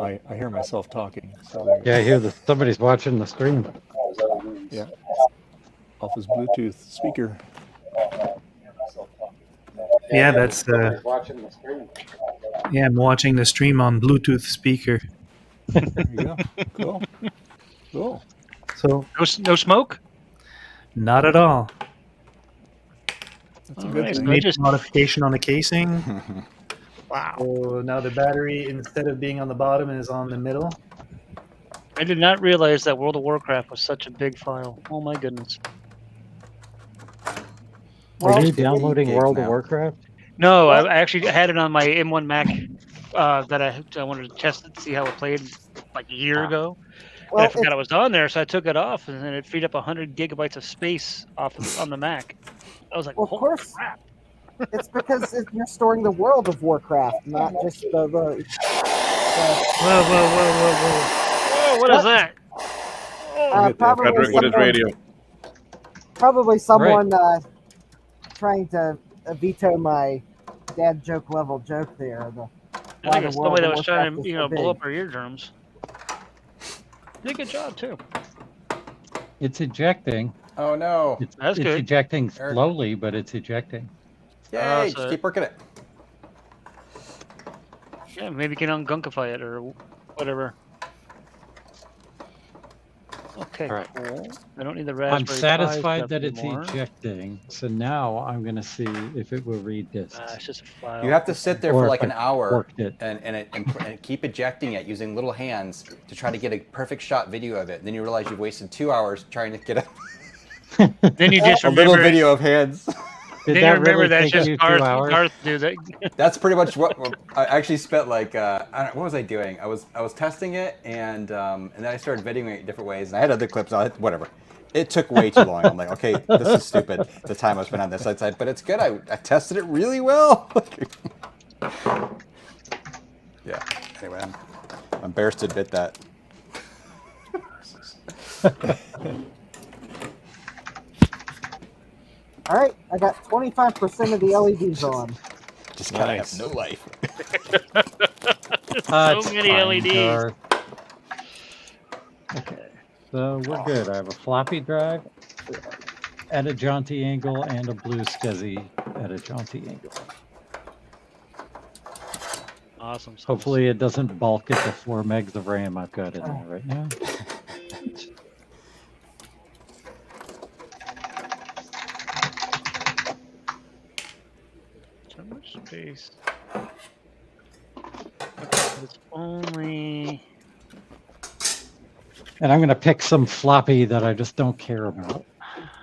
I hear myself talking. So Yeah, I hear somebody's watching the stream. Yeah, off his Bluetooth speaker. Yeah, that's. Yeah, I'm watching the stream on Bluetooth speaker. There you go. Cool. Cool. So no smoke? Not at all. That's a good I thing. made a modification on the casing. Wow. So now the battery, instead of being on the bottom, is on the middle. I did not realize that World of Warcraft was such a big file. Oh my goodness. Are you downloading World of Warcraft? No, I actually had it on my M1 Mac that I wanted to test it, see how it played like a year ago. Well, and I forgot it was on there, so I took it off, and then it freed up 100 gigabytes of space on the Mac. I was like, Well, of holy course. crap. It's because you're storing the World of Warcraft, not just the Whoa, what is that? probably Fredrick with his radio. Probably someone trying to veto my dad joke level joke there. I think it's somebody that was trying to, blow up our eardrums. Did a good job too. It's ejecting. Oh no. It's good. ejecting slowly, but it's ejecting. Yay! Just keep working it. Yeah, maybe you can ungunkify it or whatever. Okay, All right. cool. I don't need the Raspberry I'm Pi satisfied stuff that it's anymore. ejecting. So now I'm going to see if it will read disks. It's just a file. You have to sit there Or for if like an I hour worked it. and keep ejecting it using little hands to try to get a perfect shot video of it. Then you realize you've wasted 2 hours trying to get Then you just a little remember video of hands. Then you remember that's just Garth do that. That's pretty much what I actually spent like. What was I doing? I was testing it and then I started videoing it different ways. And I had other clips on it. Whatever. It took way too long. I'm like, okay, this is stupid. The time I spent on this side, but it's good. I tested it really well. Yeah. Anyway, I'm embarrassed to admit that. All right, I got 25% of the LEDs on. Just kind of have no life. So many LEDs. Garth. Okay, so we're good. I have a floppy drive at a jaunty angle and a blue SCSI at a jaunty angle. Awesome. Hopefully it doesn't bulk at the 4 megs of RAM I've got in there right now. So much space. It's only. And I'm going to pick some floppy that I just don't care about.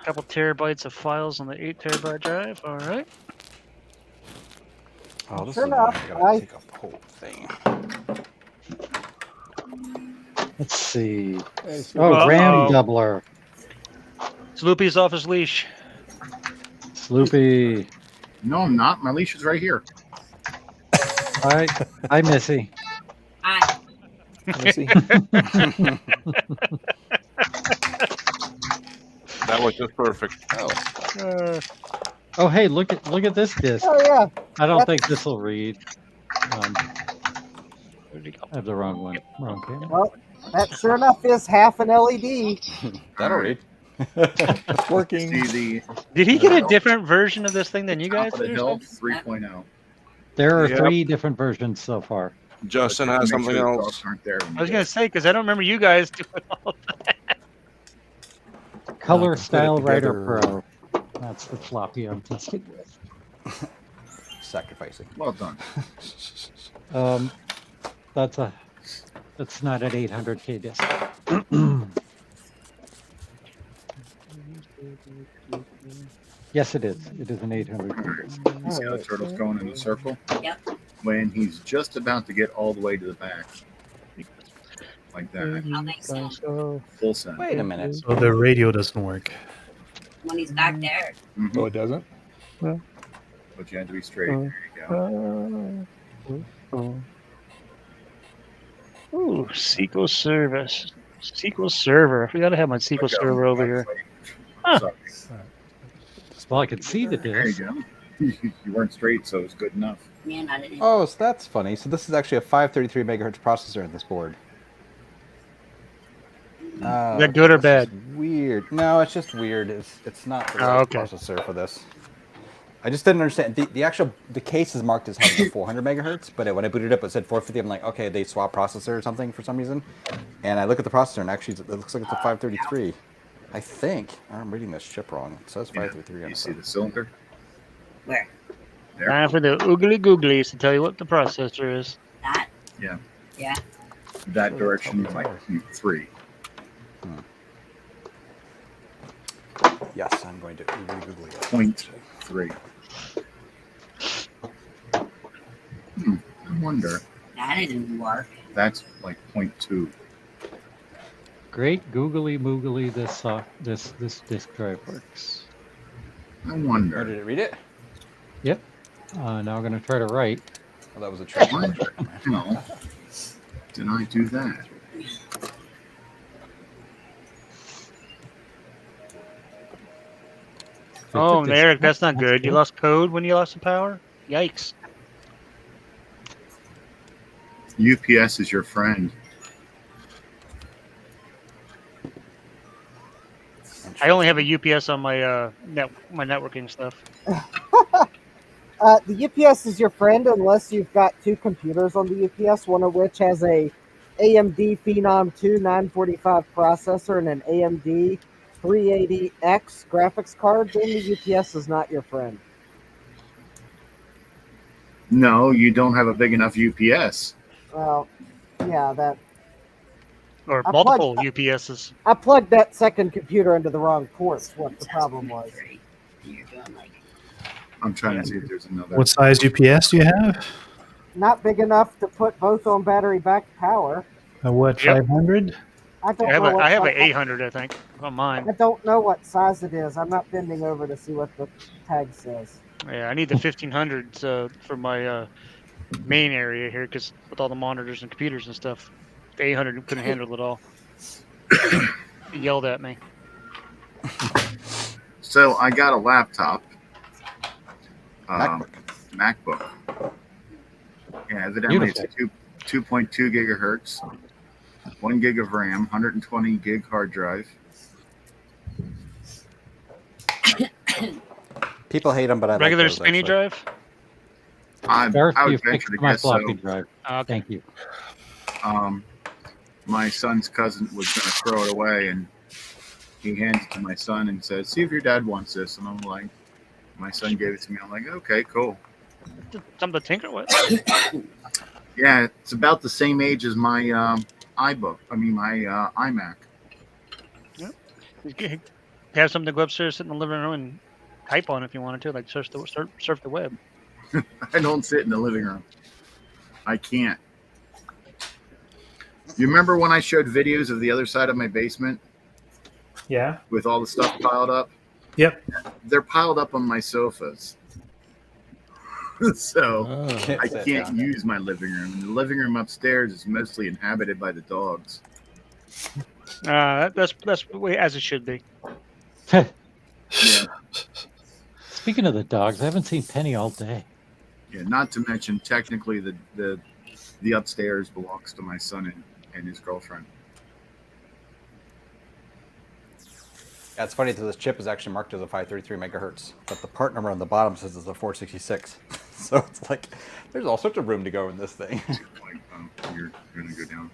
A couple terabytes of files on the 8 terabyte drive. All right. Oh, this Sure is enough, I gotta take up the whole thing. Let's see. Uh-oh. Oh, RAM doubler. Sloopy's off his leash. Sloopy. No, I'm not. My leash is right here. Hi, Missy. Hi. Missy. That was just perfect. Oh, hey, look at this disc. Oh yeah. I don't think this will read. I have the wrong one. Wrong camera. Well, that sure enough is half an LED. That'll read. It's working. See the Did he get a different version of this thing than you guys top of the did? hill 3.0. There are Yep. 3 different versions so far. Justin Make has sure something the else. dogs aren't there when I was you gonna say because I don't remember you guys doing all that. Color put it Style Writer together. Pro. That's the floppy I'm testing with. Sacrificing. Well done. That's not an 800K disc. Yes, it is. It is an 800K disc. You see how the turtle's going in a circle? Yep. When he's just about to get all the way to the back. Like that. I don't think so. Full send. Wait a minute. So the radio doesn't work. when he's back there. Oh, it doesn't? But you had to be straight. There you go. Ooh, SQL service. SQL Server. I forgot to have my SQL Server over here. Huh. Well, I could see the There you disc. go. You weren't straight, so it was good enough. Man, I didn't. Oh, so that's funny. So this is actually a 533 megahertz processor in this board. Is that good or bad? Weird. No, it's just weird. It's not the Oh, right okay. processor for this. I just didn't understand. The case is marked as having a 400 megahertz, but when I booted up, it said 450. I'm like, okay, they swapped processor or something for some reason. And I look at the processor, and actually, it looks like it's a 533. I think I'm reading this chip wrong. It says 533 on You it. see the cylinder? Where? There. Time for the oogly googlies to tell you what the processor is. That? Yeah. Yeah. That direction is like 3. Yes, I'm going to Google it. 0.3. I wonder. That didn't work. That's like 0.2. Great googly moogly, this disk drive works. I wonder. Oh, did it read it? Yep. Now I'm going to try to write. Well, that was a trick. No. Did I do that? Oh, Eric, that's not good. You lost code when you lost the power? Yikes. UPS is your friend. I only have a UPS on my my networking stuff. The UPS is your friend unless you've got 2 computers on the UPS, one of which has a AMD Phenom 2 945 processor and an AMD 380X graphics card. Then the UPS is not your friend. No, you don't have a big enough UPS. Well, yeah, that. Or I multiple plugged- UPSs. I plugged that second computer into the wrong port. What the problem was. I'm trying to see if there's another. What size UPS do you have? Not big enough to put both on battery back power. A what, Yep. 500? I don't I have know. a, what I have size- an 800, I think, on mine. I don't know what size it is. I'm not bending over to see what the tag says. Yeah, I need the 1500 for my main area here, because with all the monitors and computers and stuff, the 800 couldn't handle it all. He yelled at me. So I got a laptop. MacBook. Yeah, evidently it's a 2.2 gigahertz, 1 gig of RAM, 120 gig hard drive. People hate them, but I Regular like those, spinny actually. drive? I Darth, would you venture fixed to my guess floppy so. drive. Thank you. My son's cousin was going to throw it away, and he hands it to my son and says, "See if your dad wants this." And I'm like, my son gave it to me. I'm like, okay, cool. Something to tinker with. Yeah, it's about the same age as my iMac. Yep. You could have something to go upstairs, sit in the living room, and type on if you wanted to, like surf the web. I don't sit in the living room. I can't. You remember when I showed videos of the other side of my basement? Yeah. With all the stuff piled up? Yep. They're piled up on my sofas. So I sit can't down. use my living room. And the living room upstairs is mostly inhabited by the dogs. That's the way as it should be. Yeah. Speaking of the dogs, I haven't seen Penny all day. Yeah, not to mention technically the upstairs belongs to my son and his girlfriend. Yeah, it's funny that this chip is actually marked as a 533 megahertz, but the part number on the bottom says it's a 466. So it's like there's all sorts of room to go in this thing. You're gonna go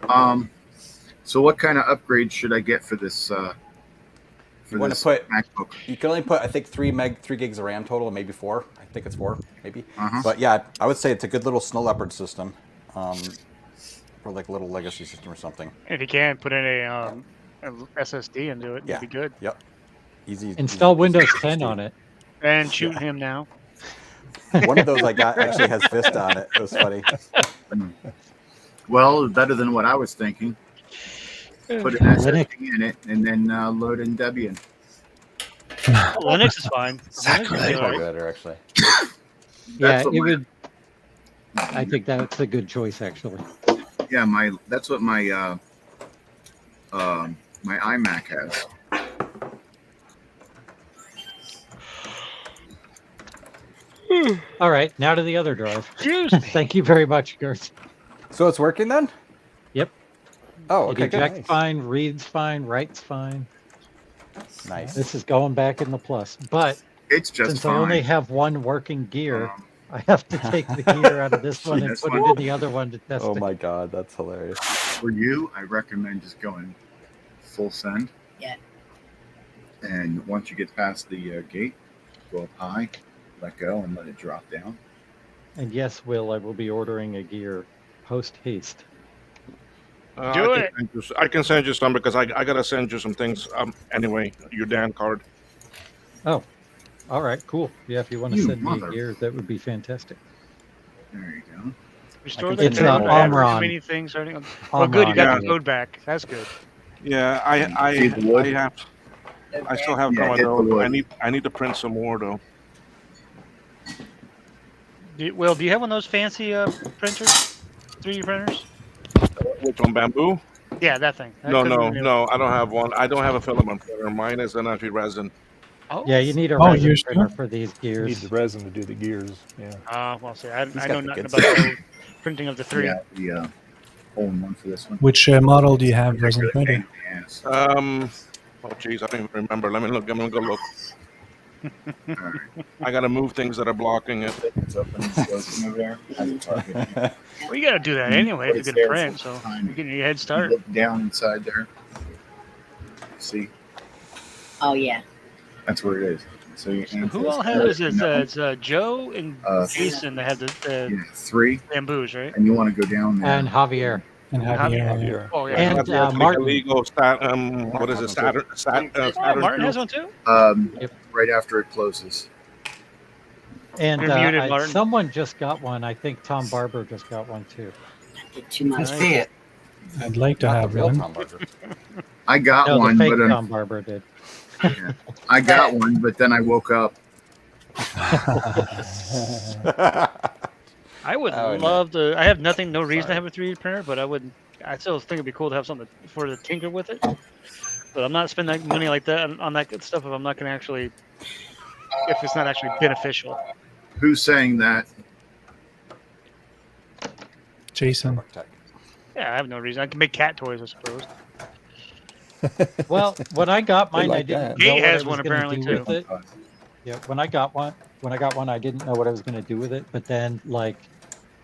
down. So what kind of upgrade should I get for this? You want to put MacBook? You can only put, I think, 3 gigs of RAM total, maybe 4. I think it's 4, maybe. Uh-huh. But yeah, I would say it's a good little snow leopard system, for like a little legacy system or something. If you can, put in a SSD into it. Yeah. It'd be good. Yep. Easy. Install Windows 10 on it. And shoot him now. One of those I got actually has Vista on it. It was funny. Well, better than what I was thinking. Put an SSD in it and then load in Debian. Linux is fine. Linux would be All all right. better actually. Yeah, what it my- would. I think that's a good choice, actually. Yeah, that's what my my iMac has. All right, now to the other drive. Excuse me. Thank you very much, Garth. So it's working then? Yep. Oh, It okay, good. ejects Nice. fine, reads fine, writes fine. Nice. This is going back in the plus. But It's just since fine. I only have one working gear, I have to take the gear out of this one and This put one? it in the other one to test Oh it. my god, that's hilarious. For you, I recommend just going full send. Yeah. And once you get past the gate, go up high, let go, and let it drop down. And yes, Will, I will be ordering a gear post haste. I can send you some because I gotta send you some things. Anyway, your Dan card. Oh, all right, cool. Yeah, if you want to You send me mother- a gear, that would be fantastic. There you go. Restore It's the code. Omron. Many things. Or anything. Oh, good. You got the Yeah. code back. That's good. Yeah, I still have Yeah, some of hit the those. wood. I need to print some more though. Will, do you have one of those fancy printers? 3D printers? Which one, bamboo? Yeah, that thing. That No, couldn't no, be new. no. I don't have one. I don't have a filament printer. Mine is an actually resin. Oh. Yeah, you need a Oh, resin you're printer sure? for these You need gears. the resin to do the gears. Yeah. Well, see, I He's know got the nothing good about stuff. the printing of the 3. Yeah, the all-in-one for this one. Which model do you have, resin printer? Yes. Oh geez, I don't even remember. Let me look. I'm gonna go look. All right. I gotta move things that are blocking it. It's open. It's open over there. Has a target. Well, you got to do that anyway if It's you're there going to for print, so timing. you're getting your head You start. look down inside there. See, Oh yeah. that's where it is. So you Who all has this? It's Joe and Jason that have the 3, bamboos, right? and you want to go down there. And Javier. And Javier. Oh, yeah. And That's like Martin. a legal what is it? Saturn. Oh, Martin has one too? Right after it closes. And You're muted, I- Martin. someone just got one. I think Tom Barber just got one too. Did too much. Nice. See it. I'd like to Not the have real one. Tom Barber. I got No, one, the fake but Tom Barber did. I got one, but then I woke up. I would Oh, no. love to. I have nothing, no reason to have a 3D printer, but I would. I still think it'd be cool to have something for the tinker with it. But I'm not spending that money like that on that good stuff if I'm not going to actually, if it's not actually beneficial. Who's saying that? Jason. Yeah, I have no reason. I can make cat toys, I suppose. Well, when I got mine, I like didn't that. know Kate what has I was one gonna apparently, do too. with it. Yeah, when I got one, I didn't know what I was going to do with it. But then, like,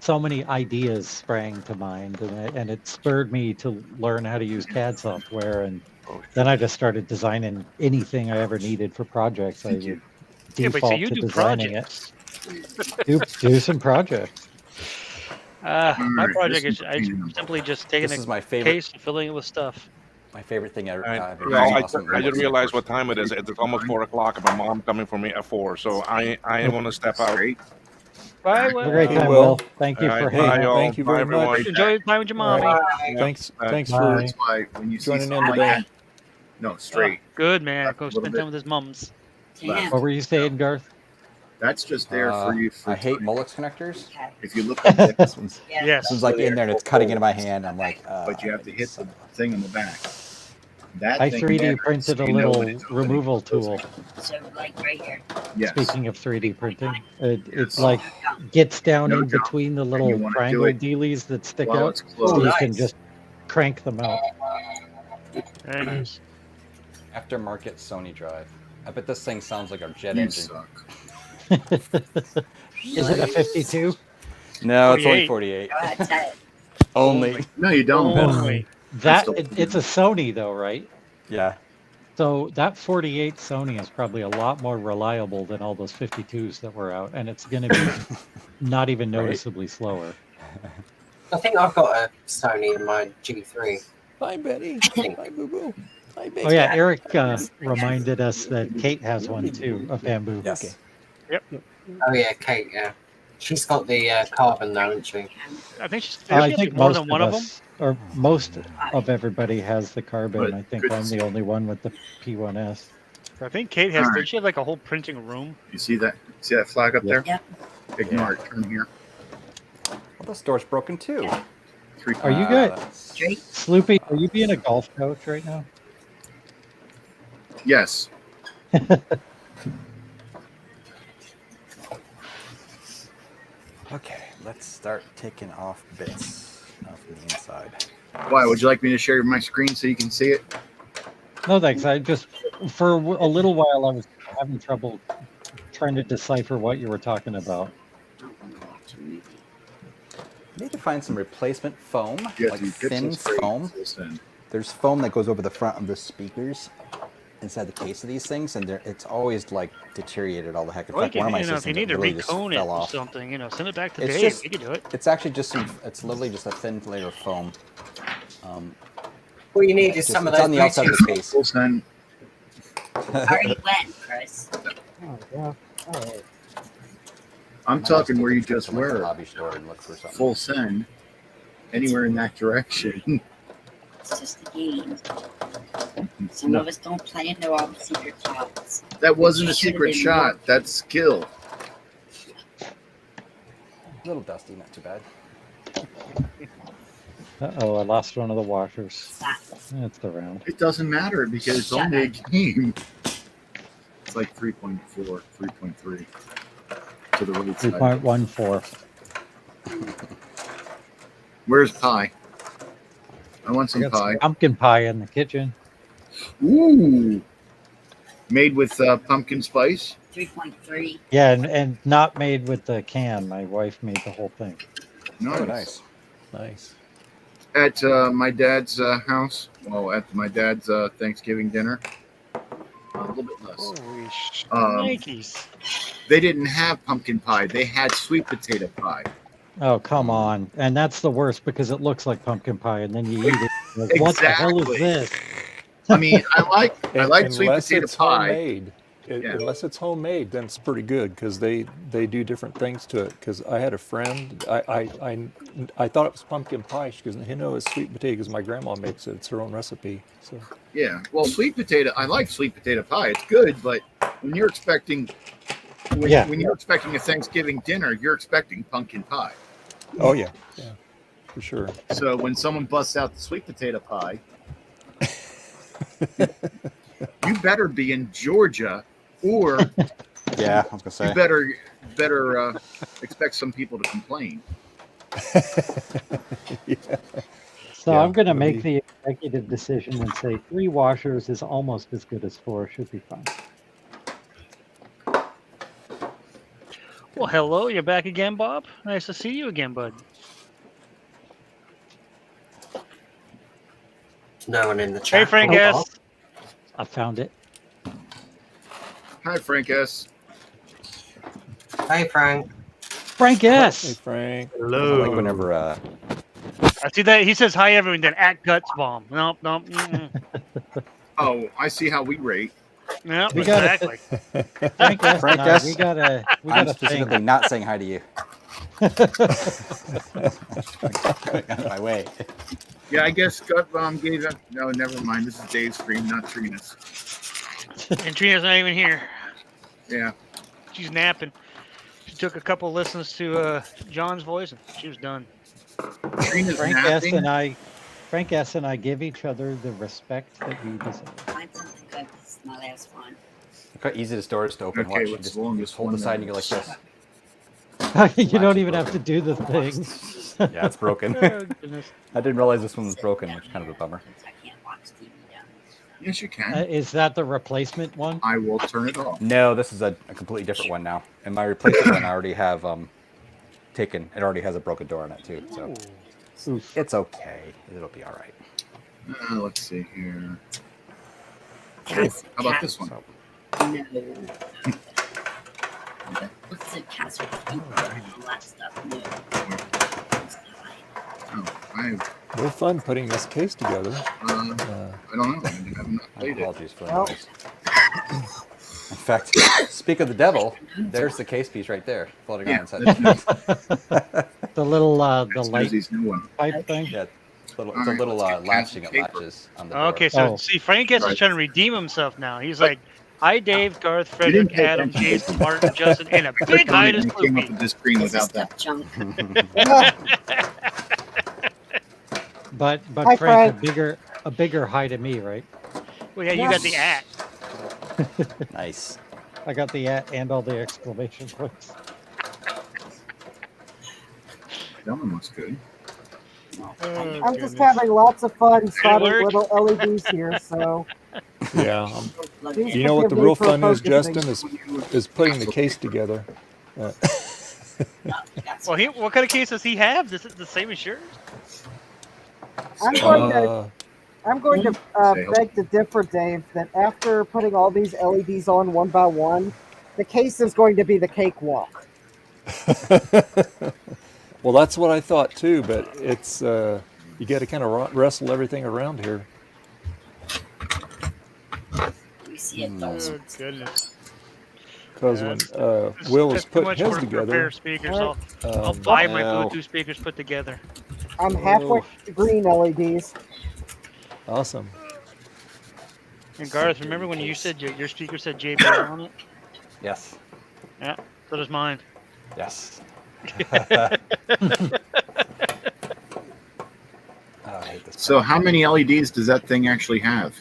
so many ideas sprang to mind, and it spurred me to learn how to use CAD software. And then I just started designing anything I ever needed for projects. I would Yeah, but default see, you to do designing projects. it. Do some projects. My Alright, project this is is I simply just taking This a is my favorite. case and filling it with stuff. My favorite thing ever. I just realized what time it is. It's almost 4 o'clock, and my mom coming for me at 4. So I want to step out. Bye, Have Will. a great time, Will. Will. Thank you All for right, hanging bye, out. y'all. Thank you very Bye, everyone. much. Enjoy your time with your mommy. Thanks Bye. for That's why when you see joining in something like today. that, no, straight. Good man. Left Go a little spend bit. time with his mums. Damn. What were you saying, Garth? That's just there for you. For I hate Molex connectors. if you look at this, This one's, Yes. this one's like in there and it's cutting into my hand. I'm like, but you have to hit the thing in the back. That I thing 3D there, printed so a you know little when it's opening. removal tool. So like right here. Yes. Speaking of 3D printing, it's Yes. like gets down No in jump. between the And little you wanna do triangle it dealies that stick while out, it's so closed. you can just crank them out. Very nice. aftermarket Sony drive. I bet this thing sounds like a jet You engine. suck. Is it a 52? No, it's only 48. 48. Go ahead, say it. Only. No, you don't. Only. That it's a Sony though, right? Yeah. So that 48 Sony is probably a lot more reliable than all those 52s that were out, and it's going to be not even noticeably slower. I think I've got a Sony in my G3. Hi, Betty. Hi, Boo Boo. Hi, Betty. Oh yeah, Eric reminded us that Kate has one too, a bamboo. Yes. Yep. Oh yeah, Kate. Yeah, she's got the carbon now, hasn't she? I think she's I think more most than one of them. us, or most of everybody has the carbon. But I think good I'm to the see. only one with the P1S. I think Kate has. All Did right. she have like a whole printing room? You see that? See that flag up there? Yep. Ignore it. Turn here. Well, this door's broken too. Are you good? Straight. Sloopy, are you being a golf coach right now? Yes. Okay, let's start taking off bits off the inside. Why? Would you like me to share my screen so you can see it? No, thanks. I just, for a little while, I was having trouble trying to decipher what you were talking about. Need to find some replacement foam, Yeah, like dude, get thin some straight foam. listen. There's foam that goes over the front of the speakers inside the case of these things, and it's always like deteriorated all the heck. In Well, fact, one of my if systems you need to literally just recone it fell or off. something, send it back to It's Dave. just, We can do it. it's actually just it's literally just a thin layer of foam. All you need is just- some of it's those on the outside of the case. We'll send. Already went, Chris. Oh, yeah. All right. I'm talking where you just were. Hobby store and look for something. Full send. Anywhere in that direction. It's just a game. Some of us don't play and know all the secret shots. That wasn't a Should've secret been shot. That's skill. A little dusty, not too bad. Uh-oh, I lost one of the washers. It's around. It doesn't matter because it's Shut only a up. game. It's like 3.4, 3.3 to the right side. 3.14. Where's pie? I want I some got pie. some pumpkin pie in the kitchen. Ooh. Made with pumpkin spice. 3.3. Yeah, and not made with the can. My wife made the whole thing. Nice. Oh, nice. Nice. At my dad's house, well, at my dad's Thanksgiving dinner, a little bit less. Holy Um, shnikes. They didn't have pumpkin pie. They had sweet potato pie. Oh, come on. And that's the worst because it looks like pumpkin pie and then you eat it. Like, what the hell is Exactly. this? I mean, I like sweet Unless potato it's pie. homemade. Yeah. Unless it's homemade, then it's pretty good because they do different things to it. Because I had a friend, I thought it was pumpkin pie. She goes, no, it's sweet potato because my grandma makes it. It's her own recipe. So Yeah. Well, sweet potato. I like sweet potato pie. It's good, but when you're expecting, when you're expecting a Thanksgiving dinner, you're expecting pumpkin pie. oh yeah, for sure. So when someone busts out the sweet potato pie, you better be in Georgia, or Yeah, I was gonna say. you better expect some people to complain. So Yeah, I'm going to it'll make be- the executive decision and say 3 washers is almost as good as 4. Should be fine. Well, hello. You're back again, Bob. Nice to see you again, bud. No one in the chat. Hey, Frank Oh, S. I found it. Hi, Frank S. Hey, Frank. Frank Hey S. Frank. Like whenever I see that he says hi, everyone. Then at guts bomb. Nope. Oh, I see how we rate. Nope. We got Exactly. Frank S. Frank and I, S. we got a I'm thing. specifically not saying hi to you. Out of my way. Yeah, I guess Gut Bomb gave up. No, never mind. This is Dave's stream, not Trina's. And Trina's not even here. Yeah. She's napping. She took a couple listens to John's voice, and she was done. Trina's Frank S. napping. Frank S. and I give each other the respect that we deserve. Find something good. This is my last one. Look how easy the door is to open. Okay, Watch, you what's just, the longest you just hold one the side and then? you go like this. You don't even have to do the thing. Yeah, it's broken. Oh, goodness. I didn't realize this one was broken, which is kind of a bummer. I can't watch TV down. Yes, you can. Is that the replacement one? I will turn it off. No, this is a completely different one now. And my replacement one I already have taken. It already has a broken door in it too, so it's okay. It'll be all right. Let's see here. How about this one? No. What's the castle and all that stuff? No. Oh, They're fun putting this case together. I don't know. I have not played it. Apologies for the noise. In fact, speak of the devil, there's the case piece right there, floating Yeah, on inside. The little the That's light Susie's new one. pipe thing. Yeah, it's a All little right, let's get latching some it paper. latches on the door. Okay, so Oh. see, Frank S is Right. trying to redeem himself now. He's like, Hi, Dave, Garth, You Frederick, didn't pay Adam, attention. Jason, Martin, Justin, and a I big clicked on hi it to and it came up Sloopy. with this screen This is without stuff that. junk. But Hi, Frank, Frank. a bigger hi to me, right? Well, yeah, you got the at. Nice. I got the at and all the exclamation points. That one looks good. Oh, I'm just goodness. having lots of fun Did it spotting work? little LEDs here, so. Yeah. Please You know what the forgive me real for fun is, focusing. Justin, is putting the case together. Well, what kind of case does he have? This is the same as yours? I'm going to beg to differ, Dave, that after putting all these LEDs on one by one, the case is going to be the cakewalk. Well, that's what I thought too, but it's you got to kind of wrestle everything around here. We see it though. Oh, goodness. Because when Will was Too putting much his work for a pair together, of speakers. I'll buy my Bluetooth speakers put together. I'm halfway to green LEDs. Awesome. And Garth, remember when you said your speaker said JBL on it? Yes. Yeah, so does mine. Yes. I hate this. So how many LEDs does that thing actually have?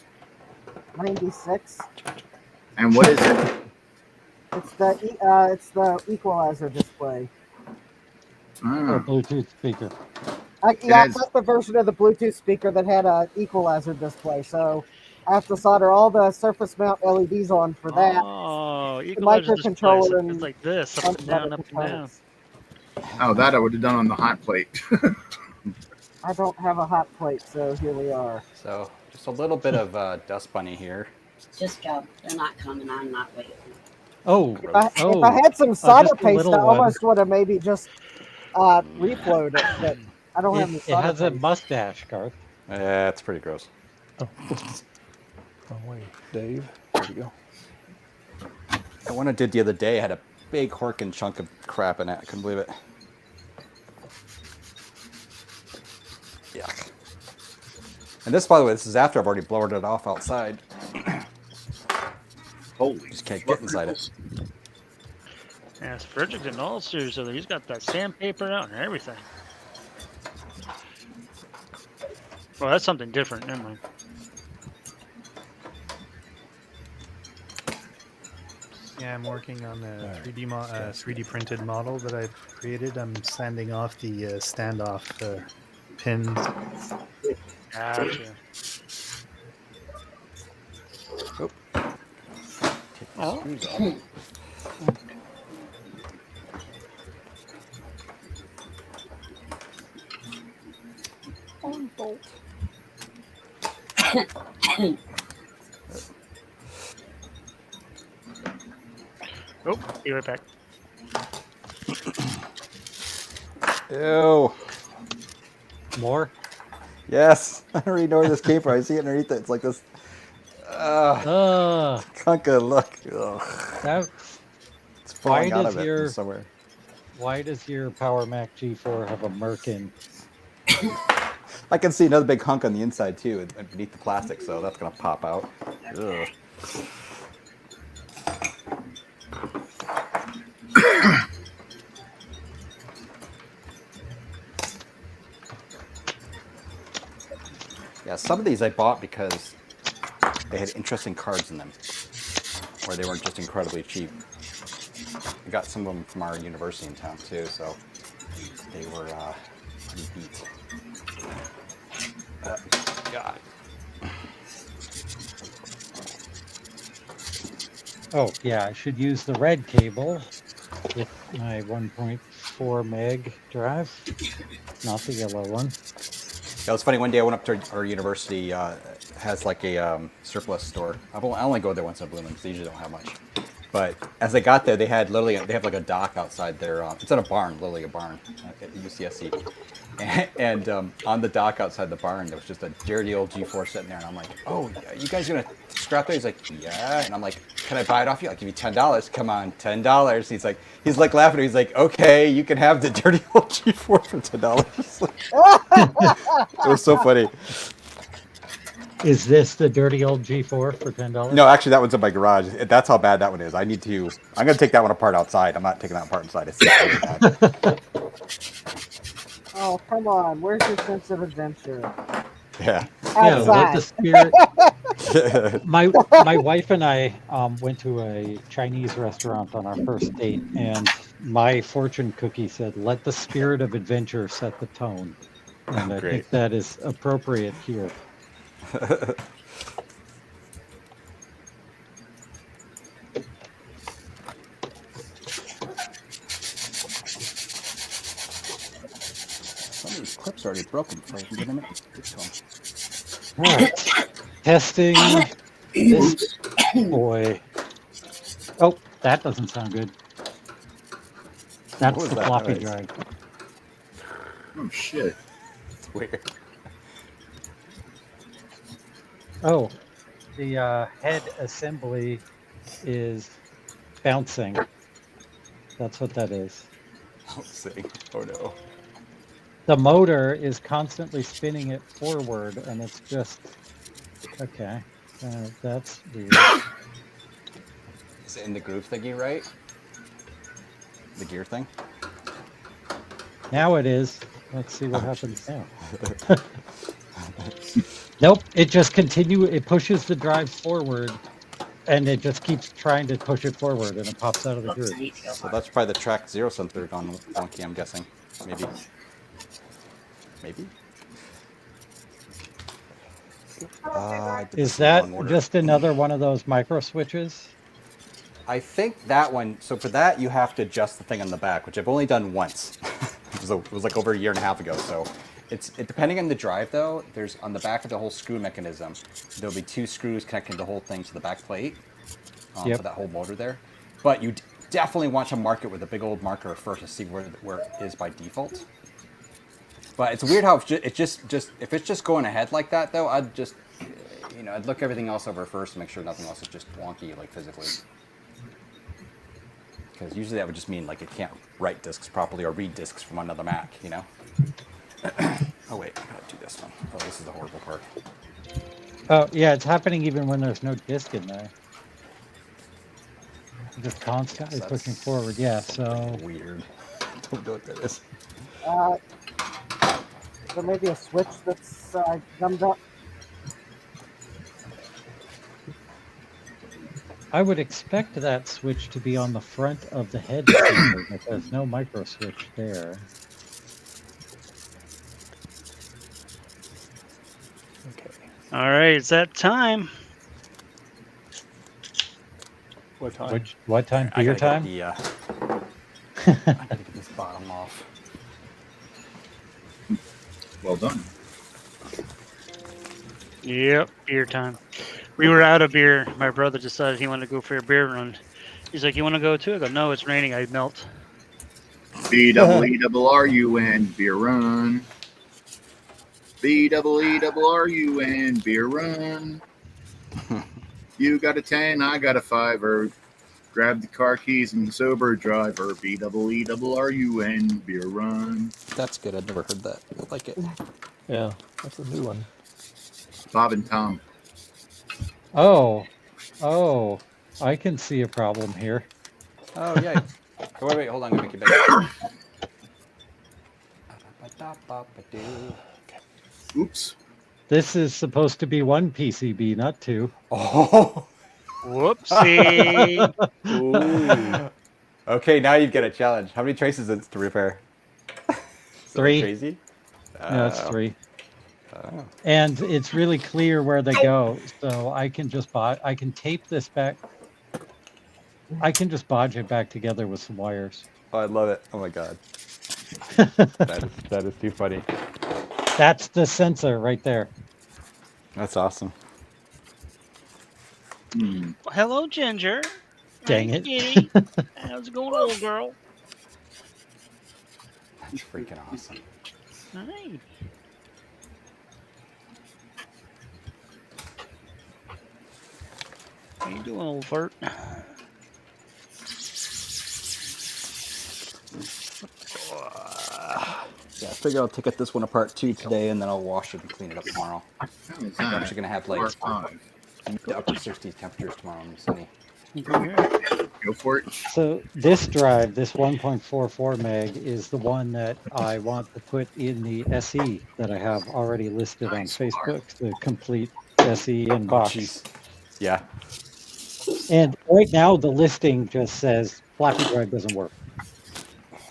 96. And what is it? It's the equalizer display. Or Bluetooth speaker. I got the version of the Bluetooth speaker that had an equalizer display, so I have to solder all the surface mount LEDs on for that. Oh, the equalizer microcontroller display. and It's like this, up and down, up and down. Oh, that I would have done on the hot plate. I don't have a hot plate, so here we are. So just a little bit of dust bunny here. Just go. They're not coming. I'm not waiting. Oh, If I had some solder just a paste, little I one. almost would have maybe just reflowed it, but I don't have any It solder has a paste. mustache, Garth. Yeah, it's pretty gross. Oh wait, Dave, there you go. The one I did the other day had a big horkin' chunk of crap in it. I couldn't believe it. Yuck. And this, by the way, this is after I've already blowered it off outside. Holy. Just can't get inside it. Yeah, Frederick did all series of it. He's got that sandpaper out and everything. Well, that's something different. Never mind. Yeah, I'm working on a 3D printed model that I've created. I'm sanding off the standoff pins. Gotcha. Oh. Oh, be right back. Ew. More? Yes. I already know where this came from. I see it underneath it. It's like this. Kunka look. Ugh. It's falling out of it from somewhere. Why does your Power Mac G4 have a merkin? I can see another big hunk on the inside too, beneath the plastic, so that's gonna pop out. Ugh. Yeah, some of these I bought because they had interesting cards in them, or they weren't just incredibly cheap. I got some of them from our university in town too, so they were pretty beat. God. Oh, yeah, I should use the red cable with my 1.4 meg drive, not the yellow one. Yeah, it was funny. One day I went up to our university, has like a surplus store. I only go there once in a blue moon because they usually don't have much. But as I got there, they have like a dock outside there. It's in a barn, literally a barn at UCSC. And on the dock outside the barn, there was just a dirty old G4 sitting there. And I'm like, oh, you guys gonna scrap that? He's like, yeah. And I'm like, can I buy it off you? I'll give you $10. Come on, $10. He's like laughing. He's like, okay, you can have the dirty old G4 for $10. It was so funny. Is this the dirty old G4 for $10? No, actually, that one's in my garage. That's how bad that one is. I'm going to take that one apart outside. I'm not taking that apart inside. It's really bad. Oh, come on. Where's your sense of adventure? Yeah. Yeah, let the Outside. spirit. My wife and I went to a Chinese restaurant on our first date, and my fortune cookie said, "Let the spirit of adventure set the tone," and I think that is appropriate here. Some of these clips are already broken before I can get them in. All right. Testing this boy. Oh, that doesn't sound good. That's was the that floppy noise? drive. Oh shit. It's weird. Oh, the head assembly is bouncing. That's what that is. Bouncing. Oh no. The motor is constantly spinning it forward, and it's just okay. That's weird. Is it in the groove thingy, right? The gear thing? Now it is. Let's see what happens now. Nope. It just it pushes the drive forward, and it just keeps trying to push it forward, and it pops out of the groove. So that's probably the track 0 sensor gone wonky, I'm guessing. Maybe. Maybe? Is that just another one of those micro switches? I think that one, so for that you have to adjust the thing on the back, which I've only done once. It was like over 1.5 years ago, so depending on the drive though, there's on the back of the whole screw mechanism, there'll be 2 screws connecting the whole thing to the back plate for that whole motor there. But you definitely want to mark it with a big old marker first to see where it is by default. But it's weird how if it's just going ahead like that though, I'd just, I'd look everything else over first to make sure nothing else is just wonky like physically. Because usually that would just mean like it can't write disks properly or read disks from another Mac, Oh wait, I gotta do this one. Oh, this is the horrible part. Oh yeah, it's happening even when there's no disk in there. Just constantly pushing forward. Yeah, so weird. Don't know what that is. There may be a switch that's gummed up. I would expect that switch to be on the front of the head speaker, but there's no micro switch there. Okay. All right, it's that time. What time? What time? I Beer gotta time? get I gotta get this bottom off. Well done. Yep, beer time. We were out of beer. My brother decided he wanted to go for a beer run. He's like, "You want to go too?" I go, "No, it's raining. I'd melt." BEERUN, beer run. BEERUN, beer run. You got a 10, I got a 5. Grab the car keys and sober driver. BEERUN, beer run. That's good. I've never heard that. I like it. Yeah, that's a new one. Bob and Tom. Oh, I can see a problem here. Oh yeah. Oh, wait, hold on. I'm gonna make it bigger. Oops. This is supposed to be 1 PCB, not 2. Oh. Whoopsie. Ooh. Okay, now you get a challenge. How many traces is it to repair? 3. Crazy? No, it's 3. Oh. And it's really clear where they go, so I can just I can tape this back. I can just bodge it back together with some wires. Oh, I love it. Oh my god. That is too funny. That's the sensor right there. That's awesome. Well, hello, Ginger. Dang Hi, it. Kitty. How's it going, little girl? That's freaking awesome. Hi. How you doing, old fart? Yes. figure I'll take this one apart too today, and then I'll wash it and clean it up tomorrow. I'm actually gonna have like mid to upper 60s temperatures tomorrow in the city. Go for it. So this drive, this 1.44 meg, is the one that I want to put in the SE that I have already listed on Facebook, the complete SE in box. Yeah. And right now the listing just says floppy drive doesn't work.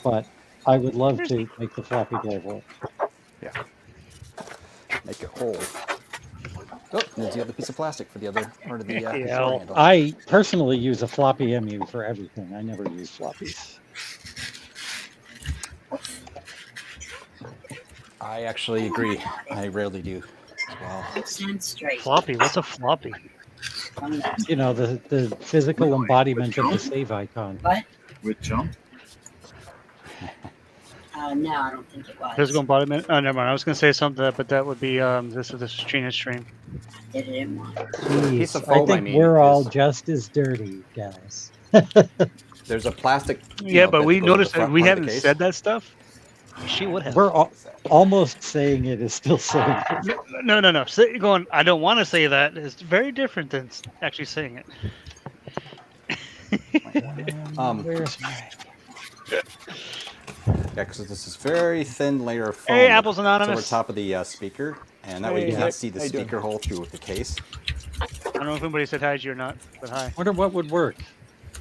But I would love to make the floppy drive work. Yeah. Make it whole. Oh, there's the other piece of plastic for the other part of the door handle. I personally use a floppy MU for everything. I never use floppies. I actually agree. I rarely do as well. Sounds straight. Floppy? What's a floppy? You know, the physical embodiment of the save icon. What? With jump? No, I don't think it was. Physical embodiment? Oh, never mind. I was going to say something, but that would be this is Trina's stream. Did it in one. Piece of I foam, think we're all just as dirty, guys. There's a plastic. Yeah, but bit we that goes in the noticed that front we part of the haven't case. said that stuff. She would have. We're almost saying it is still saying it. No. Going, I don't want to say that is very different than actually saying it. Where's my... Yeah, because this is very thin layer of foam. Hey, Apples that's Anonymous. over top of the speaker, and that way you Hey, can't see the how you doing? speaker hole through the case. I don't know if anybody said hi to you or not, but hi. Wonder what would work.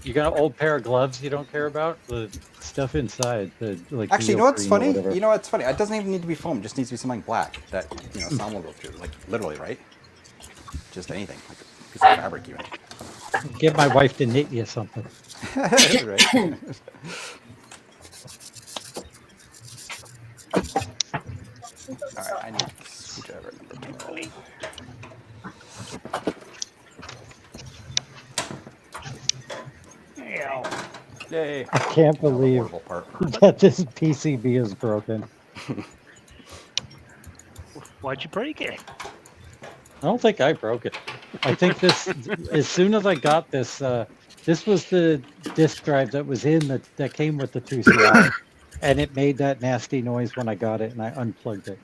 You got an old pair of gloves you don't care about? The stuff inside, the like. Actually, you know what's neoprene or funny? whatever. You know what's funny? It doesn't even need to be foam. It just needs to be something black that sound will go through. Like literally, right? Just anything, like a piece of fabric, even. Get my wife to knit you something. Right. All right, I need screwdriver number 12. Yay! I can't believe Portable part. that this PCB is broken. Why'd you break it? I don't think I broke it. I think this, as soon as I got this, this was the disk drive that was in that came with the 2CI, and it made that nasty noise when I got it, and I unplugged it.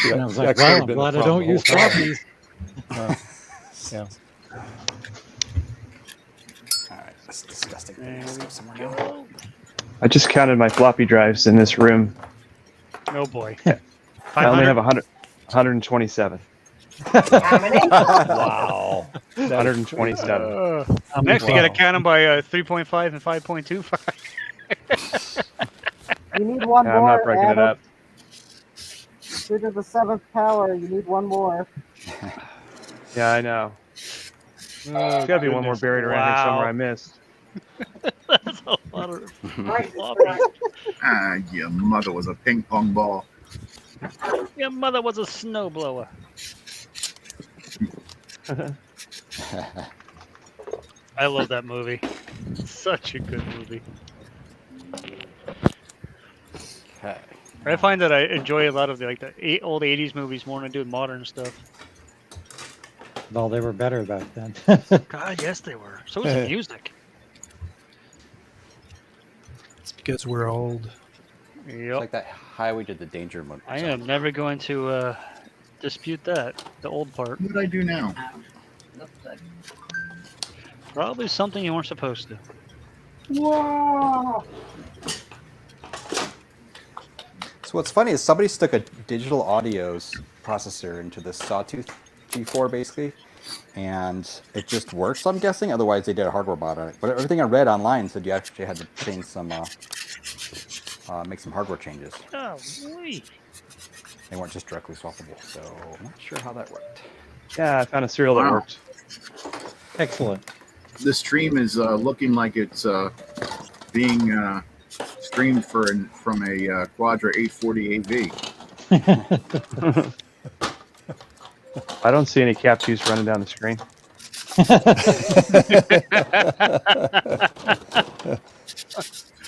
And I was like, well, I'm glad I don't use floppies. Yeah. Alright, that's disgusting. Let's go somewhere now. I just counted my floppy drives in this room. Oh boy. I only have 127. Wow. 127. Next, you got to count them by 3.5 and 5.25. You need one Yeah, I'm more. not breaking it Adam. up. Due to the 7th power, you need one more. Yeah, I know. There's got to be one more buried around here somewhere I missed. That's a lot of Ah, your mother was a ping pong ball. Your mother was a snowblower. I love that movie. Such a good movie. Okay. I find that I enjoy a lot of the old 80s movies more than I do modern stuff. Well, they were better back then. God, yes, they were. So was the music. It's because we're old. Yep. It's like that highway to the danger mode. I am never going to dispute that, the old part. What did I do now? Probably something you weren't supposed to. Whoa! So what's funny is somebody stuck a digital audio's processor into this Sawtooth G4 basically, and it just works, I'm guessing. Otherwise, they did a hardware mod on it. But everything I read online said you actually had to change some, make some hardware changes. Oh, wait. They weren't just directly swappable, so I'm not sure how that worked. Yeah, I found a serial that Wow. worked. Excellent. This stream is looking like it's being streamed from a Quadra 840 AV. I don't see any cap juice running down the screen.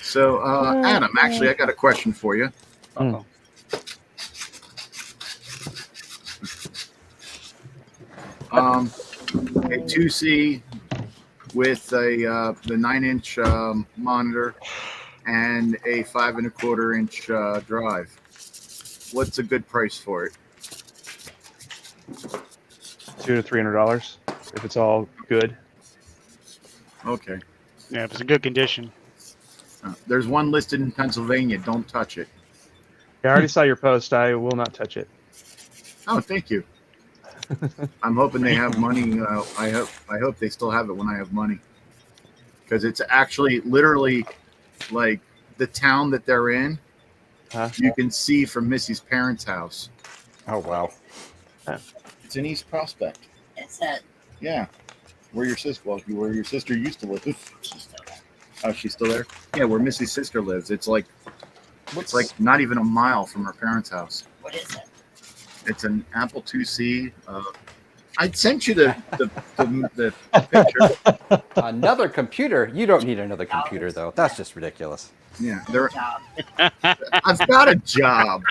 So, Adam, actually, I got a question for you. Uh-oh. A 2C with the 9-inch monitor and a 5 1/4 inch drive. What's a good price for it? $200 to $300 if it's all good. Okay. Yeah, if it's in good condition. There's one listed in Pennsylvania. Don't touch it. Yeah, I already saw your post. I will not touch it. Oh, thank you. I'm hoping they have money. I hope they still have it when I have money, because it's actually literally like the town that they're in. You can see from Missy's parents' house. Oh wow! It's in East Prospect. It's a Yeah, where your sister used to live. Oh, she's still there? Yeah, where Missy's sister lives. It's like not even a mile from her parents' house. what is it? It's an Apple IIc. I sent you the picture. Another computer? You don't need another computer, though. That's just ridiculous. Yeah, I've got a job.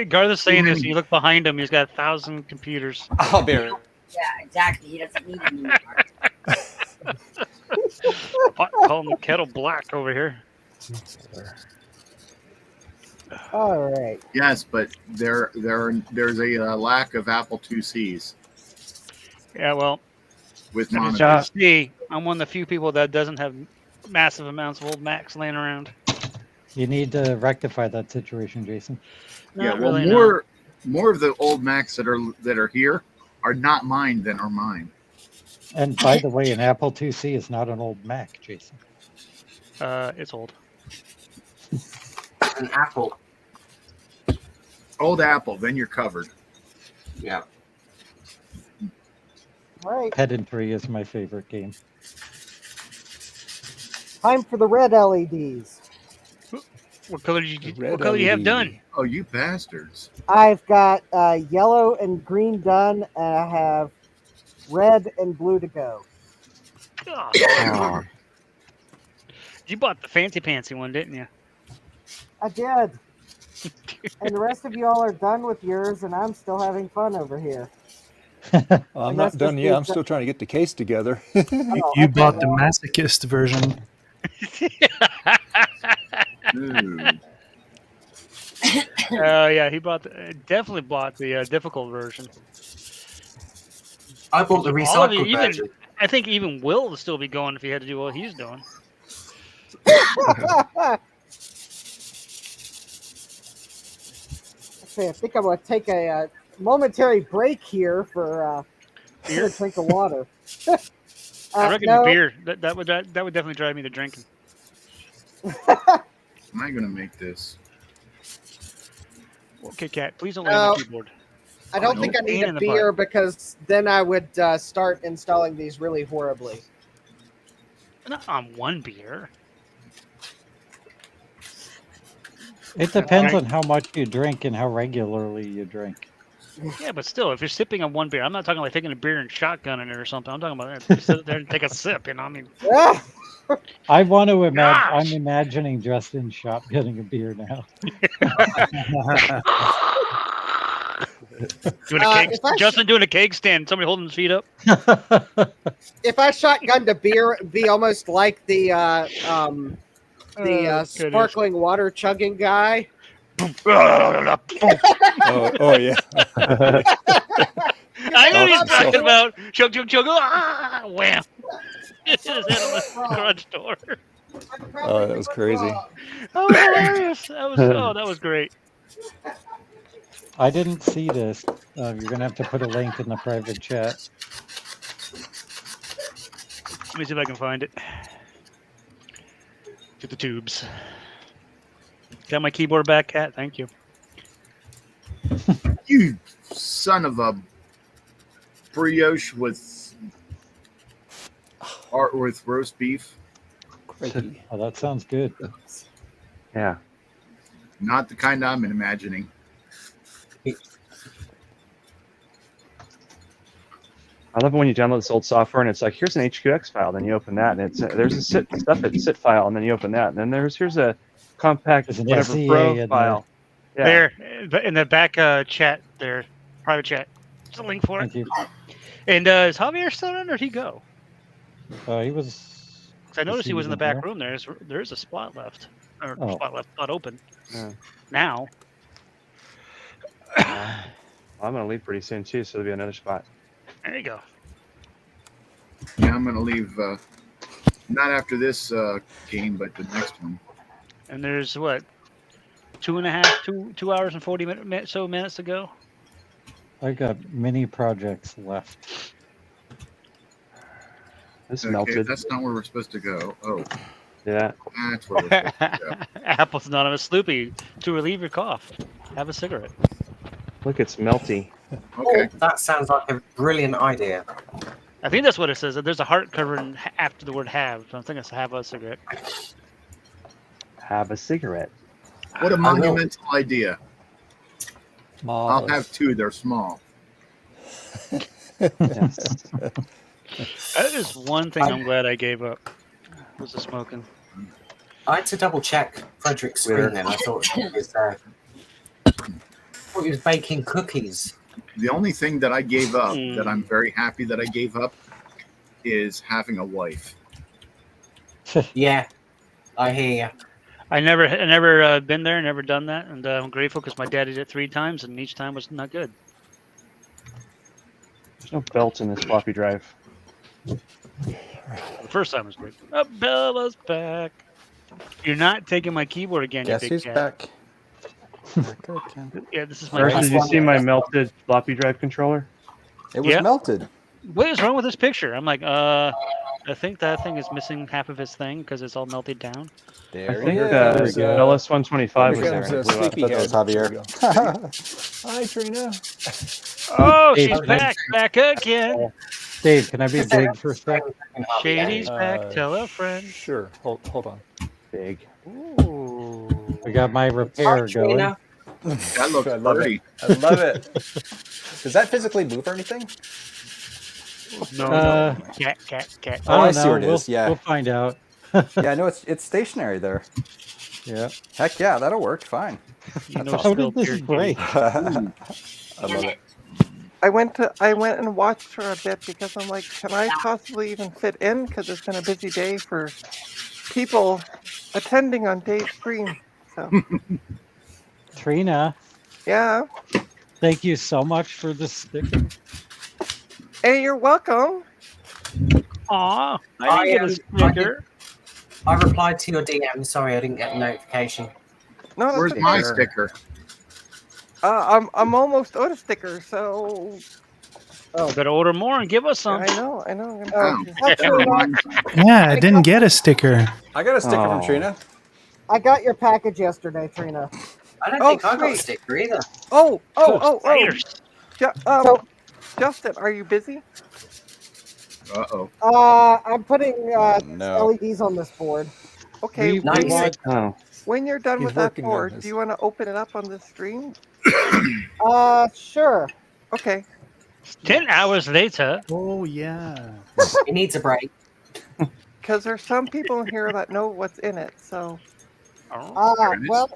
Garth's saying this, and you look behind him, he's got 1,000 computers. I'll be right. Yeah, exactly. He doesn't need any more. Calling the kettle black over here. All right. Yes, but there's a lack of Apple IIcs. Yeah, well, with I'm monitors. one of the few people that doesn't have massive amounts of old Macs laying around. You need to rectify that situation, Jason. Yeah, Not well, really, more of the old Macs that are here are not mine than are mine. And by the way, an Apple IIc is not an old Mac, Jason. It's old. An Apple. Old Apple, then you're covered. Yeah. Right. Pedantry is my favorite game. Time for the red LEDs. What color do you have done? Oh, you bastards. I've got yellow and green done, and I have red and blue to go. Oh. You bought the fancy one, didn't you? I did. And the rest of y'all are done with yours, and I'm still having fun over here. I'm not done yet. I'm still trying to get the case together. You bought the masochist version. Yeah, he definitely bought the difficult version. I bought the recycled version. I think even Will would still be going if he had to do what he's doing. Okay, I think I'm going to take a momentary break here for a drink of water. I reckon no. beer. That would definitely drive me to drinking. Am I going to make this? Okay, Cat, please don't lay on the keyboard. I don't think I need a beer because then I would start installing these really horribly. Not on one beer. It depends on how much you drink and how regularly you drink. Yeah, but still, if you're sipping on one beer, I'm not talking like taking a beer and shotgunning it or something. I'm talking about that. Sit there and take a sip, you know. I mean, I want to imagine. I'm imagining Justin shotgunning a beer now. Justin doing a cake stand. Somebody holding his feet up. If I shotgunned a beer, it'd be almost like the sparkling water chugging guy. Oh yeah. I know what he's talking about. Chug, chug, chug. Ah, wham. His head on the garage door. Oh, that was crazy. Oh, hilarious. That was great. I didn't see this. You're going to have to put a link in the private chat. Let me see if I can find it. To the tubes. Got my keyboard back, Cat? Thank you. You son of a brioche with roast beef. Oh, that sounds good. Yeah. Not the kind I'm imagining. I love it when you download this old software and it's like, here's an HQX file. Then you open that and there's a sit file, and then you open that, and then here's a compact whatever pro file. Yeah. There, in the back chat there, private chat. There's a link for it. Thank you. And is Javier still in, or did he go? He was. 'Cause I noticed he was in the even back here? room. There's a spot left, or Oh. spot open. Now. I'm gonna leave pretty soon too, so there'll be another spot. There you go. Yeah, I'm gonna leave. Not after this game, but the next one. And there's what, 2 hours and 40 minutes to go. I got many projects left. This Okay, melted. that's not where we're supposed to go. Oh, Yeah. that's where we're supposed to go. Apple's Anonymous Sloopy, to relieve your cough, have a cigarette. Look, it's melty. Okay. That sounds like a brilliant idea. I think that's what it says. There's a heart covering after the word have. So I think it's have a cigarette. Have a cigarette. What a monumental idea. I'll Marvelous. have two. They're small. That is one thing I'm glad I gave up. Was the smoking. I had to double check Fredrick's screen then. I thought he was baking cookies. The only thing that I gave up that I'm very happy that I gave up is having a wife. Yeah, I hear you. I never been there, never done that, and I'm grateful because my dad did it 3 times, and each time was not good. There's no belt in this floppy drive. The first time was great. Oh, Bella's back. You're not taking my keyboard again, Guess you big who's cat. back? Yeah, this is my. First, did you see my melted floppy drive controller? It was melted. What is wrong with this picture? I'm like, I think that thing is missing half of his thing because it's all melted down. There I think is. LS125 was there. Here and it blew up. That was Javier. Hi, Trina. Oh, Hey, she's back again. Dave, can I be big for a sec? Shady's back. Tell a friend. Sure. Hold on. Big. Ooh. I got my repair going. That looks I love pretty. it. I love it. Does that physically move or anything? No. Cat. Oh, I don't see where it know. is. Yeah. We'll find out. Yeah, I know it's stationary there. Yeah. Heck yeah, that'll work fine. That's How awesome. did this break? I love it. I went and watched for a bit because I'm like, can I possibly even fit in? Because it's been a busy day for people attending on Dave's stream. So Trina, yeah. thank you so much for the sticker. Hey, you're welcome. Aw, I didn't get a sticker. I replied to your DM. Sorry, I didn't get a notification. No, that's Where's okay. my sticker? I'm almost out of stickers, so. Oh, better order more and give us some. I know. I'm gonna Yeah, I didn't get a sticker. I got a sticker from Trina. I got your package yesterday, Trina. I don't think I got a sticker either. Oh. Spiders. Justin, are you busy? Uh-oh. I'm putting No. LEDs on this board. Okay. Oh. When you're done He's with that working on board, his- do you want to open it up on the stream? Sure. Okay. 10 hours later. Oh, yeah. It needs a break. Because there's some people in here that know what's in it, so. Well,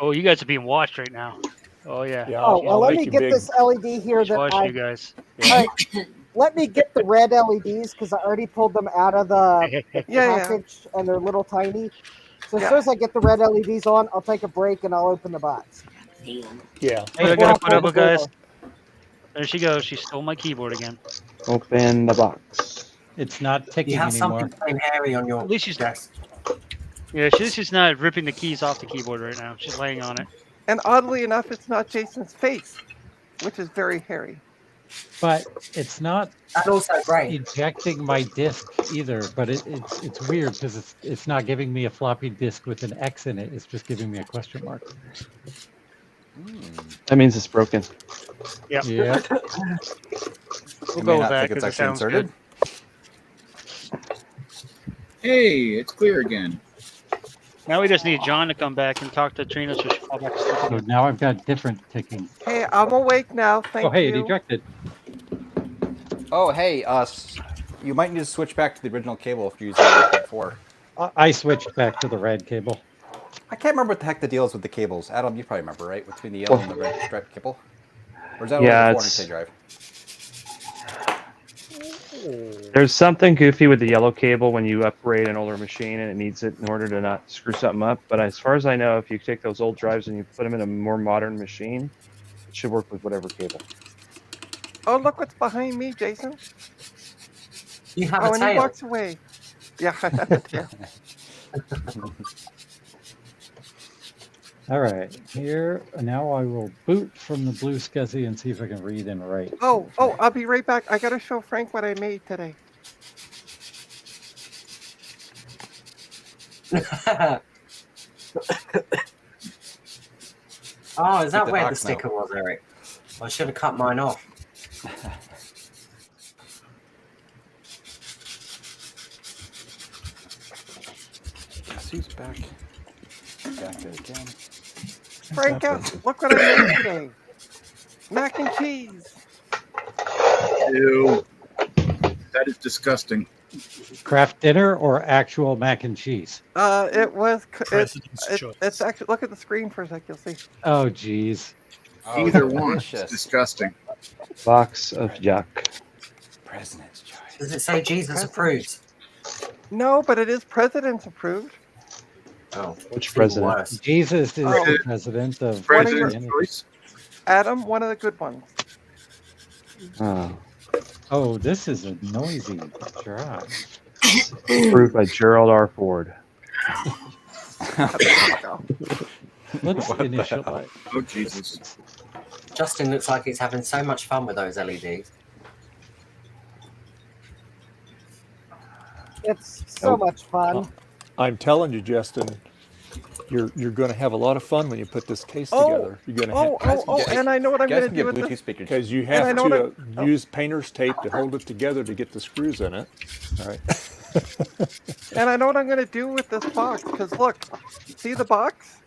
Oh, you guys are being watched right now. Oh, yeah. let me get this LED here that Watch I. you guys. All right, let me get the red LEDs because I already pulled them out of the package and they're little tiny. So as soon as I get the red LEDs on, I'll take a break and I'll open the box. Yeah. Hey, I gotta put up, guys. There she goes. She stole my keyboard again. Open the box. It's not ticking You have anymore. something plain hairy on your At least she's desk. Yeah, she's not ripping the keys off the keyboard right now. She's laying on it. And oddly enough, it's not Jason's face, which is very hairy. But it's not And also great. ejecting my disk either. But it's weird because it's not giving me a floppy disk with an X in it. It's just giving me a question mark. That means it's broken. Yep. Yeah. We'll go with that because it sounds good. Hey, it's clear again. Now we just need John to come back and talk to Trina so she fall back to sleep. So now I've got different ticking. Hey, I'm awake now. Thank Oh, hey, it you. ejected. Oh, hey, you might need to switch back to the original cable if you're using it before. I switched back to the red cable. I can't remember what the heck the deal is with the cables. Adam, you probably remember, right? Between the yellow and the red striped cable? Or is that Yeah, only the it's- 400K drive? There's something goofy with the yellow cable when you upgrade an older machine and it needs it in order to not screw something up. But as far as I know, if you take those old drives and you put them in a more modern machine, it should work with whatever cable. Oh, look what's behind me, Jason. You have Oh, a and he tail. walks away. Yeah, I have a tail. All right, here now I will boot from the Blue SCSI and see if I can read and write. Oh, I'll be right back. I gotta show Frank what I made today. Oh, is that the where the docs now. sticker was, Eric? I should have cut mine off. Guess who's back? Back again. Frank, look what I made today. Mac and cheese. Ew. That is disgusting. Kraft dinner or actual mac and cheese? It was. President's choice. It's actually. Look at the screen for a sec. You'll see. Oh, geez. Oh, Either one. delicious. Disgusting. Box of yuck. President's choice. Does it say Jesus approves? No, but it is president's approved. Oh, Which president? worse. Jesus is Oh. the president of President's Christianity. choice. Adam, one of the good ones. Oh. Oh, this is a noisy drive. Approved by Gerald R. Ford. Let's What the initialize. Oh, Jesus. Justin looks like he's having so much fun with those LEDs. It's so much fun. I'm telling you, Justin, you're going to have a lot of fun when you put this case Oh, together. You're going to oh, and I know what I'm Guys going to can do get with Bluetooth this. speakers. because you And I have know to what use painter's tape to hold it together to get the screws in it. All right. And I know what I'm going to do with this box. Because look, see the box?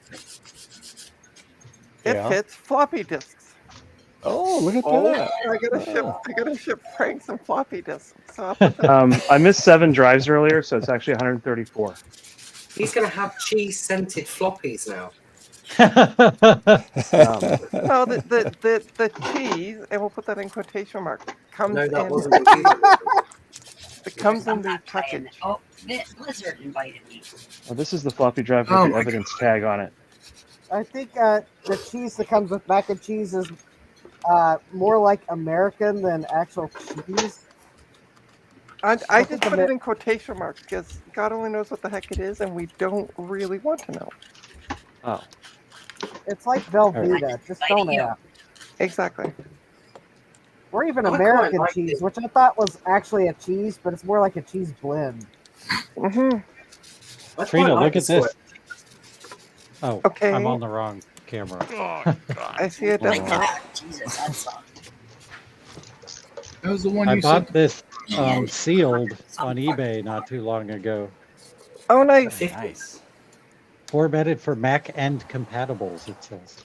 It Yeah. fits floppy disks. Oh, look at Oh, that. I gotta ship Frank some floppy disks. So I'll put that. I missed 7 drives earlier, so it's actually 134. He's going to have cheese-scented floppies now. No, the cheese, and we'll put that in quotation marks, comes No, that in. wasn't the It comes in the package. Oh, Blizzard invited me. Well, this is the floppy drive with Oh the my evidence tag on it. I think the cheese that comes with mac and cheese is more like American than actual cheese. I just put it in quotation marks because God only knows what the heck it is, and we don't really want to know. Oh. It's like Velveeta, just don't ask. Exactly. Or even I quite American like cheese, it. which I thought was actually a cheese, but it's more like a cheese blend. Mm-hmm. I Trina, quite like look at the this. Oh, Okay. I'm on the wrong camera. Oh, God. I see a desktop. Jesus, that sucked. That was the one I you bought said. this sealed on eBay not too long ago. Oh, nice. Nice. Formatted for Mac and compatibles, it says.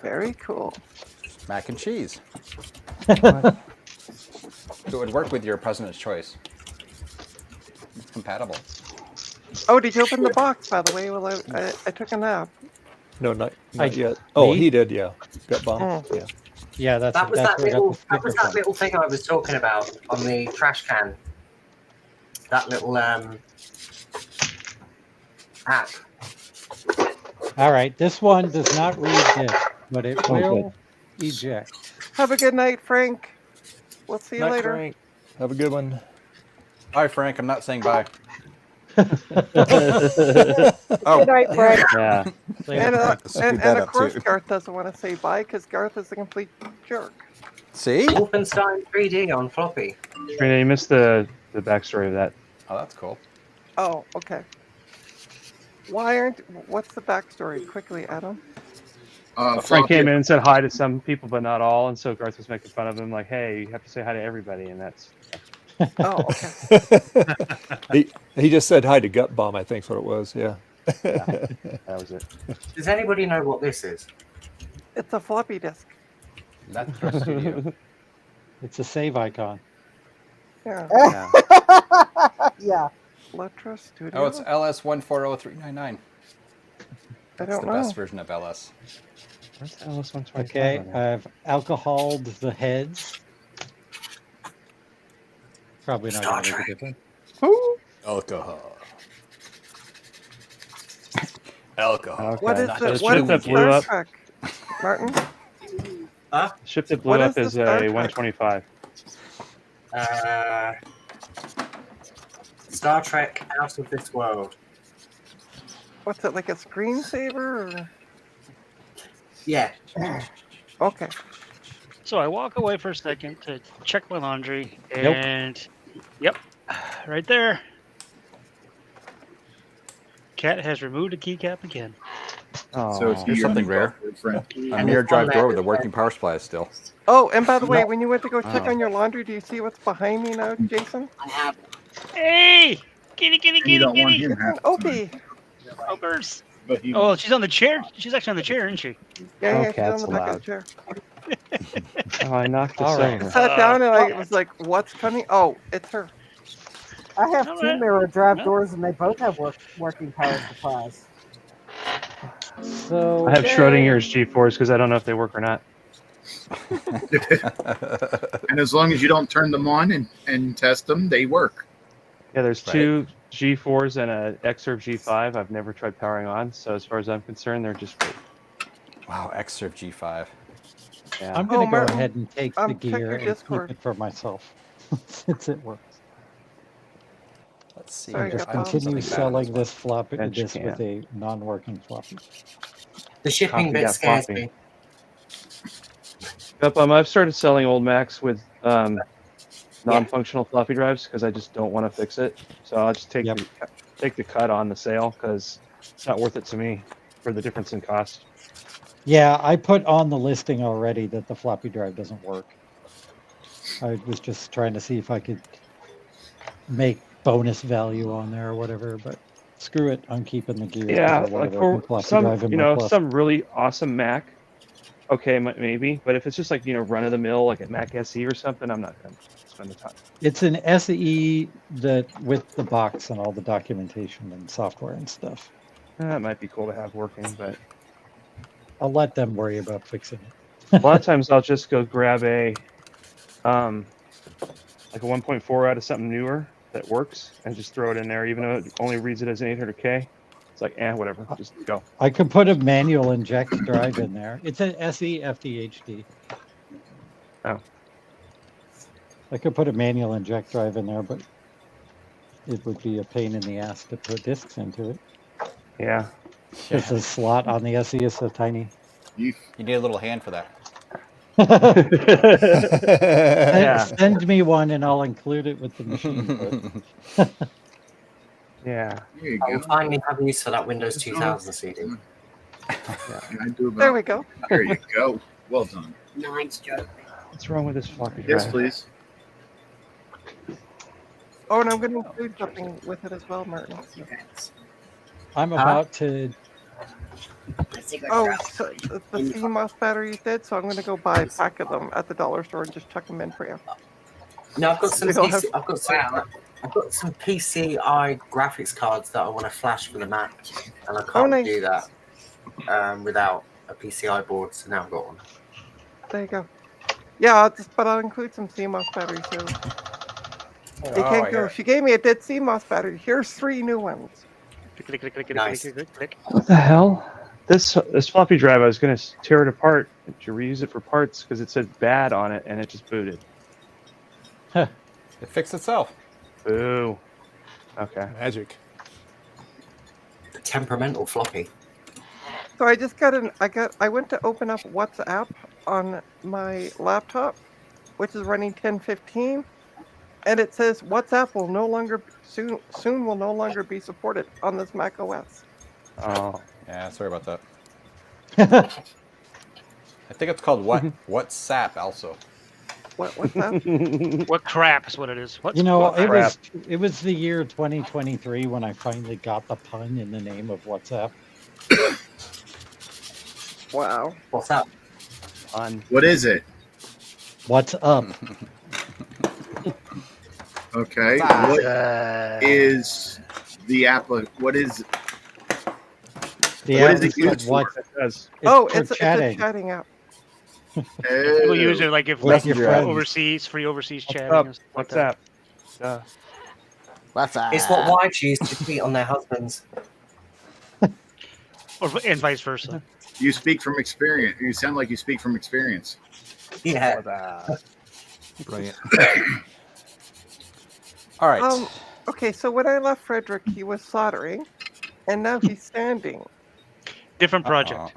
Very cool. Mac and cheese. So it would work with your president's choice. It's compatible. Oh, did you open the box, by the way? Well, I took a nap. No, not I- yet. Oh, me? he did, yeah. Got bombed. Oh. Yeah. Yeah, that's That was that's that where I got little. the That was sticker that from. little thing I was talking about on the trash can. That little app. All right, this one does not read this, but it Oh, will eject. Have a good night, Frank. We'll see you Night, later. Frank. Have a good one. Bye, Frank. I'm not saying bye. Good night, Frank. Yeah. And, Screwed and that of up, course, too. Garth doesn't want to say bye because Garth is a complete jerk. See? Wolfenstein 3D on floppy. Trina, you missed the backstory of that. Oh, that's cool. Oh, okay. What's the backstory? Quickly, Adam. Frank came in and said hi to some people, but not all, and so Garth was making fun of him, like, "Hey, you have to say hi to everybody," and that's. Oh, okay. he just said hi to Gut Bomb, I think is what it was. Yeah. That was it. Does anybody know what this is? It's a floppy disk. That's your studio. It's a save icon. Yeah. Yeah. Letra Studio. Oh, it's LS140399. I That's don't the know. best version of LS. Where's LS125? Okay, I've alcoholed the heads. Probably not going to make a difference. Alcohol. Alcohol. What is Not the just what is the the weekend. Star Trek, Martin? Huh? Ship that blew What up is the is Star a Trek? 125. Star Trek Out of This World. What's it, like a screensaver? Or? Yeah. Okay. So I walk away for a second to check my laundry, Nope. and yep, right there. Cat has removed a keycap again. So it's Here's your something new rare. girlfriend. A mirror drive door with a working power supply still. Oh, and by the way, when you went to go check Oh. on your laundry, do you see what's behind me now, Jason? I have. Hey, kitty, kitty, And you kitty, don't want kitty. him It's half an the Opie. Opers. But he Oh, she's on the chair. She's actually on the chair, isn't she? Yeah, Oh, yeah, she's on cat's the back of the allowed. chair. Oh, I knocked this All right. over. I sat down and I was like, "What's coming?" Oh, it's her. I have All two right. mirror drive Well. doors, and they both have working power supplies. So I have Schrodinger's G4s because I don't know if they work or not. and as long as you don't turn them on and test them, they work. Yeah, there's Right. two G4s and a Xserve G5 I've never tried powering on, so as far as I'm concerned, they're just great. Wow, Xserve G5. Yeah. I'm going to go Martin, ahead and take the check gear your and keep Discord. it for myself since it works. Let's see. Sorry, here. your Just I have continue something bad selling as this floppy Bench disk with cam. a non-working floppy. The shipping Copy bit that scares floppy. me. Yep, I've started selling old Macs with non-functional floppy drives because I just don't want to fix it. So I'll just take the cut on the sale because it's not worth it to me for the difference in cost. Yeah, I put on the listing already that the floppy drive doesn't work. I was just trying to see if I could make bonus value on there or whatever, but screw it, I'm keeping the gear. Yeah, I want like a working for floppy some, drive in you my know, cluster. some really awesome Mac, okay, maybe. But if it's just like, you know, run of the mill, like a Mac SE or something, I'm not gonna spend the time. It's an SE that with the box and all the documentation and software and stuff. That might be cool to have working, but I'll let them worry about fixing it. a lot of times I'll just go grab a like a 1.4 out of something newer that works and just throw it in there, even though it only reads it as an 800K. It's like, whatever, just go. I could put a manual inject drive in there. It's an SE FDHD. Oh. I could put a manual inject drive in there, but it would be a pain in the ass to put discs into it. Yeah. Because the slot on the SE is so tiny. You need a little hand for that. Send me one and I'll include it with the machine. Yeah. There you I will go. finally have use for that Windows 2000 CD. I do about, There we go. There you go. Well done. Nice joke. What's wrong with this floppy drive? Yes, please. Oh, and I'm going to include something with it as well, Martin. I'm about to. Oh, so the CMOS batteries did, so I'm going to go buy a pack of them at the dollar store and just chuck them in for you. No, I've got some. We don't PC, I've got some PCI graphics cards that I want to flash for the Mac, and I can't nice. do that without a PCI board. So now I've got one. There you go. Yeah, but I'll include some CMOS batteries too. You can't go. She gave me a dead CMOS battery. Here's 3 new ones. Nice. What the hell? This floppy drive, I was going to tear it apart to reuse it for parts because it said bad on it and it just booted. It fixed itself. Boo. Okay. Magic. Temperamental floppy. So I just got I went to open up WhatsApp on my laptop, which is running 10.15, and it says WhatsApp will no longer soon will no longer be supported on this Mac OS. Oh. Yeah, sorry about that. I think it's called WhatsApp also. What's that? What crap is what it is. What's You know, what it crap? was the year 2023 when I finally got the pun in the name of WhatsApp. Wow. What's that? Pun. What is it? What's up? Okay. What is the app? What is The what app is it is called used What? for? It's Oh, for it's a chatting app. People use it like if With like your for friends. overseas, free overseas What's chatting up? and stuff like What's that? What's up? It's what wives use to cheat on their husbands. And vice versa. You speak from experience. You sound like you speak from experience. Yeah. Brilliant. All right. Okay, so when I left Fredrick, he was soldering, and now he's standing. Different project.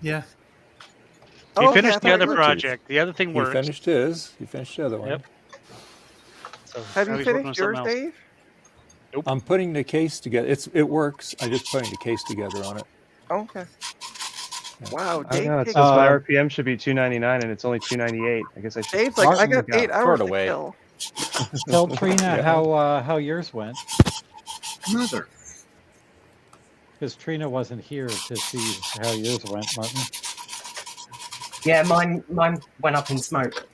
Yeah. He Oh, finished okay, the I other thought- project. The other thing He works. finished his. He finished the other one. Yep. So Have now you he's working on finished yours, something else. Dave? Nope. I'm putting the case together. It works. I'm just putting the case together on it. Okay. Wow, I don't Dave. know. It takes- says my RPM should be 299 and it's only 298. I guess I should. Dave's like, I got Yeah. 8 hours to kill. Tell Trina how yours went. Mother. Because Trina wasn't here to see how yours went, Martin. Yeah, mine went up in smoke.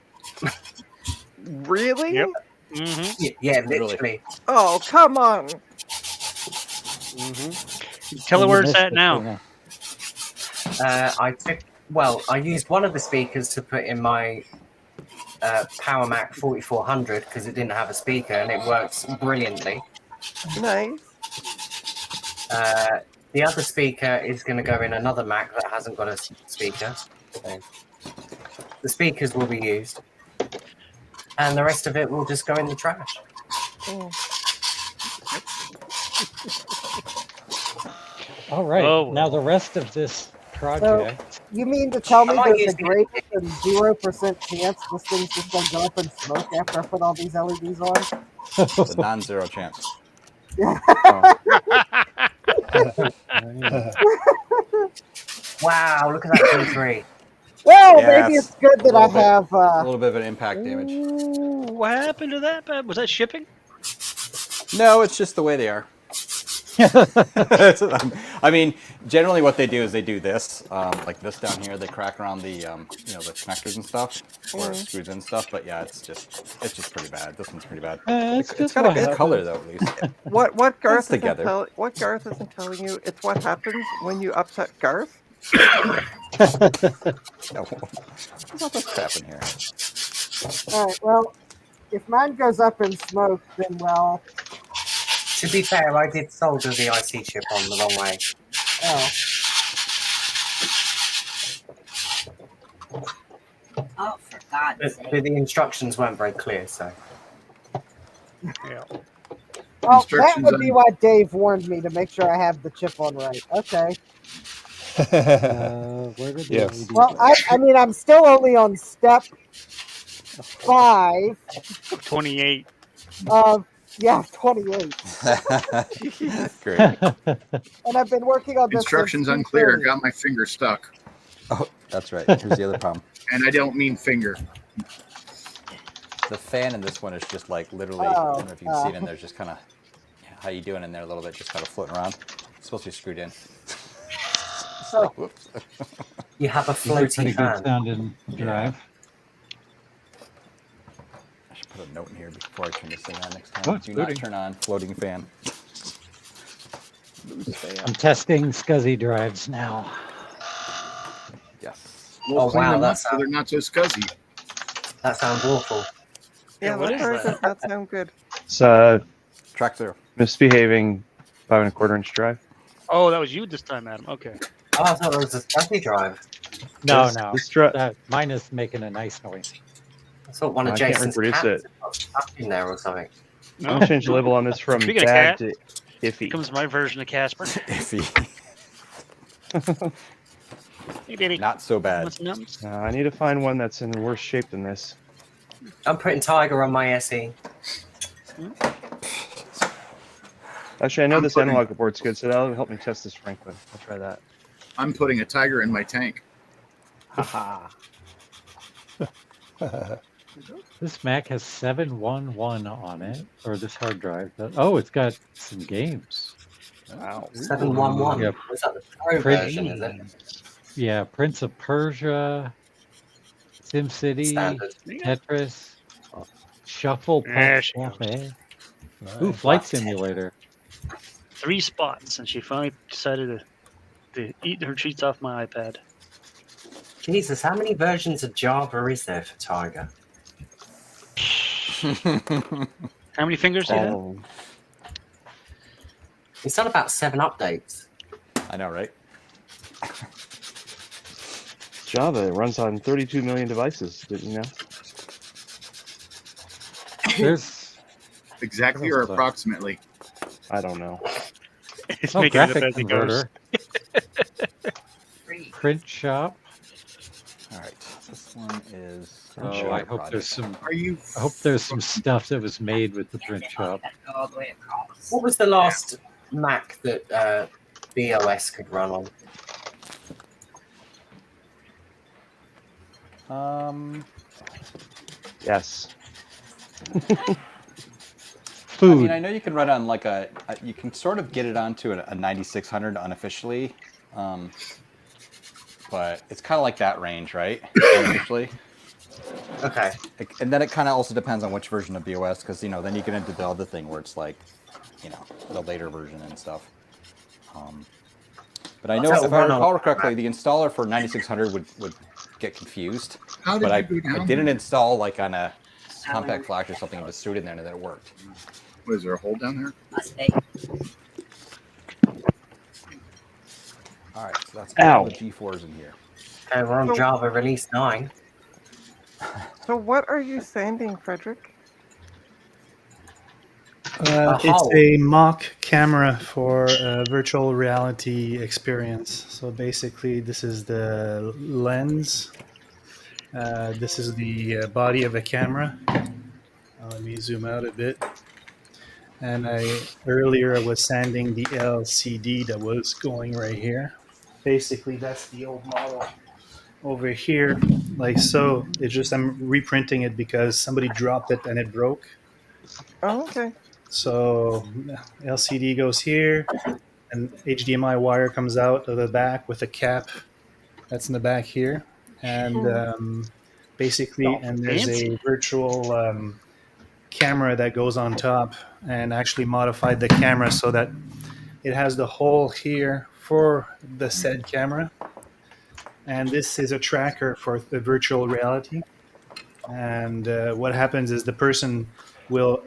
Really? Yep. Mm-hmm. Yeah, literally. Oh, come on. Mm-hmm. Tell her where it's at now. I used one of the speakers to put in my PowerMac 4400 because it didn't have a speaker and it works brilliantly. Nice. The other speaker is going to go in another Mac that hasn't got a speaker. So the speakers will be used. And the rest of it will just go in the trash. All right. Oh. Now the rest of this project. You mean to tell me Am I there's a using- greater than 0% chance this thing's just going to go up in smoke after I put all these LEDs on? It's a non-zero chance. Wow, look at that P3. Well, Yeah, maybe it's it's good that a I little bit- have. a little bit of an impact damage. Ooh, what happened to that? Was that shipping? No, it's just the way they are. I mean, generally what they do is they do this, like this down here. They crack around the, the connectors and stuff, or screws in stuff. But yeah, it's just pretty bad. This one's pretty bad. It's It's just got a what good happens. color though, at least. What Garth isn't together. what Garth isn't telling you, it's what happens when you upset Garth. No, there's not much crap in here. All right. Well, if mine goes up in smoke, then well. To be fair, I did solder the IC chip on the wrong way. Oh. Oh, for God's sake. But the instructions weren't very clear, so. Yeah. Well, that Instructions would on- be why Dave warned me to make sure I have the chip on right. Okay. Where did Yes. the Well, I mean, I'm still only on step 5 28. of 28, Great. and I've been working on this. Instructions since unclear. I 2:30. got my finger stuck. Oh, that's right. Here's the other problem. And I don't mean finger. The fan in this one is just like literally. I don't know if you can see it in there. Just kind of. How you doing in there a little bit? Just kind of floating around. It's supposed to be screwed in. So, Whoops. You have a These are pretty floaty good fan. sounding drive. I should put a note in here before I turn this thing on next time. Oh, Do floating. not turn on floating fan. I'm testing SCSI drives now. Yes. We'll Oh, clean wow, them up that's so they're not so scuzzy. That sounds awful. Yeah, what that is part that? does not sound good. It's Track 0. misbehaving 5 1/4 inch drive. Oh, that was you this time, Adam. Okay. Oh, I thought it was a SCSI drive. No, This- no. this dri- Mine is making a nice noise. I thought one of I can't Jason's reproduce cats it. got stuck in there or something. I'm gonna change the label on this from Speaking of bad cat, to iffy. comes my version of Casper. Iffy. Hey, Diddy. Not so bad. What's nuts? I need to find one that's in worse shape than this. I'm putting Tiger on my SE. Actually, I know I'm this putting- analog board's good, so that'll help me test this Franklin. I'll try that. I'm putting a tiger in my tank. Haha. This Mac has 711 on it, or this hard drive. Oh, it's got some games. Wow. 711. Yeah. Was that the Pro Prince- version, is it? Yeah, Prince of Persia, SimCity, Standard. Tetris, Shuffle, There Pop, she Cafe. Ooh, Flight Simulator. 3 spots, and she finally decided to eat her treats off my iPad. Jesus, how many versions of Java is there for Tiger? How many fingers do you have? It's done about 7 updates. I know, right? Java runs on 32 million devices. Didn't you know? There's Exactly or approximately? I don't know. It's no making it up graphic as it goes. converter. Print shop. All right, this one is. Oh, I hope there's some. Are you? I hope there's some stuff that was made with the print shop. All the way across. What was the last Mac that BOS could run on? Yes. I mean, I know you can run on like you can sort of get it onto a 9600 unofficially, but it's kind of like that range, right? Unofficially. Okay. And then it kind of also depends on which version of BOS, because then you get into the other thing where it's like, the later version and stuff. But I know if I recall correctly, the installer for 9600 would get confused. How did But you go I down didn't there? install like on a compact flash or something and just threw it in there and then it worked. Was there a hole down there? Must be. All right, so that's Ow. all the G4s in here. Okay, we're on Java release 9. So what are you sanding, Frederick? It's a mock camera for a virtual reality experience. So basically, this is the lens. This is the body of a camera. Let me zoom out a bit. And earlier I was sanding the LCD that was going right here. Basically, that's the old model over here, like so. It's just I'm reprinting it because somebody dropped it and it broke. Oh, okay. So LCD goes here, and HDMI wire comes out of the back with a cap. That's in the back here, and basically, and there's a virtual camera that goes on top, and actually modified the camera so that it has the hole here for the said camera, and this is a tracker for the virtual reality. And what happens is the person will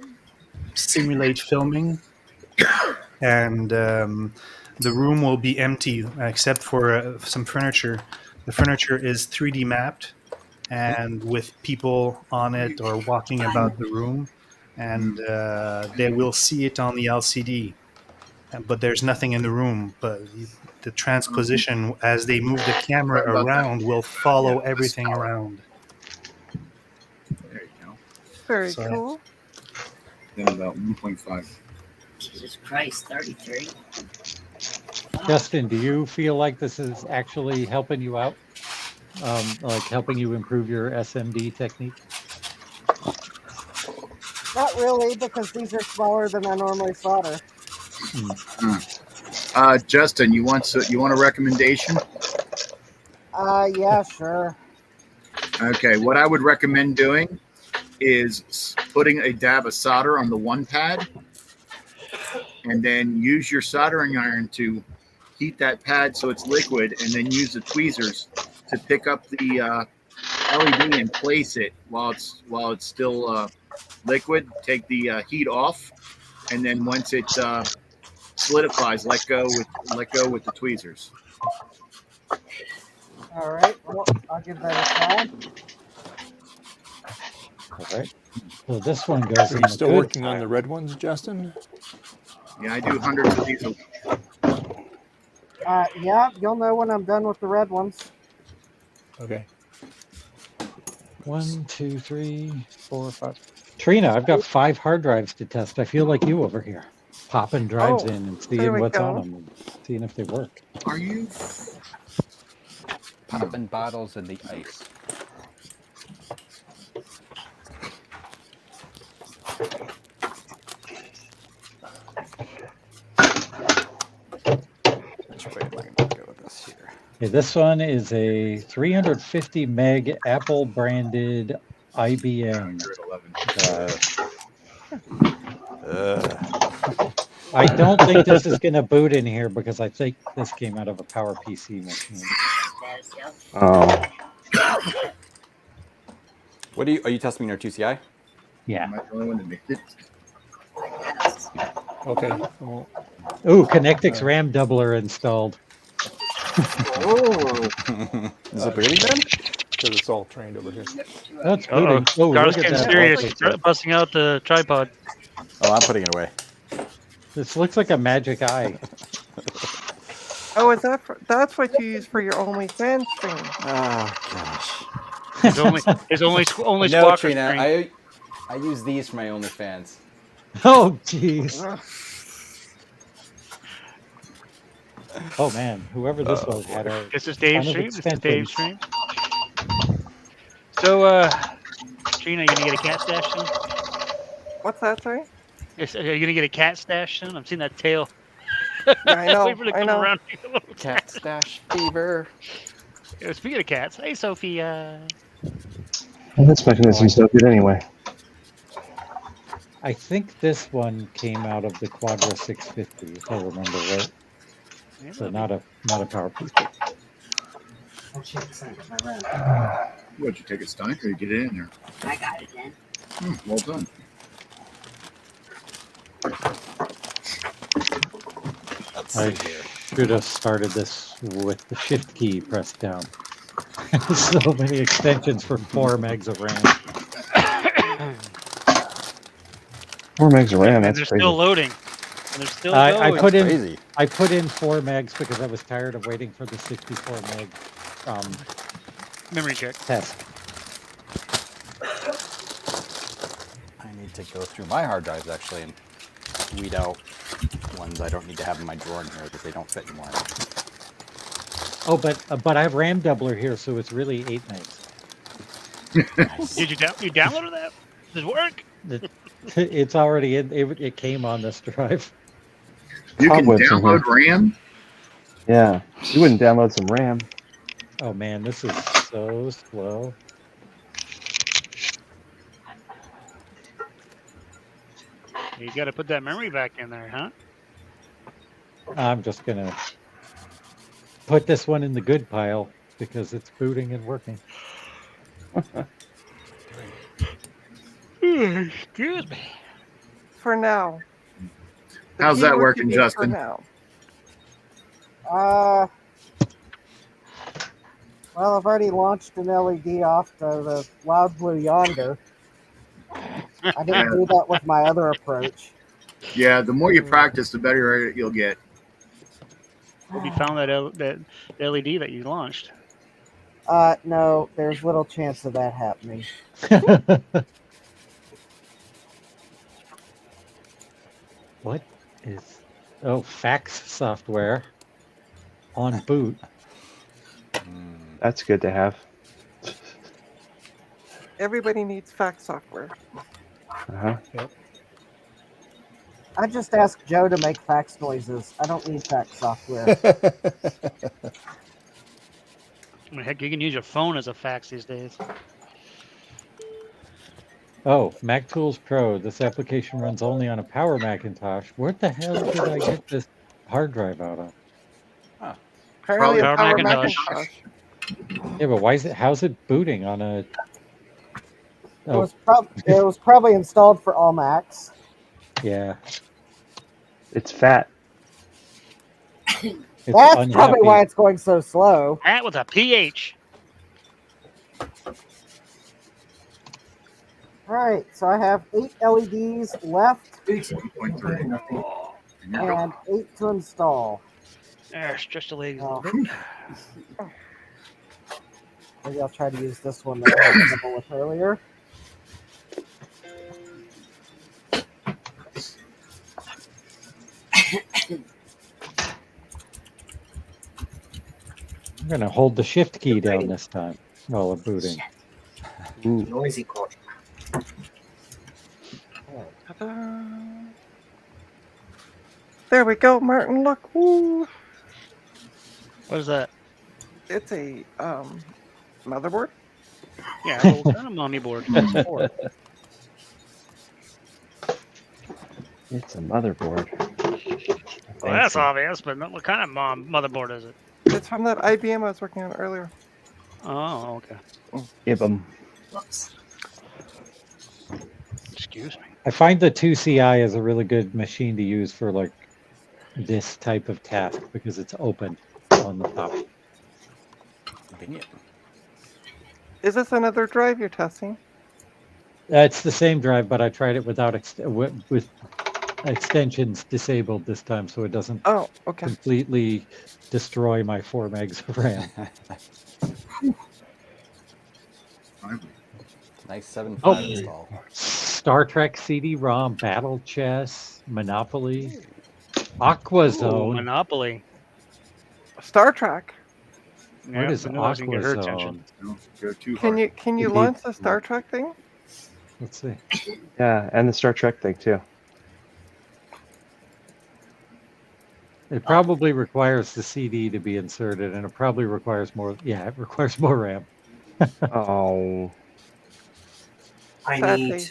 simulate filming, and the room will be empty except for some furniture. The furniture is 3D mapped and with people on it or walking about the room, and they will see it on the LCD, but there's nothing in the room. But the transposition, as they move the camera around, will follow everything around. There you go. Very cool. Then about 1.5. Jesus Christ, 33. Justin, do you feel like this is actually helping you out? Like helping you improve your SMD technique? Not really, because these are smaller than I normally solder. Justin, you want a recommendation? Yeah, sure. Okay, what I would recommend doing is putting a dab of solder on the one pad, and then use your soldering iron to heat that pad so it's liquid, and then use the tweezers to pick up the LED and place it while it's still liquid. Take the heat off, and then once it solidifies, let go with the tweezers. All right, well, I'll give that a try. All right. So this one goes Are in you the still good working on pile. the red ones, Justin? Yeah, I do hundreds of these. Yeah, you'll know when I'm done with the red ones. Okay. 1, 2, 3, 4, 5. Trina, I've got 5 hard drives to test. I feel like you over here, popping drives in and there seeing we what's go. on them, and seeing if they work. Are you popping bottles in the ice? Okay, this one is a 350 meg Apple branded IBM. I don't think this is going to boot in here because I think this came out of a PowerPC machine. Oh. What are you testing in your 2CI? Yeah. Am I the only one that made it? Okay. Well, Ooh, Connectix RAM doubler installed. Oh, Is it booting then? because it's all trained over here. That's Uh-oh. booting. Oh, Gar's look at getting that. serious. wallpaper. Busting out the tripod. Oh, I'm putting it away. This looks like a magic eye. Oh, is that that's what you use for your OnlyFans stream? Oh gosh. His only No, squawker Trina, string. I use these for my OnlyFans. Oh, jeez. Oh man, whoever this was had a. This is Dave's ton of stream. This is extensions. Dave's stream. So, Trina, you gonna get a cat stash soon? What's that, sorry? Yes, are you gonna get a cat stash soon? I'm seeing that tail. Yeah, I know. Wait for it to I come know. around. Cat stash fever. Yeah, speaking of cats, hey Sophia. Well, this mechanism's so good anyway. I think this one came out of the Quadra 650, if I remember right. So not a power piece. What'd you take a stein or you get it in there? I got it in. Well done. I should have started this with the shift key pressed down. So many extensions for 4 megs of RAM. 4 megs of RAM, And that's they're crazy. still loading. And they're still I going. put in Crazy. I put in 4 megs because I was tired of waiting for the 64 meg Memory check. test. I need to go through my hard drives actually and weed out ones I don't need to have in my drawer in here because they don't fit anymore. Oh, but I have RAM doubler here, so it's really 8 megs. Did you download that? Does it work? It's already in. It came on this drive. You can Cobwebs in download here. RAM. Yeah, you wouldn't download some RAM. Oh man, this is so slow. You got to put that memory back in there, huh? I'm just gonna put this one in the good pile because it's booting and working. Excuse me. For now. The How's that keyword working, to be Justin? For now. Well, I've already launched an LED off to the Loud Blue Yonder. I didn't do that with my other approach. Yeah, the more you practice, the better you'll get. Hope you found that LED that you launched. No, there's little chance of that happening. What is? Oh, fax software on boot. That's good to have. Everybody needs fax software. Uh-huh. Yep. I just asked Joe to make fax noises. I don't need fax software. I mean, heck, you can use your phone as a fax these days. Oh, Mac Tools Pro. This application runs only on a Power Macintosh. Where the hell did I get this hard drive out of? Apparently, Power a Power Macintosh. Macintosh. Yeah, but why is it? How's it booting on a? It was probably installed for all Macs. Yeah. It's fat. It's That's unhappy. probably why it's going so slow. That was a PH. All right, so I have 8 LEDs left 1.3. and 8 to install. There, stretch the legs a Oh. little bit. Maybe I'll try to use this one that I was able with earlier. I'm gonna hold the shift key down this time while I'm booting. Ooh. Noisy quad. Ta-da. There we go, Martin. Look. Woo. What is that? It's a motherboard. Yeah, what kind of mommy board? What's it for? It's a motherboard. Well, that's obvious, but what kind of motherboard is it? It's from that IBM I was working on earlier. Oh, okay. Give them. Excuse me. I find the 2CI is a really good machine to use for like this type of task because it's open on the top. Convenient. Is this another drive you're testing? It's the same drive, but I tried it without with extensions disabled this time, so it doesn't completely destroy my 4 megs of RAM. Nice 7.5 Oh, install. Star Trek CD-ROM, Battle Chess, Monopoly, Aqua Zone. Monopoly. Star Trek. What is I knew I was gonna get her Aqua attention. Zone? Go too Can you Indeed. launch the Star Trek thing? Let's see. Yeah, and the Star Trek thing too. It probably requires the CD to be inserted, and it probably requires more. Yeah, it requires more RAM. Oh. I need.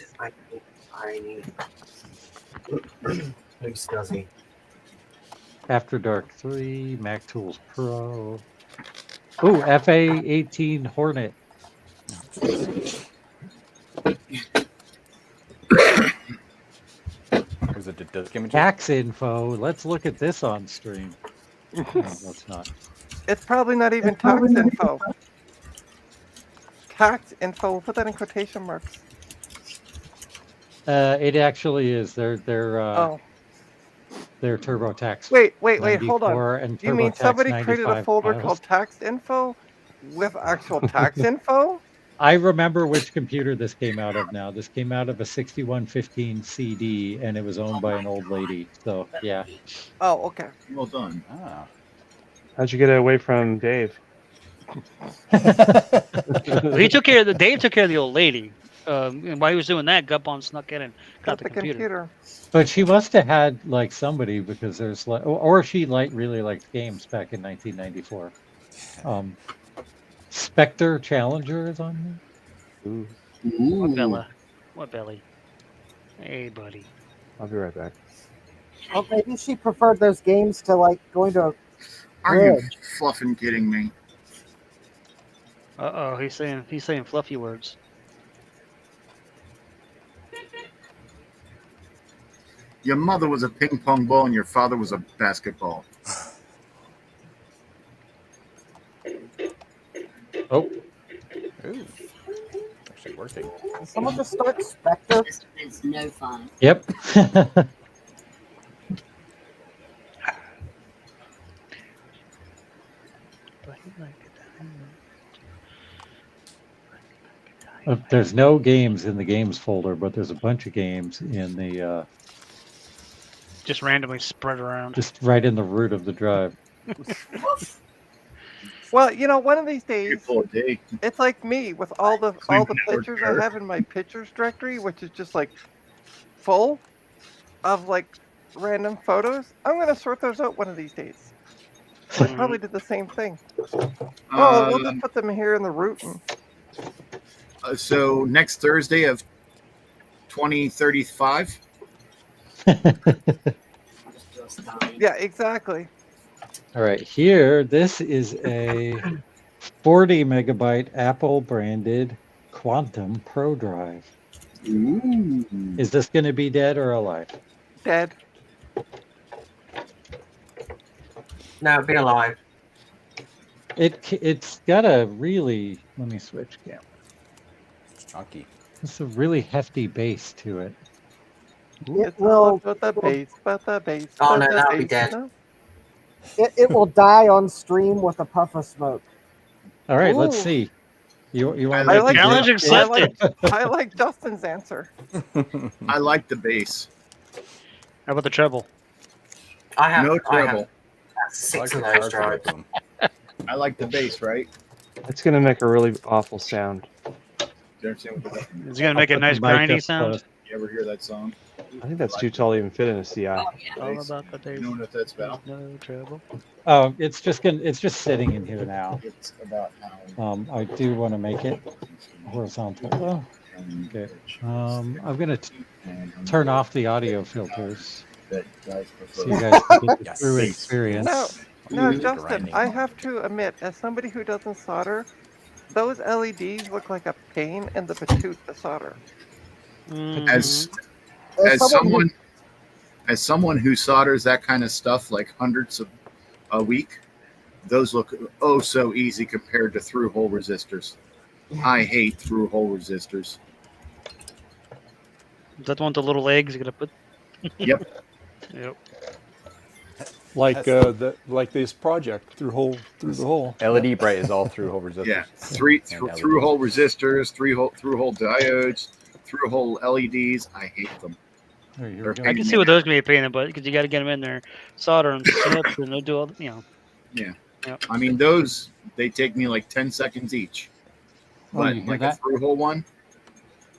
Who's Scuzzy? After Dark 3, Mac Tools Pro. Ooh, FA-18 Hornet. Was it the disk images? Tax info. Let's look at this on stream. No, that's not. It's probably not even tax info. Tax info. We'll put that in quotation marks. It actually is. They're Oh. TurboTax. Wait, hold 94 on. and Do you mean TurboTax somebody created a 95 folder files. called tax info with actual tax info? I remember which computer this came out of now. This came out of a 6115 CD, and it was owned by an old lady. So, yeah. Oh, okay. Well done. Ah. How'd you get away from Dave? He took care of the Dave took care of the old lady. And while he was doing that, Gupon snuck in and got the computer. But she must have had, like, somebody, because there's, like, or she really liked games back in 1994. Spectre Challenger is on there. Ooh. What Bella? What belly? Hey, buddy. I'll be right back. Oh, maybe she preferred those games to like going to a Are you bridge. fluffing kidding me? Uh-oh, he's saying fluffy words. Your mother was a ping pong ball and your father was a basketball. Oh. Ooh. Actually working. Did someone just start Spectre? It's no fun. Yep. There's no games in the games folder, but there's a bunch of games in the Just randomly spread around. just right in the root of the drive. Well, you know, one of these days, Beautiful day. it's like me with all the pictures I have in my pictures directory, which is just like full of like random photos. I'm gonna sort those out one of these days. I probably did the same thing. Oh, we'll just put them here in the root. And... So next Thursday of 2035. Yeah, exactly. All right, here, this is a 40 megabyte Apple branded Quantum Pro Drive. Ooh. Is this going to be dead or alive? Dead. No, be alive. It's got a really, let me switch camera. It's chunky. It's a really hefty base to it. It will. But the base. Oh, no, that'll be dead. No? It will die on stream with a puff of smoke. All right, let's Ooh. see. You want I to like Challenge accepted. I like Dustin's answer. I like the bass. How about the treble? I have No I have trouble. 6 of those drives. I like the bass, right? It's gonna make a really awful sound. Do you understand what that Is he gonna make a nice grindy sound? You ever hear that song? I think that's too tall to even fit in a CI. All about the days. You know what that's about? No trouble. Oh, it's just sitting in here now. It's about how I do want to make it horizontal. Oh, okay. I'm gonna turn off the audio filters that guys so prefer. you guys can get the Yes. true experience. No, Ooh, Justin, grinding. I have to admit, as somebody who doesn't solder, those LEDs look like a pain in the patoot to solder. As As someone who solders that kind of stuff like hundreds of a week, those look oh so easy compared to through hole resistors. I hate through hole resistors. Is that the one with the little eggs you're gonna put? Yep. Yep. Like like this project through the hole. LED bright is all through hole resistors. Yeah, through hole resistors, through hole diodes, through hole LEDs. I hate them. I can see what those can be a pain in the butt because you got to get them in there, solder them, snip, and they'll do all the, Yeah. Yep. I mean, those they take me like 10 seconds each. But you hear like that? a through hole one,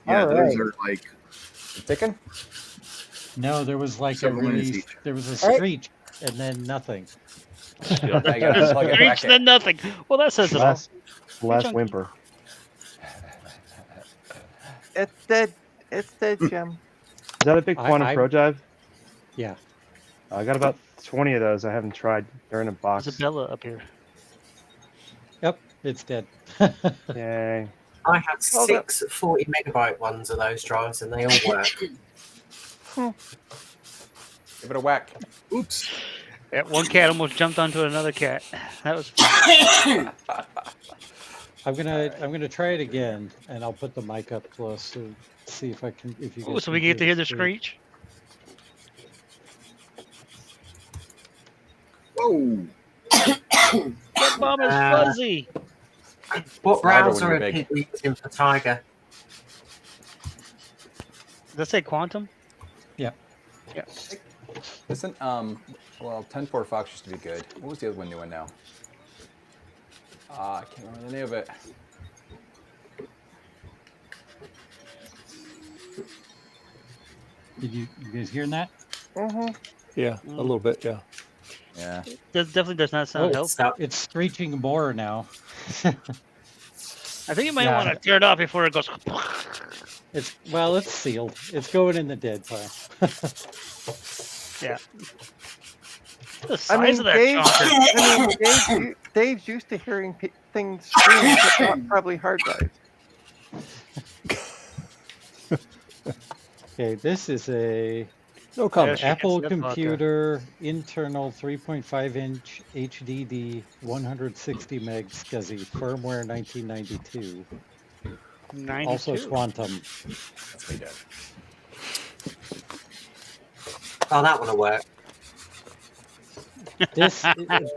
yeah, All those right. are like ticking. No, there was like Several minutes each. there was a All right. screech and then nothing. I gotta plug it back Screech, in. then nothing. Well, that says it all. Last whimper. It's dead. It's dead, Jim. Is that a big Quantum I- Pro drive? Yeah. I got about 20 of those. I haven't tried. They're in a box. There's a Bella up here. Yep, it's dead. Yay. I had 6 40 megabyte ones of those drives, and they all work. Give it a whack. Oops. That one cat almost jumped onto another cat. That was fun. I'm gonna try it again, and I'll put the mic up close to see if I can. If you. Oh, guys so we can get to hear the screech. whoa. That bomb is fuzzy. What Louder when browser you're are big. people using for Tiger? Does that say Quantum? Yeah. Yeah. Listen, well, 10.4 Fox used to be good. What was the other one new one now? I can't remember the name of it. Did you guys hearing that? Mm-hmm. Yeah, a little bit. Yeah. Yeah. That definitely does not sound helpful. It's screeching more now. I think you might Yeah. want to turn it off before it goes. It's sealed. It's going in the dead pile. Yeah. The I size mean, of that chonker. Dave's used to hearing things scream, but not probably hard drive. Okay, this is a No comment. Apple That's not computer internal 3.5-inch HDD 160 meg SCSI firmware 1992. 92. Also Quantum. That's me dead. Oh, that would have worked. This,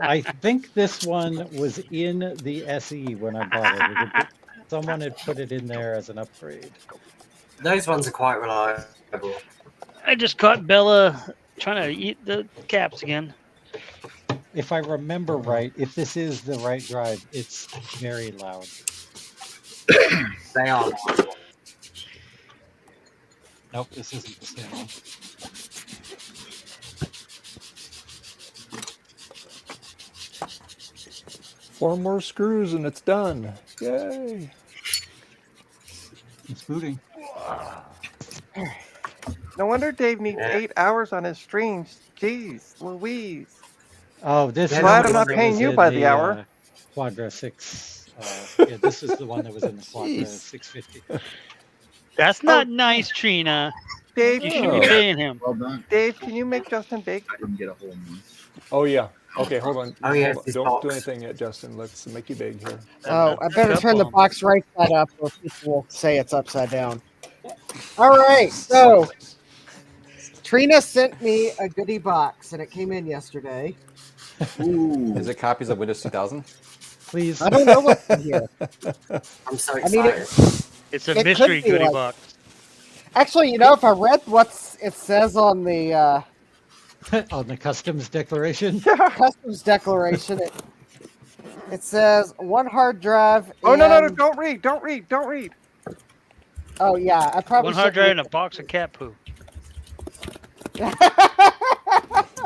I think this one was in the SE when I bought it. Someone had put it in there as an upgrade. Those ones are quite reliable. I just caught Bella trying to eat the caps again. If I remember right, if this is the right drive, it's very loud. They are. Nope, this isn't the same one. Four more screws and it's done. Yay. It's booting. No wonder Dave needs 8 hours on his streams. Jeez, Louise. Oh, this is Glad the I'm one not that paying was you in by the hour. Quadra 6. Yeah, this is the one that was in the Quadra Jeez. 650. That's not nice, Trina. Dave, You should be paying him. Well done. Dave, can you make Justin big? I didn't get a whole one. Oh yeah. Okay, hold on. Oh, yeah, Hold on. this Don't do box. anything yet, Justin. Let's make you big here. Oh, I better turn the box right side up or people will say it's upside down. All right, so Trina sent me a goodie box and it came in yesterday. Ooh. Is it copies of Windows 2000? Please. I don't know what's in here. I'm so I excited. mean, It's a It could mystery be goodie like- box. actually, you know, if I read what it says on the On the customs declaration. customs declaration, it says 1 hard drive. Oh, no, and- don't read, don't read, don't read. Oh, yeah, I probably One hard drive and shouldn't a box of cat poo. You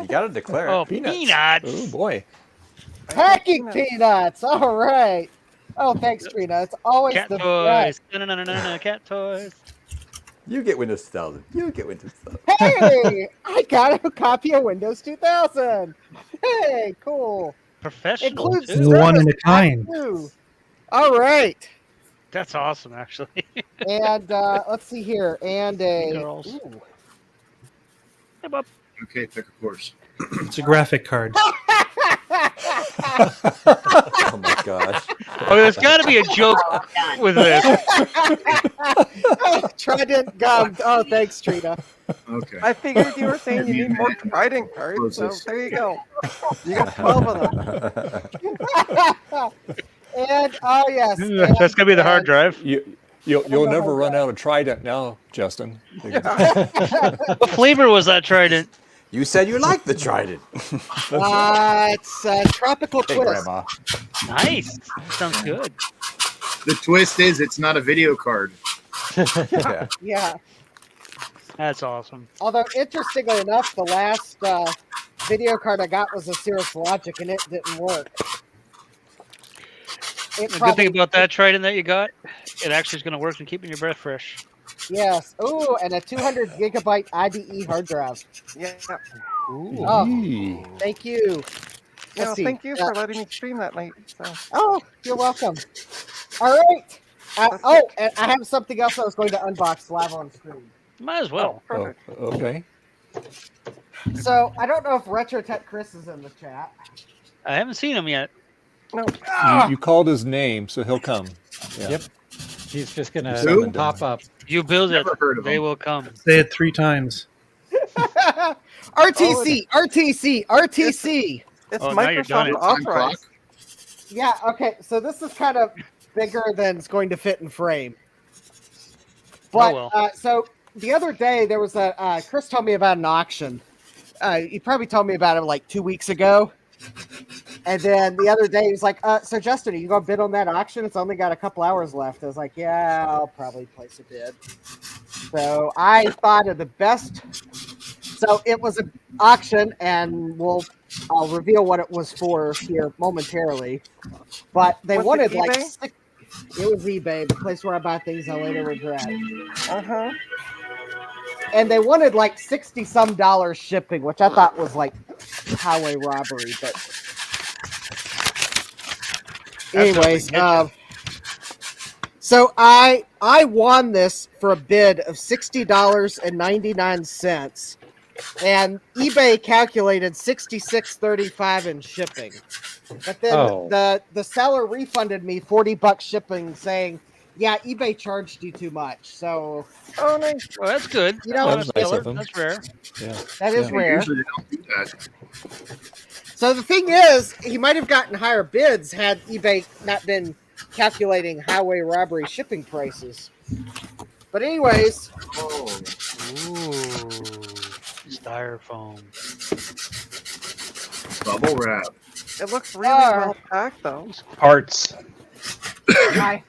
gotta declare it. Oh, peanuts. Oh boy. Packing peanuts. All right. Oh, thanks, Trina. It's always Cat the toys. best. No, cat toys. You get Windows 2000. You get Windows 2000. Hey, I got a copy of Windows 2000. Hey, cool. Professional, Includes too. One in a service kind. pack, too. All right. That's awesome, actually. And let's see here. And a Girls. ooh, Okay, pick a course. It's a graphic card. Oh my gosh. Oh, there's got to be a joke with this. Trident gum. Oh, thanks, Trina. Okay. I figured you were saying you need more Trident cards, so there you go. You got 12 of them. And oh yes, That's gonna be the hard drive. You'll never run out of Trident now, Justin. What flavor was that Trident? You said you liked the Trident. It's tropical Hey, twist. Grandma. Nice. Sounds good. The twist is it's not a video card. Yeah. Yeah. That's awesome. Although interestingly enough, the last video card I got was a Cirrus Logic, and it didn't work. The good thing about that Trident that you got, it actually is going to work in keeping your breath fresh. Yes. Ooh, and a 200 gigabyte IDE hard drive. Yeah. Ooh. Oh, thank you. Yeah, Let's see. thank you for letting me stream that night. So. Oh, you're welcome. All right. And I have something else I was going to unbox live on screen. Might as well. Oh, okay. So I don't know if Retro Tech Chris is in the chat. I haven't seen him yet. No. You called his name, so he'll come. Yeah. Yep. He's just gonna Who? pop up. You build it, Never heard of they him. will come. Say it 3 times. RTC, RTC, RTC. It's Oh, now you're done. Microsoft Time clock. authorized. Yeah, okay. So this is kind of bigger than it's going to fit in frame. But well. so the other day there was a Chris told me about an auction. He probably told me about it like 2 weeks ago. And then the other day he was like, so Justin, are you gonna bid on that auction? It's only got a couple hours left. I was like, yeah, I'll probably place a bid. So I thought of the best. So it was an auction, and I'll reveal what it was for here momentarily. But they Was it wanted like eBay? it was eBay, the place where I buy things I later regret. Uh-huh. And they wanted like $60-some shipping, which I thought was like highway robbery. But anyways, so I won this for a bid of $60.99, and eBay calculated $66.35 in shipping. But then the seller refunded me $40 shipping, saying, "Yeah, eBay charged you too much." So, oh nice. Well, that's good. You know, That's nice of him. That's rare. Yeah. that is rare. Usually they don't do that. So the thing is, he might have gotten higher bids had eBay not been calculating highway robbery shipping prices. But anyways, Ooh, styrofoam. Bubble wrap. It looks really well packed, though. Parts. I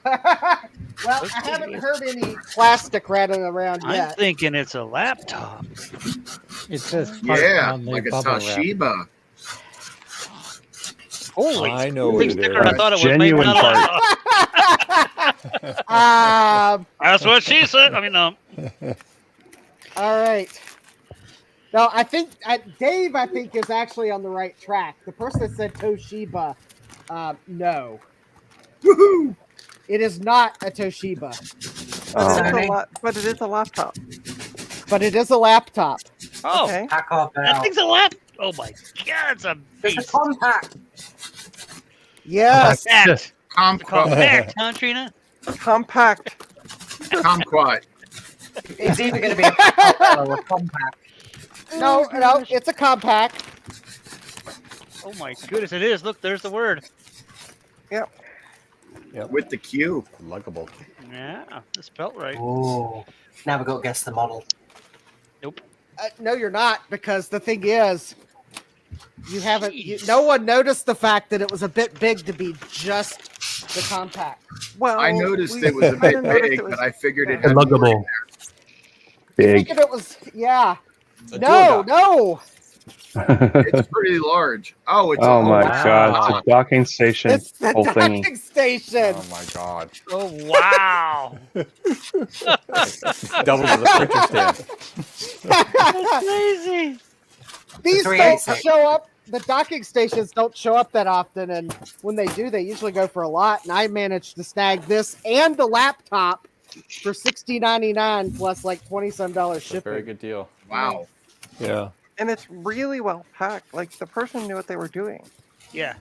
haven't heard any plastic rattling around I'm yet. thinking it's a laptop. It says part Yeah, on the like a bubble wrap. Toshiba. Holy, I know big what it sticker. is. I thought it was made Genuine out of laptop. That's what she said. I mean, no. All right. No, I think Dave, I think, is actually on the right track. The person that said Toshiba, no. Woohoo! It is not a Toshiba. But it is a laptop. But it is a laptop. Oh, Okay. Pack off that out. thing's a lap. Oh my god, it's a It's a beast. compact. Yes. Compact. Compact. Compact, huh, Trina? Compact. Kumquat. It's either going to be a compact or a compact. No, it's a compact. Oh my goodness, it is. Look, there's the word. Yep. With the Q. Luggable. Yeah, it's spelled right. Oh, now we've got to guess the model. Nope. No, you're not, because the thing is, no one noticed the fact that it was a bit big to be just the compact. Well, I noticed it was a bit big, but I figured it had more in Luggable. there. Thinking it was, yeah. A No, duodoc. no. It's pretty large. Oh, it's Oh my wow. god, it's a docking station. It's the Whole thingy. docking station. Oh my god. Oh wow. Double to the printer stand. That's crazy. These The don't 386. show up. The docking stations don't show up that often, and when they do, they usually go for a lot. And I managed to snag this and the laptop for $60.99 plus like $20-some shipping. Very good deal. Wow. Yeah. And it's really well packed. Like the person knew what they were doing. Yeah.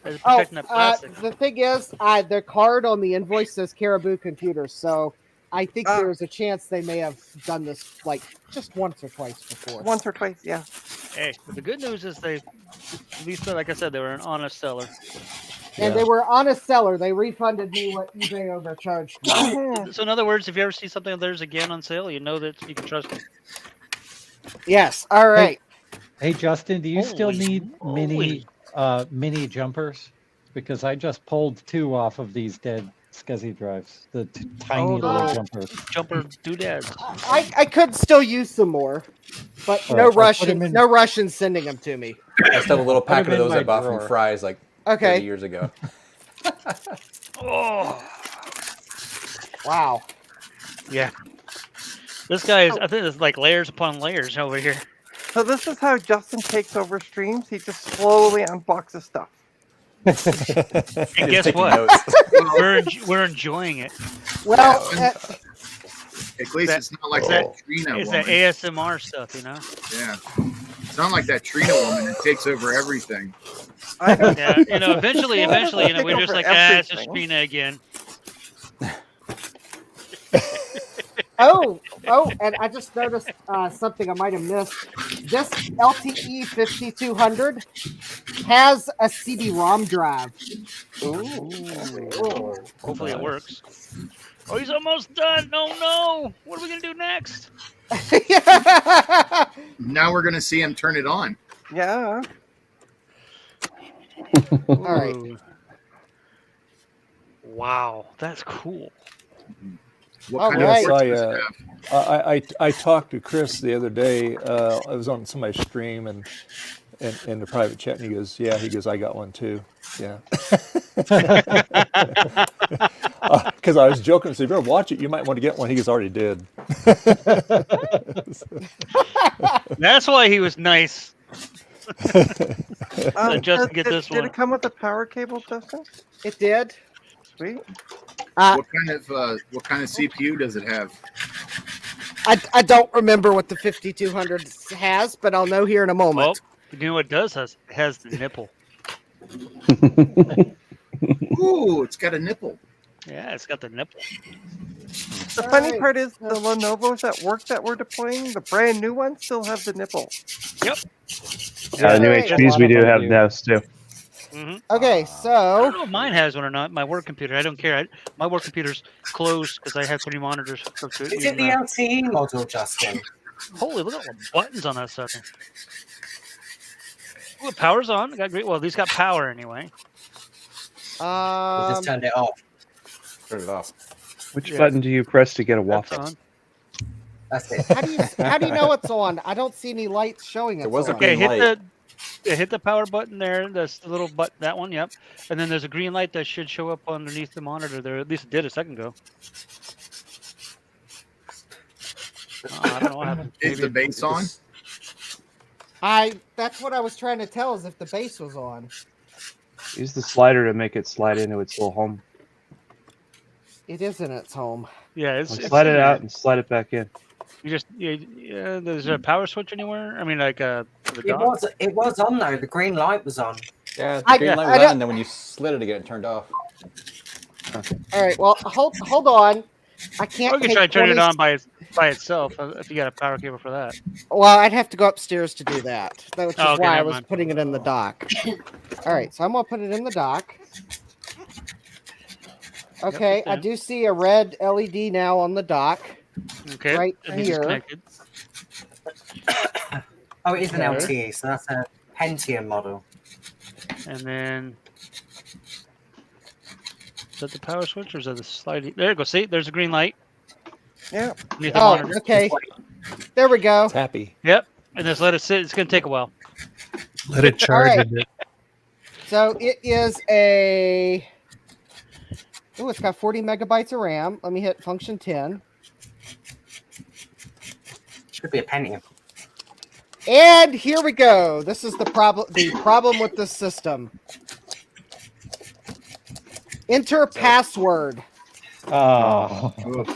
They're Oh, protecting that plastic. the thing is, the card on the invoice says Caribou Computers, so I think there's a chance they may have done this like just once or twice before. Once or twice, yeah. Hey, but the good news is they, at least like I said, they were an honest seller. And they were honest seller. They refunded me what eBay overcharged me. So in other words, if you ever see something of theirs again on sale, you know that you can trust them. Yes. All right. Hey Justin, do you still need moly. mini jumpers? Because I just pulled 2 off of these dead SCSI drives. The tiny little jumpers. Jumper doodads. I could still use some more, but All no right, I'll rush. put 'em in- No rush in sending them to me. I still have a little Put 'em packet of in those my I bought drawer. from Fry's like Okay. 30 years ago. Oh. Wow. Yeah. This guy is, I think it's like layers upon layers over here. So this is how Justin takes over streams. He just slowly unboxes stuff. And guess what? we're enjoying it. Well, At least it's not like that Trina It's woman. that ASMR stuff, you know? Yeah. It's not like that Trina woman that takes over everything. Yeah, you know, eventually, you know, we're just like, it's just Trina again. oh, and I just noticed something I might have missed. This LTE 5200 has a CD-ROM drive. Ooh. Hopefully it works. Oh, he's almost done. No. What are we going to do next? Now we're going to see him turn it on. Yeah. All right. Wow, that's cool. What kind of ports does it have? I talked to Chris the other day. I was on somebody's stream and in the private chat, and he goes, I got one too. Yeah. Because I was joking. So if you ever watch it, you might want to get one. He goes, already did. That's why he was nice. Just get this Did one. it come with a power cable, Justin? It did. Sweet. What kind of CPU does it have? I don't remember what the 5200 has, but I'll know here in a moment. You know what it does? It has the nipple. Ooh, it's got a nipple. Yeah, it's got the nipple. The funny part is the Lenovo's at work that we're deploying, the brand new ones still have the nipple. Yep. Yeah, the new HPs we do have those too. Okay, I so don't know if mine has one or not. My work computer. I don't care. My work computer's closed because I have 3 monitors. Is it the LTE model, Justin? Holy, look at all the buttons on that sucker. Oh, the power's on. Got great. Well, these got power anyway. We just turned it off. Turn it off. Which button do you press to get a waffle? on. That's it. how do you know it's on? I don't see any lights showing it. Okay, hit the power button there. That's the little button. That one, yep. And then there's a green light that should show up underneath the monitor there. At least it did a second ago. I don't know what happened. Is the base on? That's what I was trying to tell, is if the base was on. Use the slider to make it slide into its little home. It is in its home. Yeah, Slide it out and slide it back in. You just there's a power switch anywhere? I mean, like the dock? It was on though. The green light was on. Yeah, the green light was on, and then when you slid it again, it turned off. All right. Well, hold on. I can't. Or you can try to turn it on by itself if you got a power cable for that. Well, I'd have to go upstairs to do that. Which is Oh, okay, why I never was mind. putting it in the dock. All right, so I'm gonna put it in the dock. Okay, I do see a red LED now on the dock. Okay. Right and it's here. connected. Oh, it is an Okay. LTE, so that's a Pentium model. And then is that the power switch or is that the sliding? There you go. See, there's a green light. Yeah. Underneath the Oh, monitor. okay. There we go. It's happy. Yep. And just let it sit. It's going to take a while. Let it charge All a right. bit. So it is a. Oh, it's got 40 megabytes of RAM. Let me hit function 10. Should be a Pentium. And here we go. This is the problem. The problem with this system. Enter password. Oh.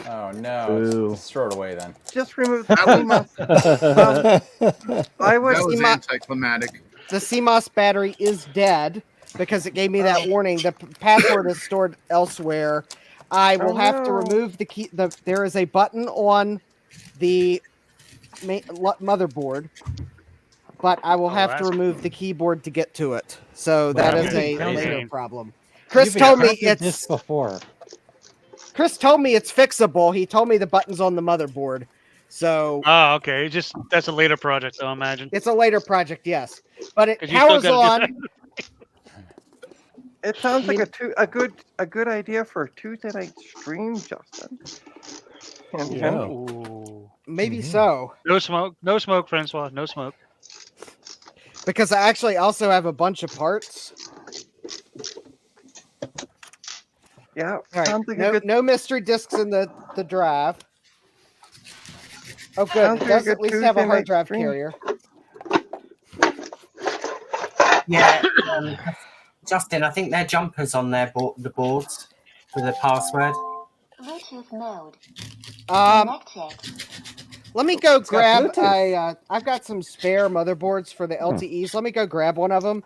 Oh no! Boo. Let's throw it away then. Just remove the That was- CMOS. I would. That was CMOS anticlimactic. The CMOS battery is dead because it gave me that warning. The password is stored elsewhere. I will have to remove the key. There is a button on the motherboard, but I will have to remove the keyboard to get to it. So that is a later problem. Chris told me it's before. Chris told me it's fixable. He told me the button's on the motherboard. So Oh, okay. That's a later project, I imagine. it's a later project, yes. But it 'Cause you still powers gotta on. It sounds like a good idea for a Tuesday night stream, Justin. Yeah. Maybe so. No smoke, Francois. No smoke. Because I actually also have a bunch of parts. Yeah. All right. Sounds like a No, good. no mystery discs in the drive. Oh, good. Sounds It like a does good at least have a Tuesday hard night drive stream. carrier. Yeah, Justin, I think they're jumpers on their the boards for the password. Bluetooth mode. Let me go grab. Bluetooth. I've got some spare motherboards for the LTEs. Let me go grab one of them,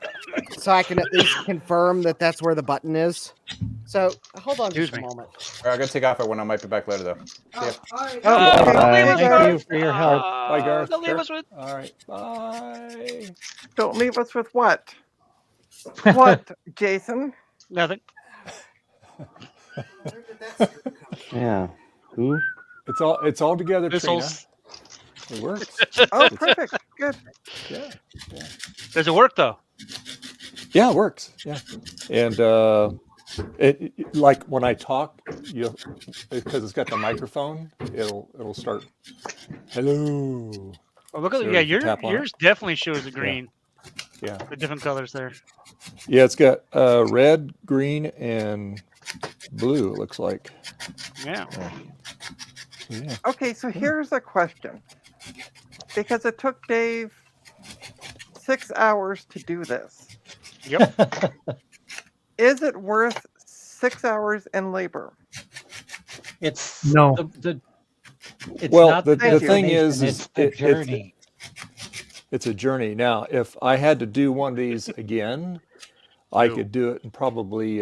so I can at least confirm that that's where the button is. So hold on just a moment. All right, I gotta take off at one. I might be back later though. See ya. Thank you for your help. Bye, Garth. Don't leave us with. All right. Bye. Don't leave us with what? What, Jason? Nothing. Yeah. Who? It's all together, Missiles. Trina. It works. Oh, perfect. Good. Yeah. Does it work though? Yeah, it works. Yeah. And it like when I talk, because it's got the microphone, it'll start. Hello. Oh, look at So yeah. if you tap on Yours definitely shows the green. Yeah. The different colors there. Yeah, it's got red, green, and blue. It looks like. Yeah. Yeah. Okay, so here's a question. Because it took Dave 6 hours to do this. Yep. Is it worth 6 hours in labor? It's No. It's Well, not the thing destination, is it's the journey. It's a journey. Now, if I had to do one of these again, I could do it in probably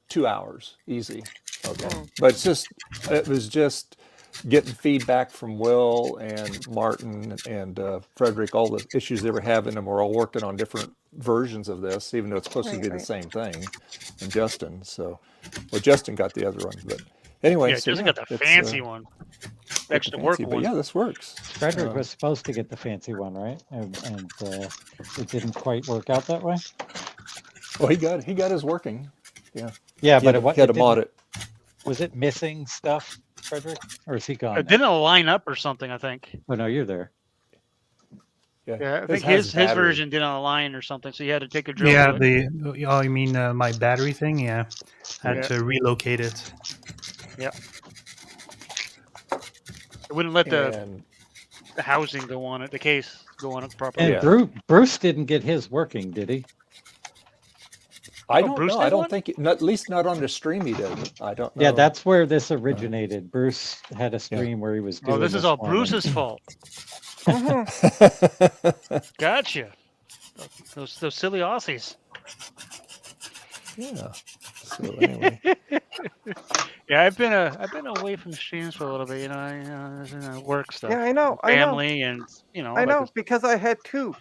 2 hours, easy. Okay, but it was just getting feedback from Will and Martin and Fredrick, all the issues they were having, and we're all working on different versions of this, even though it's supposed to be the same thing. And Justin, Justin got the other one, but anyway, Yeah, so Justin got the it's, fancy one. The extra work fancy, one. but yeah, this works. Fredrick was supposed to get the fancy one, right? And it didn't quite work out that way. Well, he got his working. Yeah. Yeah, He but had, it he had to didn't- mod it. Was it missing stuff, Fredrick, or is he gone? It didn't line up or something, I think. Oh no, you're there. Yeah, I think his version didn't align or something, so you had to take a drill. Yeah, to it. oh, you mean my battery thing? Yeah, had Yeah. to relocate it. Yeah. It wouldn't let And- the housing go on it, the case go on it properly. And Bruce didn't get his working, did he? I don't Bruce know. did I don't one? think, at least not on the stream he did. I don't know. Yeah, that's where this originated. Bruce had a stream where he was doing Oh, this is all one. Bruce's fault. Gotcha. Those silly Aussies. Yeah. So anyway. Yeah, I've been away from the streams for a little bit, work stuff. Yeah, I know. Family and I know because I had two,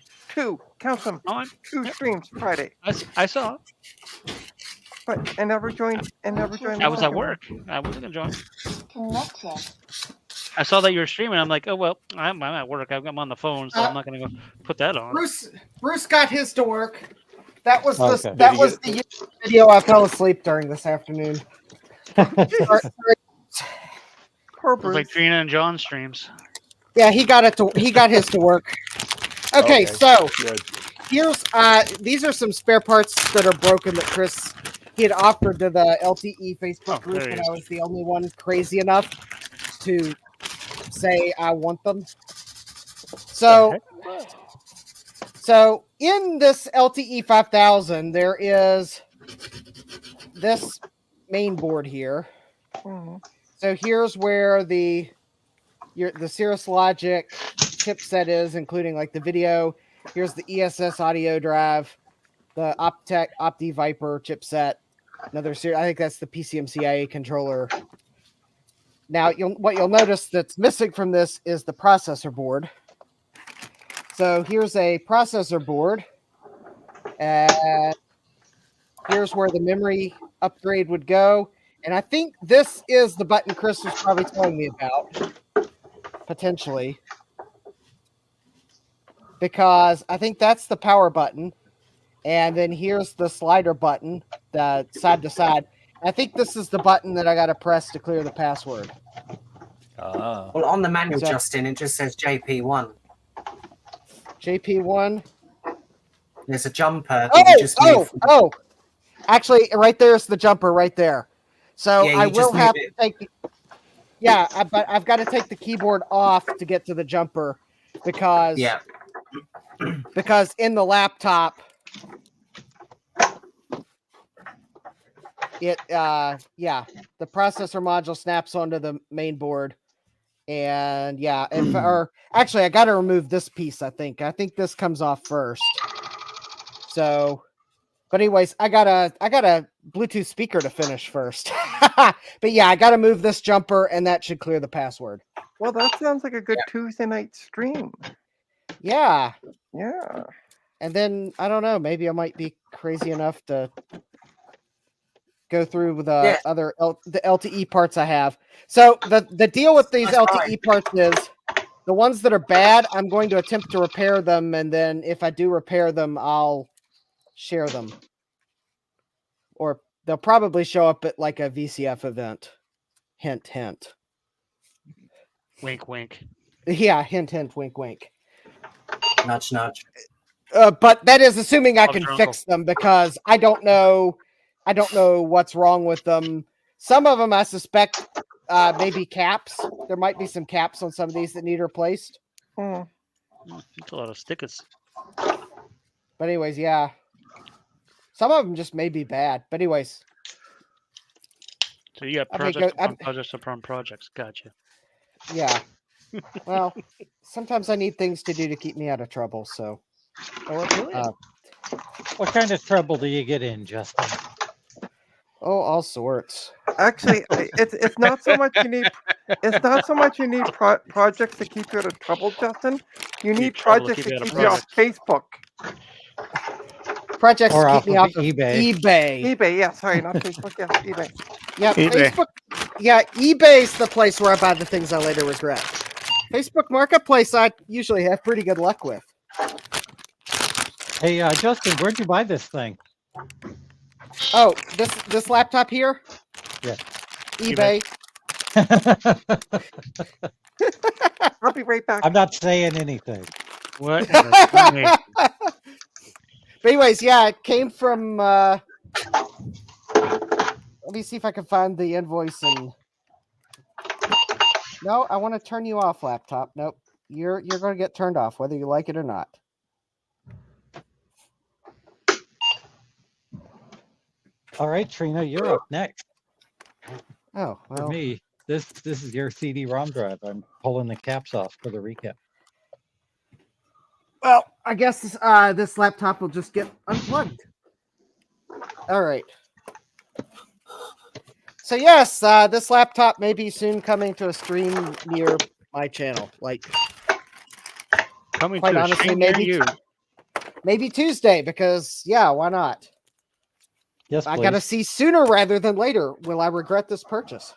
count them, two streams Friday. I saw. But I never joined. I was at work. I wasn't gonna join. I saw that you were streaming. I'm like, oh well, I'm at work. I'm on the phone, so I'm not gonna go put that on. Bruce got his to work. That was Okay. that was the YouTube video I fell asleep during this afternoon. Poor It's like Trina and John streams. Yeah, he got his to work. Okay, so here's these are some spare parts that are broken that Chris he had offered to the LTE Facebook group, there he and is. I was the only one crazy enough to say I want them. So in this LTE 5000, there is this main board here. So here's where the Cirrus Logic chipset is, including like the video. Here's the ESS audio drive, the Opti Viper chipset. I think that's the PCMCIA controller. Now, what you'll notice that's missing from this is the processor board. So here's a processor board, and here's where the memory upgrade would go. And I think this is the button Chris was probably telling me about, potentially. Because I think that's the power button. And then here's the slider button, the side to side. I think this is the button that I got to press to clear the password. Well, on the manual, Justin, it just says JP1. JP1? There's a jumper. Oh! Actually, right there's the jumper right there. So Yeah, I you will just have move to take... but I've got to take the keyboard off to get to the jumper because... Yeah. Because in the laptop... the processor module snaps onto the main board, and actually, I got to remove this piece. I think this comes off first. So, but anyways, I got a Bluetooth speaker to finish first. But yeah, I got to move this jumper, and that should clear the password. Well, that sounds like a good Tuesday night stream. Yeah. Yeah. And then I don't know, maybe I might be crazy enough to go through the other the LTE parts I have. So the deal with these LTE parts is the ones that are bad, I'm going to attempt to repair them, and then if I do repair them, I'll share them. Or they'll probably show up at like a VCF event. Hint, hint. Wink, wink. Yeah, hint, hint, wink, wink. Nudge, nudge. But that is assuming I can Uncle. fix them, because I don't know what's wrong with them. Some of them I suspect maybe caps. There might be some caps on some of these that need replaced. That's a lot of stickers. But anyways, yeah. Some of them just may be bad. But anyways. So you got I may projects go- upon projects upon projects. Gotcha. Yeah. Well, sometimes I need things to do to keep me out of trouble, so. What kind of trouble do you get in, Justin? Oh, all sorts. Actually, it's not so much you need projects to keep you out of trouble, Justin. You need projects to keep you off Facebook. Projects Or to off keep me of off of eBay. eBay, yeah, sorry, not Facebook, yeah, eBay. Yeah, eBay. Facebook. Yeah, eBay's the place where I buy the things I later regret. Facebook Marketplace, I usually have pretty good luck with. Hey, Justin, where'd you buy this thing? Oh, this laptop here? Yeah. eBay. I'll be right back. I'm not saying anything. What? But anyways, yeah, it came from. Let me see if I can find the invoice and. No, I want to turn you off, laptop. Nope, you're going to get turned off, whether you like it or not. All right, Trina, you're up next. Oh, For well. me, this is your CD-ROM drive. I'm pulling the caps off for the recap. Well, I guess this laptop will just get unplugged. All right. So yes, this laptop may be soon coming to a stream near my channel. Like, coming quite to honestly, a stream near maybe you. maybe Tuesday, because yeah, why not? Yes, I got to please. see sooner rather than later. Will I regret this purchase?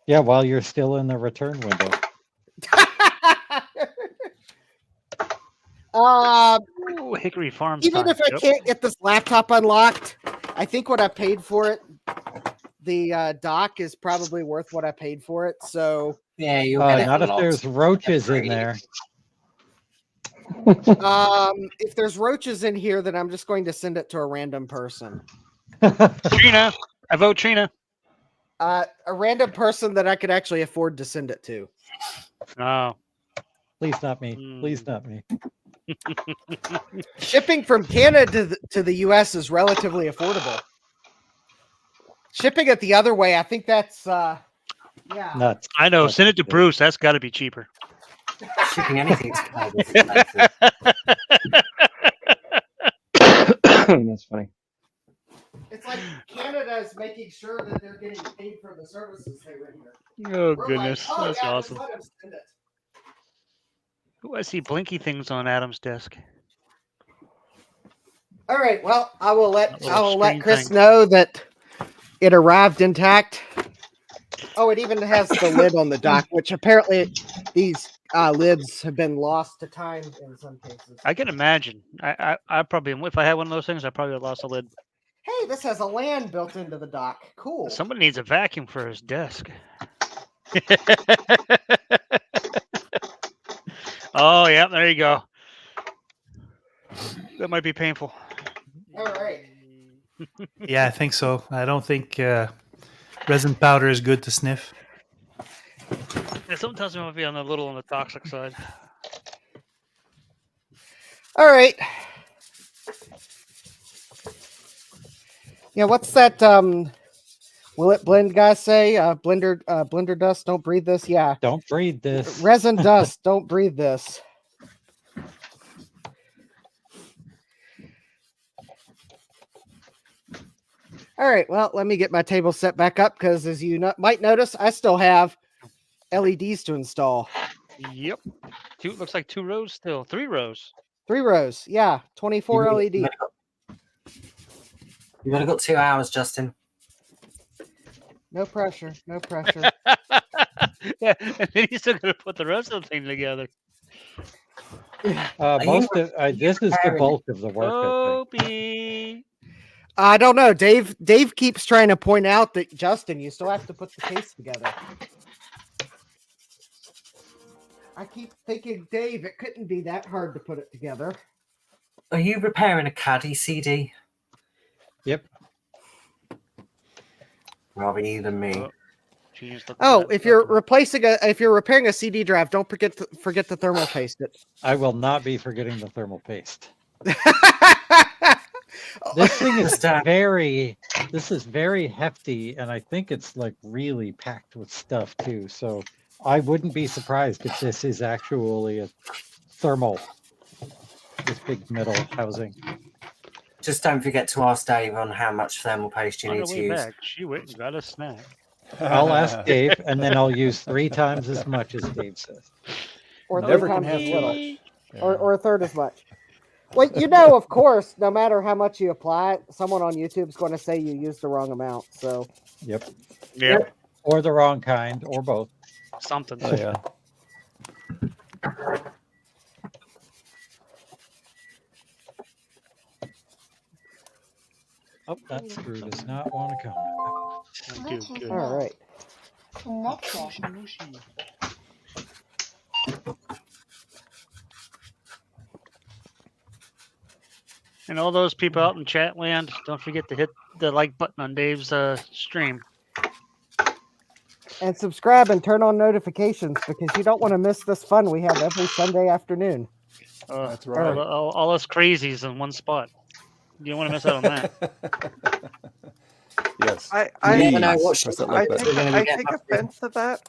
Yeah, while you're still in the return window. Ooh, Hickory Farms. Even time. if I Yep. can't get this laptop unlocked, I think what I paid for it, the dock is probably worth what I paid for it. So yeah, you'll Not if there's roaches in there. If there's roaches in here, then I'm just going to send it to a random person. Trina, I vote Trina. A random person that I could actually afford to send it to. Oh. Please not me. Please not me. Shipping from Canada to the US is relatively affordable. shipping it the other way, I think that's yeah. Nuts. I know. Send it to Bruce. That's got to be cheaper. Shipping anything to Canada is expensive. That's funny. It's like Canada is making sure that they're getting paid for the services they render. Oh, We're goodness. Like, oh, That's yeah, awesome. just let 'em send it. Ooh, I see blinky things on Adam's desk. All right. Well, I will let screen Chris thing. know that it arrived intact. Oh, it even has the lid on the dock, which apparently these lids have been lost to time in some cases. I can imagine. I probably, if I had one of those things, I probably would have lost a lid. Hey, this has a LAN built into the dock. Cool. Somebody needs a vacuum for his desk. Oh, yeah, there you go. That might be painful. All right. Yeah, I think so. I don't think resin powder is good to sniff. Yeah, something tells me I might be on the toxic side. All right. Yeah, what's that? Will it blend guy say? Blender dust, don't breathe this. Yeah. Don't breathe this. Resin dust, don't breathe this. All right, well, let me get my table set back up because as you might notice, I still have LEDs to install. Yep. Looks like 2 rows still. 3 rows. 3 rows. Yeah, 24 LED. You've only got 2 hours, Justin. No pressure. No pressure. Yeah, and then he's still going to put the rest of the thing together. Most of this is the bulk of the work. I think. I don't know. Dave keeps trying to point out that Justin, you still have to put the case together. I keep thinking, Dave, it couldn't be that hard to put it together. Are you repairing a caddy CD? Yep. Rather you than me. Oh, if you're repairing a CD drive, don't forget to thermal paste it. I will not be forgetting the thermal paste. This thing is very hefty, and I think it's like really packed with stuff too. So I wouldn't be surprised if this is actually a thermal, this big metal housing. Just don't forget to ask Dave on how much thermal paste you On need her to way use. back, she went and got a snack. I'll ask Dave, and then I'll use 3 times as much as Dave says. Or Never 3 can times have as too little. much. Yeah. Or a third as much. Well, you know, of course, no matter how much you apply, someone on YouTube is going to say you used the wrong amount. So. Yep. Yep. Or the wrong kind, or both. Something. Oh, yeah. Oh, that screw does not want to come. Good. All right. And all those people out in chat land, don't forget to hit the like button on Dave's stream. And subscribe and turn on notifications because you don't want to miss this fun we have every Sunday afternoon. That's right. All us crazies in one spot. You don't want to miss out on that. Yes. I Press that like button. take offense to that.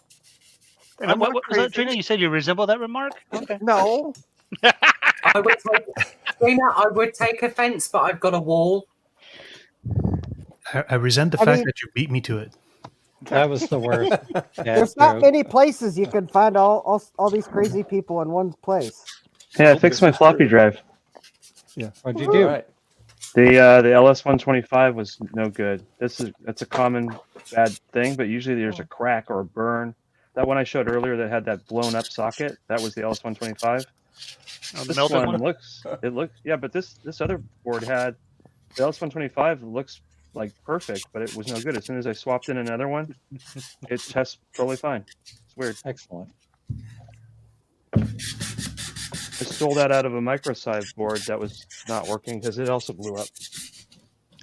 And what was that, Trina? You said you resemble that remark? Okay. No. I would take offense, but I've got a wall. I resent the fact that you beat me to it. That was the worst. There's not many places you can find all these crazy people in one place. Yeah, I fixed my floppy drive. Yeah. What'd you do? Right. The LS125 was no good. That's a common bad thing, but usually there's a crack or a burn. That one I showed earlier that had that blown up socket, that was the LS125. Oh, the This melted one one? yeah, but this other board had the LS125 looks like perfect, but it was no good. As soon as I swapped in another one, it tests totally fine. It's weird. Excellent. I stole that out of a MicroHobbyist board that was not working because it also blew up.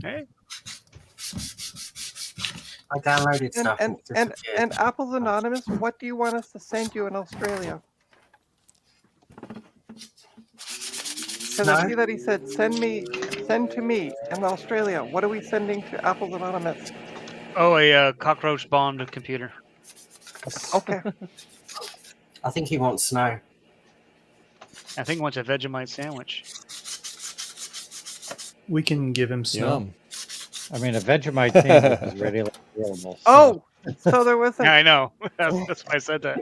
Hey. I downloaded stuff. And Apple's Anonymous, what do you want us to send you in Australia? Because I see that he said, send to me in Australia. What are we sending to Apple's Anonymous? Oh, a cockroach bombed a computer. Okay. I think he wants snow. I think he wants a Vegemite sandwich. We can give him snow. Yum. I mean, a Vegemite sandwich is readily available. So. Oh, so there was Yeah, I know. That's why I said that.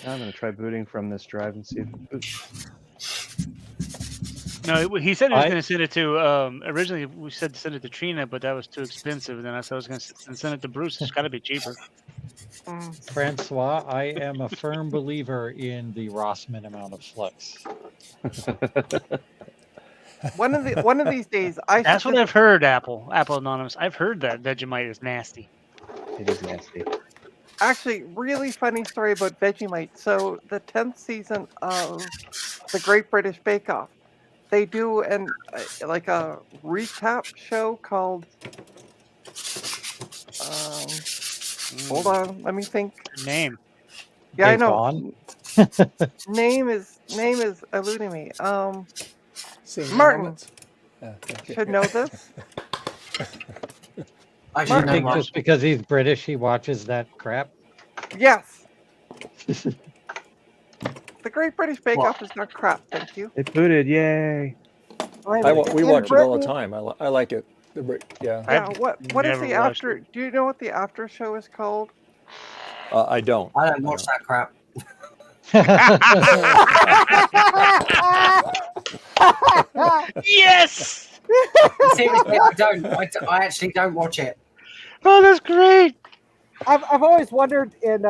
I'm gonna try booting from this drive and see if it boots. No, he said he was I- going to send it to. Originally, we said to send it to Trina, but that was too expensive. Then I said I was going to send it to Bruce. It's got to be cheaper. Francois, I am a firm believer in the Rossman amount of flux. One of these days, I. That's what I've heard. Apple Anonymous. I've heard that Vegemite is nasty. It is nasty. Actually, really funny story about Vegemite. So the 10th season of the Great British Bake Off, they do like a recap show called. Hold on, let me think. Name. Yeah, Bake I know. On? name is eluding me. Singing Martin moments? Okay. should know this. I I should know think Martin. just because he's British, he watches that crap. Yes. The Great British Bake Off is not crap, thank you. It booted, yay! We In watch it all the Britain- time. I like it. Yeah. Yeah, what is never the watched after? Do you know what the after show is called? I don't. I don't watch that crap. Yes. Seriously, I don't. I actually don't watch it. Oh, that's great. I've always wondered in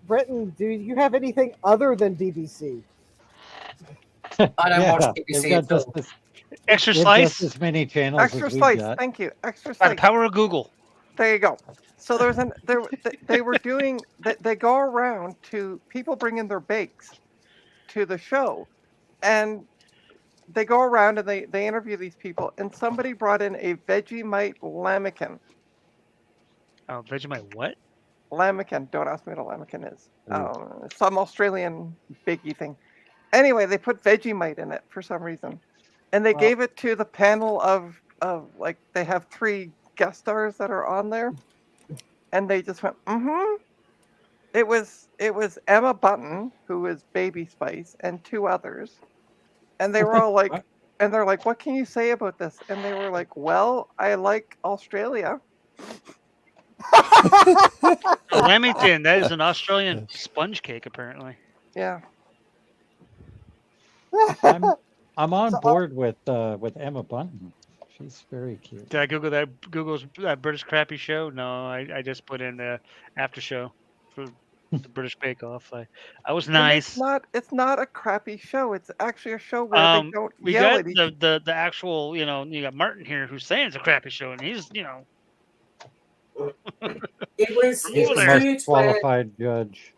Britain, do you have anything other than BBC? I don't watch they've BBC got at all. just as, Extra they've slice. just as many channels Extra as we slice, got. thank you. Extra By the slice. power of Google. There you go. So they were doing they go around to people bring in their bakes to the show, and they go around and they interview these people, and somebody brought in a Vegemite lambikin. Oh, Vegemite what? Lambikin. Don't ask me what a lambikin is. Some Australian baky thing. Anyway, they put Vegemite in it for some reason, and they gave it to the panel of like they have 3 guest stars that are on there, and they just went, mm-hmm. It was Emma Button, who is Baby Spice, and 2 others, and they were all like, and they're like, what can you say about this? And they were like, well, I like Australia. Lamington. That is an Australian sponge cake, apparently. Yeah. I'm on board with Emma Bunton. She's very cute. Did I Google that? Google's British crappy show? No, I just put in the after show for the British Bake Off. I was And nice. It's not a crappy show. It's actually a show where they don't We yell got at each the actual, you got Martin here who's saying it's a crappy show, and he's, It was He's the good. most qualified judge.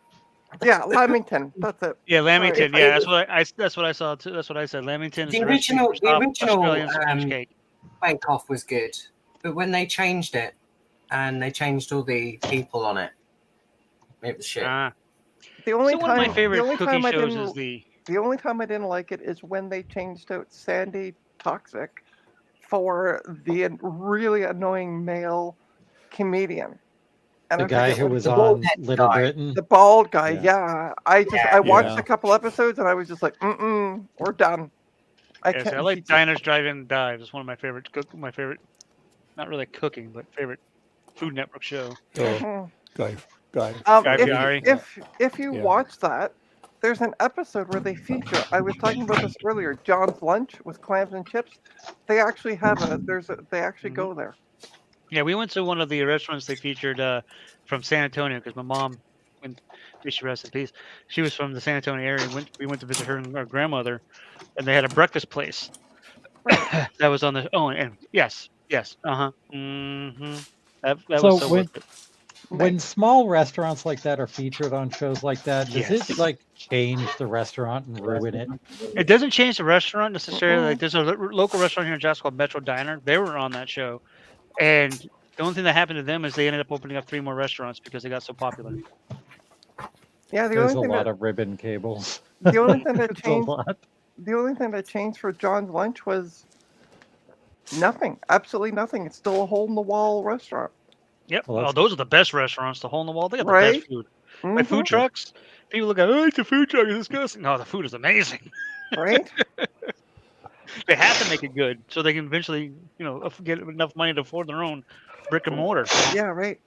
Yeah, Lamington. That's it. Yeah, Lamington. Sorry. Yeah, that's what I saw too. That's what I said. Lamington is The the recipe original, for top Australian the sponge original cake. Bake Off was good, but when they changed it and they changed all the people on it, it was shit. The only So one time of my favorite the only cooking time I shows didn't is the the only time I didn't like it is when they changed out Sandy Toxic for the really annoying male comedian. The I guy forget who what was his- on Little Britain. The bald guy, Yeah. yeah. I watched Yeah. a couple episodes and I was just like, we're done. I Yes, can't. I like Diners, Drive-In, Dives. It's one of my favorite not really cooking, but favorite Food Network show. Mhm. Guy. Guy Fieri. If you Yeah. watch that, there's an episode where they feature. I was talking about this earlier. John's Lunch with clams and chips. They actually have it. They actually go there. Yeah, we went to one of the restaurants they featured from San Antonio because my mom, may she rest in peace, she was from the San Antonio area. We went to visit her and our grandmother, and they had a breakfast place that was on the. Oh, and yes, mm-hmm. That So was so worth it. when small restaurants like that are featured on shows like that, does Yes. it like change the restaurant and ruin it? It doesn't change the restaurant necessarily. Like there's a local restaurant here in Jasper called Metro Diner. They were on that show, and the only thing that happened to them is they ended up opening up 3 more restaurants because they got so popular. Yeah, the There's only a thing lot that of ribbon cables. the only thing that It's a changed lot. the only thing that changed for John's Lunch was Nothing. Absolutely nothing. It's still a hole in the wall restaurant. Yep. Well, Oh, that's those are the best restaurants. The hole in the wall. They got the Right? best food. Like food Mhm. trucks. People look at, oh, it's a food truck. It's disgusting. No, the food is amazing. Right? They have to make it good so they can eventually, get enough money to afford their own brick and mortar. Yeah, right.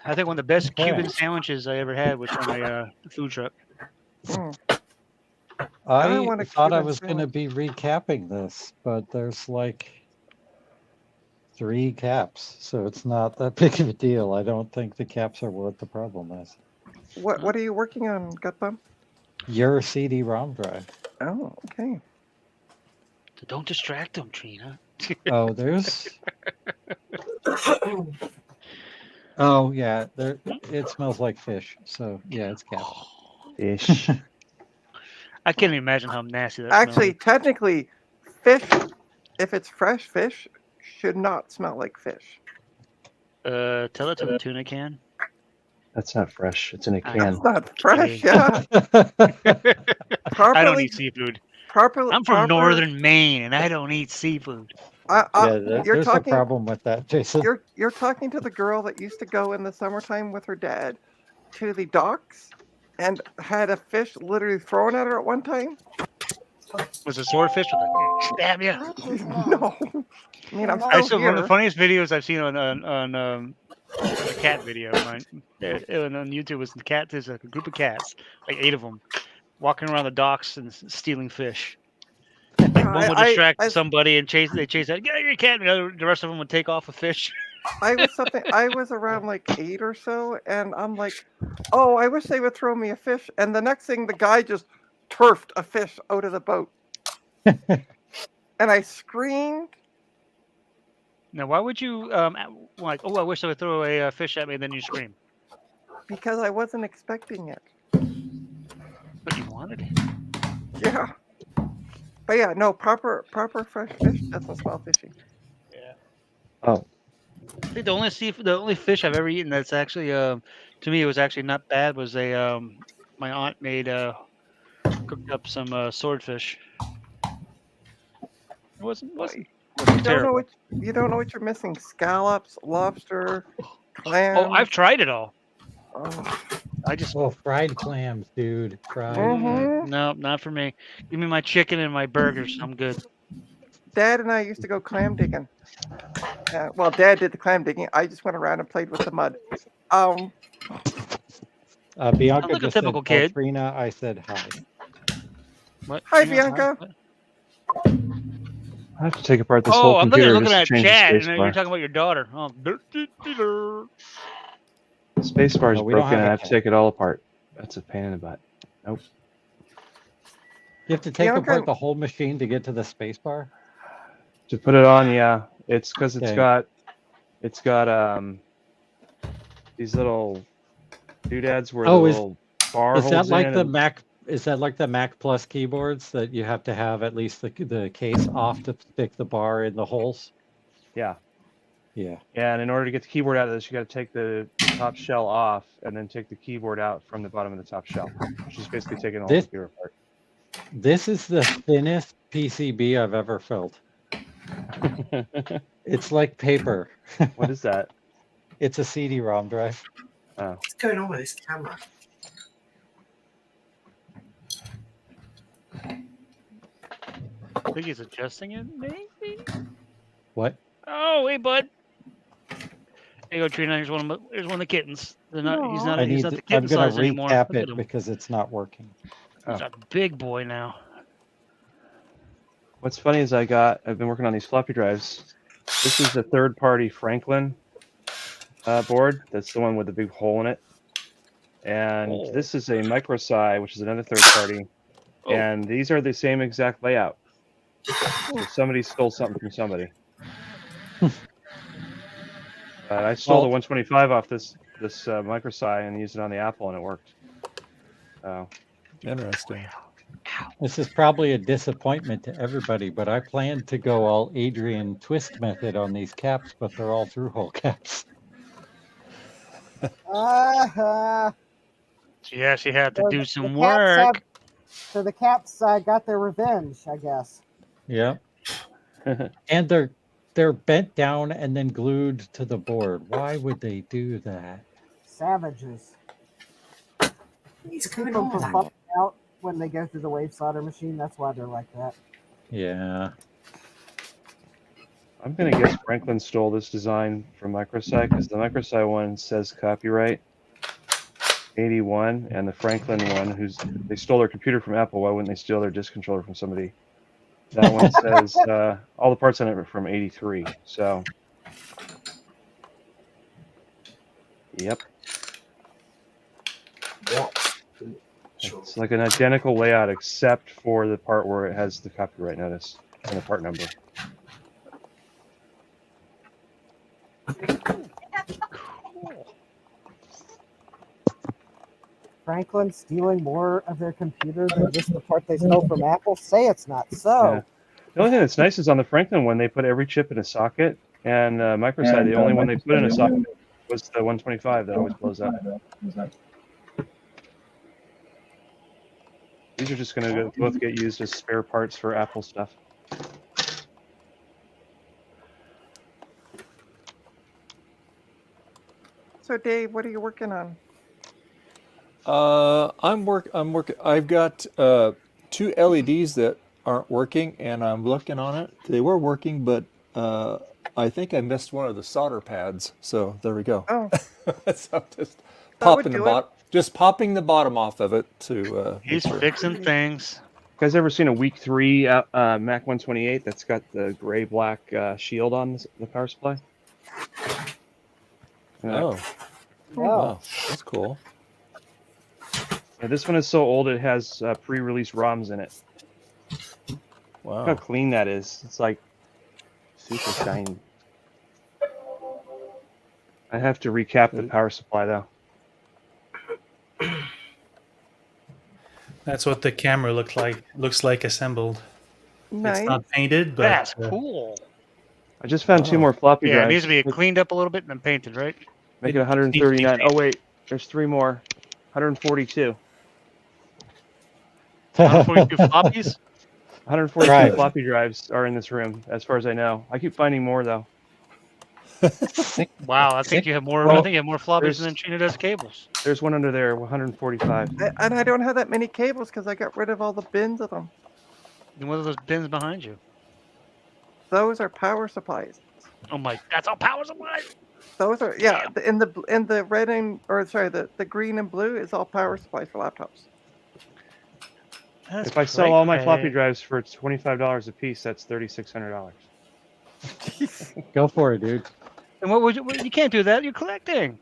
I think one of the best Okay. Cuban sandwiches I ever had was from a food truck. I want a thought I Cuban was going to be recapping this, but there's like 3 caps, so it's not that big of a deal. I don't think the caps are what the problem is. What are you working on, Gutbum? Your CD-ROM drive. Oh, okay. Don't distract them, Trina. Oh, there's. Oh yeah, there. It smells like fish. So yeah, it's capped. Fish. I can't even imagine how nasty that Actually, technically, fish, if it's fresh fish, should not smell like fish. smells. Tell it to the tuna can. That's not fresh. It's in a can. That's not fresh, yeah. I don't eat seafood. Properly. I'm from northern Maine, and I don't eat seafood. You're there's talking. a problem with that, Jason. You're talking to the girl that used to go in the summertime with her dad to the docks and had a fish literally thrown at her at one time. Was it swordfish with a stab you? No. I mean, I'm I still saw one of here. the funniest videos I've seen on a cat video. On YouTube was the cat. There's a group of cats, like 8 of them, walking around the docks and stealing fish. Like one would distract somebody and they chase that. Get your cat, and the rest of them would take off a fish. I was around like 8 or so, and I'm like, oh, I wish they would throw me a fish. And the next thing, the guy just turfed a fish out of the boat. And I screamed. Now, why would you like? Oh, I wish they would throw a fish at me, and then you scream. Because I wasn't expecting it. But you wanted it. Yeah. But yeah, no, proper fresh fish doesn't smell fishy. Yeah. Oh. I think the only fish I've ever eaten that's actually to me it was actually not bad was my aunt made cooked up some swordfish. It wasn't terrible. You don't know what you're missing. Scallops, lobster, clams. Oh, I've tried it all. Oh. Fried clams, dude. Fried. No, not for me. Give me my chicken and my burgers. I'm good. Dad and I used to go clam digging. Well, Dad did the clam digging. I just went around and played with the mud. Bianca like a just typical said, kid. Trina, I said hi. What? Hi, Bianca. I have to take apart this whole I'm computer looking just at to change chat, the and then spacebar. you're talking about your daughter. Oh. The spacebar is No, we don't broken. have I a have to cat. take it all apart. That's a pain in the butt. Nope. You have to take Bianca- apart the whole machine to get to the space bar? To put it on, yeah, it's because it's Okay. got these little doodads where Oh, the is- little bar Is holds that like in the and- Mac? Is that like the Mac Plus keyboards that you have to have at least the case off to stick the bar in the holes? Yeah. Yeah. Yeah, and in order to get the keyboard out of this, you got to take the top shell off and then take the keyboard out from the bottom of the top shell, which is basically taking the whole This- computer apart. This is the thinnest PCB I've ever felt. It's like paper. What is that? It's a CD-ROM drive. Oh. What's going on with this camera? I think he's adjusting it, maybe. What? Oh, hey, bud. There you go, Trina. Here's one of the kittens. He's not I'm the going kitten to size anymore. recap Look at it him. because it's not working. He's a big boy now. What's funny is I've been working on these floppy drives. This is the third-party Franklin board. That's the one with the big hole in it. And this is a MicroSci, which is another third-party. And these are the same exact layout. So somebody stole something from somebody. I stole the 125 off this MicroSci and used it on the Apple, and it worked. Interesting. This is probably a disappointment to everybody, but I planned to go all Adrian twist method on these caps, but they're all through-hole caps. She actually had to do some the caps work. so the caps got their revenge, I guess. Yeah. And they're bent down and then glued to the board. Why would they do that? Savages. He's Keep coming them from on. popping out when they go through the wave solder machine. That's why they're like that. Yeah. I'm gonna guess Franklin stole this design from MicroSci because the MicroSci one says copyright 81, and the Franklin one, they stole their computer from Apple. Why wouldn't they steal their disk controller from somebody? That one says all the parts on it are from 83. So, yep. It's like an identical layout except for the part where it has the copyright notice and the part number. Franklin stealing more of their computer than just the part they stole from Apple? Say it's not so. Yeah. The only thing that's nice is on the Franklin one, they put every chip in a socket, and MicroSci, the only one they put in a socket was the 125 that always blows up. These are just going to both get used as spare parts for Apple stuff. So Dave, what are you working on? I'm working. I've got 2 LEDs that aren't working, and I'm looking on it. They were working, but I think I missed one of the solder pads. So there we go. Oh, so just popping the bottom off of it to. He's fixing things. You guys ever seen a week 3 Mac 128 that's got the gray-black shield on the power supply? Oh, wow, that's cool. Yeah, this one is so old it has pre-release ROMs in it. Wow. Look how clean that is. It's like super shiny. I have to recap the power supply though. That's what the camera looks like assembled. nice. It's not painted, but That's cool. I just found 2 more floppy Yeah, drives. it needs to be cleaned up a little bit and then painted, right? Make it 139. Oh wait, there's 3 more. 142. 142 floppies? 142 Right. floppy drives are in this room, as far as I know. I keep finding more though. Wow, I think you have more. Well, I think you have more floppies there's- than China does cables. There's one under there, 145. And I don't have that many cables because I got rid of all the bins of them. And what are those bins behind you? Those are power supplies. Oh my, that's all power supplies. Those are in the red and the green and blue is all power supplies for laptops. That's If I sell all my floppy cray-cray. drives for $25 a piece, that's $3,600. Go for it, dude. And what would you can't do that. You're collecting.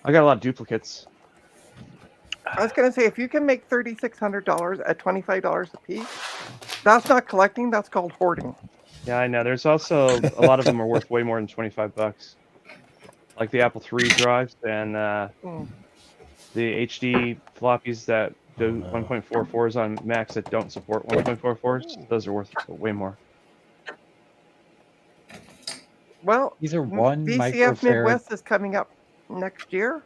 I got a lot of duplicates. I was gonna say if you can make $3,600 at $25 a piece, that's not collecting. That's called hoarding. Yeah, I know. There's also a lot of them are worth way more than $25. Like the Apple III drives and the HD floppies that do 1.44s on Macs that don't support 1.44s. Those are worth way more. Well, These are 1 BCF microfarad. Midwest is coming up next year.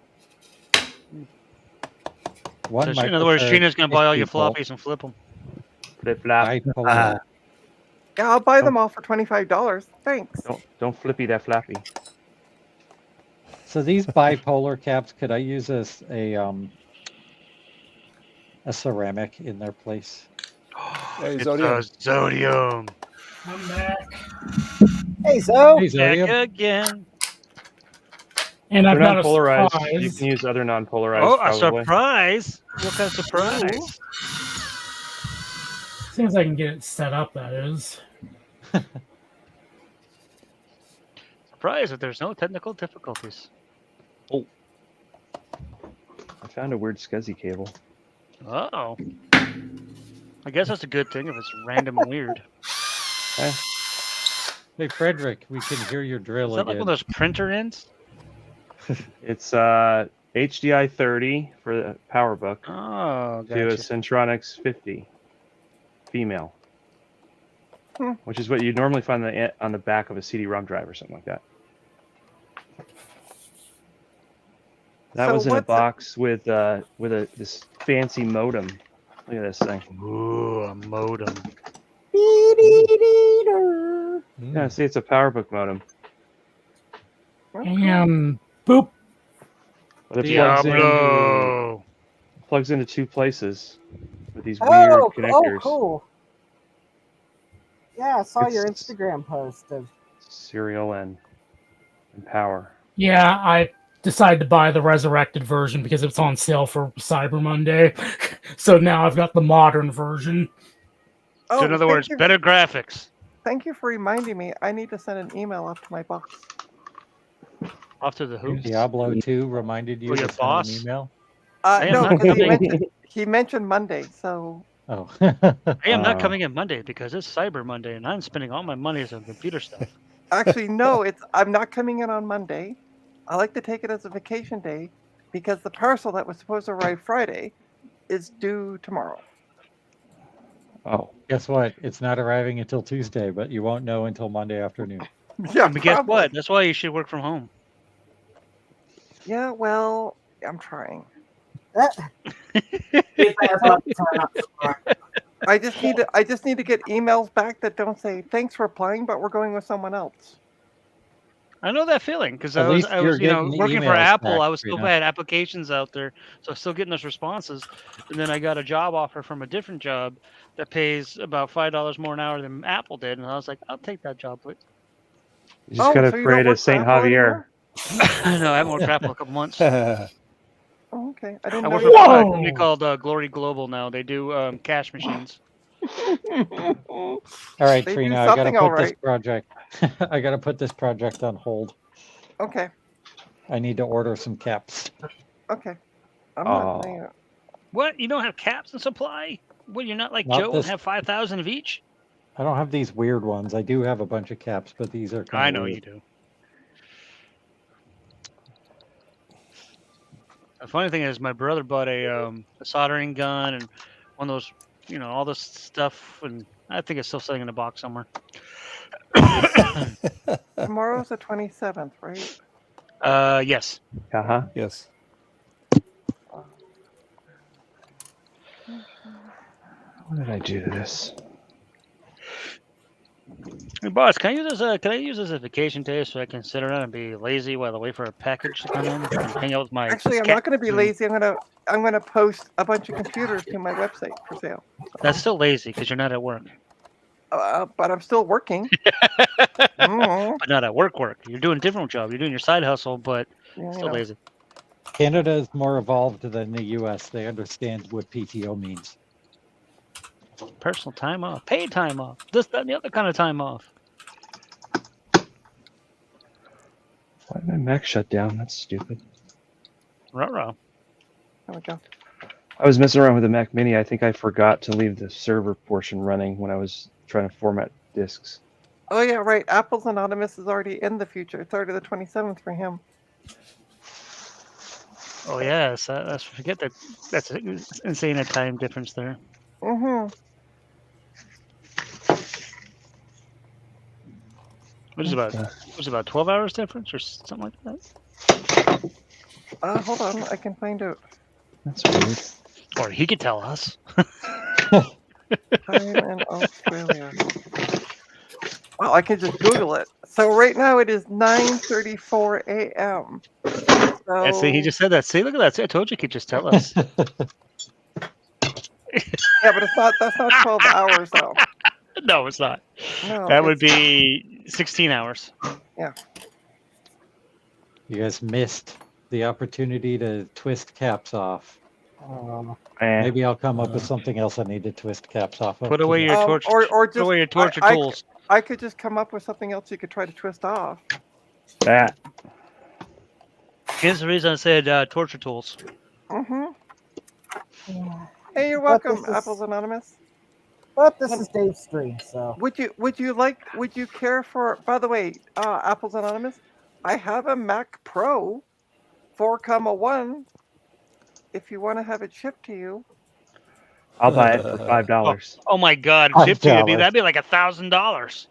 One So in other words, microfarad, China's gonna buy all your 50 volt, floppies and flip them. Flip flop. bipolar. Yeah, I'll buy them all for $25. Thanks. Don't flippy that flappy. So these bipolar caps, could I use as a ceramic in their place? Hey, It's Zodium. Zodium. I'm back. Hey, Zo. Hey, Back Zodium. again. And I've They're got a non-polarized. You surprise. can use other non-polarized. Oh, a probably. surprise! What kind of surprise? As soon as I can get it set up, that is. Surprise! That there's no technical difficulties. Oh, I found a weird SCSI cable. Oh. I guess that's a good thing if it's random and weird. Hey, Fredrick, we can hear your drill Is that like again. one of those printer ends? It's HDI 30 for the PowerBook Oh, to a gotcha. Centronics 50 female, Hmm. which is what you normally find on the back of a CD-ROM drive or something like that. That So was in a what's box with this fancy modem. Look at this thing. Ooh, a modem. Yeah, see, it's a PowerBook modem. And boop. But it Diablo. plugs into two places with these weird connectors. Cool. Yeah, I saw your It's- Instagram post of. Serial and power. Yeah, I decided to buy the resurrected version because it's on sale for Cyber Monday. So now I've got the modern version. Oh, So in other thank words, you- better graphics. Thank you for reminding me. I need to send an email off to my boss. Off to the hoops. Diablo 2 reminded you For your to send boss? an email? I am No, not because coming. he mentioned Monday, so Oh. I am not coming in Monday because it's Cyber Monday, and I'm spending all my money on computer stuff. actually no, I'm not coming in on Monday. I like to take it as a vacation day because the parcel that was supposed to arrive Friday is due tomorrow. Oh. Guess what? It's not arriving until Tuesday, but you won't know until Monday afternoon. Yeah, But guess probably. what? That's why you should work from home. Yeah, well, I'm trying. I just need to get emails back that don't say thanks for applying, but we're going with someone else. I know that feeling because At I was, least you're getting working for emails Apple. back, I was still Trina. had applications out there, so I was still getting those responses. And then I got a job offer from a different job that pays about $5 more an hour than Apple did, and I was like, I'll take that job, please. You just gotta pray to Saint Javier. No, I haven't worked for Apple in a couple months. Oh, okay, I didn't I know. work you- for a company called Glory Global now. They do cash machines. All right, They do Trina, I gotta something put all this right. project. I gotta put this project on hold. Okay, I need to order some caps. okay. I'm Oh. not saying it. What? You don't have caps in supply? What? You're not like Not Joe this- and have 5,000 of each? I don't have these weird ones. I do have a bunch of caps, but these are kind I of know weird. you do. The funny thing is, my brother bought a soldering gun and one of those, all this stuff, and I think it's still sitting in a box somewhere. Tomorrow's the 27th, right? Yes. Uh-huh. Yes. What did I do to this? Hey, boss, can I use this as a vacation day so I can sit around and be lazy while I wait for a package to come in and hang out with my Actually, I'm cat? not going to be lazy. I'm going to post a bunch of computers to my website for sale. That's still lazy because you're not at work. But I'm still working. Mm, But not at work. You're doing a different job. You're doing your side hustle, but yeah, still lazy. Canada is more evolved than the U.S. They understand what PTO means. Personal time off, paid time off, this, that, and the other kind of time off. Why did my Mac shut down? That's stupid. Ruh-roh. There we go. I was messing around with the Mac Mini. I think I forgot to leave the server portion running when I was trying to format disks. Oh yeah, right. Apple's Anonymous is already in the future. It's already the 27th for him. Oh yes, that's forget that. That's an insane a time difference there. Mm-hmm. What is it about 12 hours difference or something like that? Hold on, I can find out. That's weird. Or he could tell us. Time in Australia. Well, I can just Google it. So right now it is 9:34 a.m. So Yeah, see, he just said that. See, look at that. See, I told you he could just tell us. yeah, but it's not. That's not 12 hours though. No, it's not. No, That would be 16 hours. Yeah. You guys missed the opportunity to twist caps off. Eh. Maybe I'll come up with something else I need to twist caps off of. Put away your today. torch. or Put away your just torture tools. I could just come up with something else you could try to twist off. That. Here's the reason I said torture tools. Mm-hmm. Hey, you're But welcome, this is- Apples Anonymous. But this is Dave's stream, so. Would you care for? By the way, Apples Anonymous, I have a Mac Pro 4,1. If you want to have it shipped to you. I'll buy it for $5. Oh my God! $5. Shipped to you, that'd be like $1,000.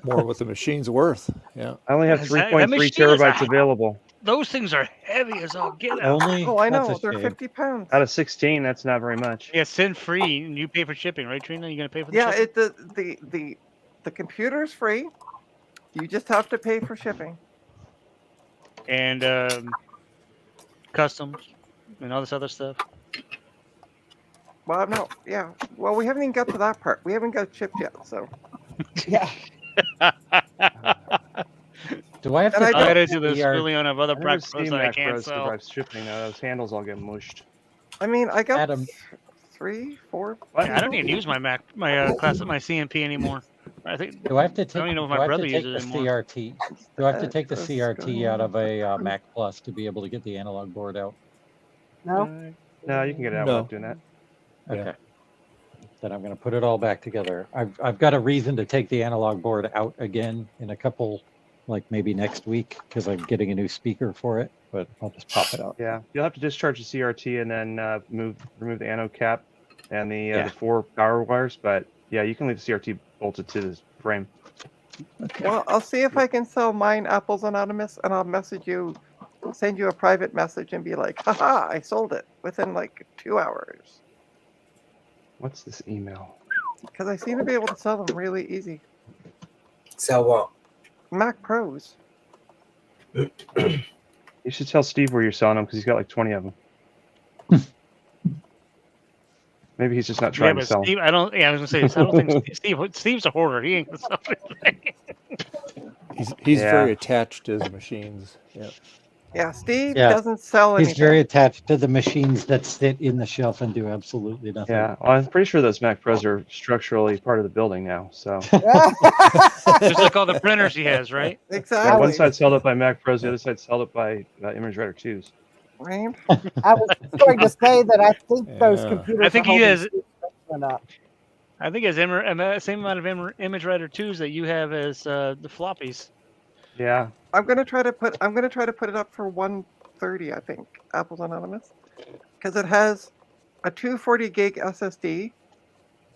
More what the machine's worth. Yeah. I only have That 3.3 machine is terabytes available. those things are heavy as all get out. Only? Oh, I That's know. a They're shame. 50 pounds. Out of 16, that's not very much. Yeah, send free, and you pay for shipping, right, Trina? You gonna pay for the Yeah, shipping? the computer's free. You just have to pay for shipping. And customs and all this other stuff. Well, no, yeah. Well, we haven't even got to that part. We haven't got shipped yet, so. Yeah. Do I have And to? I I don't- gotta do this ER really on other I never Mac Pros seen that I Mac can't Pros to sell. drive shipping. Those handles all get mushed. I mean, I got Adam. 3, 4. Yeah, I don't even use my Mac, my my CMP anymore. I think. Do I have to take? I don't even know if do I my have brother to take uses the it anymore. CRT? Do I have to take the Let's CRT go. out of a Mac Plus to be able to get the analog board out? No. No, you can get it out No. without doing that. Okay. Then I'm going to put it all back together. I've got a reason to take the analog board out again in a couple, like maybe next week, because I'm getting a new speaker for it. But I'll just pop it out. Yeah, you'll have to discharge the CRT and then remove the anode cap and Yeah. the 4 power wires. But yeah, you can leave the CRT bolted to the frame. Well, I'll see if I can sell mine Apples Anonymous, and I'll message you, send you a private message, and be like, haha, I sold it within like 2 hours. What's this email? Because I seem to be able to sell them really easy. Sell what? Mac Pros. You should tell Steve where you're selling them because he's got like 20 of them. Maybe he's just not Yeah, trying to but sell 'em. Steve, I don't. Yeah, I was gonna say, I don't think Steve's a hoarder. He ain't gonna sell anything. He's Yeah. very attached to his machines. Yeah. Yeah, Steve Yeah. doesn't sell anything. He's very attached to the machines that sit in the shelf and do absolutely nothing. Yeah, well, I'm pretty sure those Mac Pros are structurally part of the building now. So Just like all the printers he has, right? yeah, Exactly. one side's held up by Mac Pros, the other side's held up by Image Writer 2s. Right? I was going to say that I think those Yeah. computers. I think are he holding has. Steve up. I think he has same amount of Image Writer 2s that you have as the floppies. Yeah, I'm gonna try to put it up for 130, I think, Apples Anonymous. Because it has a 240 gig SSD,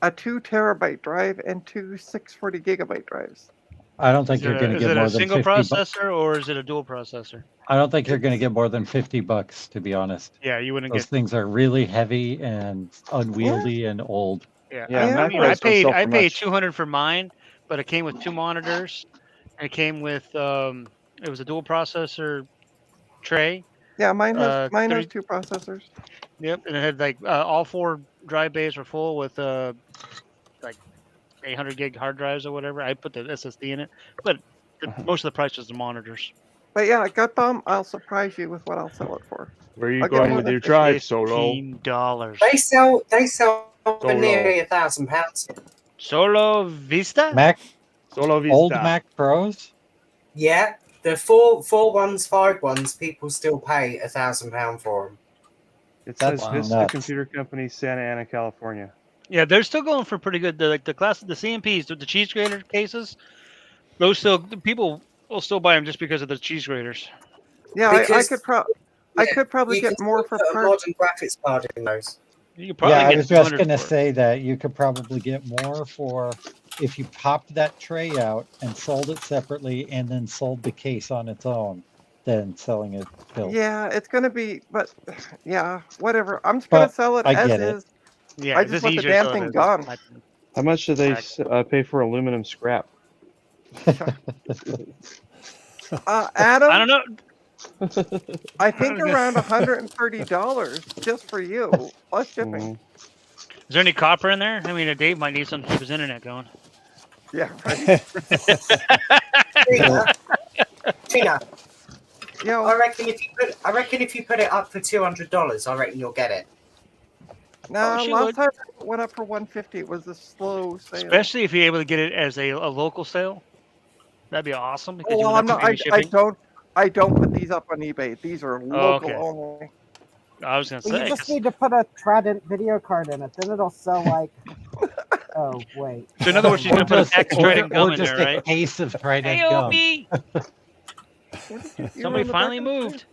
a 2 terabyte drive, and 2 640 gigabyte drives. I don't think Is you're it going to a get more than single 50 processor or is it a dual processor? I don't think you're going to get more than $50, to be honest. Yeah, you wouldn't Those get. things are really heavy and unwieldy and old. Yeah, Yeah, I Mac mean, Pros don't sell I for paid much. 200 for mine, but it came with 2 monitors, and it came with it was a dual processor tray. Yeah, mine has 30 2 processors. Yep, and it had like all 4 drive bays were full with like 800 gig hard drives or whatever. I put the SSD in it, but most of the price was the monitors. But yeah, Gut Bomb, I'll surprise you with what I'll sell it for. where are you I'll get going more with than your drive, Solo? $15. They sell for Solo. nearly £1,000. Solo Vista. Mac, Solo Vista. old Mac Pros? Yeah, the 5 ones, people still pay £1,000 for them. It That's says Vista nuts. Computer Company, Santa Ana, California. Yeah, they're still going for pretty good. The CMPs, the cheese grater cases, those still people will still buy them just because of the cheese graters. Yeah, I Because- could probably You get can more still for put a parts. modern graphics card in those. You could probably Yeah, I get was just 200 going to for it. say that you could probably get more for if you popped that tray out and sold it separately and then sold the case on its own than selling it built. Yeah, it's gonna be, but yeah, whatever. I'm just gonna But sell it I as get it. is. Yeah, I it's just just want the easier damn so thing that- gone. How much do they pay for aluminum scrap? Adam, I don't know. I think around $130 just for you, plus shipping. Mm. Is there any copper in there? I mean, Dave might need something to keep his internet going. Yeah, right. Tina, Yeah, I reckon if you put it up for $200, I reckon you'll get it. no, she last would. time it went up for 150. It was a slow sale. Especially if you're able to get it as a local sale. That'd be awesome. Because Oh, you well, wouldn't I'm have not. to pay shipping. I don't put these up on eBay. These are local okay. only. I was gonna Well, say. you just 'cause- need to put a Trident video card in it. Then it'll sell like. Oh wait. So in other words, she's Or gonna put just, a pack of Trident gum or in just there, a right? case of Trident Hey, gum. Opie! Somebody finally moved.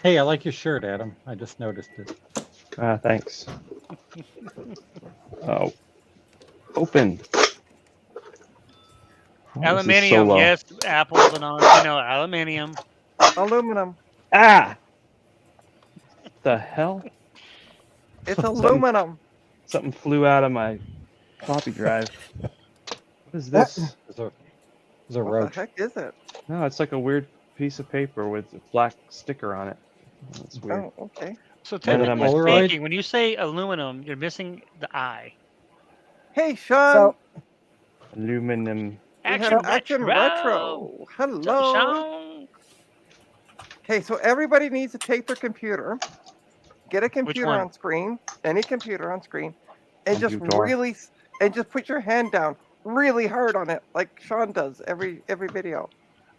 Hey, I like your shirt, Adam. I just noticed it. Thanks. Oh. Open. Oh, this is Aluminium, Solo. yes. Apples and all. You know, aluminium. Aluminum. Ah! The hell? It's aluminum. Something flew out of my floppy drive. What is this? There's a What roach. the heck is it? No, it's like a weird piece of paper with a black sticker on it. That's weird. Oh, okay. So And then technically my- speaking, when you say aluminum, you're missing the I. Hey, Sean. So Aluminum. we Action have Action Retro. Retro. Hello. Sean. Okay, so everybody needs to take their computer, get a computer one? on screen, any computer on screen, and just Computer. just put your hand down really hard on it, like Sean does every video.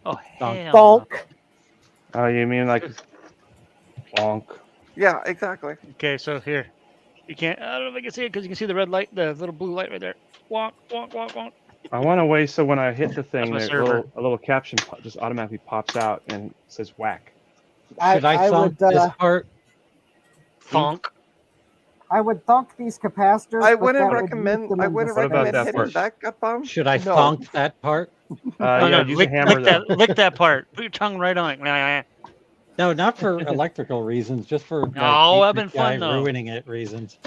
Oh, hell. bonk. Oh, you mean like bonk? Yeah, exactly. Okay, so here. You can't, I don't know if I can see it because you can see the red light, the little blue light right there. Wonk, wonk, wonk, wonk. I want a way so when I hit the thing, my a server. little caption just automatically pops out and says whack. Should I thump would, this part? Funk. I would thunk these capacitors. I but wouldn't that would recommend. make them I in wouldn't the What about recommend that hitting part? that gut bomb. Should I No. thunk that part? Oh, Yeah, no, use lick, a hammer lick though. that, lick that part. Put your tongue right on it. No, not for electrical reasons, just for like, No, I've been guy fun, though. ruining it reasons.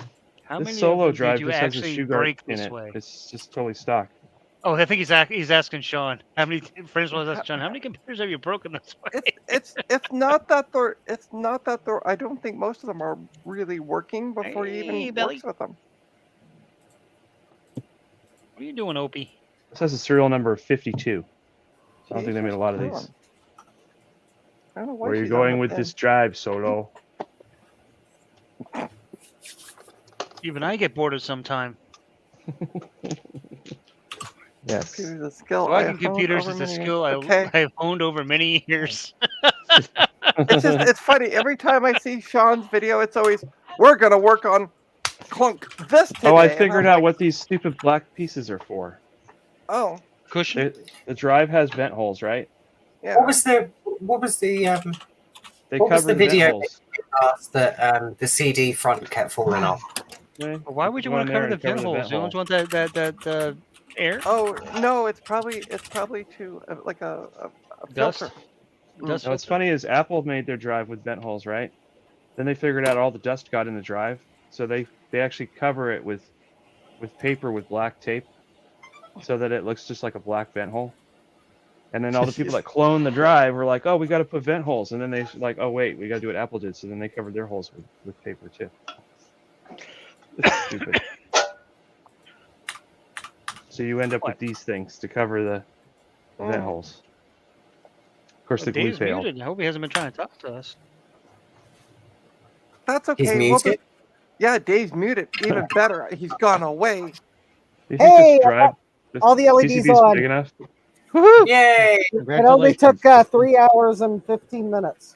How This many solo of them drive did you just has a actually shoe guard break in this it. way? It's just totally stock. Oh, I think he's asking Sean. How many friends was that, Sean? How many computers have you broken this way? It's not that they're. I don't think most of them are really working before you Hey, even Belly. works with them. What are you doing, Opie? This has a serial number of 52. So I don't think they made a lot of Jesus, these. I don't know why Where are you she's on going the with pin. this drive, Solo? Even I get bored of sometime. Yes. Computers is a skill. Working honed computers over is a many skill years. Okay. I've honed over many years. It's funny. Every time I see Sean's video, it's always, we're going to work on clunk this today. Oh, I And figured I'm out like, what these stupid black pieces are for. oh, Cushion. The drive has vent holes, right? yeah. What was the They what was cover the vent video holes. that the CD front kept falling off? Okay. Why would you Go want in to there cover the and vent holes? You hole. don't want that air? Oh, no, it's probably to like a Dust? filter. Dust Now, what's funny is Apple made their drive with vent holes, right? Then they figured out all the dust got in the drive, so they actually cover it with paper with black tape, so that it looks just like a black vent hole. And then all the people that clone the drive were like, "Oh, we got to put vent holes," and then they like, "Oh wait, we got to do what Apple did." So then they covered their holes with paper too. It's stupid. So you end up with these things to cover the vent holes. Of course, the glue Dave's failed. muted. I hope he hasn't been trying to talk to us. That's okay. He's We'll muted? just- yeah, Dave's muted. Even better. He's gone away. Do you think Hey, this drive, this all the LEDs PCB is on. big enough? Yay! It only took 3 hours and 15 minutes.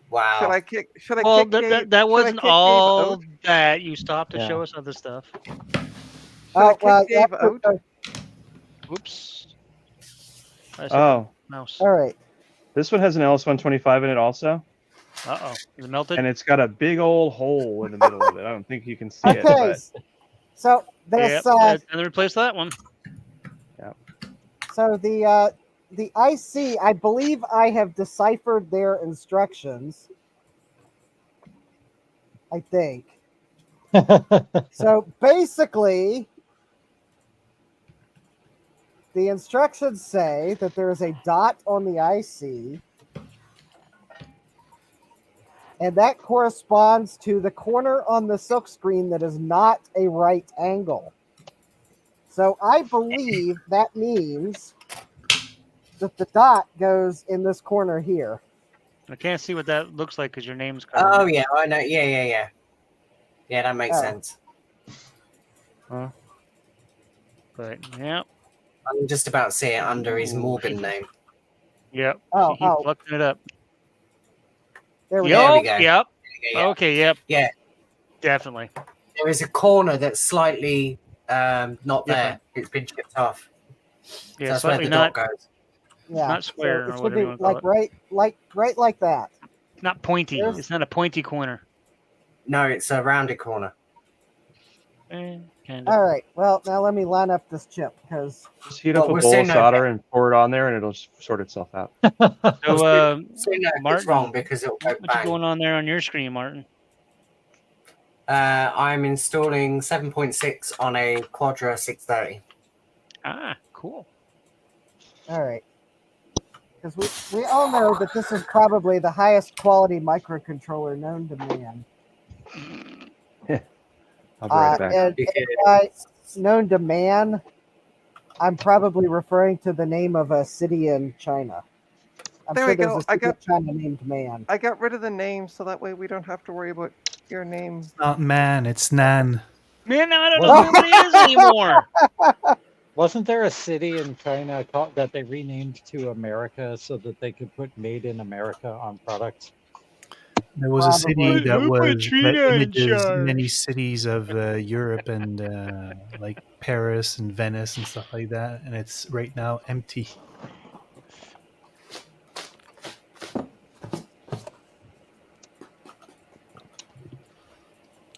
Wow. Should I kick? Should I Well, kick Dave? that should I wasn't kick Dave all out? that. You stopped to Yeah. show us other stuff. Should I kick Dave out? Oops. I said Oh, mouse. All right. this one has an LS125 in it also, Uh-oh. Is it melted? and it's got a big old hole in the middle of it. I don't think you can see it, Okay. but So this, and then replace that one. so the IC, I believe I have deciphered their instructions. I think. So basically, the instructions say that there is a dot on the IC, and that corresponds to the corner on the silk screen that is not a right angle. So I believe that means that the dot goes in this corner here. I can't see what that looks like because your name's covered. Oh yeah, I know. Yeah. Yeah, that makes Oh. sense. But yeah, I can just about see it under his Morgan name. yep. Oh, He oh. plucked it up. There we There go. we go. Yep. Yeah. Okay. Yep. Yeah. Definitely. There is a corner that's slightly not there. Different. It's been chipped off. Yeah, so that's where slightly the dot not goes. Yeah, not square so or it should whatever be you want to call like it. right like that. Not pointy. There's- It's not a pointy corner. No, it's a rounded corner. Can't All right. Well, now let me line up this chip because. Just heat up a bowl of solder and pour it on there, and it'll just sort itself out. So, it's Martin, wrong because it'll go what's bang. going on there on your screen, Martin? I'm installing 7.6 on a Quadra 630. Ah, cool. All right. Because we all know that this is probably the highest quality microcontroller known to man. I'll be right back. And by known to man, I'm probably referring to the name of a city in China. I'm There sure we go. there's a city in China named Man. I got rid of the name so that way we don't have to worry about your name. Not man, it's Nan. Man, now I don't know who it is anymore. Wasn't there a city in China that they renamed to America so that they could put "Made in America" on products? There was a city that was Trina that in images charge. many cities of Europe and like Paris and Venice and stuff like that, and it's right now empty.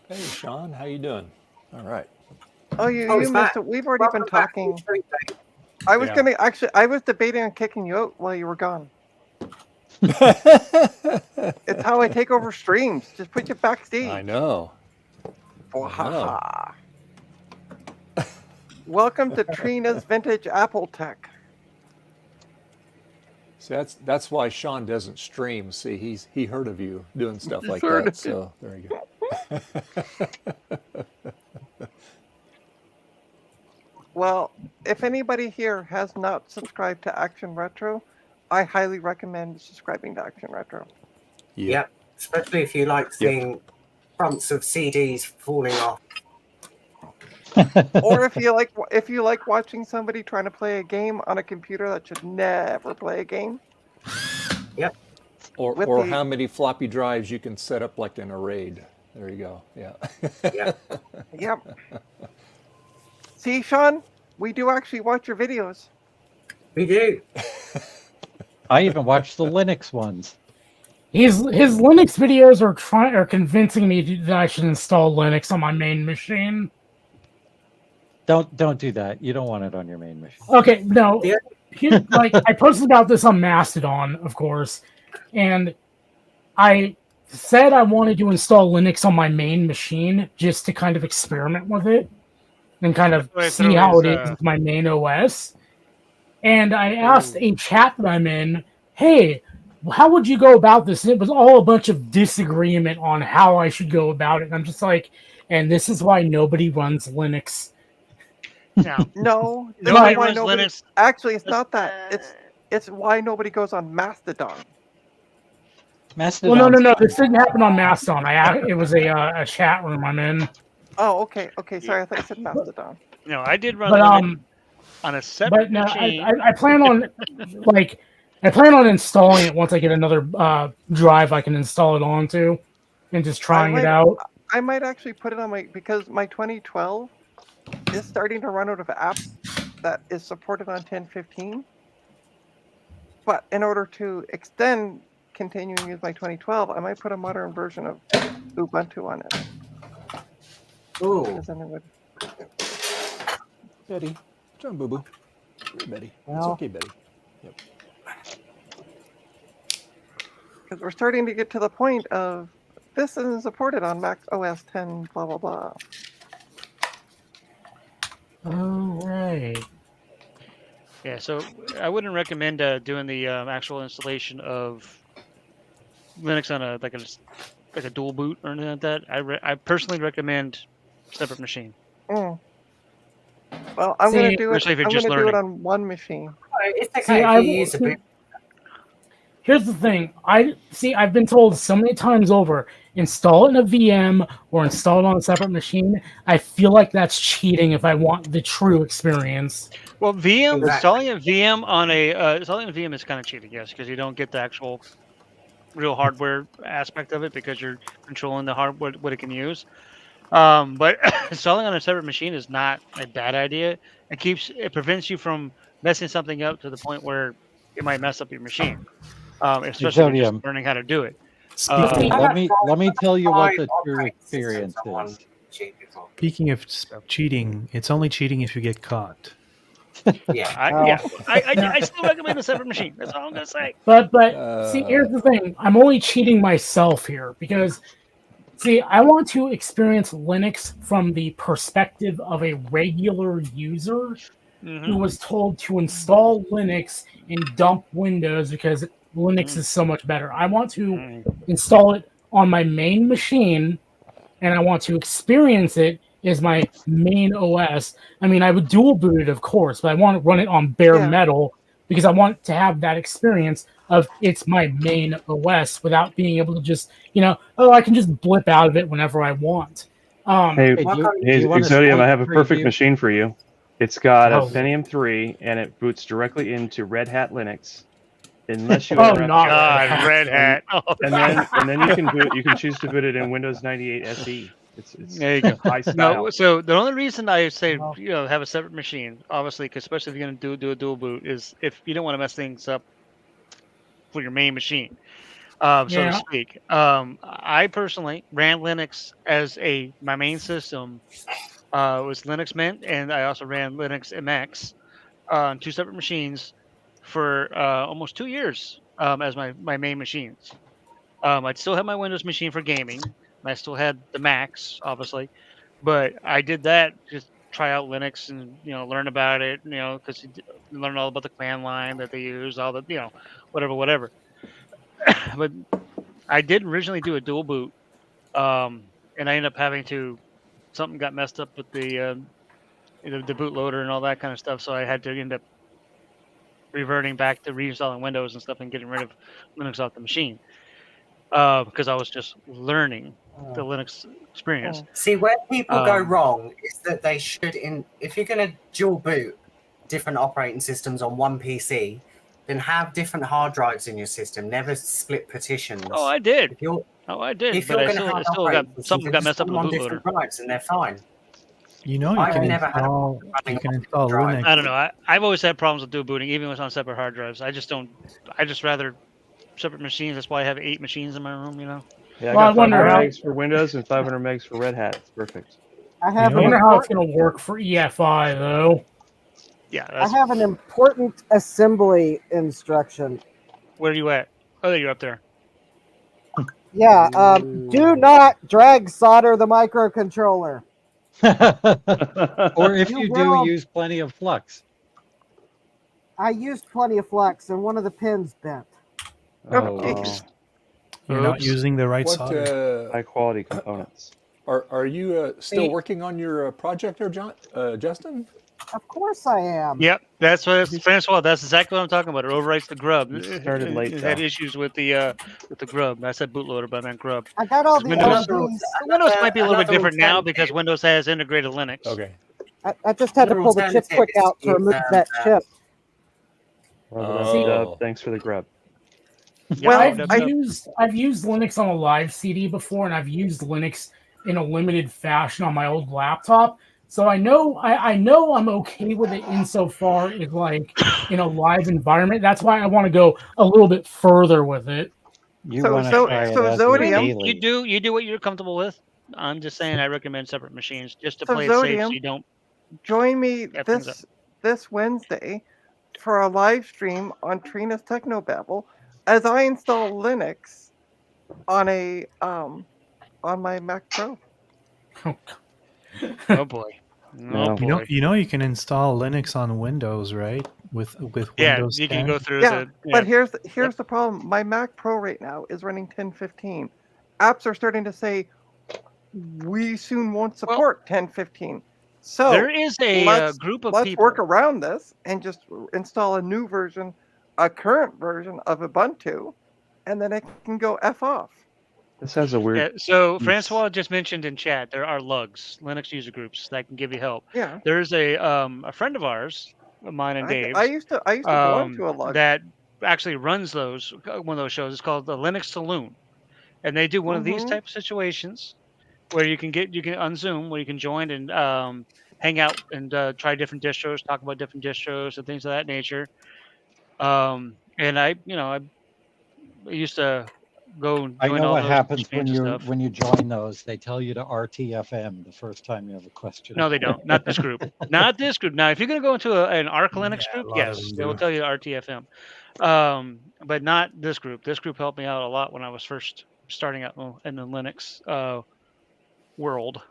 Hey, Sean, how you doing? All right. Oh, you missed it. We've already been talking. I was I was debating on kicking you out while you were gone. It's how I take over streams. Just put you backstage. I know. Wahaha. Welcome to Trina's Vintage Apple Tech. See, that's why Sean doesn't stream. See, he heard of you doing stuff He's like heard that. of So there you go. Well, if anybody here has not subscribed to Action Retro, I highly recommend subscribing to Action Retro. Yep. Especially if you like seeing fronts of CDs falling off. Or if you like watching somebody trying to play a game on a computer that should never play a game. Yep. Or how many floppy drives you can set up like in a RAID. There you go. Yeah. Yep. See, Sean, we do actually watch your videos. We do. I even watched the Linux ones. His Linux videos are convincing me that I should install Linux on my main machine. Don't do that. You don't want it on your main machine. Okay, no. Like I posted about this on Mastodon, of course, and I said I wanted to install Linux on my main machine just to kind of experiment with it and kind of see how it is with my main OS. And I asked a chat that I'm in, hey, how would you go about this? And it was all a bunch of disagreement on how I should go about it. And I'm just like, and this is why nobody runs Linux. No, Nobody runs Linux. Actually, it's not that. It's why nobody goes on Mastodon. Well, no. This didn't happen on Mastodon. It was a chat room I'm in. Oh, okay. Sorry, I thought you said Mastodon. No, I did run But Linux on a separate But no, machine. I plan on installing it once I get another drive I can install it onto, and just trying it out. I might actually put it on because my 2012 is starting to run out of apps that is supported on 10.15. But in order to extend continuing to use my 2012, I might put a modern version of Ubuntu on it. Ooh. Then it would... Betty, John Boo Boo. Betty. It's Well- okay, Betty. Yep. Because we're starting to get to the point of this isn't supported on Mac OS 10, blah, blah, blah. Oh, right. Yeah, so I wouldn't recommend doing the actual installation of Linux on a dual boot or anything like that. I personally recommend separate machine. Mm. Well, I'm going to do it. Especially if you're I'm just going to do it learning. on one machine. Here's the thing. I've been told so many times over, install it in a VM or install it on a separate machine. I feel like that's cheating if I want the true experience. Well, installing a VM on installing a VM is kind of cheating, yes, because you don't get the actual real hardware aspect of it because you're controlling the hardware, what it can use. But installing on a separate machine is not a bad idea. It prevents you from messing something up to the point where it might mess up your machine, especially if you're just learning how to do it. let me tell you what the true experience is. Speaking of cheating, it's only cheating if you get caught. Yeah. I still recommend a separate machine. That's all I'm gonna say. But see, here's the thing. I'm only cheating myself here because, see, I want to experience Linux from the perspective of a regular user who was told to install Linux and dump Windows because Linux is so much better. I want to install it on my main machine, and I want to experience it as my main OS. I mean, I would dual boot it, of course, but I want to run it on bare metal because I want to have that experience of it's my main OS without being able to just, I can just blip out of it whenever I want. Hey, Exodium, I have a perfect machine for you. It's got a Pentium 3, and it boots directly into Red Hat Linux. Unless you God, Red Hat. And then you can choose to boot it in Windows 98 SE. It's there you go. High style. No, so the only reason I say have a separate machine, obviously, because especially if you're going to do a dual boot, is if you don't want to mess things up for your main machine, so to speak. I personally ran Linux as my main system. Was Linux Mint, and I also ran Linux MX on 2 separate machines for almost 2 years as my main machines. I'd still have my Windows machine for gaming. I still had the Macs, obviously, but I did that just try out Linux and learn about it. Because you learn all about the command line that they use, all the whatever. But I did originally do a dual boot, and I ended up having to. Something got messed up with the bootloader and all that kind of stuff, so I had to end up reverting back to reinstalling Windows and stuff and getting rid of Linux off the machine because I was just learning the Linux experience. See, where people go wrong is that they should, if you're going to dual boot different operating systems on one PC, then have different hard drives in your system. Never split partitions. Oh, I did. If But you're I going to have still got something got messed up with the bootloader. Drives and they're fine. You can install Linux. I don't know. I've always had problems with dual booting, even when it's on separate hard drives. I just rather separate machines. That's why I have 8 machines in my room. Yeah, I got 500 megs for Windows and 500 megs for Red Hat. It's perfect. I wonder how it's going to work for EFI though. Yeah, I have an important assembly instruction. Where are you at? Oh, you're up there. Yeah, do not drag solder the microcontroller. Or if you do, use plenty of flux. I used plenty of flux, and one of the pins bent. You're not using the right solder. High quality components. Are you still working on your project there, Justin? Of course I am. Yep, that's what Francois. That's exactly what I'm talking about. It overwrites the grub. You started late. It had issues with the grub. I said bootloader, but I meant grub. I got all the Windows might be a little bit different now because Windows has integrated Linux. Okay. I just had to pull the chip quick out to remove that chip. Thanks for the grub. Well, I've used Linux on a live CD before, and I've used Linux in a limited fashion on my old laptop. So I know I'm okay with it insofar as like in a live environment. That's why I want to go a little bit further with it. You do what you're comfortable with. I'm just saying I recommend separate machines just to play it safe so you don't. Join me this Wednesday for a live stream on Trina's Technobabble as I install Linux on my Mac Pro. Oh boy. Oh boy. You can install Linux on Windows, right? With Windows 10. You can go through but here's the problem. My Mac Pro right now is running 10.15. Apps are starting to say we soon won't support 10.15. So there is a group of let's people. work around this and just install a new version, a current version of Ubuntu, and then it can go F off. This has a weird. Yeah, so Francois just mentioned in chat there are lugs, Linux user groups that can give you help. Yeah. There's a friend of ours, mine and Dave's. I used to go into a lug that actually runs one of those shows. It's called the Linux Saloon, and they do one of these type of situations where you can unzoom, where you can join and hang out and try different distros, talk about different distros and things of that nature. And I used to go and I join know all what those happens when fancy you stuff. when you join those. They tell you to RTFM the first time you have a question. No, they don't. Not this group. Not this group. Now, if you're going to go into an Arc Linux group, a lot of yes, them they will do. tell you to RTFM. But not this group. This group helped me out a lot when I was first starting out in the Linux world.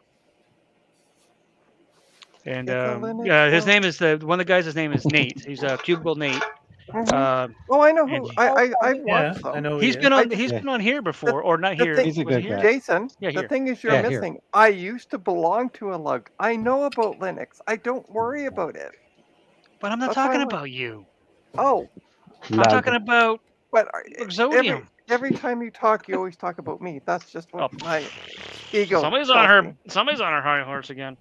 And It's a Linux his world. name is one of the guys. His name is Nate. He's a Cubicle Nate. Mhm. Oh, I know and who. I've watched them. He's been on. He's been on here before, or not The here. thing, He's a Was good he here? guy. Jason, Yeah, the here. thing is you're Yeah, here. missing. I used to belong to a lug. I know about Linux. I don't worry about it. But I'm not That's why I talking went- about you. Oh, I'm talking about but Exodium. every time you talk, you always talk about me. That's just what my ego. Somebody's tells on her. me. Somebody's on her high horse again.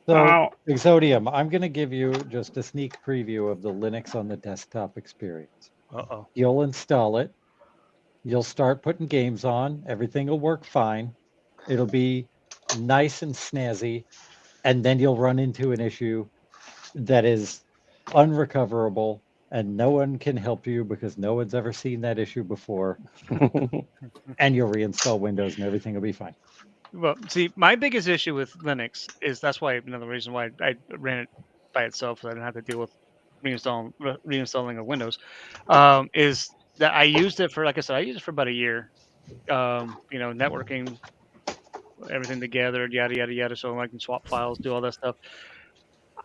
So, Exodium, I'm going to give you just a sneak preview of the Linux on the desktop experience. Uh-oh. You'll install it. You'll start putting games on. Everything will work fine. It'll be nice and snazzy. And then you'll run into an issue that is unrecoverable and no one can help you because no one's ever seen that issue before. And you'll reinstall Windows and everything will be fine. Well, see, my biggest issue with Linux is that's why another reason why I ran it by itself, so I didn't have to deal with reinstalling of Windows, is that I used it for, like I said, I used it for about a year. Networking, everything together, yada yada yada, so I can swap files, do all that stuff.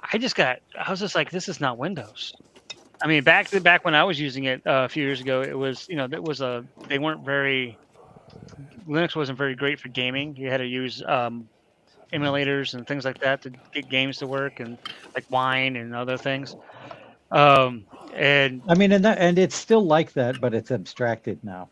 I was just like, this is not Windows. I mean, back when I was using it a few years ago, it was, they weren't very. Linux wasn't very great for gaming. You had to use emulators and things like that to get games to work, and like Wine and other things. And I mean, and it's still like that, but it's abstracted now.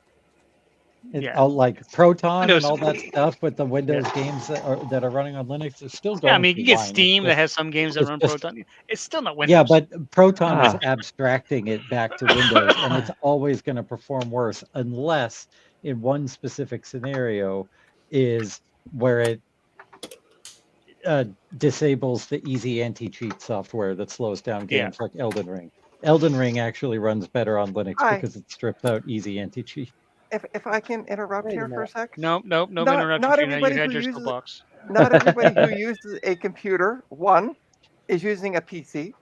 It's Yeah. all like Proton Windows- and all that stuff with the Windows games that are running on Linux. It's still going. yeah, I mean, you through get Wine. It's Steam that just- has some games that it's run just- Proton. It's still not Windows. Yeah, but Proton is Ah. abstracting it back to Windows, and it's always going to perform worse unless in one specific scenario is where it disables the easy anti-cheat software that slows down Yeah. games like Elden Ring. Elden Ring actually runs better on Linux Hi. because it strips out easy anti-cheat. If I can interrupt here for a sec. Nope, no Not- interruption. not Trina. You everybody had who your uses- soapbox. Not everybody who uses a computer, one, is using a PC.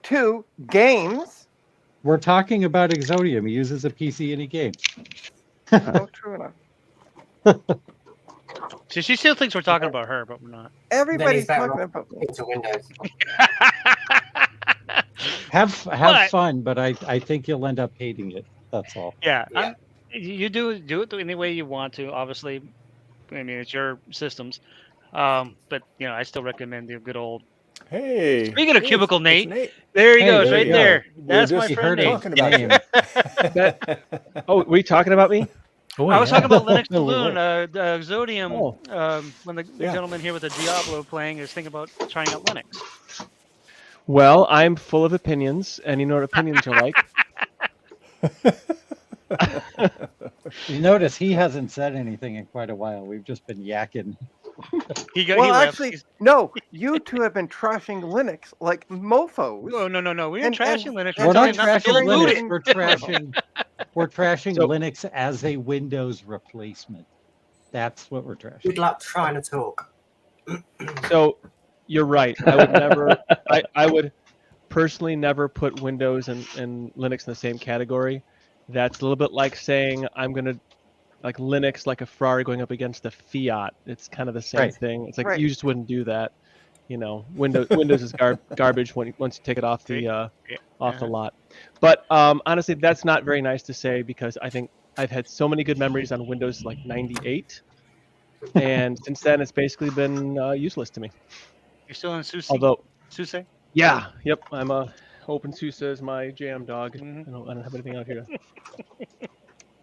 Two, games. We're talking about Exodium. He uses a PC and he games. Oh, true enough. So she still thinks we're talking about her, but we're not. Everybody's better talking off about me. into Windows. Have But- fun, but I think you'll end up hating it. That's all. Yeah, you do it any way you want to. Obviously, I mean it's your systems, but I still recommend the good old. Hey. Speaking of hey, Cubicle it's Nate, Nate. there he Hey, goes, there right you go. there. We were That's my just friend Nate. talking about you. Oh, were you talking about me? I was talking about Linux A little Balloon, bit. Exodium. Oh. When the Yeah. gentleman here with the Diablo playing is thinking about trying out Linux. Well, I'm full of opinions, and you know what opinions are like. You notice he hasn't said anything in quite a while. We've just been yakking. He Well, left. actually, no. You two have been trashing Linux like mofos. No. We are And- trashing and- Linux. We're not telling you trashing to Linux. boot it. We're trashing So- Linux as a Windows replacement. That's what we're trashing. Good luck trying to talk. So, you're right. I would never. I would personally never put Windows and Linux in the same category. That's a little bit like saying I'm gonna like Linux like a Ferrari going up against the Fiat. It's kind of the same Right. thing. It's like Right. you just wouldn't do that. Windows is garbage once you take it off the lot. But honestly, that's not very nice to say because I think I've had so many good memories on Windows like 98, and since then it's basically been useless to me. You're still in SUSE? Although, SUSE? yeah, yep, I'm a OpenSUSE is my jam dog. Mhm. I don't have anything out here.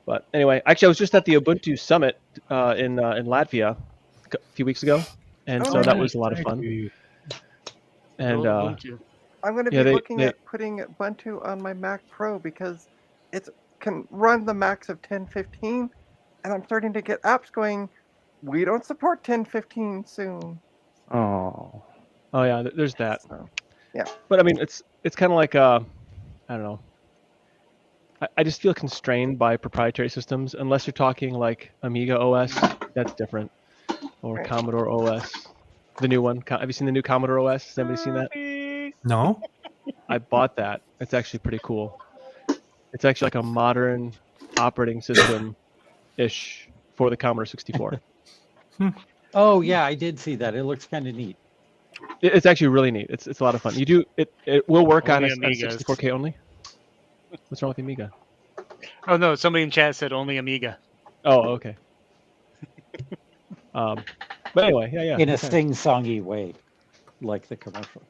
But anyway, actually, I was just at the Ubuntu Summit in Latvia a few weeks ago, and Oh, so that nice. was a lot of fun. And Ubuntu. I'm going to yeah, be they- looking they- at putting Ubuntu on my Mac Pro because it can run the Macs of 10.15, and I'm starting to get apps going. We don't support 10.15 soon. oh yeah, there's that. So, yeah. But I mean, it's kind of like I don't know. I just feel constrained by proprietary systems unless you're talking like Amiga OS. That's different, or Commodore OS, the new one. Have you seen the new Commodore OS? Has anybody seen that? No. I bought that. It's actually pretty cool. It's actually like a modern operating system ish for the Commodore 64. Oh yeah, I did see that. It looks kind of neat. It's actually really neat. It's a lot of fun. You do it. It will work on Only a Amigas. 64K only. What's wrong with the Amiga? Oh no, somebody in chat said only Amiga. Oh, okay. But anyway, yeah. In a okay. sing-songy way, like the commercial.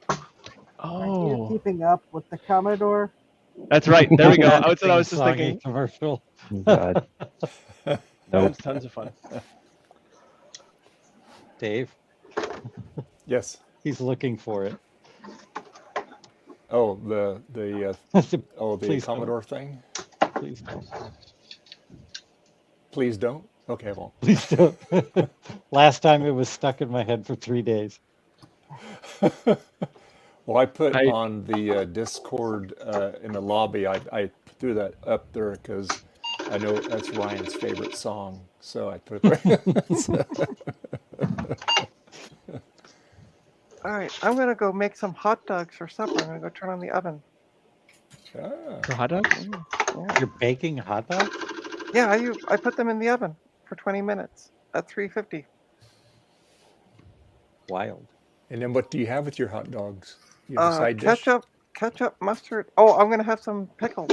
Are you Oh, keeping up with the Commodore? that's right. There we go. That's what I was just Sing-songy thinking. commercial. God. That's tons of fun. Dave, Yes. he's looking for it. Oh, the Please Commodore thing. Please don't. Please don't. Okay, I won't. Please don't. Last time it was stuck in my head for 3 days. Well, I put on the Discord in the lobby. I threw that up there because I know that's Ryan's favorite song, so I put it there. All right, I'm gonna go make some hot dogs for supper. I'm gonna go turn on the oven. For hot dogs? You're baking hot dogs? Yeah, I put them in the oven for 20 minutes at 350. Wild. And then what do you have with your hot dogs? You have a side dish? Ketchup, mustard. Oh, I'm gonna have some pickles.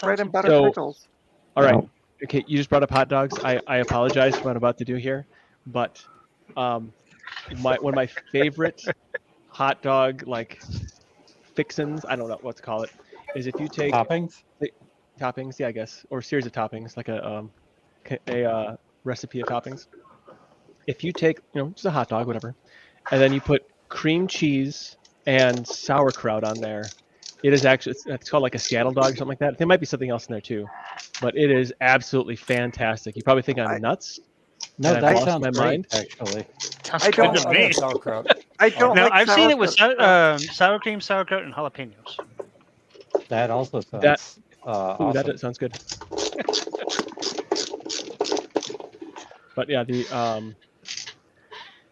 Bread and butter pickles. All right. Okay, you just brought up hot dogs. I apologize for what I'm about to do here, but one of my favorite hot dog like fixins, I don't know what to call it, is if you take toppings. Toppings, yeah, I guess, or a series of toppings, like a recipe of toppings. If you take, just a hot dog, whatever, and then you put cream cheese and sauerkraut on there, it is actually, it's called like a Seattle dog or something like that. There might be something else in there too, but it is absolutely fantastic. You probably think I'm nuts. No, and that I've lost sounds my great, mind. actually. I don't I like sauerkraut. I don't. Now like I've seen it with sauerkraut. sour cream, sauerkraut, and jalapenos. That also sounds That- awesome. That sounds good. But yeah, the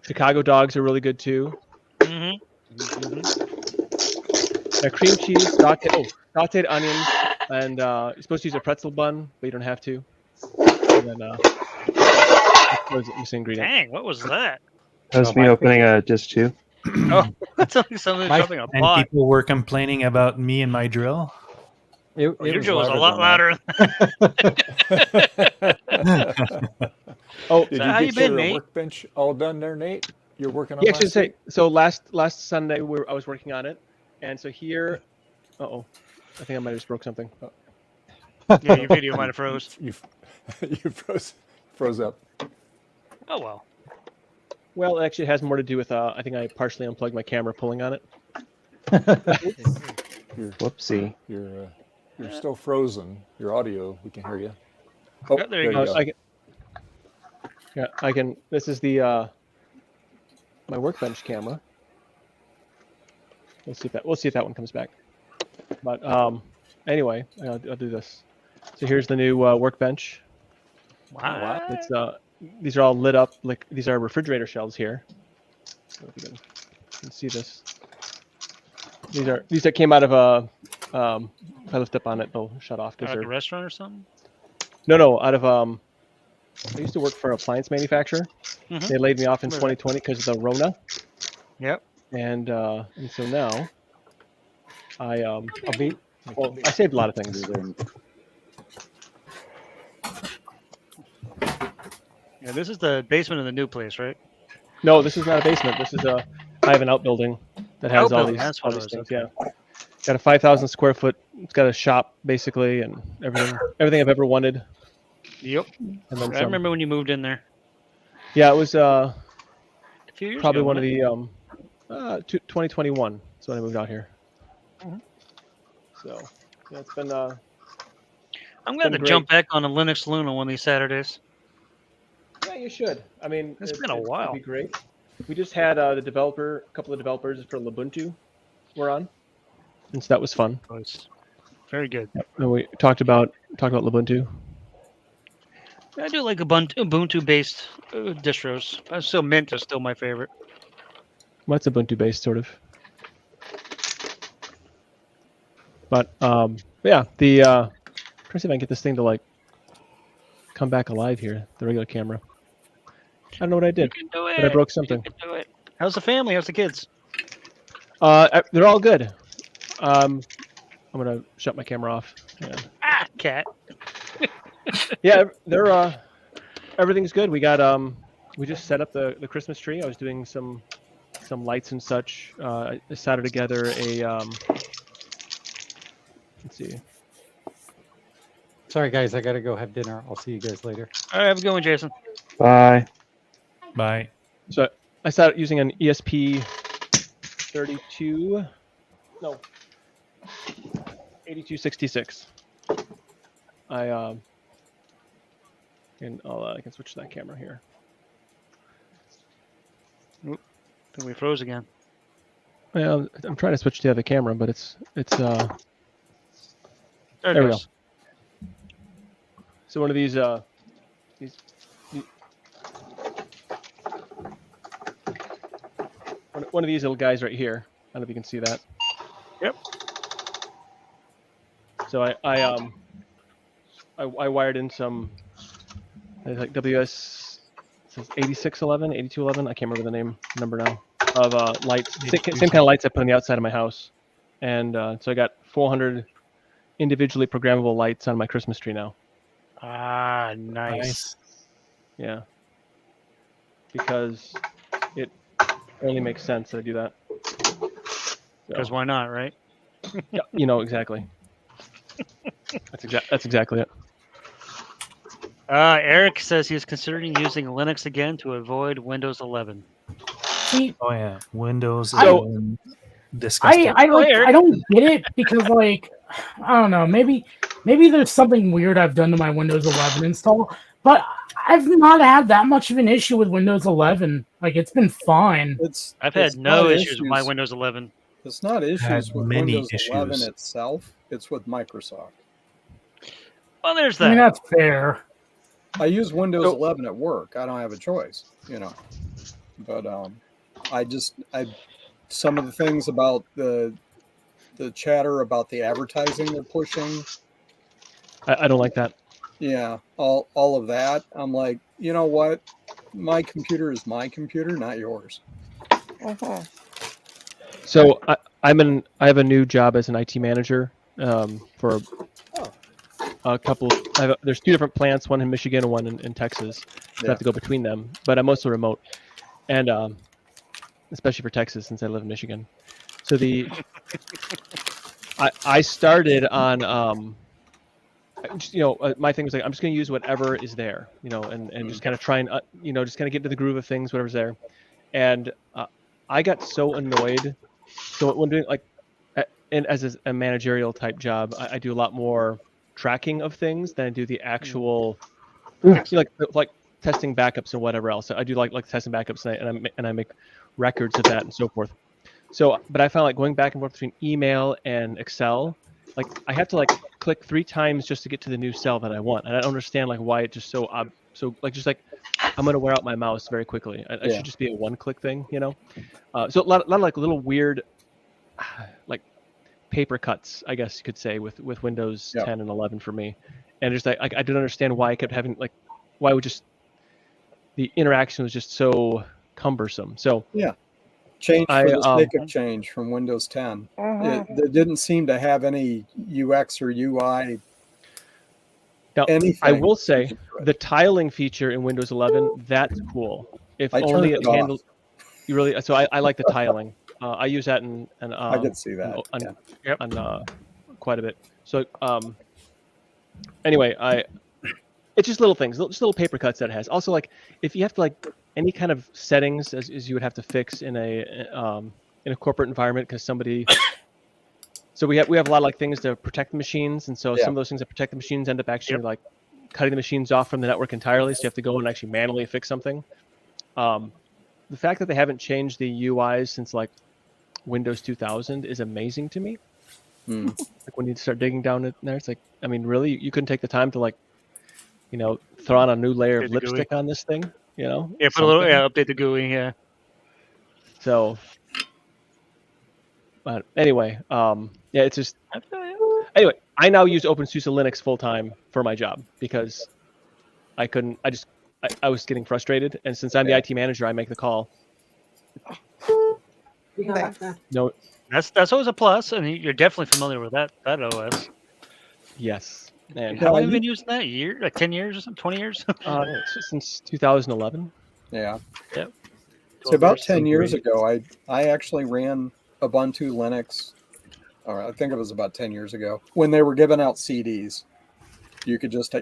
Chicago dogs are really good too. Mm-hmm. Cream cheese, sauteed onions, and you're supposed to use a pretzel bun, but you don't have to. And then that's the missing ingredient. Dang, what was that? That was me opening a disc too. Oh, that's only something jumping a And pot. people were complaining about me and my drill. Your drill was a lot louder. Did So you how get you been, your Nate? workbench all done there, Nate? You're working on Yeah, actually, last week? so last Sunday I was working on it, and so here, I think I might have just broke something. Yeah, your video might have froze. You froze up. Oh well. Well, it actually has more to do with I think I partially unplugged my camera pulling on it. Whoopsie. You're still frozen. Your audio, we can hear you. Oh, there you go. I can. This is the my workbench camera. We'll see if that one comes back. But anyway, I'll do this. So here's the new workbench. Wow. It's these are all lit up. Like these are refrigerator shelves here. So if you can see this. These that came out of a. If I lift up on it, they'll shut off. Like a restaurant or something? No, out of I used to work for an appliance manufacturer. Mhm. They laid me off in 2020 because of the Rona. Yep. And so now I I saved a lot of things. Yeah, this is the basement of the new place, right? No, this is not a basement. This is I have an outbuilding that has Outbuilding, all that's what these it things. was, Yeah, got a 5,000 square foot. It's got a shop basically and everything I've ever wanted. Yep. And then I some. remember when you moved in there. Yeah, it was A few years probably ago, one of wasn't the 2021. That's when I moved out here. Mhm. So yeah, it's been. I'm going to great. jump back on a Linux Luna one of these Saturdays. Yeah, you should. I mean, It's been a while. It'd be great. We just had a couple of developers for Ubuntu were on. and so that was fun. It was very good. And we talked about Ubuntu. I do like Ubuntu-based distros. Still, Mint is still my favorite. What's Ubuntu-based, sort of. But yeah, the trying to see if I can get this thing to like come back alive here. The regular camera. I don't know what I did, You can do but I it. broke something. You can do it. How's the family? How's the kids? They're all good. I'm gonna shut my camera off. Yeah, Cat. yeah, they're everything's good. We got we just set up the Christmas tree. I was doing some lights and such. I soldered together a let's see. Sorry, guys, I gotta go have dinner. I'll see you guys later. All right, have a good one, Jason. Bye. Bye. So I started using an ESP32. No. 8266. I can switch to that camera here. Oop, think we froze again. Well, I'm trying to switch to the other camera, but it's There there we go. So one of these one of these little guys right here. I don't know if you can see that. Yep. So I wired in some like WS 8611, 8211. I can't remember the number now of lights. Same kind of lights I put on the outside of my house, and so I got 400 individually programmable lights on my Christmas tree now. Ah, nice. Yeah. Because it only makes sense that I do that. Because why not, right? Yeah, you know exactly. That's exactly it. Eric says he's considering using Linux again to avoid Windows 11. See, Oh yeah, Windows. So- 11. Disgusting. I don't get it because like I don't know, maybe there's something weird I've done to my Windows 11 install, but I've not had that much of an issue with Windows 11. Like it's been fine. I've had no issues with my Windows 11. It's not issues had with many Windows 11 issues. itself. It's with Microsoft. Well, there's I that. mean that's fair. I use Windows 11 at work. I don't have a choice, you know. But some of the things about the chatter about the advertising they're pushing. I don't like that. Yeah, all of that. I'm like, you know what? My computer is my computer, not yours. So I have a new job as an IT manager for a couple. There's two different plants, one in Michigan and one in Texas. So I have to go between them, but I'm mostly remote, and especially for Texas since I live in Michigan. So I started on my thing was like I'm just going to use whatever is there, and just kind of try and just kind of get into the groove of things, whatever's there, and I got so annoyed. So when doing and as a managerial type job, I do a lot more tracking of things than I do the actual, like testing backups and whatever else. I do like testing backups and I make records of that and so forth. So, but I found like going back and forth between email and Excel, like I have to like click 3 times just to get to the new cell that I want, and I don't understand like why it just so I'm gonna wear out my mouse very quickly. I should just be a one-click thing, So a lot of like little weird, like paper cuts, I guess you could say, with Windows 10 and 11 for me, and just like I didn't understand why I kept having why would just the interaction was just so cumbersome. So change for the sake of change from Windows 10. It didn't seem to have any UX or UI. Now, anything. I will say the tiling feature in Windows 11, that's cool. If I only turned it it handled. You really? So I like the tiling. I use that and I can see that on quite a bit. So anyway, it's just little things, just little paper cuts that it has. Also, like if you have to like any kind of settings as you would have to fix in a corporate environment because somebody. So we have a lot of like things to protect the machines, and so some of those things that protect the machines end up actually like cutting the machines off from the network entirely. So you have to go and actually manually fix something. The fact that they haven't changed the UIs since like Windows 2000 is amazing to me. Like when you start digging down in there, it's like, I mean, really, you couldn't take the time to like, throw on a new layer of Update the GUI. lipstick on this thing, Yeah, put a little, update the GUI, yeah. So, but anyway, yeah, it's just, anyway, I now use OpenSUSE Linux full time for my job because I was getting frustrated. And since I'm the IT manager, I make the call. No, that's always a plus, and you're definitely familiar with that OS. Yes. And how long have you been using that? A year, like 10 years or something, 20 years? Since 2011. Yeah. Yep. So about 10 years ago, I actually ran Ubuntu Linux. Or I think it was about 10 years ago when they were giving out CDs. You could just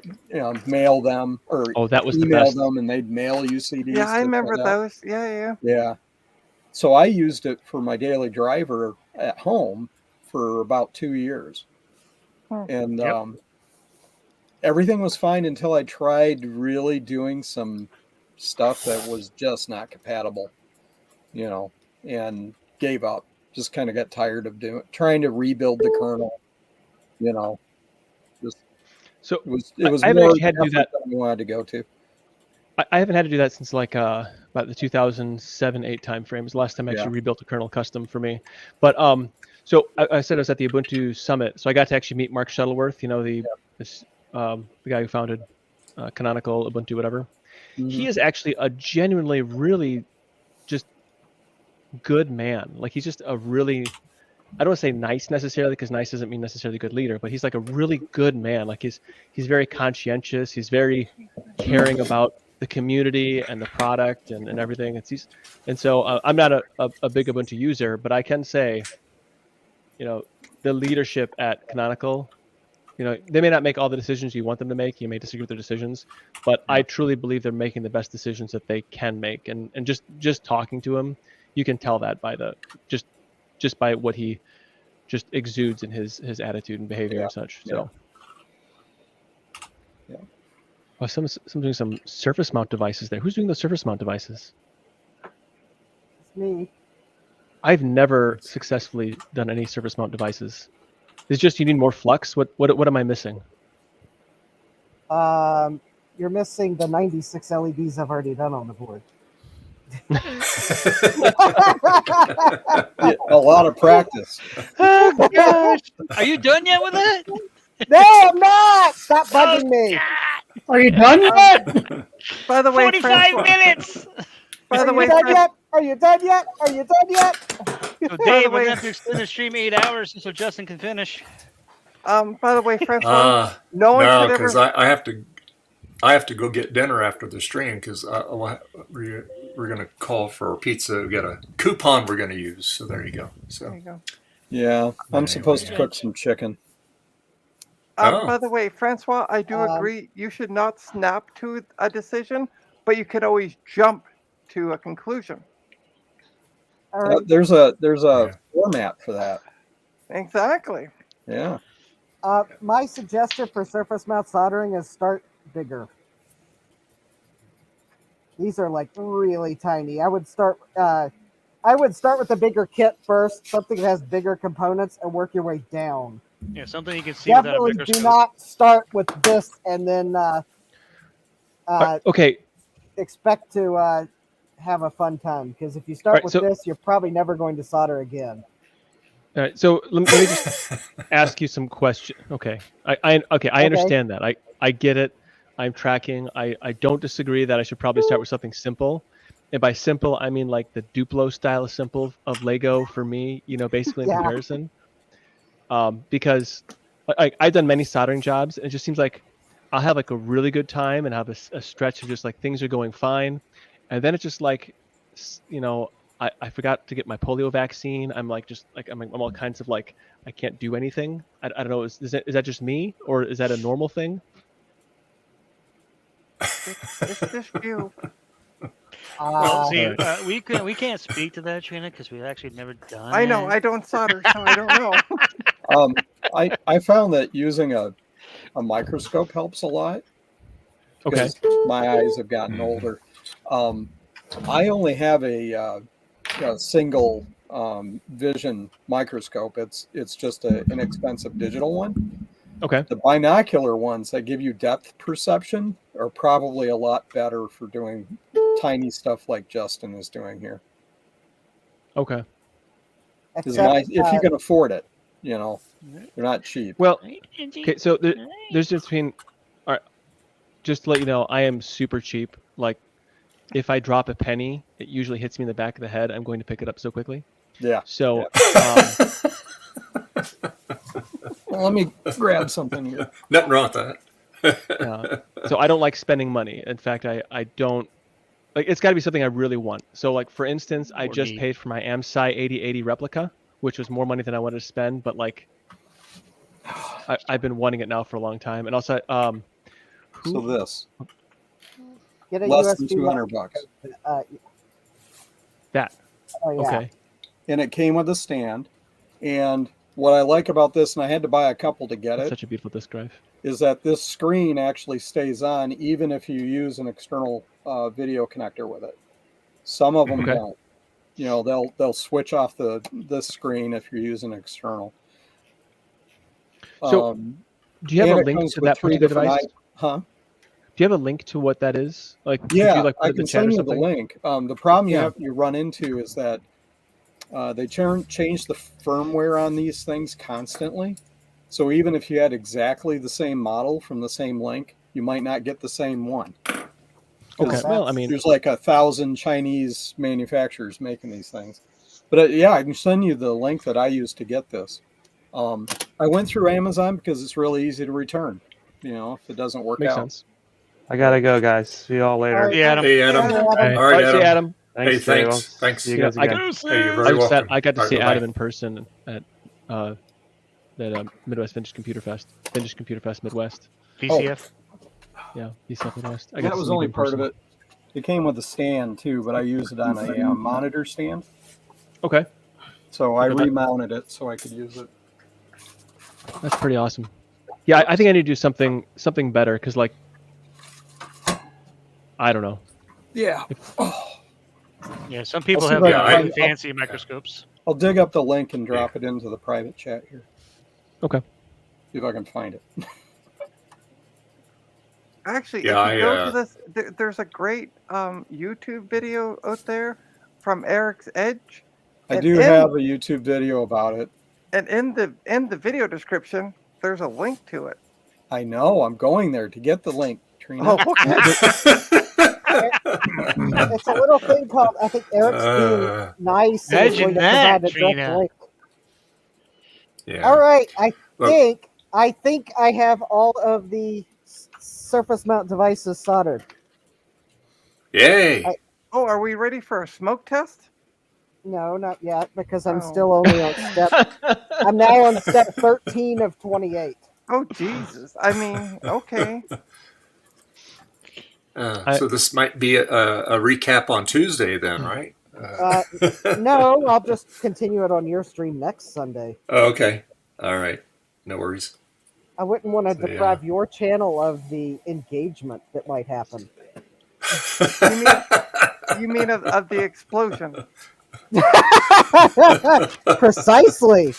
mail them or that was email them, and they'd mail you CDs. Yeah, I remember those. Yeah. Yeah. So I used it for my daily driver at home for about 2 years. And everything was fine until I tried really doing some stuff that was just not compatible, and gave up. Just kind of got tired of trying to rebuild the kernel, So it was I haven't more actually had to do that. than we wanted to go to. I haven't had to do that since like about the 2007-8 timeframe. Was the last time I actually rebuilt a kernel custom for me. But so I said I was at the Ubuntu Summit, so I got to actually meet Mark Shuttleworth, the guy who founded Canonical, Ubuntu, whatever. He is actually a genuinely, really just good man. Like he's just a really, I don't want to say nice necessarily, because nice doesn't mean necessarily good leader, but he's like a really good man. Like he's very conscientious. He's very caring about the community and the product and everything. And so I'm not a big Ubuntu user, but I can say, the leadership at Canonical, they may not make all the decisions you want them to make. You may disagree with their decisions, but I truly believe they're making the best decisions that they can make. And just talking to him, you can tell that by just by what he just exudes in his attitude and behavior and such. So, oh, someone's doing some surface mount devices there. Who's doing the surface mount devices? It's me. I've never successfully done any surface mount devices. It's just you need more flux. What am I missing? You're missing the 96 LEDs I've already done on the board. A lot of practice. Oh gosh! Are you done yet with that? No, I'm not. Stop bugging me. Are you done yet? By the way, 45 minutes. By the way, Are you done yet? Are you done yet? So Dave, we're gonna have to extend the stream 8 hours so Justin can finish. By the way, Francois, no one no, should because ever. I have to go get dinner after the stream because we're going to call for pizza. We got a coupon we're going to use. So there you go. So There you go. Yeah, I'm supposed to cook some chicken. By the way, Francois, I do agree. You should not snap to a decision, but you could always jump to a conclusion. All right. There's a format for that. Exactly. Yeah. My suggestion for surface mount soldering is start bigger. These are like really tiny. I would start with the bigger kit first, something that has bigger components, and work your way down. Yeah, something you can see without a Definitely bigger do scope. not start with this and then Okay. expect to have a fun time, because if you start Right, with so- this, you're probably never going to solder again. All right, so let me just ask you some questions. Okay, I understand that. I get it. I'm tracking. I don't disagree that I should probably start with something simple. And by simple, I mean like the Duplo style of simple of Lego for me, basically in Yeah. comparison. Because I've done many soldering jobs, and it just seems like I'll have like a really good time and have a stretch of just like things are going fine. And then it's just like, I forgot to get my polio vaccine. I'm like, I'm all kinds of like, I can't do anything. I don't know. Is that just me, or is that a normal thing? It's just you. Well, see, we can't speak to that, Trina, because we've actually never done. I know. it. I don't solder, so I don't know. I found that using a microscope helps a lot. Okay. Because my eyes have gotten older. I only have a single vision microscope. It's just an inexpensive digital one. Okay. The binocular ones that give you depth perception are probably a lot better for doing tiny stuff like Justin is doing here. Okay. If you can afford it, you know, they're not cheap. Well, okay, so there's just between, all right, just to let you know, I am super cheap. Like, if I drop a penny, it usually hits me in the back of the head. I'm going to pick it up so quickly. Yeah. So, well, let me grab something here. Nothing wrong with that. So I don't like spending money. In fact, I don't, like, it's got to be something I really want. So, like, for instance, I just paid for my AMSI 8080 replica, which was more money than I wanted to spend, but, like, I've been wanting it now for a long time. And also, so this. Get a less than USB $200. That. Oh, yeah. Okay. And it came with a stand. And what I like about this, and I had to buy a couple to get That's it, such a beautiful disk drive, is that this screen actually stays on even if you use an external video connector with it. Some of them don't. You know, they'll switch off this screen if you're using external. So, do you have a link to that particular device? Huh? Do you have a link to what that is? Like, Yeah, could you, like, put I it in can the chat or send you the something? link. The problem Yeah. you run into is that they change the firmware on these things constantly. So even if you had exactly the same model from the same link, you might not get the same one. Okay. Well, I mean, there's like 1,000 Chinese manufacturers making these things. But yeah, I can send you the link that I used to get this. I went through Amazon because it's really easy to return. You know, if it doesn't work Makes out. sense. I gotta go, guys. See y'all later. Hey, Adam. Hey, Adam. All All right, right, see you, Adam. Thanks, Hey, Dave. I'll thanks. See you guys again. Hey, you're very welcome. I got to All see right, Adam bye-bye. in person at that Midwest Vintage Computer Fest Midwest. PCF. Yeah, PCF Midwest. That was only part of it. It came with a stand too, but I used it on a monitor stand. Okay. So I Okay, that- remounted it so I could use it. That's pretty awesome. Yeah, I think I need to do something better because, like, I don't know. Yeah. Yeah, some people I'll see have if I can really find- fancy microscopes. I'll dig up the link and drop it into the private chat here. Okay. See if I can find it. Actually, Yeah, if you go I, to this, there's a great YouTube video out there from Eric's Edge. I And do have a YouTube video about it. And in the video description, there's a link to it. I know. I'm going there to get the link, Trina. Oh, It's a little thing called, I think Eric's being nice and is going to provide a direct link. Yeah. All right, I Well- think I have all of the surface mount devices soldered. Yay! Oh, are we ready for a smoke test? No, not yet, because I'm Oh. still only on step. I'm now on step 13 of 28. Oh, Jesus. I mean, okay. So this might be a recap on Tuesday then, right? No, I'll just continue it on your stream next Sunday. Oh, okay. All right. No worries. I wouldn't want to So, yeah. deprive your channel of the engagement that might happen. You mean of the explosion? Precisely.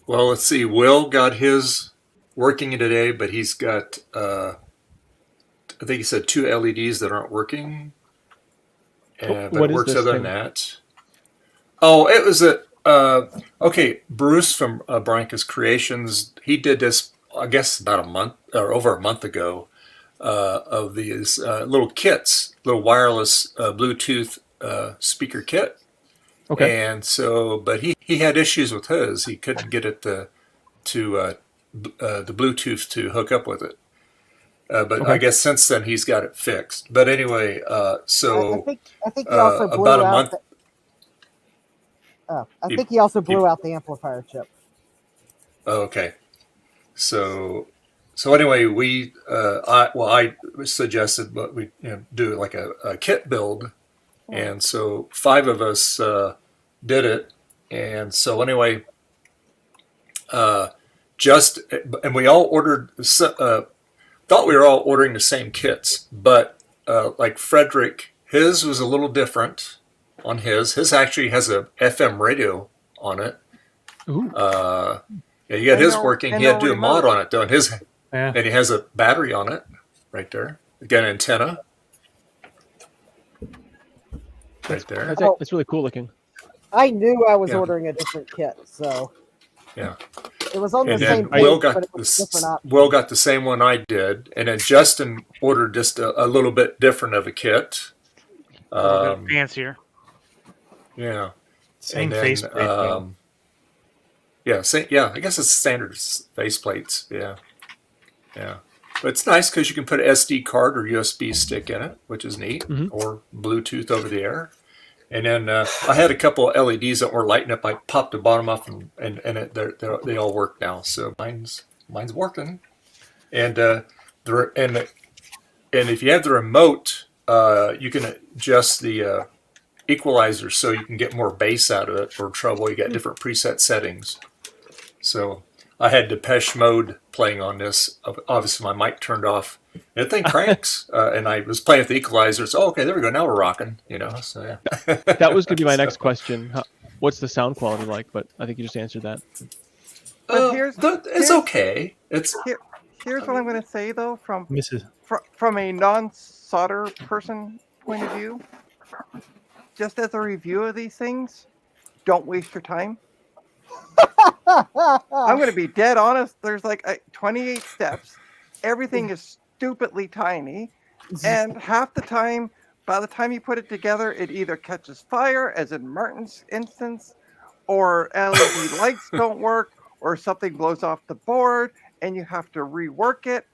Well, let's see. Will got his working today, but he's got, I think he said 2 LEDs that aren't working. But what it is works this other thing? than that. Oh, it was okay. Bruce from Branchus Creations, he did this, I guess, about a month or over a month ago, of these little kits, little wireless Bluetooth speaker kit. Okay. And so, but he had issues with his. He couldn't get it to the Bluetooth to hook up with it. But Okay. I guess since then he's got it fixed. But anyway, so I think he also blew about a out month. I think he also blew out the amplifier chip. Okay. So anyway, I suggested, but we do like a kit build, and so 5 of us did it, and so anyway, and we all ordered. Thought we were all ordering the same kits, but like Fredrick, his was a little different on his. His actually has a FM radio on it. Ooh. Yeah, he got his working. He had to do a mod on it though, and Yeah. and he has a battery on it right there. Again, antenna. Right there. That's really cool looking. I knew I was Yeah. ordering a different kit, so Yeah. it was on the And same then page, Will but got it was different options. Will got the same one I did, and then Justin ordered just a little bit different of a kit. A little bit fancier. Yeah. Same And then, faceplate, though. Yeah, I guess it's standard faceplates. Yeah. Yeah. But it's nice because you can put an SD card or USB stick in it, which is neat, or Bluetooth over the air. And then I had a couple of LEDs that were lighting up. I popped the bottom off, and they all work now. So mine's working. And and if you have the remote, you can adjust the equalizer so you can get more bass out of it for treble. You got different preset settings. So I had Depeche Mode playing on this. Obviously, my mic turned off. And the thing cranks, and I was playing with the equalizer. So, okay, there we go. Now we're rocking, So, yeah. That was going to be my next question. What's the sound quality like? But I think you just answered that. But it's okay. Here's what I'm going to say, though, from Mrs. From a non-solder person point of view, just as a review of these things, don't waste your time. I'm going to be dead honest. There's like 28 steps. Everything is stupidly tiny. And half the time, by the time you put it together, it either catches fire, as in Martin's instance, or LED lights don't work, or something blows off the board, and you have to rework it.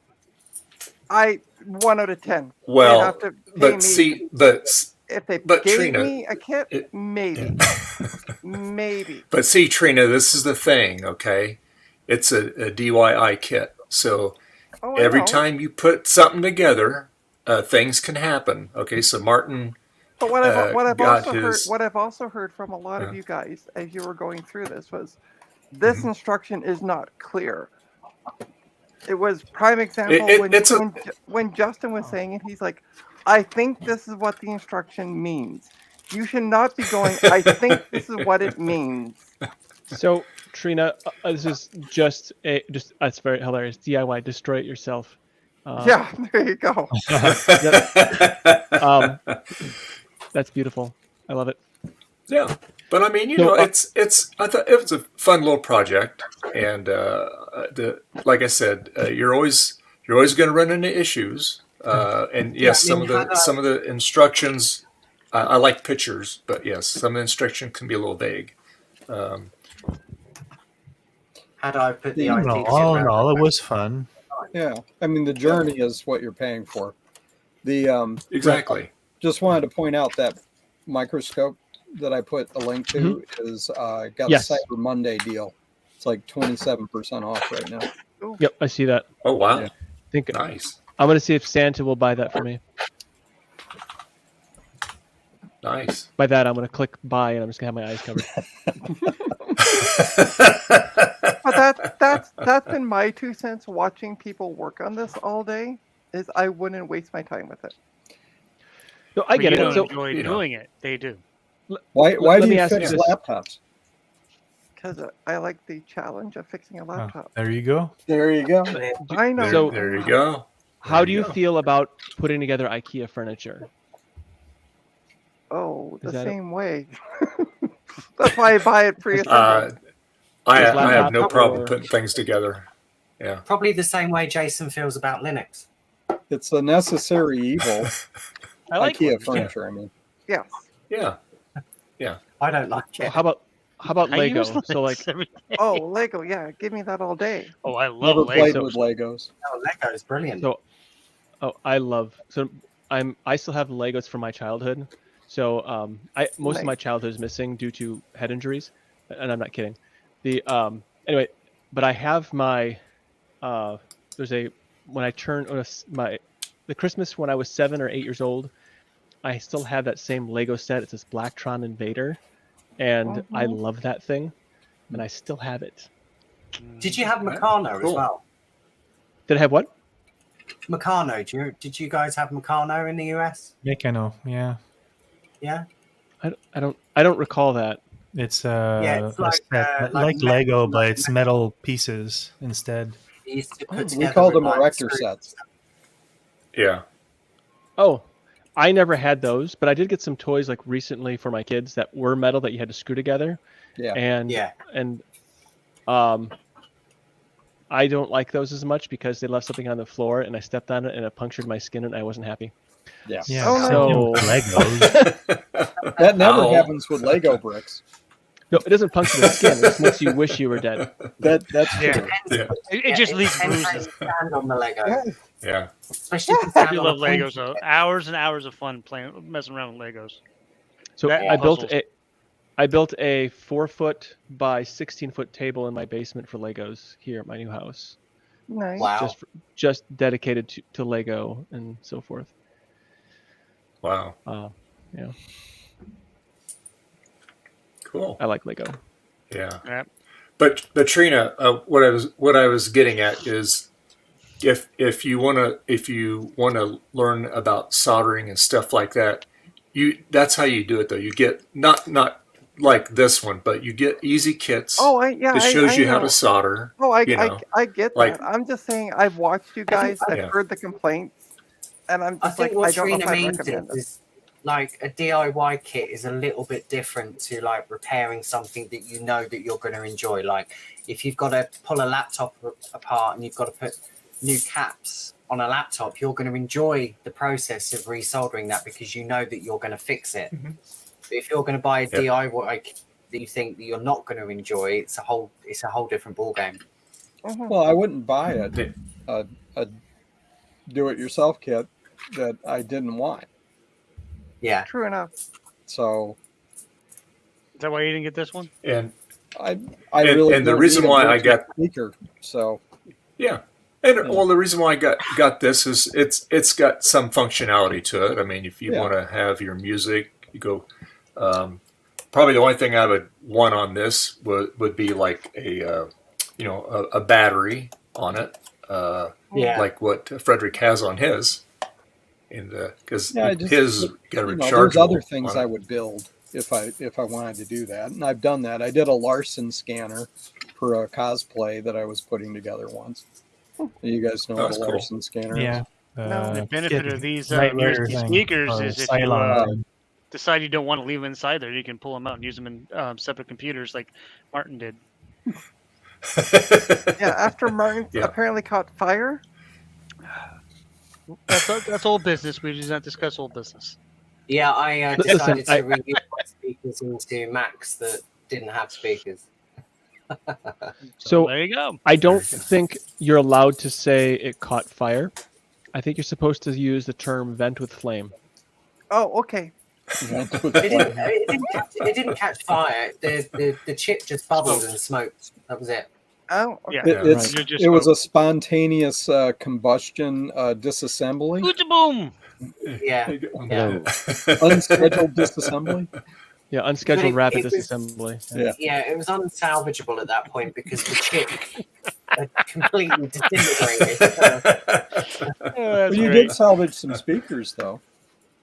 1 out of 10. Well, have to pay but me. see, If they but gave Trina, me a kit, maybe. Maybe. But see, Trina, this is the thing, okay? It's a DIY kit. So every time you put something together, things can happen. Okay, so Martin But what I've got also his... heard, what I've also heard from a lot of you guys as you were going through this was, this instruction is not clear. It was prime example when Justin was saying it. He's like, I think this is what the instruction means. You should not be going, I think this is what it means. So, Trina, this is just that's very hilarious. DIY, destroy it yourself. Yeah, there you go. That's beautiful. I love it. Yeah, but I mean, it's. I thought it was a fun little project, and like I said, you're always going to run into issues. And yes, some of the instructions, I like pictures, but yes, some of the instruction can be a little vague. How do I put the all in all, it was fun. Yeah, I mean the journey is what you're paying for. The exactly. Just wanted to point out that microscope that I put a link to is got a Cyber Monday deal. It's like 27% off right now. Yep, I see that. Oh wow! Yeah. Think nice. I'm gonna see if Santa will buy that for me. Nice. By that, I'm gonna click buy, and I'm just gonna have my eyes covered. But that's been my 2 cents watching people work on this all day. Is I wouldn't waste my time with it. No, I get you it. don't So enjoy doing it. They do. Why let do me you ask fix you this. laptops? Because I like the challenge of fixing a laptop. There you go. There you go. I know. So there you go. How do you feel about putting together IKEA furniture? Oh, the Is that same way. That's why I buy it pre-assembled. I have no problem putting things together. Yeah. Probably the same way Jason feels about Linux. It's a necessary evil. I like IKEA furniture. I mean, yes. Yeah. Yeah. I don't like it. How about I Lego? use So like, Linux every day. Oh, Lego. Yeah, give me that all day. Oh, I love never Lego. played with Legos. Oh, Lego is brilliant. so, I love. So I still have Legos from my childhood. So most of my childhood is missing due to head injuries, and I'm not kidding. Anyway, but I have my when I turned the Christmas when I was 7 or 8 years old, I still have that same Lego set. It's this Blacktron Invader, and I love that thing, and I still have it. Did you have Meccano as well? Did I have what? Meccano. Did you guys have Meccano in the US? Meccano, yeah. Yeah. I don't recall that. It's Yeah, it's a like, set, like Lego, metal- but it's metal pieces instead. They used to put We together called with, them like, erector screws. sets. Yeah. Oh, I never had those, but I did get some toys like recently for my kids that were metal that you had to screw together. Yeah. And I don't like those as much because they left something on the floor and I stepped on it and it punctured my skin and I wasn't happy. Yeah. Yeah. So Legos. That never Ow. happens with Lego bricks. No, it doesn't puncture the skin. It just makes you wish you were dead. That's Yeah. true. Yeah. It just leaves depends how you bruises. stand on the Lego. Yeah. Especially if you I stand do on a love Legos pointy though. bit. Hours and hours of fun playing, messing around with Legos. So That I and built puzzles. a 4-foot by 16-foot table in my basement for Legos here at my new house. Nice. Wow. Just dedicated to Lego and so forth. Wow. Yeah, Cool. I like Lego. Yeah. Yeah. But Trina, what I was getting at is, if you wanna learn about soldering and stuff like that, that's how you do it though. You get not like this one, but you get easy kits. Oh, It shows you how know. to solder. Oh, I get like- that. I'm just saying I've watched you guys. I've Yeah. heard the complaints, and I'm I just think like, what I don't know Trina if I means recommend it. is like a DIY kit is a little bit different to like repairing something that you know that you're going to enjoy. Like if you've got to pull a laptop apart and you've got to put new caps on a laptop, you're going to enjoy the process of resoldering that because you know that you're going to fix it. Mm-hmm. But if you're going to buy a Yep. DIY kit that you think that you're not going to enjoy, it's a whole different ball game. Well, I wouldn't buy a do-it-yourself kit that I didn't want. Yeah. True enough. So Is that why you didn't get this one? And I And- really and the don't reason need a why I Bluetooth got- speaker. So Yeah. And well, the reason why I got this is it's got some functionality to it. I mean, if you Yeah. want to have your music, you go. Probably the only thing I would want on this would be like a battery on it, Yeah. like what Fredrick has on his, and because yeah, I just, his got a there's rechargeable. other things on I it. would build if I wanted to do that, and I've done that. I did a Larson scanner for a cosplay that I was putting together once. You guys know what That's a cool. Larson scanner is? Yeah. The benefit of these nightmare USB thing speakers for is if you Cylon. decide you don't want to leave them inside there, you can pull them out and use them in separate computers like Martin did. Yeah, after Martin Yeah. apparently caught fire. That's old business. We do not discuss old business. Yeah, I Listen, decided to reuse my speakers into Macs that didn't have speakers. So there you go. I don't think you're allowed to say it caught fire. I think you're supposed to use the term vent with flame. Oh, okay. It didn't catch fire. The chip just bubbled and smoked. That was it. Oh, Yeah. It was a spontaneous combustion disassembly. Boom! Yeah. Unscheduled disassembly. Yeah, unscheduled But rapid it was- disassembly. Yeah, it was unsalvageable at that point because the chip had completely disintegrated. Well, you did salvage some speakers, though.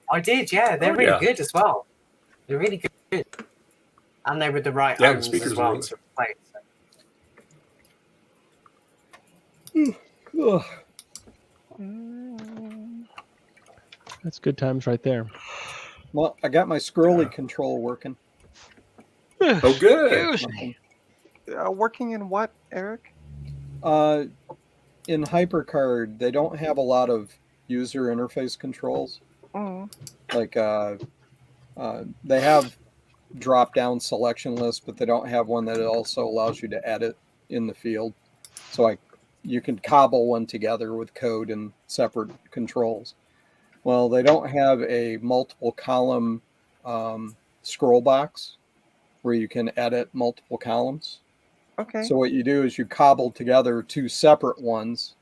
I did, yeah. They're Oh, really yeah. good as well. They're really good. And they were the right Yeah, the ohms speakers as were well really- to replace. Ugh. That's good times right there. Well, I got my scrolly control working. Oh, good. Working in what, Eric? In HyperCard, they don't have a lot of user interface controls. Mm. Like they have drop-down selection lists, but they don't have one that also allows you to edit in the field. So you can cobble one together with code and separate controls. Well, they don't have a multiple column scroll box where you can edit multiple columns. Okay. So what you do is you cobble together two separate ones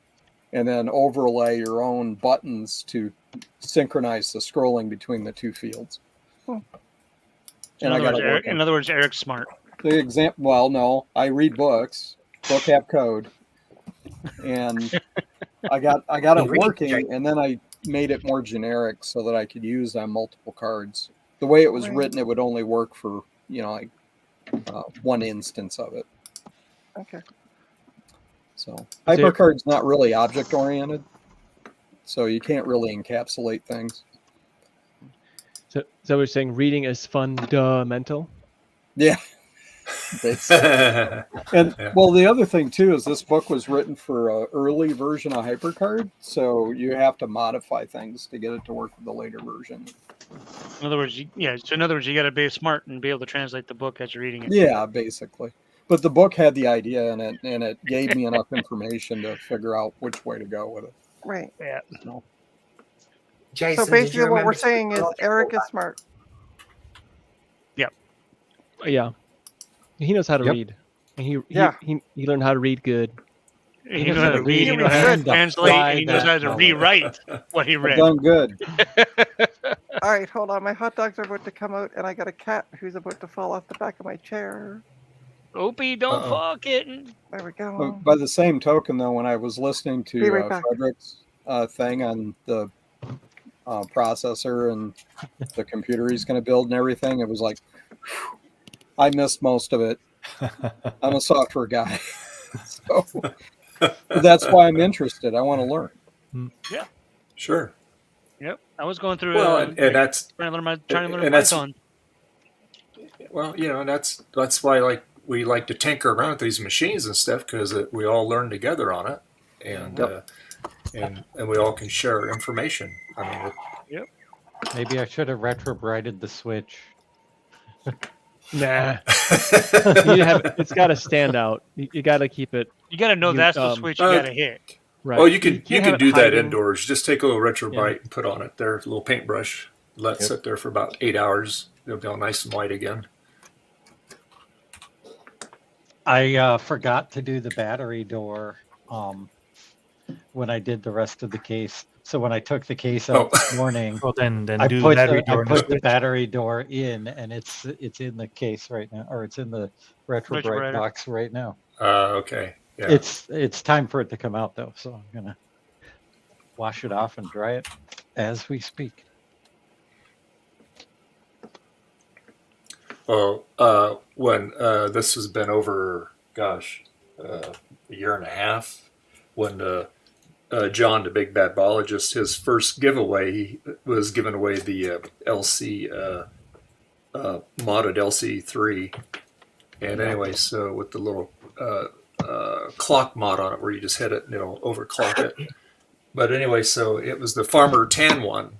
and then overlay your own buttons to synchronize the scrolling between the two fields. Hmm. In other words, Eric's smart. The example, well, no, I read books, book have code, and I got it Read, working, Jake. and then I made it more generic so that I could use on multiple cards. The way it was Right. written, it would only work for like one instance of it. Okay. So HyperCard's not really object oriented, so you can't really encapsulate things. So we're saying reading is fundamental. Yeah. And well, the other thing too is this book was written for an early version of HyperCard, so you have to modify things to get it to work with the later version. In other words, so in other words, you got to be smart and be able to translate the book as you're reading it. Yeah, basically. But the book had the idea in it, and it gave me enough information to figure out which way to go with it. Right. Yeah. So, Jason, So did you basically, what remember we're to saying put is logic Eric all is smart. Yeah. He knows how to Yep. read. And he learned how to read good. He knows how to read, he knows how to translate, and he knows how to rewrite what he read. done good. All right, hold on. My hot dogs are about to come out, and I got a cat who's about to fall off the back of my chair. Opie, don't fall, kitten. There we go. But by the same token, though, when I was listening to Be right back. Fredrick's thing on the processor and the computer he's going to build and everything, it was like, whew, I missed most of it. I'm a software guy. So that's why I'm interested. I want to learn. Yeah. Sure. Yep. I was going through. Well, and that's trying to learn and that's- Python. Well, and that's why we like to tinker around with these machines and stuff, because we all learn together on it, and and we all can share information. I mean, Yep. Maybe I should have retrobrided the Switch. Nah. It's got to stand out. You got to keep it. You got to know that's the switch you got to hit. Right. Oh, you can have do it that hiding. indoors. Just take a little retrobite and put on it there, a little paintbrush. Let it sit there for about 8 hours. It'll be all nice and white again. I forgot to do the battery door when I did the rest of the case. So when I took the case out this morning, Well, then I do put, battery I door in the put the switch. battery door in, and it's in the case right now, or it's in the retrobrite Retrobrighter. box right now. Okay. Yeah. It's time for it to come out though, so I'm gonna wash it off and dry it as we speak. Well, when this has been over, a year and a half, when John, the big bad biologist, his first giveaway, he was giving away the LC modded LC3, and anyway, so with the little clock mod on it, where you just hit it and it'll overclock it. But anyway, so it was the Farmer Tan one,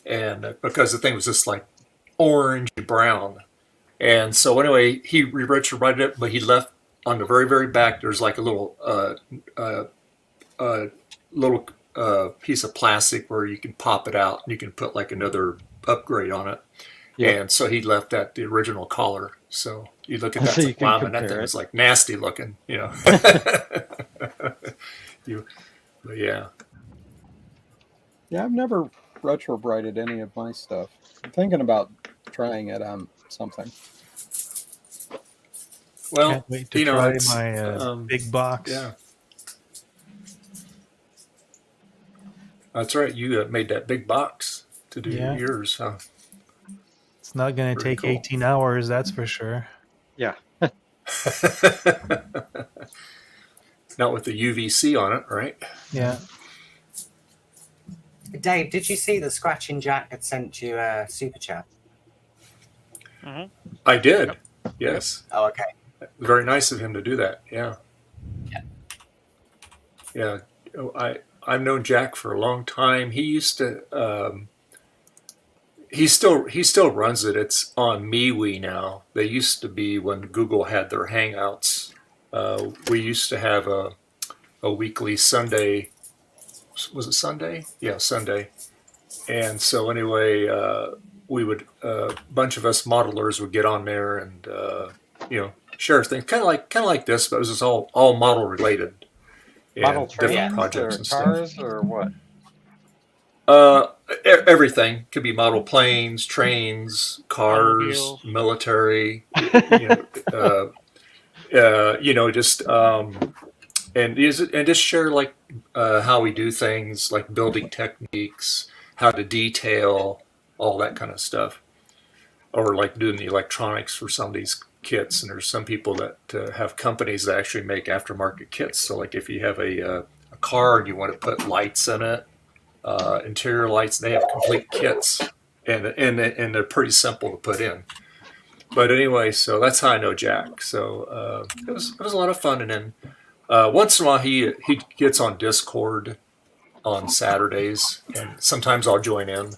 and because the thing was just like orange brown. And so anyway, he retrobrited it, but he left on the very, very back, there's like a little piece of plastic where you can pop it out and you can put like another upgrade on it. Yeah. And so he left that the original color. So you look at that, So it's you like, can wow, man, that compare thing it. was like nasty looking, But yeah. Yeah, I've never retrobrited any of my stuff. I'm thinking about trying it on something. Well, Can't wait to try my big box. Yeah. That's right. You made that big box to do Yeah. yours, huh? It's not going to Pretty take cool. 18 hours, that's for sure. Yeah. Not with the UVC on it, right? Yeah. Dave, did you see that Scratching Jack had sent you a super chat? I did. Yes. Oh, okay. Very nice of him to do that. Yeah. Yeah. Yeah. I've known Jack for a long time. He used to. He still runs it. It's on MiOYOOW now. They used to be when Google had their Hangouts. We used to have a weekly Sunday. Was it Sunday? Yeah, Sunday. And so anyway, we would a bunch of us modelers would get on there and share things, kind of like this, but it was just all model related. Model And different trains projects or and stuff. cars or what? Everything could be model planes, trains, cars, Automobiles. military. Just and just share like how we do things, like building techniques, how to detail, all that kind of stuff, or like doing the electronics for some of these kits. And there's some people that have companies that actually make aftermarket kits. So like if you have a car and you want to put lights in it, interior lights, they have complete kits, and they're pretty simple to put in. But anyway, so that's how I know Jack. So it was a lot of fun. And then once in a while he gets on Discord on Saturdays, and sometimes I'll join in.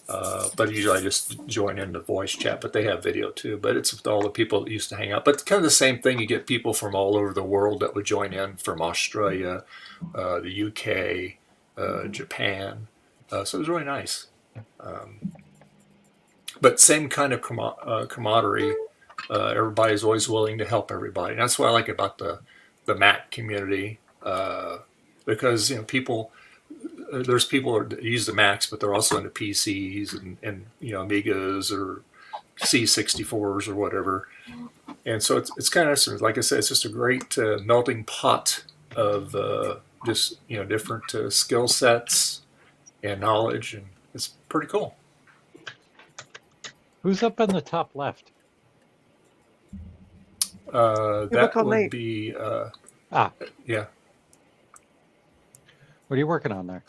But usually I just join in the voice chat, but they have video too. But it's with all the people that used to hang out. But kind of the same thing. You get people from all over the world that would join in, from Australia, the UK, Japan. So it was really nice. But same kind of camaraderie. Everybody's always willing to help everybody. And that's what I like about the Mac community, because people. There's people that use the Macs, but they're also into PCs and Amigas or C64s or whatever. And so it's kind of, like I said, it's just a great melting pot of just different skill sets and knowledge, and it's pretty cool. Who's up in the top left? That would be yeah. What are you working on there?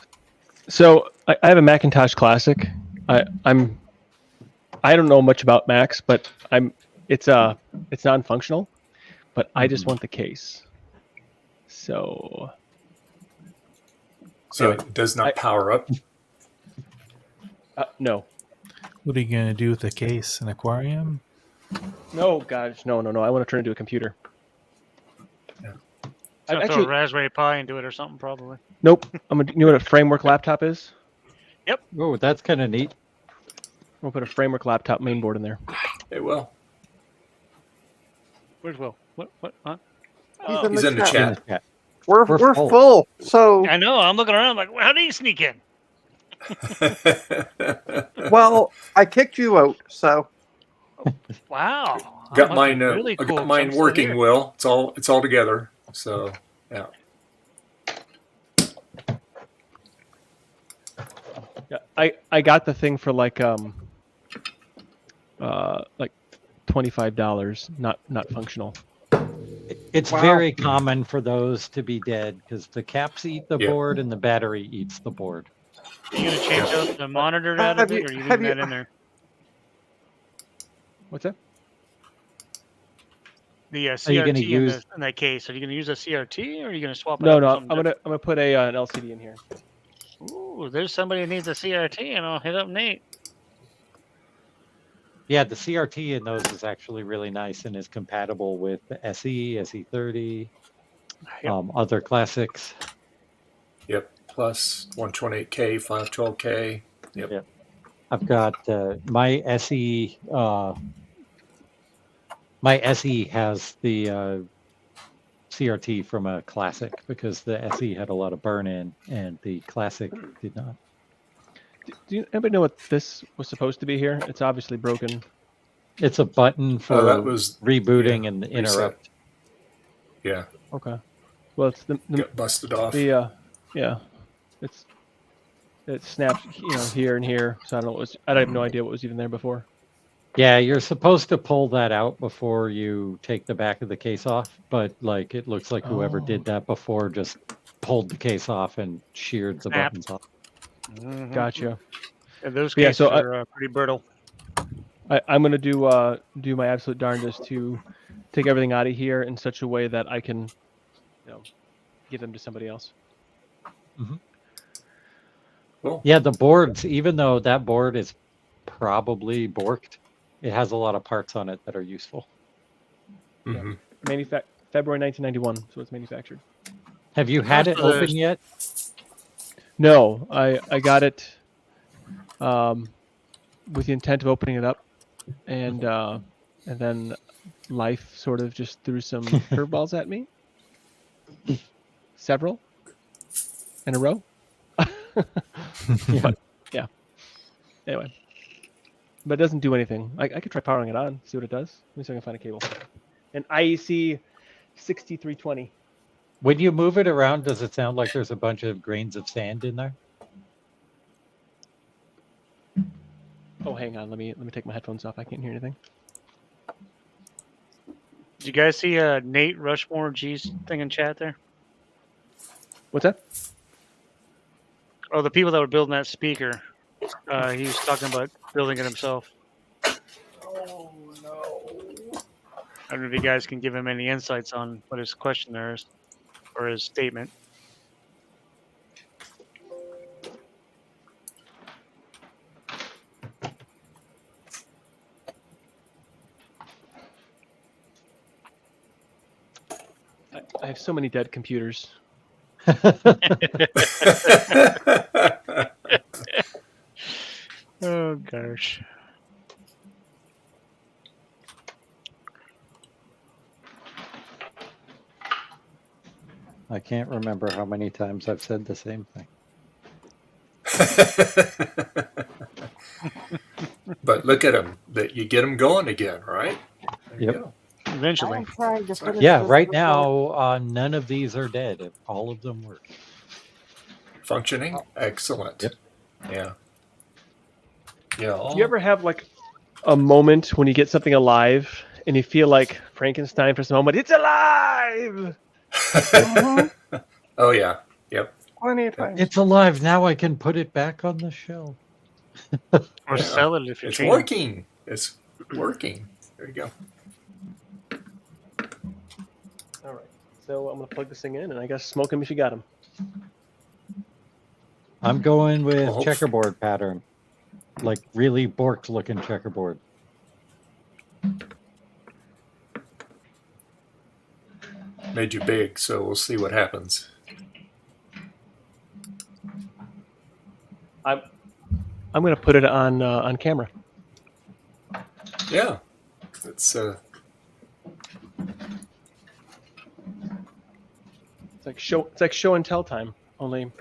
So I have a Macintosh Classic. I don't know much about Macs, but it's non-functional, but I just want the case. So it does not power up. No. What are you gonna do with the case? An aquarium? No, gosh, no. I want to turn it into a computer. So throw a Raspberry Pi into it or something, probably. Nope. You know what a framework laptop is? Yep. Oh, that's kind of neat. We'll put a framework laptop mainboard in there. It will. Where's Will? What? Huh? He's in the chat. We're full. So I know. I'm looking around like, how do you sneak in? well, I kicked you out. So wow. Got mine. Really I cool. got mine working. Will it's all together. So yeah. Yeah, I got the thing for like $25, not functional. It's very common for those to be dead because the caps eat the board and the battery eats the board. Are you gonna change out the monitor out of it, or are you leaving that in there? What's that? The CRT in that case. Are you gonna use a CRT, or are you gonna swap it? No, out I'm gonna put an LCD in here. Ooh, there's somebody who needs a CRT, and I'll hit up Nate. Yeah, the CRT in those is actually really nice and is compatible with the SE, SE30, other classics. Yep, plus 128K, 512K. Yep. I've got my SE. My SE has the CRT from a Classic because the SE had a lot of burn-in and the Classic did not. Do anybody know what this was supposed to be here? It's obviously broken. It's a button for that was rebooting and interrupt. Yeah. Okay. Well, it's the got busted off. The it snaps here and here. So I don't know. I have no idea what was even there before. Yeah, you're supposed to pull that out before you take the back of the case off, but like it looks like whoever did that before just pulled the case off and sheared the buttons off. Mm-hmm. Gotcha. And those cases are pretty brittle. I'm gonna do my absolute darndest to take everything out of here in such a way that I can, give them to somebody else. Mm-hmm. Cool. Yeah, the boards, even though that board is probably borked, it has a lot of parts on it that are useful. Mm-hmm. February 1991, so it's manufactured. Have you had it open yet? No, I got it with the intent of opening it up, and then life sort of just threw some curveballs at me. Several in a row. But, yeah. Anyway. But it doesn't do anything. I could try powering it on, see what it does. Let me see if I can find a cable. An IEC 6320. When you move it around, does it sound like there's a bunch of grains of sand in there? Oh, hang on. Let me take my headphones off. I can't hear anything. Did you guys see Nate Rushmore G's thing in chat there? What's that? Oh, the people that were building that speaker. He was talking about building it himself. Oh no. I don't know if you guys can give him any insights on what his question there is, or his statement. I have so many dead computers. Oh gosh. I can't remember how many times I've said the same thing. But look at them. That you get them going again, right? There you Yep. go. Eventually. I'm trying to finish Yeah, this right before- now, none of these are dead. All of them work. Functioning? Excellent. Yep. Yeah. Yeah. Do you ever have like a moment when you get something alive and you feel like Frankenstein for some moment? It's alive! Oh yeah. Yep. Plenty of times. It's alive. Now I can put it back on the shelf. Or sell it if you It's can. working. It's working. There you go. All right. So I'm going to plug this thing in and I guess smoke him if you got him. I'm going with Oh. checkerboard pattern. Like really Bork looking checkerboard. Made you big, so we'll see what happens. I'm going to put it on camera. Yeah. It's It's like show and tell time. Only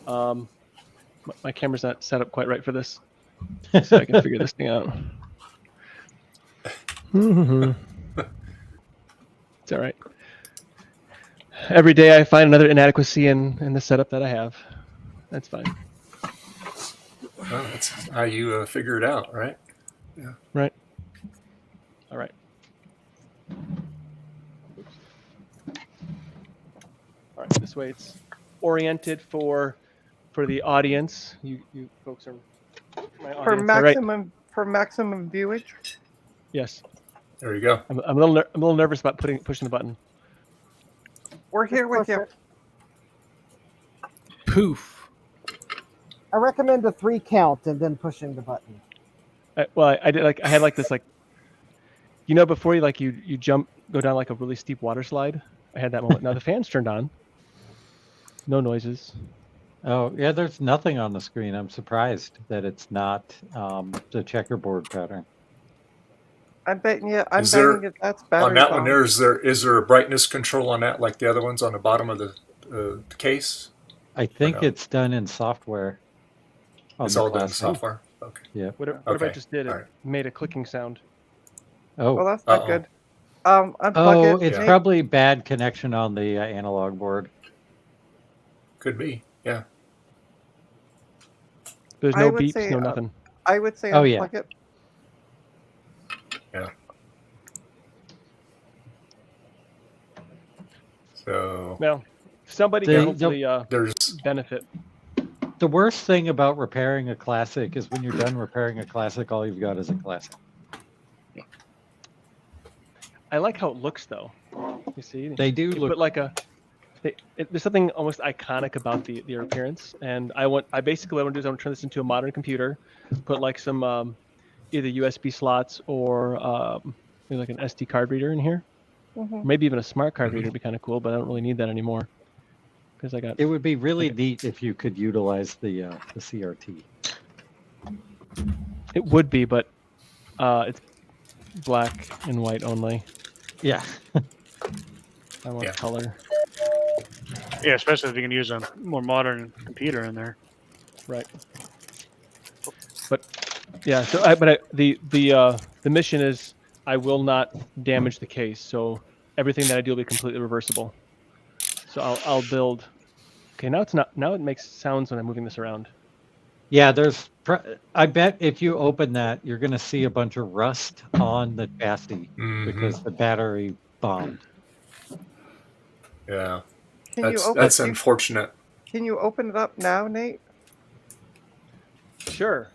my camera's not set up quite right for this, so I can figure this thing out. It's all right. Every day I find another inadequacy in the setup that I have. That's fine. well, that's how you figure it out, right? Yeah. Right. All right. All right. This way it's oriented for the audience. You folks are my audience. For All right. maximum viewage. Yes. There you go. I'm a little nervous about pushing the button. We're here with you. Poof. I recommend a 3 count and then pushing the button. I did I had like this before you go down like a really steep water slide. I had that moment. Now the fan's turned on. No noises. Oh, yeah, there's nothing on the screen. I'm surprised that it's not the checkerboard pattern. I'm betting you. Is there- That's battery. On that one, power. is there a brightness control on that, like the other ones on the bottom of the case? I think no? it's done in software. on It's the all done in classic. software. Okay. Yeah. Whatever I Okay. just did, it All right. made a clicking sound. Oh. Well, that's not Uh-oh. good. Unplug Oh, it. it's Nate. probably bad connection on the analog board. Could be. Yeah. There's I no would beeps, say, no nothing. I would say Oh, unplug yeah. it. Yeah. So Well, somebody The- can hopefully there's benefit. The worst thing about repairing a classic is when you're done repairing a classic, all you've got is a classic. I like how it looks, though. You see, They do You look- put like there's something almost iconic about their appearance, and I basically what I want to do is I want to turn this into a modern computer, put like some either USB slots or maybe like an SD card reader in here, Mhm. maybe even a smart card reader would be kind of cool, but I don't really need that anymore because I got. It would be really neat if you could utilize the CRT. It would be, but it's black and white only. Yeah. I want color. Yeah, especially if you can use a more modern computer in there. Right. But yeah, so the mission is I will not damage the case, so everything that I do will be completely reversible. So I'll build. Okay, now it's not. Now it makes sounds when I'm moving this around. Yeah, I bet if you open that, you're going to see a bunch of rust on the chassis because the battery bombed. Yeah, Can you open? that's unfortunate. Can you open it up now, Nate? Sure.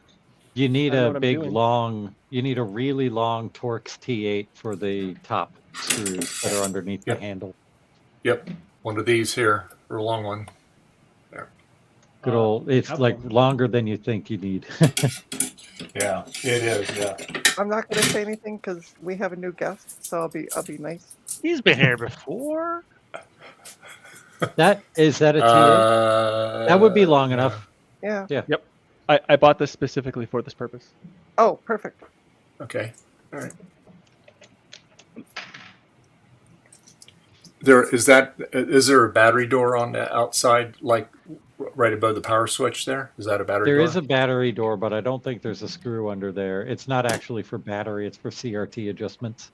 You need I know a what I'm big doing. long. You need a really long Torx T8 for the top screws that are underneath the handle. Yep, one of these here, or a long one. There. Good old. It's like longer than you think you need. Yeah, it is. Yeah. I'm not going to say anything because we have a new guest, so I'll be nice. He's been here before. That is that a T8? That would be long enough. Yeah. Yeah. Yep. I bought this specifically for this purpose. Oh, perfect. Okay. All right. Is there a battery door on the outside, like right above the power switch there? Is that a battery door? There is a battery door, but I don't think there's a screw under there. It's not actually for battery, it's for CRT adjustmants.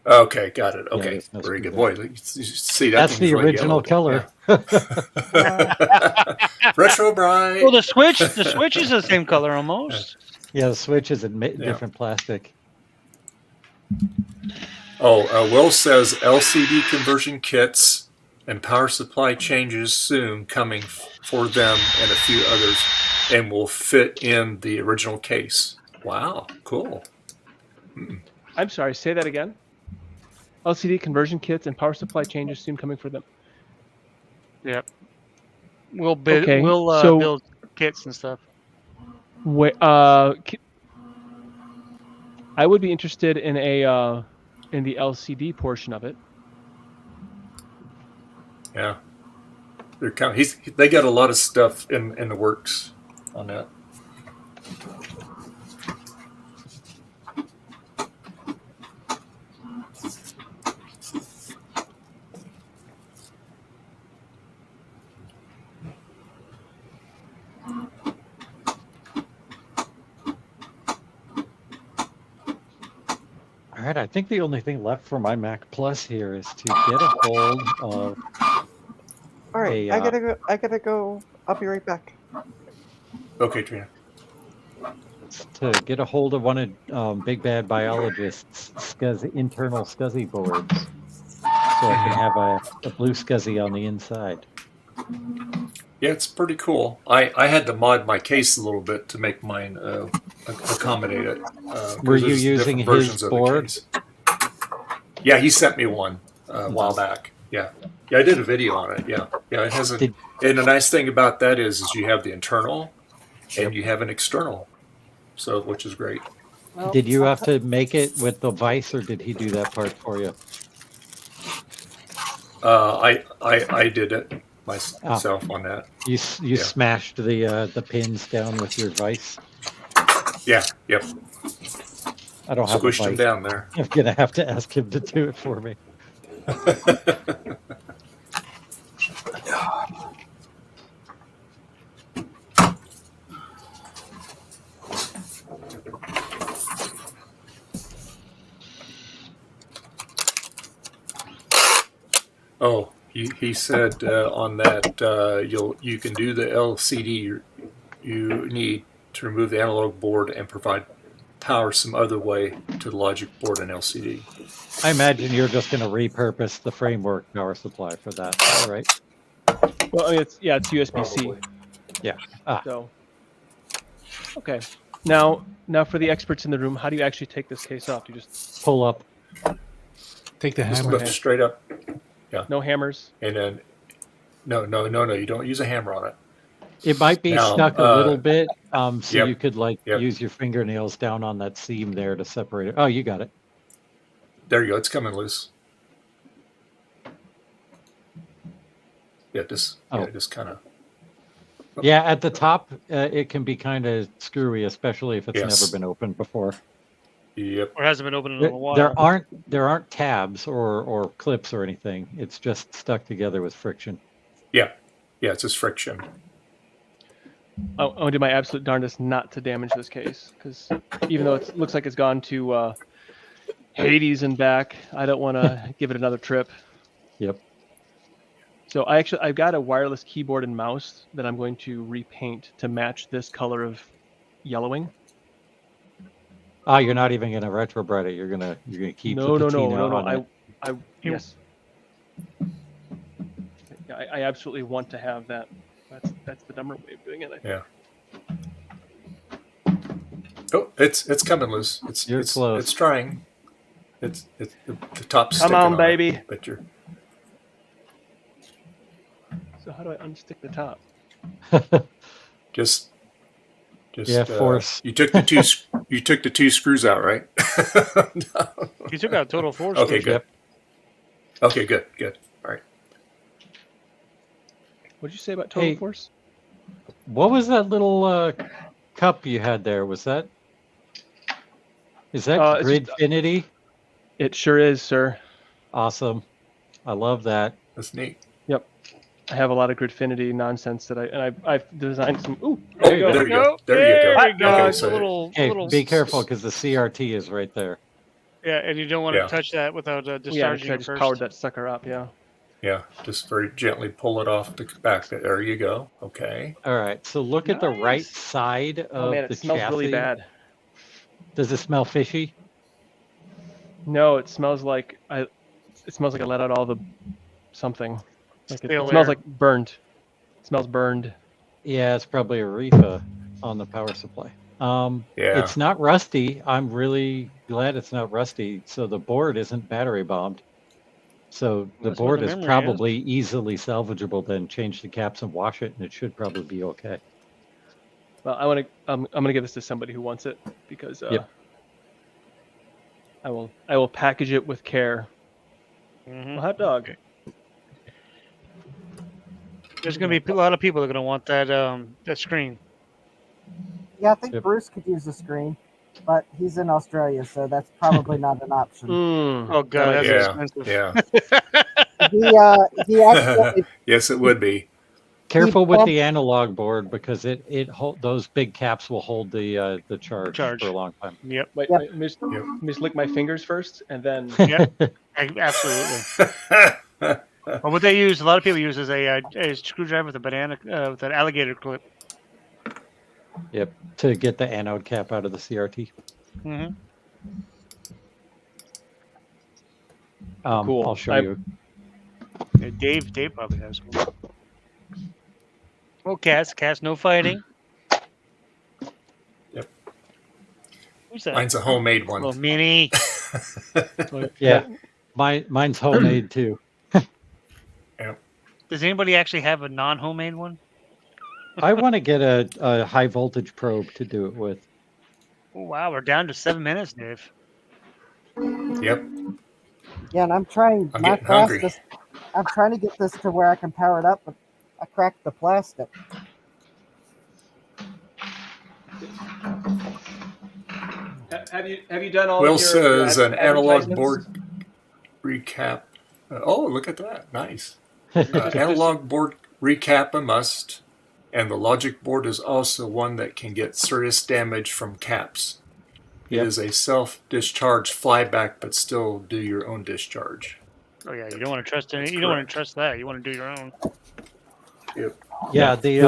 Okay, got it. Okay, there's no very good. screw Boy, you see that That's thing's the really original yellow. color. Retro bright. Well, the switch is the same color almost. Yeah, the switch is in different plastic. Oh, Will says LCD conversion kits and power supply changes soon coming for them and a few others, and will fit in the original case. Wow, cool. I'm sorry. Say that again. LCD conversion kits and power supply changes soon coming for them. Yep. We'll build. Okay, We'll so- build kits and stuff. I would be interested in in the LCD portion of it. Yeah, they're kind of, they got a lot of stuff in the works on that. All right, I think the only thing left for my Mac Plus here is to get a hold of. All right, I gotta go. I'll be right back. Okay, Trina. To get a hold of one of Big Bad Biologist's internal SCSI boards, so I can have a blue SCSI on the inside. Yeah, it's pretty cool. I had to mod my case a little bit to make mine accommodate it. Were you using his board? Yeah, he sent me one a while back. Yeah, I did a video on it. Yeah, it has a. And the nice thing about that is you have the internal, and you have an external, so which is great. Did you have to make it with the vise, or did he do that part for you? I did it myself on that. You smashed the pins down with your vise. Yeah. Yep. I don't have a Squished them vise. down there. I'm gonna have to ask him to do it for me. Oh, he said on that you can do the LCD you need to remove the analog board and provide power some other way to the logic board and LCD. I imagine you're just gonna repurpose the framework power supply for that. All right. Well, I mean, it's USB-C. Yeah. So. Okay. Now for the experts in the room, how do you actually take this case off? You just pull up. Take the Just hammer. lift straight up. Yeah. No hammers. And then no. You don't use a hammer on it. It might be Now, stuck a little bit, so yep, you could use your fingernails down on that seam there to separate it. Oh, you got it. There you go. It's coming loose. Yeah, just kind of. Yeah, at the top, it can be kind of screwy, especially if it's Yes. never been opened before. Yep. Or hasn't been opened in a while. There aren't tabs or clips or anything. It's just stuck together with friction. Yeah, it's just friction. I'm gonna do my absolute darndest not to damage this case, because even though it looks like it's gone to Hades and back, I don't want to give it another trip. Yep. So I've got a wireless keyboard and mouse that I'm going to repaint to match this color of yellowing. Oh, you're not even gonna retrobread it. You're gonna keep No. the patina on it. Yes. Yeah, I absolutely want to have that. That's the dumber way of doing it. I think. Yeah. Oh, it's coming loose. It's close. It's trying. It's the top's Come sticking on, it, baby. but you're. So how do I unstick the top? Just force. You took the two screws out, right? You took out total 4 Okay, screws. good. Okay, good. All right. What did you say about total Hey, force? What was that little cup you had there? Is that It's just- Gridfinity? It sure is, sir. Awesome. I love that. That's neat. Yep. I have a lot of Gridfinity nonsense that I've designed some. Ooh, There you go. There you go. There you go. Okay, It's so a little. Hey, be careful because the CRT is right there. Yeah, and you don't want to touch that without discharging I it just first. powered that sucker up. Yeah. Yeah, just very gently pull it off the back. There you go. Okay. All right. So look at the right side of Oh man, it the smells chassis. really bad. Does it smell fishy? No, it smells like I let out all the something. Like it Stale smells air. like burned. It smells burned. Yeah, it's probably a reefa on the power supply. Yeah. It's not rusty. I'm really glad it's not rusty. So the board isn't battery bombed. So the That's what board the is memory probably easily salvageable. Then change the caps and wash it, and it should probably be okay. Well, I'm gonna give this to somebody who wants it because Yep. I will package it with care. Mhm. A hot dog. There's going to be a lot of people that are going to want that screen. Yeah, I think Yep. Bruce could use the screen, but he's in Australia, so that's probably not an option. Oh god, that's expensive. Yeah. He actually Yes, it would be. Careful with bumped- the analog board because those big caps will hold the charge for a long time. Yep. Wait, Yep. let me just lick my fingers first, and then. Yep. Absolutely. Well, what they use, a lot of people use, is a screwdriver with a banana, with an alligator clip. Yep, to get the anode cap out of the CRT. Mm-hmm. Cool. I'll show you. Yeah, Dave probably has one. Oh, cats, no fighting. Yep. Who's that? Mine's a homemade one. Oh, mini. Yeah, mine's homemade too. Does anybody actually have a non-homemade one? I want to get a high voltage probe to do it with. Oh, wow, we're down to 7 minutes, Dave. Yep. Yeah, and I'm trying I'm my getting hungry. fastest. I'm trying to get this to where I can power it up, but I cracked the plastic. Have you done all? Will of your says an analog advertisements? board recap. Oh, look at that. Nice. Analog board recap a must, and the logic board is also one that can get serious damage from caps. It is a self-discharge flyback, but still do your own discharge. Oh yeah, you don't want to trust any. You don't want to trust that. You want to do your own. Yep. Yeah, the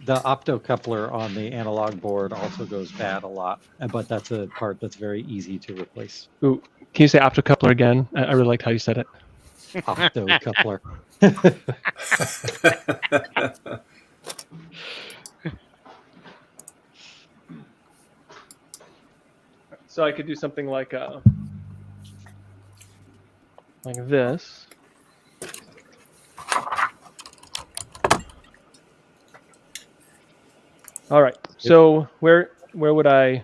optocoupler on the analog board also goes bad a lot, but that's a part that's very easy to replace. Ooh, can you say optocoupler again? I really liked how you said it. Optocoupler. So I could do something like this. All right. So where would I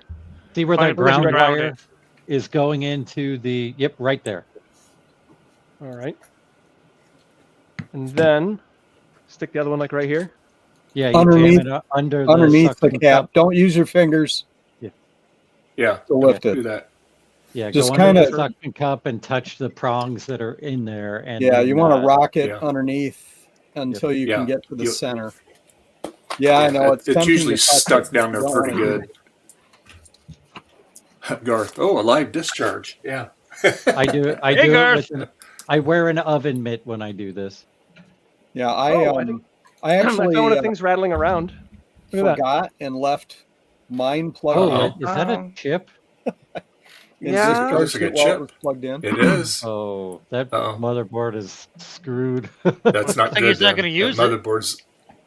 See where find- that where's your ground ground wire at? is going into the, yep, right there. All right. And then stick the other one like right here. Yeah, you Underneath- jam it under Underneath the suction cap. cup. Don't use your fingers Yeah. to lift it. Do that. Yeah, Just go under the kinda- suction cup and touch the prongs that are in there. And Yeah, then, you want to rock it yeah. underneath until you Yeah. can get to the You- center. Yeah, I know. It's It's tempting usually to touch stuck it, down but there you don't pretty wanna good. Garth, oh, a live discharge. Yeah. I do it. I Hey, do Garth. it with I wear an oven mitt when I do this. Yeah, I I actually found one of things rattling around. Look at that. forgot and left mine plugged Oh, in. is that a chip? Yeah. Charged Looks like a it while chip. it was plugged in. It is. Oh, that Uh-oh. motherboard is screwed. That's not think good. he's not then. gonna use that it. motherboard's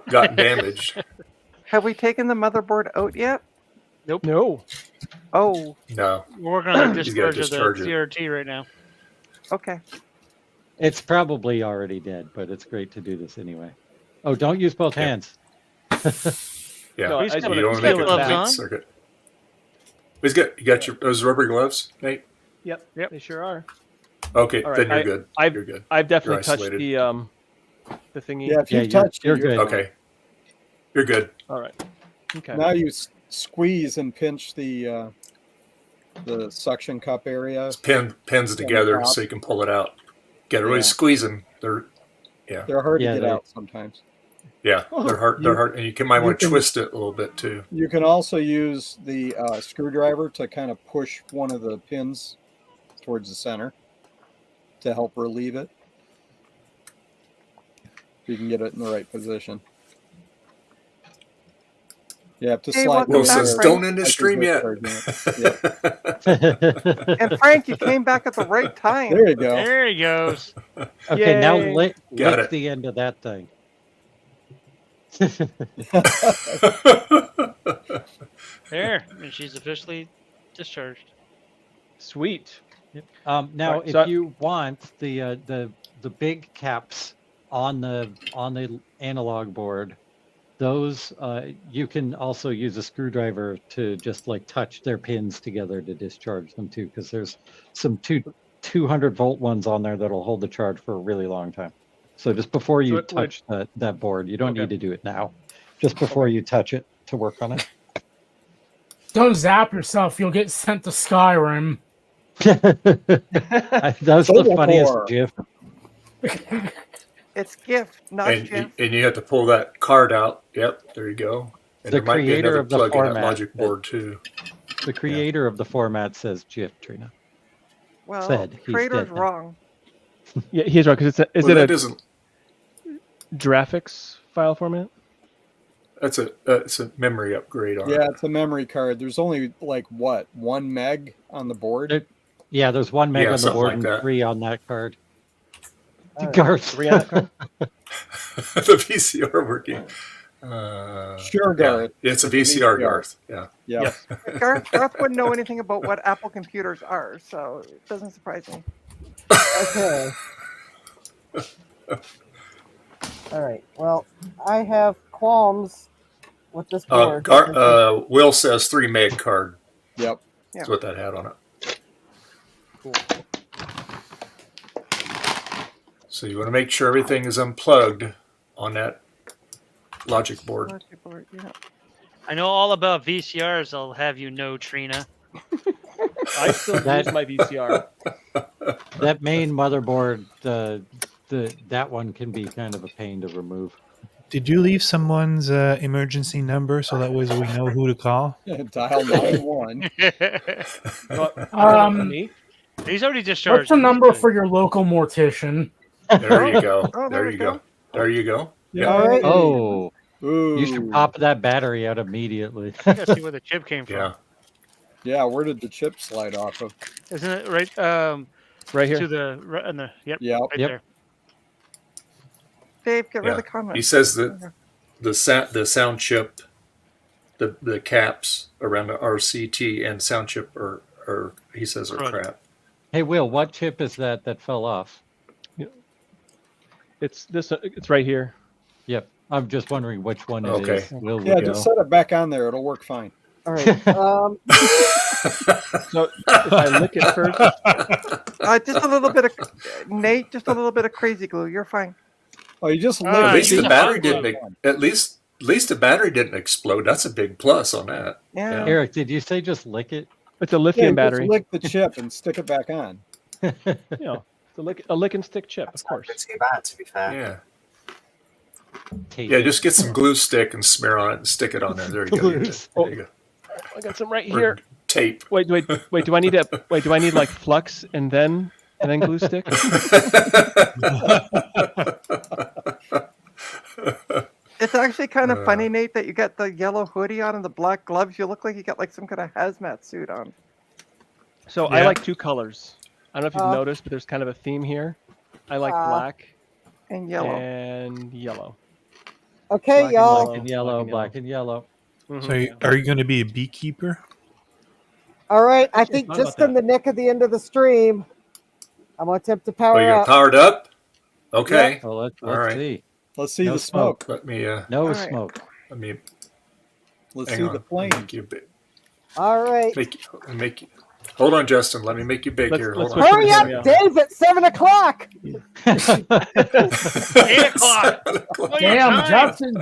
got damaged. Have we taken the motherboard out yet? Nope. No. Oh, No. We're working on the He's gotta discharge of the discharge it. CRT right now. okay. It's probably already dead, but it's great to do this anyway. Oh, don't use both hands. Yeah. No, you I- don't I- want to make a gloves complete on. circuit. You got your those rubber gloves, Nate? Yep. They sure are. Okay, All then right, you're good. I've You're good. I've definitely You're touched isolated. the thingy. Yeah, if you Yeah, touched you're it, good. fine. Okay. You're good. All right. Okay. Now you squeeze and pinch the suction cup area. Pins together top. so you can pull it out. Got to really Yeah. squeeze them. They're hard Yeah, to get they- out sometimes. they're hard. They're hard, and you might want to can- twist it a little bit too. You can also use the screwdriver to kind of push one of the pins towards the center to help relieve it. You can get it in the right position. You have to Hey, slide. welcome Will it back, says, over Frank. "Don't end the like stream you're yet." discharging it. And Frank, you came back at the right time. There you go. There he goes. Okay, now Yay. lick Got it. the end of that thing. There, and she's officially discharged. Sweet. Now, Alright, if so- you want the big caps on the analog board, those you can also use a screwdriver to just like touch their pins together to discharge them too, because there's some 200-volt ones on there that'll hold the charge for a really long time. So just before you it would- touch that board, you don't Okay. need to do it now. Just before you touch it to work on it. Don't zap yourself. You'll get sent to Skyrim. That was the funniest GIF. It's gift, not and, gift. and you have to pull that card out. Yep, there you go. And The there might be creator another of the plug in that format logic that- board too. The creator of the format says GIF, Trina. Well, said he's creator's dead now. wrong. Yeah, he's right because is Well, it that a isn't. graphics file format? That's it's a memory upgrade on it. Yeah, it's a memory card. There's only like what 1 meg on the board. Yeah, there's 1 meg Yeah, on the something board like and that. 3 on that card. Garth. 3 on that card? The VCR working. Sure, Garth. Yeah, it's a VCR, Garth. Yeah. Yeah. Garth wouldn't know anything about what Apple computers are, so it doesn't surprise me. Okay. All right. Well, I have qualms with this board. Will says 3 meg card. Yep. That's what that had on it. Cool. So you want to make sure everything is unplugged on that logic board. Logic board, yeah. I know all about VCRs. I'll have you know, Trina. I still use my VCR. That main motherboard, that one can be kind of a pain to remove. Did you leave someone's emergency number so that way we know who to call? Dial 91. Me? He's already discharged. What's the number for your local mortician? There you go. Oh, There you go. There you go. Yeah. All right. Oh, Ooh. you should pop that battery out immediately. Gotta see where the chip came from. Yeah. Yeah, where did the chip slide off of? Isn't it right? Right here. To the right on the yep. Yep. Right Yep. there. Dave, get rid Yeah. of the comment. He says that the sound chip, the caps around the RCT and sound chip are he says are Crud. crap. Hey, Will, what chip is that fell off? It's this. It's right here. Yep. I'm just wondering which one it Okay. is. Will Yeah, we go? just set it back on there. It'll work fine. All right. So if I lick it first, Just a little bit of Nate, just a little bit of crazy glue. You're fine. Oh, you just At least he's the a battery hot didn't. At least the battery didn't explode. That's a big plus on that. Yeah. Eric, did you say just lick it? it's a Yeah, lithium just battery. lick the chip and stick it back on. You know, a lick and stick chip, of course. Not too bad, to be fair. Yeah. Tape Yeah. it. Just get some glue stick and smear on it and stick it on there. There you go. You're good. There you go. I got some right Or here. tape. Wait. Do I need like flux and then glue stick? It's actually kind of funny, Nate, that you got the yellow hoodie on and the black gloves. You look like you got like some kind of hazmat suit on. So I like two colors. I don't know if you've noticed, but there's kind of a theme here. I like black and yellow. And yellow. Okay, y'all. Black and yellow, black and yellow. So, are you going to be a beekeeper? All right, I think thought just about in the nick of the end of the stream, I'm going to attempt to Oh, power you're up. powered up? Okay. Yep. Well, let's All right. see. Let's see No the smoke. Let me. No All right. smoke. Let me. Let's hang see on. the flame. Make you big. All right. Make you. Hold on, Justin. Let me make you big here. Hold on. Hurry up, Dave, at 7 o'clock. 8 o'clock. Damn,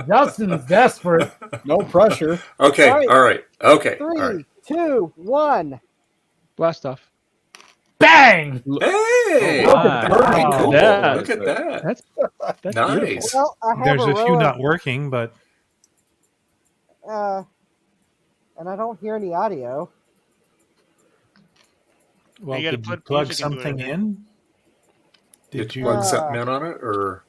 Justin's desperate. No pressure. Okay. All right. Okay. 3, All right. 2, 1. Blast off. Bang! Hey! Oh, wow. Very cool. Yeah. Look at that. That's nice. beautiful. Well, I have There's a few row not working, but and I don't hear any audio. well, You gotta did you put plug music into it, something man. in? Did you plug something in on it, or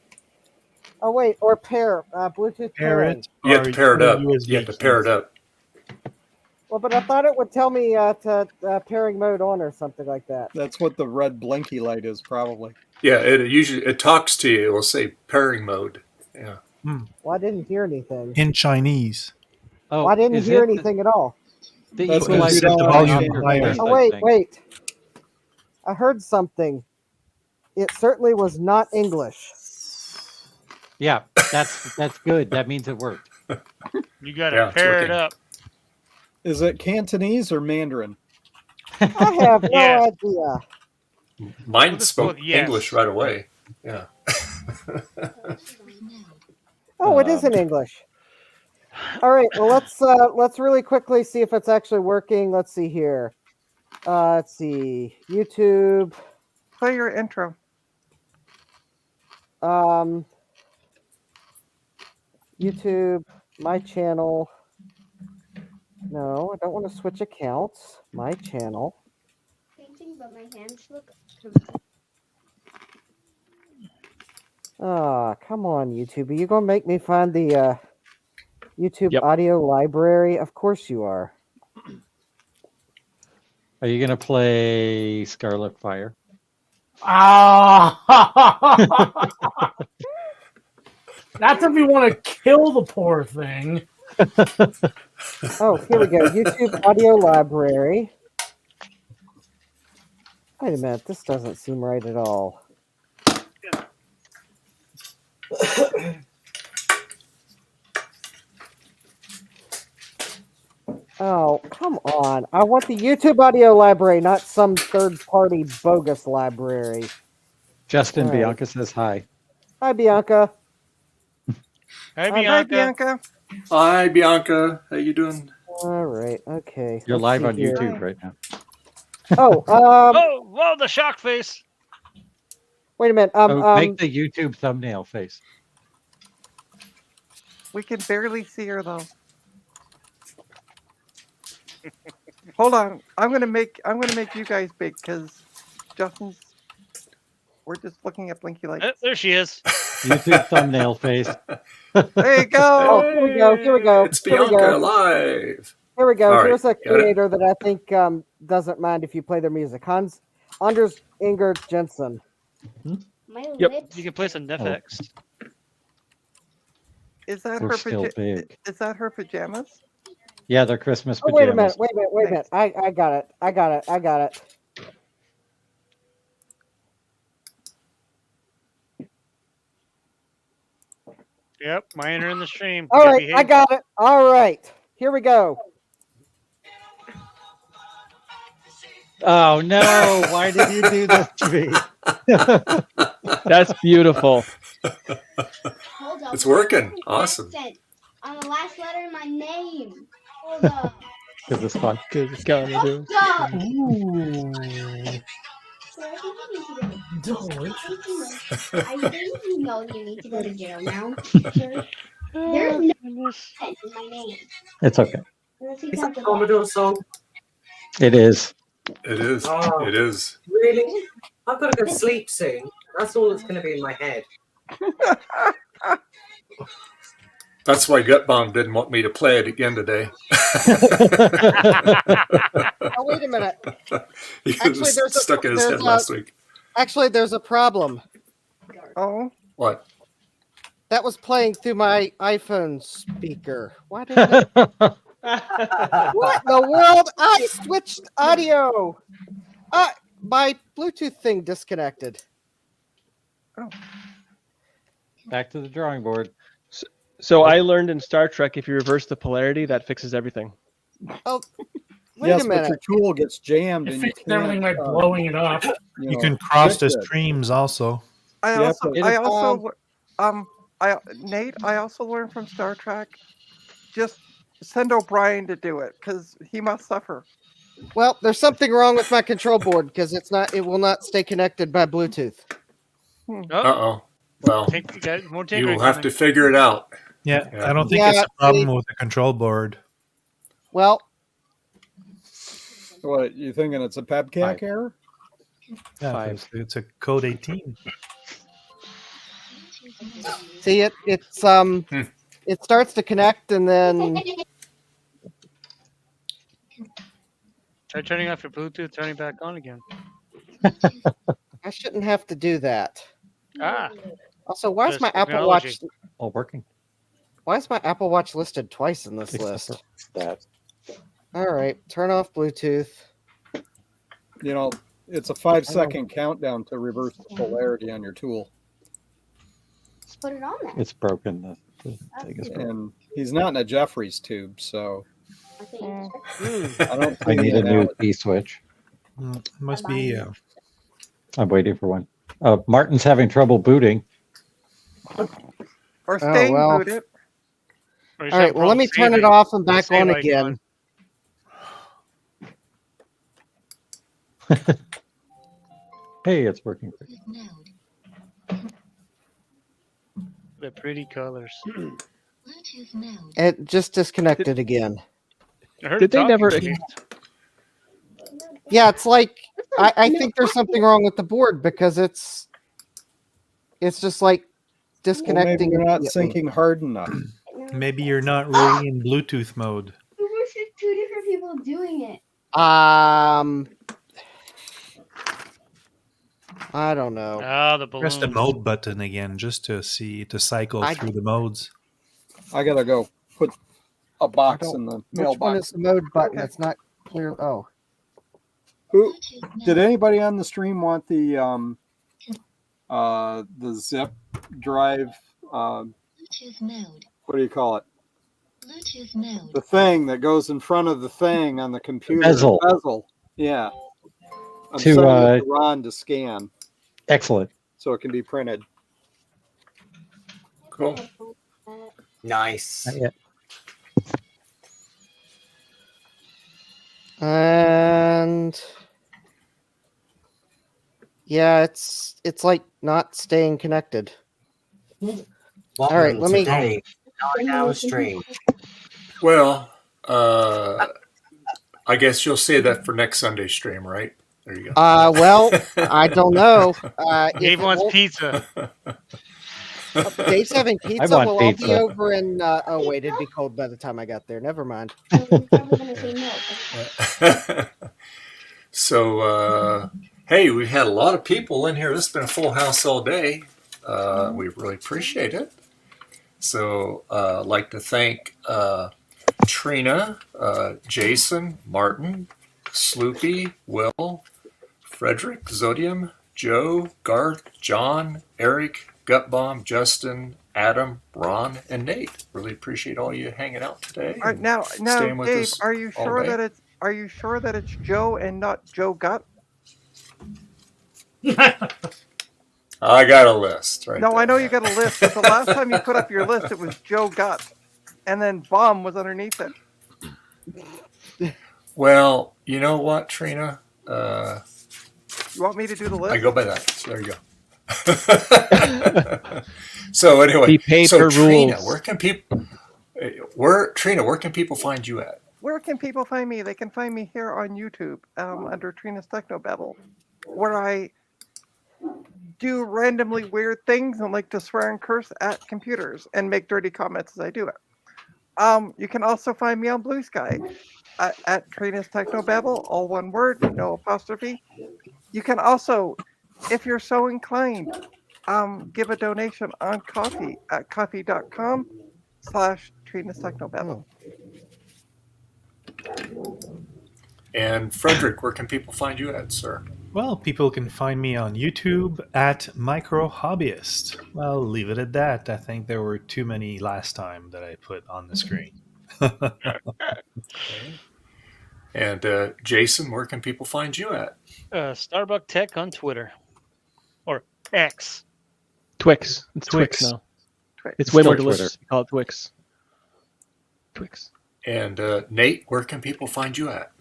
Oh wait, or pair Bluetooth Pair pairing. it. you have to pair it up? USB You have to pair it up. Well, but I thought it would tell me to pairing mode on or something like that. That's what the red blinky light is, probably. Yeah, it talks to you. It will say pairing mode. Yeah. Well, I didn't hear anything. In Chinese. Oh, Well, I didn't hear anything at all. The That's equalizer because you don't the coming volume off your higher. face, Oh I wait, think. wait. I heard something. It certainly was not English. Yeah, that's good. That means it worked. You gotta Yeah, it's pair it working. up. Is it Cantonese or Mandarin? I have no Yes. idea. Mine Well, spoke well, yes. English right away. Yeah. Oh, it is in English. All right. Well, let's really quickly see if it's actually working. Let's see here. Let's see. YouTube. Play your intro. YouTube. My channel. No, I don't want to switch accounts. My channel. Painting, but my hands look. Ah, come on, YouTube. Are you gonna make me find the YouTube audio library? Of course you are. Are you gonna play Scarlet Fire? Ah! That's if you want to kill the poor thing. Oh, here we go. YouTube audio library. Wait a minute. This doesn't seem right at all. Oh, come on. I want the YouTube audio library, not some third-party bogus library. Justin All right. Bianca says hi. Hi, Bianca. Hi, Hi, Bianca. Bianca. Hi, Bianca. How you doing? All right. Okay. You're let's live see on here. YouTube right now. Oh, Oh, whoa, the shock face. wait a minute. Make the YouTube thumbnail face. We can barely see her though. Hold on. I'm gonna make you guys big because Justin's. We're just looking at blinky lights. There she is. YouTube thumbnail face. There you go. Oh, here we go. Here we go. It's Here we Bianca go. live. Here we go. All right, Here's a got it. creator that I think doesn't mind if you play their music. Anders Inger Jensen. My Yep. lips. You can play some FX. Is that We're her? still big. Is that her pajamas? Yeah, they're Christmas Oh, pajamas. wait a minute. I got it. I got it. Yep, mine are in the stream. All You gotta right, behave. I got it. All right. Here we go. Oh no! Why did you do this to me? That's beautiful. Hold up. It's working. Awesome. Accent on the last letter of my name. Hold up. Because it's fun. Because it's gonna do. Hold up. Ooh. So I think you need to go. Delicious. I think you know you need to go to jail now, sir. There's no accent in my name. It's okay. Unless you Is count that the Commodore song? It is. It is. Oh. It is. Really? I've got to go sleep soon. That's all that's going to be in my head. That's why Gutbomb didn't want me to play it again today. Oh, wait a minute. He Actually, was there's stuck in his there's head last week. Actually, there's a problem. Oh, What? That was playing through my iPhone speaker. Why didn't it? What in the world? I switched audio. My Bluetooth thing disconnected. Back to the drawing board. So I learned in Star Trek, if you reverse the polarity, that fixes everything. Oh, wait Yes, a but minute. your tool gets jammed. It and you fixed everything by can't, blowing it up. You can cross the fix it. streams also. Nate, I also learned from Star Trek, just send O'Brien to do it because he must suffer. Well, there's something wrong with my control board because it will not stay connected by Bluetooth. Uh-oh. Well, you'll have to figure it out. Yeah, I don't think it's a problem with the control board. Well, What, you thinking it's a PEBCAC error? Yeah, it's a code 18. see it starts to connect and then Try turning off your Bluetooth, turning back on again. I shouldn't have to do that. Ah. Also, why is There's my Apple technology. Watch? All working. Why is my Apple Watch listed twice in this list? All right, turn off Bluetooth. You know, it's a 5-second countdown to reverse the polarity on your tool. Just put it on there. It's broken. The thing is broken. And he's not in a Jeffries tube, so I think I don't I see need the a new analogy. key switch. It must be. I'm waiting for one. Martin's having trouble booting. Or staying well. booted. All right, well, let me turn it off and back on again. Hey, it's working. The pretty colors. It just disconnected again. Did they never? Yeah, it's like I think there's something wrong with the board because it's just like Well, disconnecting. maybe you're not immediately. syncing hard enough. Maybe you're not really in Bluetooth mode. There were two different people doing it. I don't know. Ah, the Press the balloons. mode button again just to cycle I- through the modes. I gotta go put a box in the Which one mailbox. is the mode button? It's not clear. Oh, Who did anybody on the stream want the zip drive? Bluetooth mode. What do you call it? Bluetooth mode. The thing that goes in front of the thing on the computer. Bezel. Bezel. Yeah. I'm To, sending it to Ron to scan Excellent. so it can be printed. Cool. Nice. Not yet. and yeah, it's like not staying connected. All right, let me. Today, 9-hour stream. Well, I guess you'll say that for next Sunday stream, right? There you go. Well, I don't know. Dave wants pizza. Dave's having pizza. I want Well, I'll be pizza. over in. Oh wait, it'd be cold by the time I got there. Never mind. So, hey, we've had a lot of people in here. This has been a full house all day. We really appreciate it. So, I'd like to thank Trina, Jason, Martin, Sloopy, Will, Fredrick, Zodium, Joe, Garth, John, Eric, Gutbomb, Justin, Adam, Ron, and Nate. Really appreciate all you hanging out today. All right, and now, staying with Dave, us are you all sure day. that it's Joe and not Joe Gut? I got a list, right? No, I know you got a list, but the last time you put up your list, it was Joe Gut, and then Bomb was underneath it. Well, you know what, Trina? You want me to do the list? I go by that. So there you go. So anyway, Be paid so for Trina, rules. where can people find you at? where can people find me? They can find me here on YouTube under Trina's Technobabble, where I do randomly weird things and like to swear and curse at computers and make dirty comments as I do it. You can also find me on Blue Sky at Trina's Technobabble, all one word, no apostrophe. You can also, if you're so inclined, give a donation on Coffee at coffee.com/Trina's Technobabble. And Fredrick, where can people find you at, sir? Well, people can find me on YouTube at MicroHobbyist. I'll leave it at that. I think there were too many last time that I put on the screen. And Jason, where can people find you at? Starbuck Tech on Twitter. Or X. Twix. It's Twix, now. It's way more delicious. Call it Twix. Twix. And Nate, where can people find you at?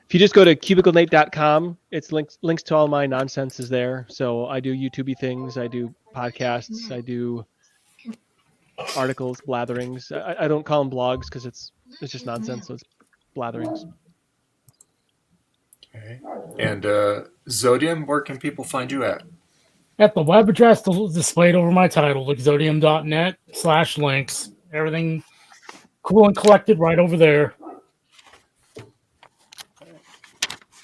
If you just go to cubiclenate.com, it's links to all my nonsense is there. So I do YouTubey things, I do podcasts, I do articles, blatherings. I don't call them blogs because it's just nonsense. So it's blatherings. Okay. And Zodium, where can people find you at? At the web address displayed over my title, exodium.net/links. Everything cool and collected right over there.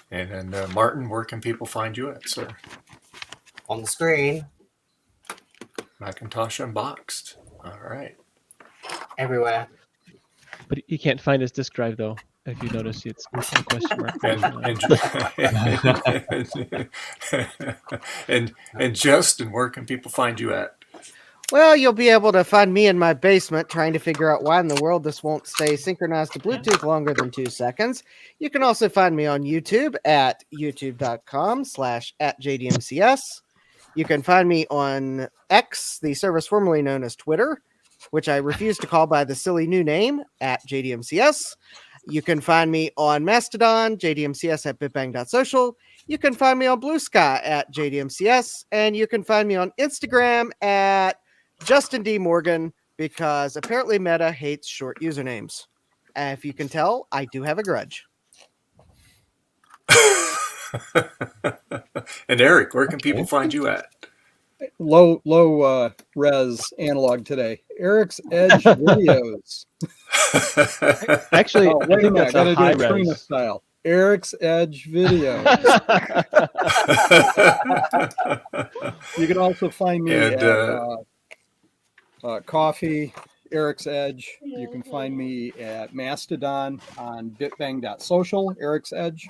And then Martin, where can people find you at, sir? On the screen. Macintosh Unboxed. All right. Everywhere. But you can't find his disk drive though. If you notice, it's a question mark. And Justin, where can people find you at? Well, you'll be able to find me in my basement trying to figure out why in the world this won't stay synchronized to Bluetooth longer than 2 seconds. You can also find me on YouTube at youtube.com/@JDMCS. You can find me on X, the service formerly known as Twitter, which I refuse to call by the silly new name at JDMCS. You can find me on Mastodon, JDMCS at bitbang.social. You can find me on Blue Sky at JDMCS. And you can find me on Instagram at Justin D. Morgan, because apparently Meta hates short usernames. If you can tell, I do have a grudge. And Eric, where can people find you at? Low res analog today. Eric's Edge Videos. Actually, wait a minute, I gotta do high it Trina res. style. Eric's Edge Videos. You can also find me And, at Coffee, Eric's Edge. You can find me at Mastodon on bitbang.social, Eric's Edge.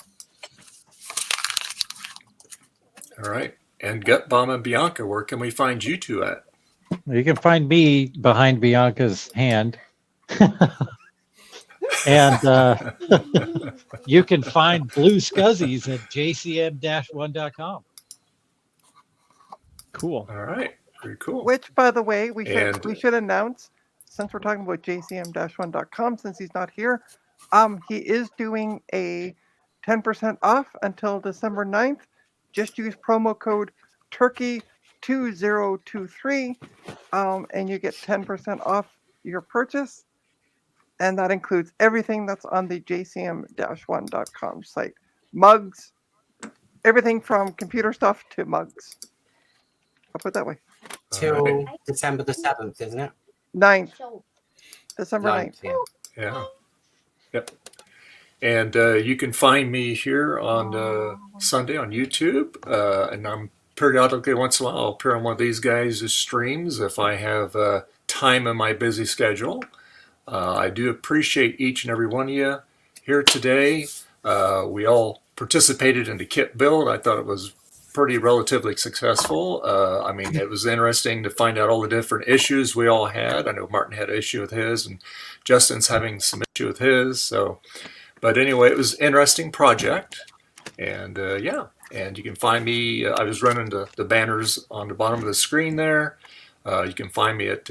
All right. And Gutbomb and Bianca, where can we find you two at? You can find me behind Bianca's hand. And you can find Blue Scuzzies at jcm-1.com. Cool. All right. Very cool. Which, by the way, we And- should announce, since we're talking about jcm-1.com, since he's not here, he is doing a 10% off until December 9th. Just use promo code Turkey2023, and you get 10% off your purchase. And that includes everything that's on the jcm-1.com site. Mugs, everything from computer stuff to mugs. I'll put it that way. Till December the 7th, isn't it? 9th. December 9th. Yeah. Yeah. Yep. And you can find me here on Sunday on YouTube. And I'm periodically, once in a while, I'll appear on one of these guys' streams if I have time in my busy schedule. I do appreciate each and every one of you here today. We all participated in the kit build. I thought it was pretty relatively successful. I mean, it was interesting to find out all the different issues we all had. I know Martin had an issue with his, and Justin's having some issue with his. So, but anyway, it was an interesting project. And yeah, and you can find me. I was running the banners on the bottom of the screen there. You can find me at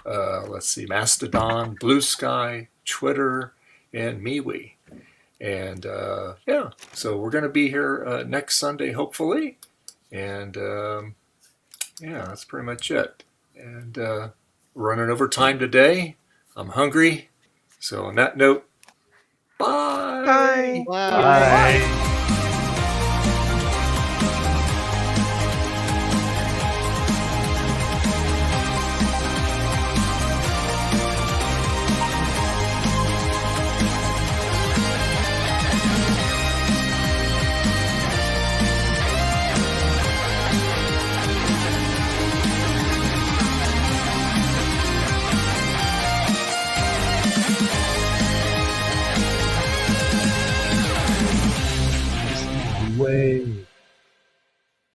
let's see, Mastodon, Blue Sky, Twitter, and MiOYOOW. And yeah, so we're going to be here next Sunday, hopefully. And yeah, that's pretty much it. And running over time today. I'm hungry. So on that note, Bye. Bye. Bye.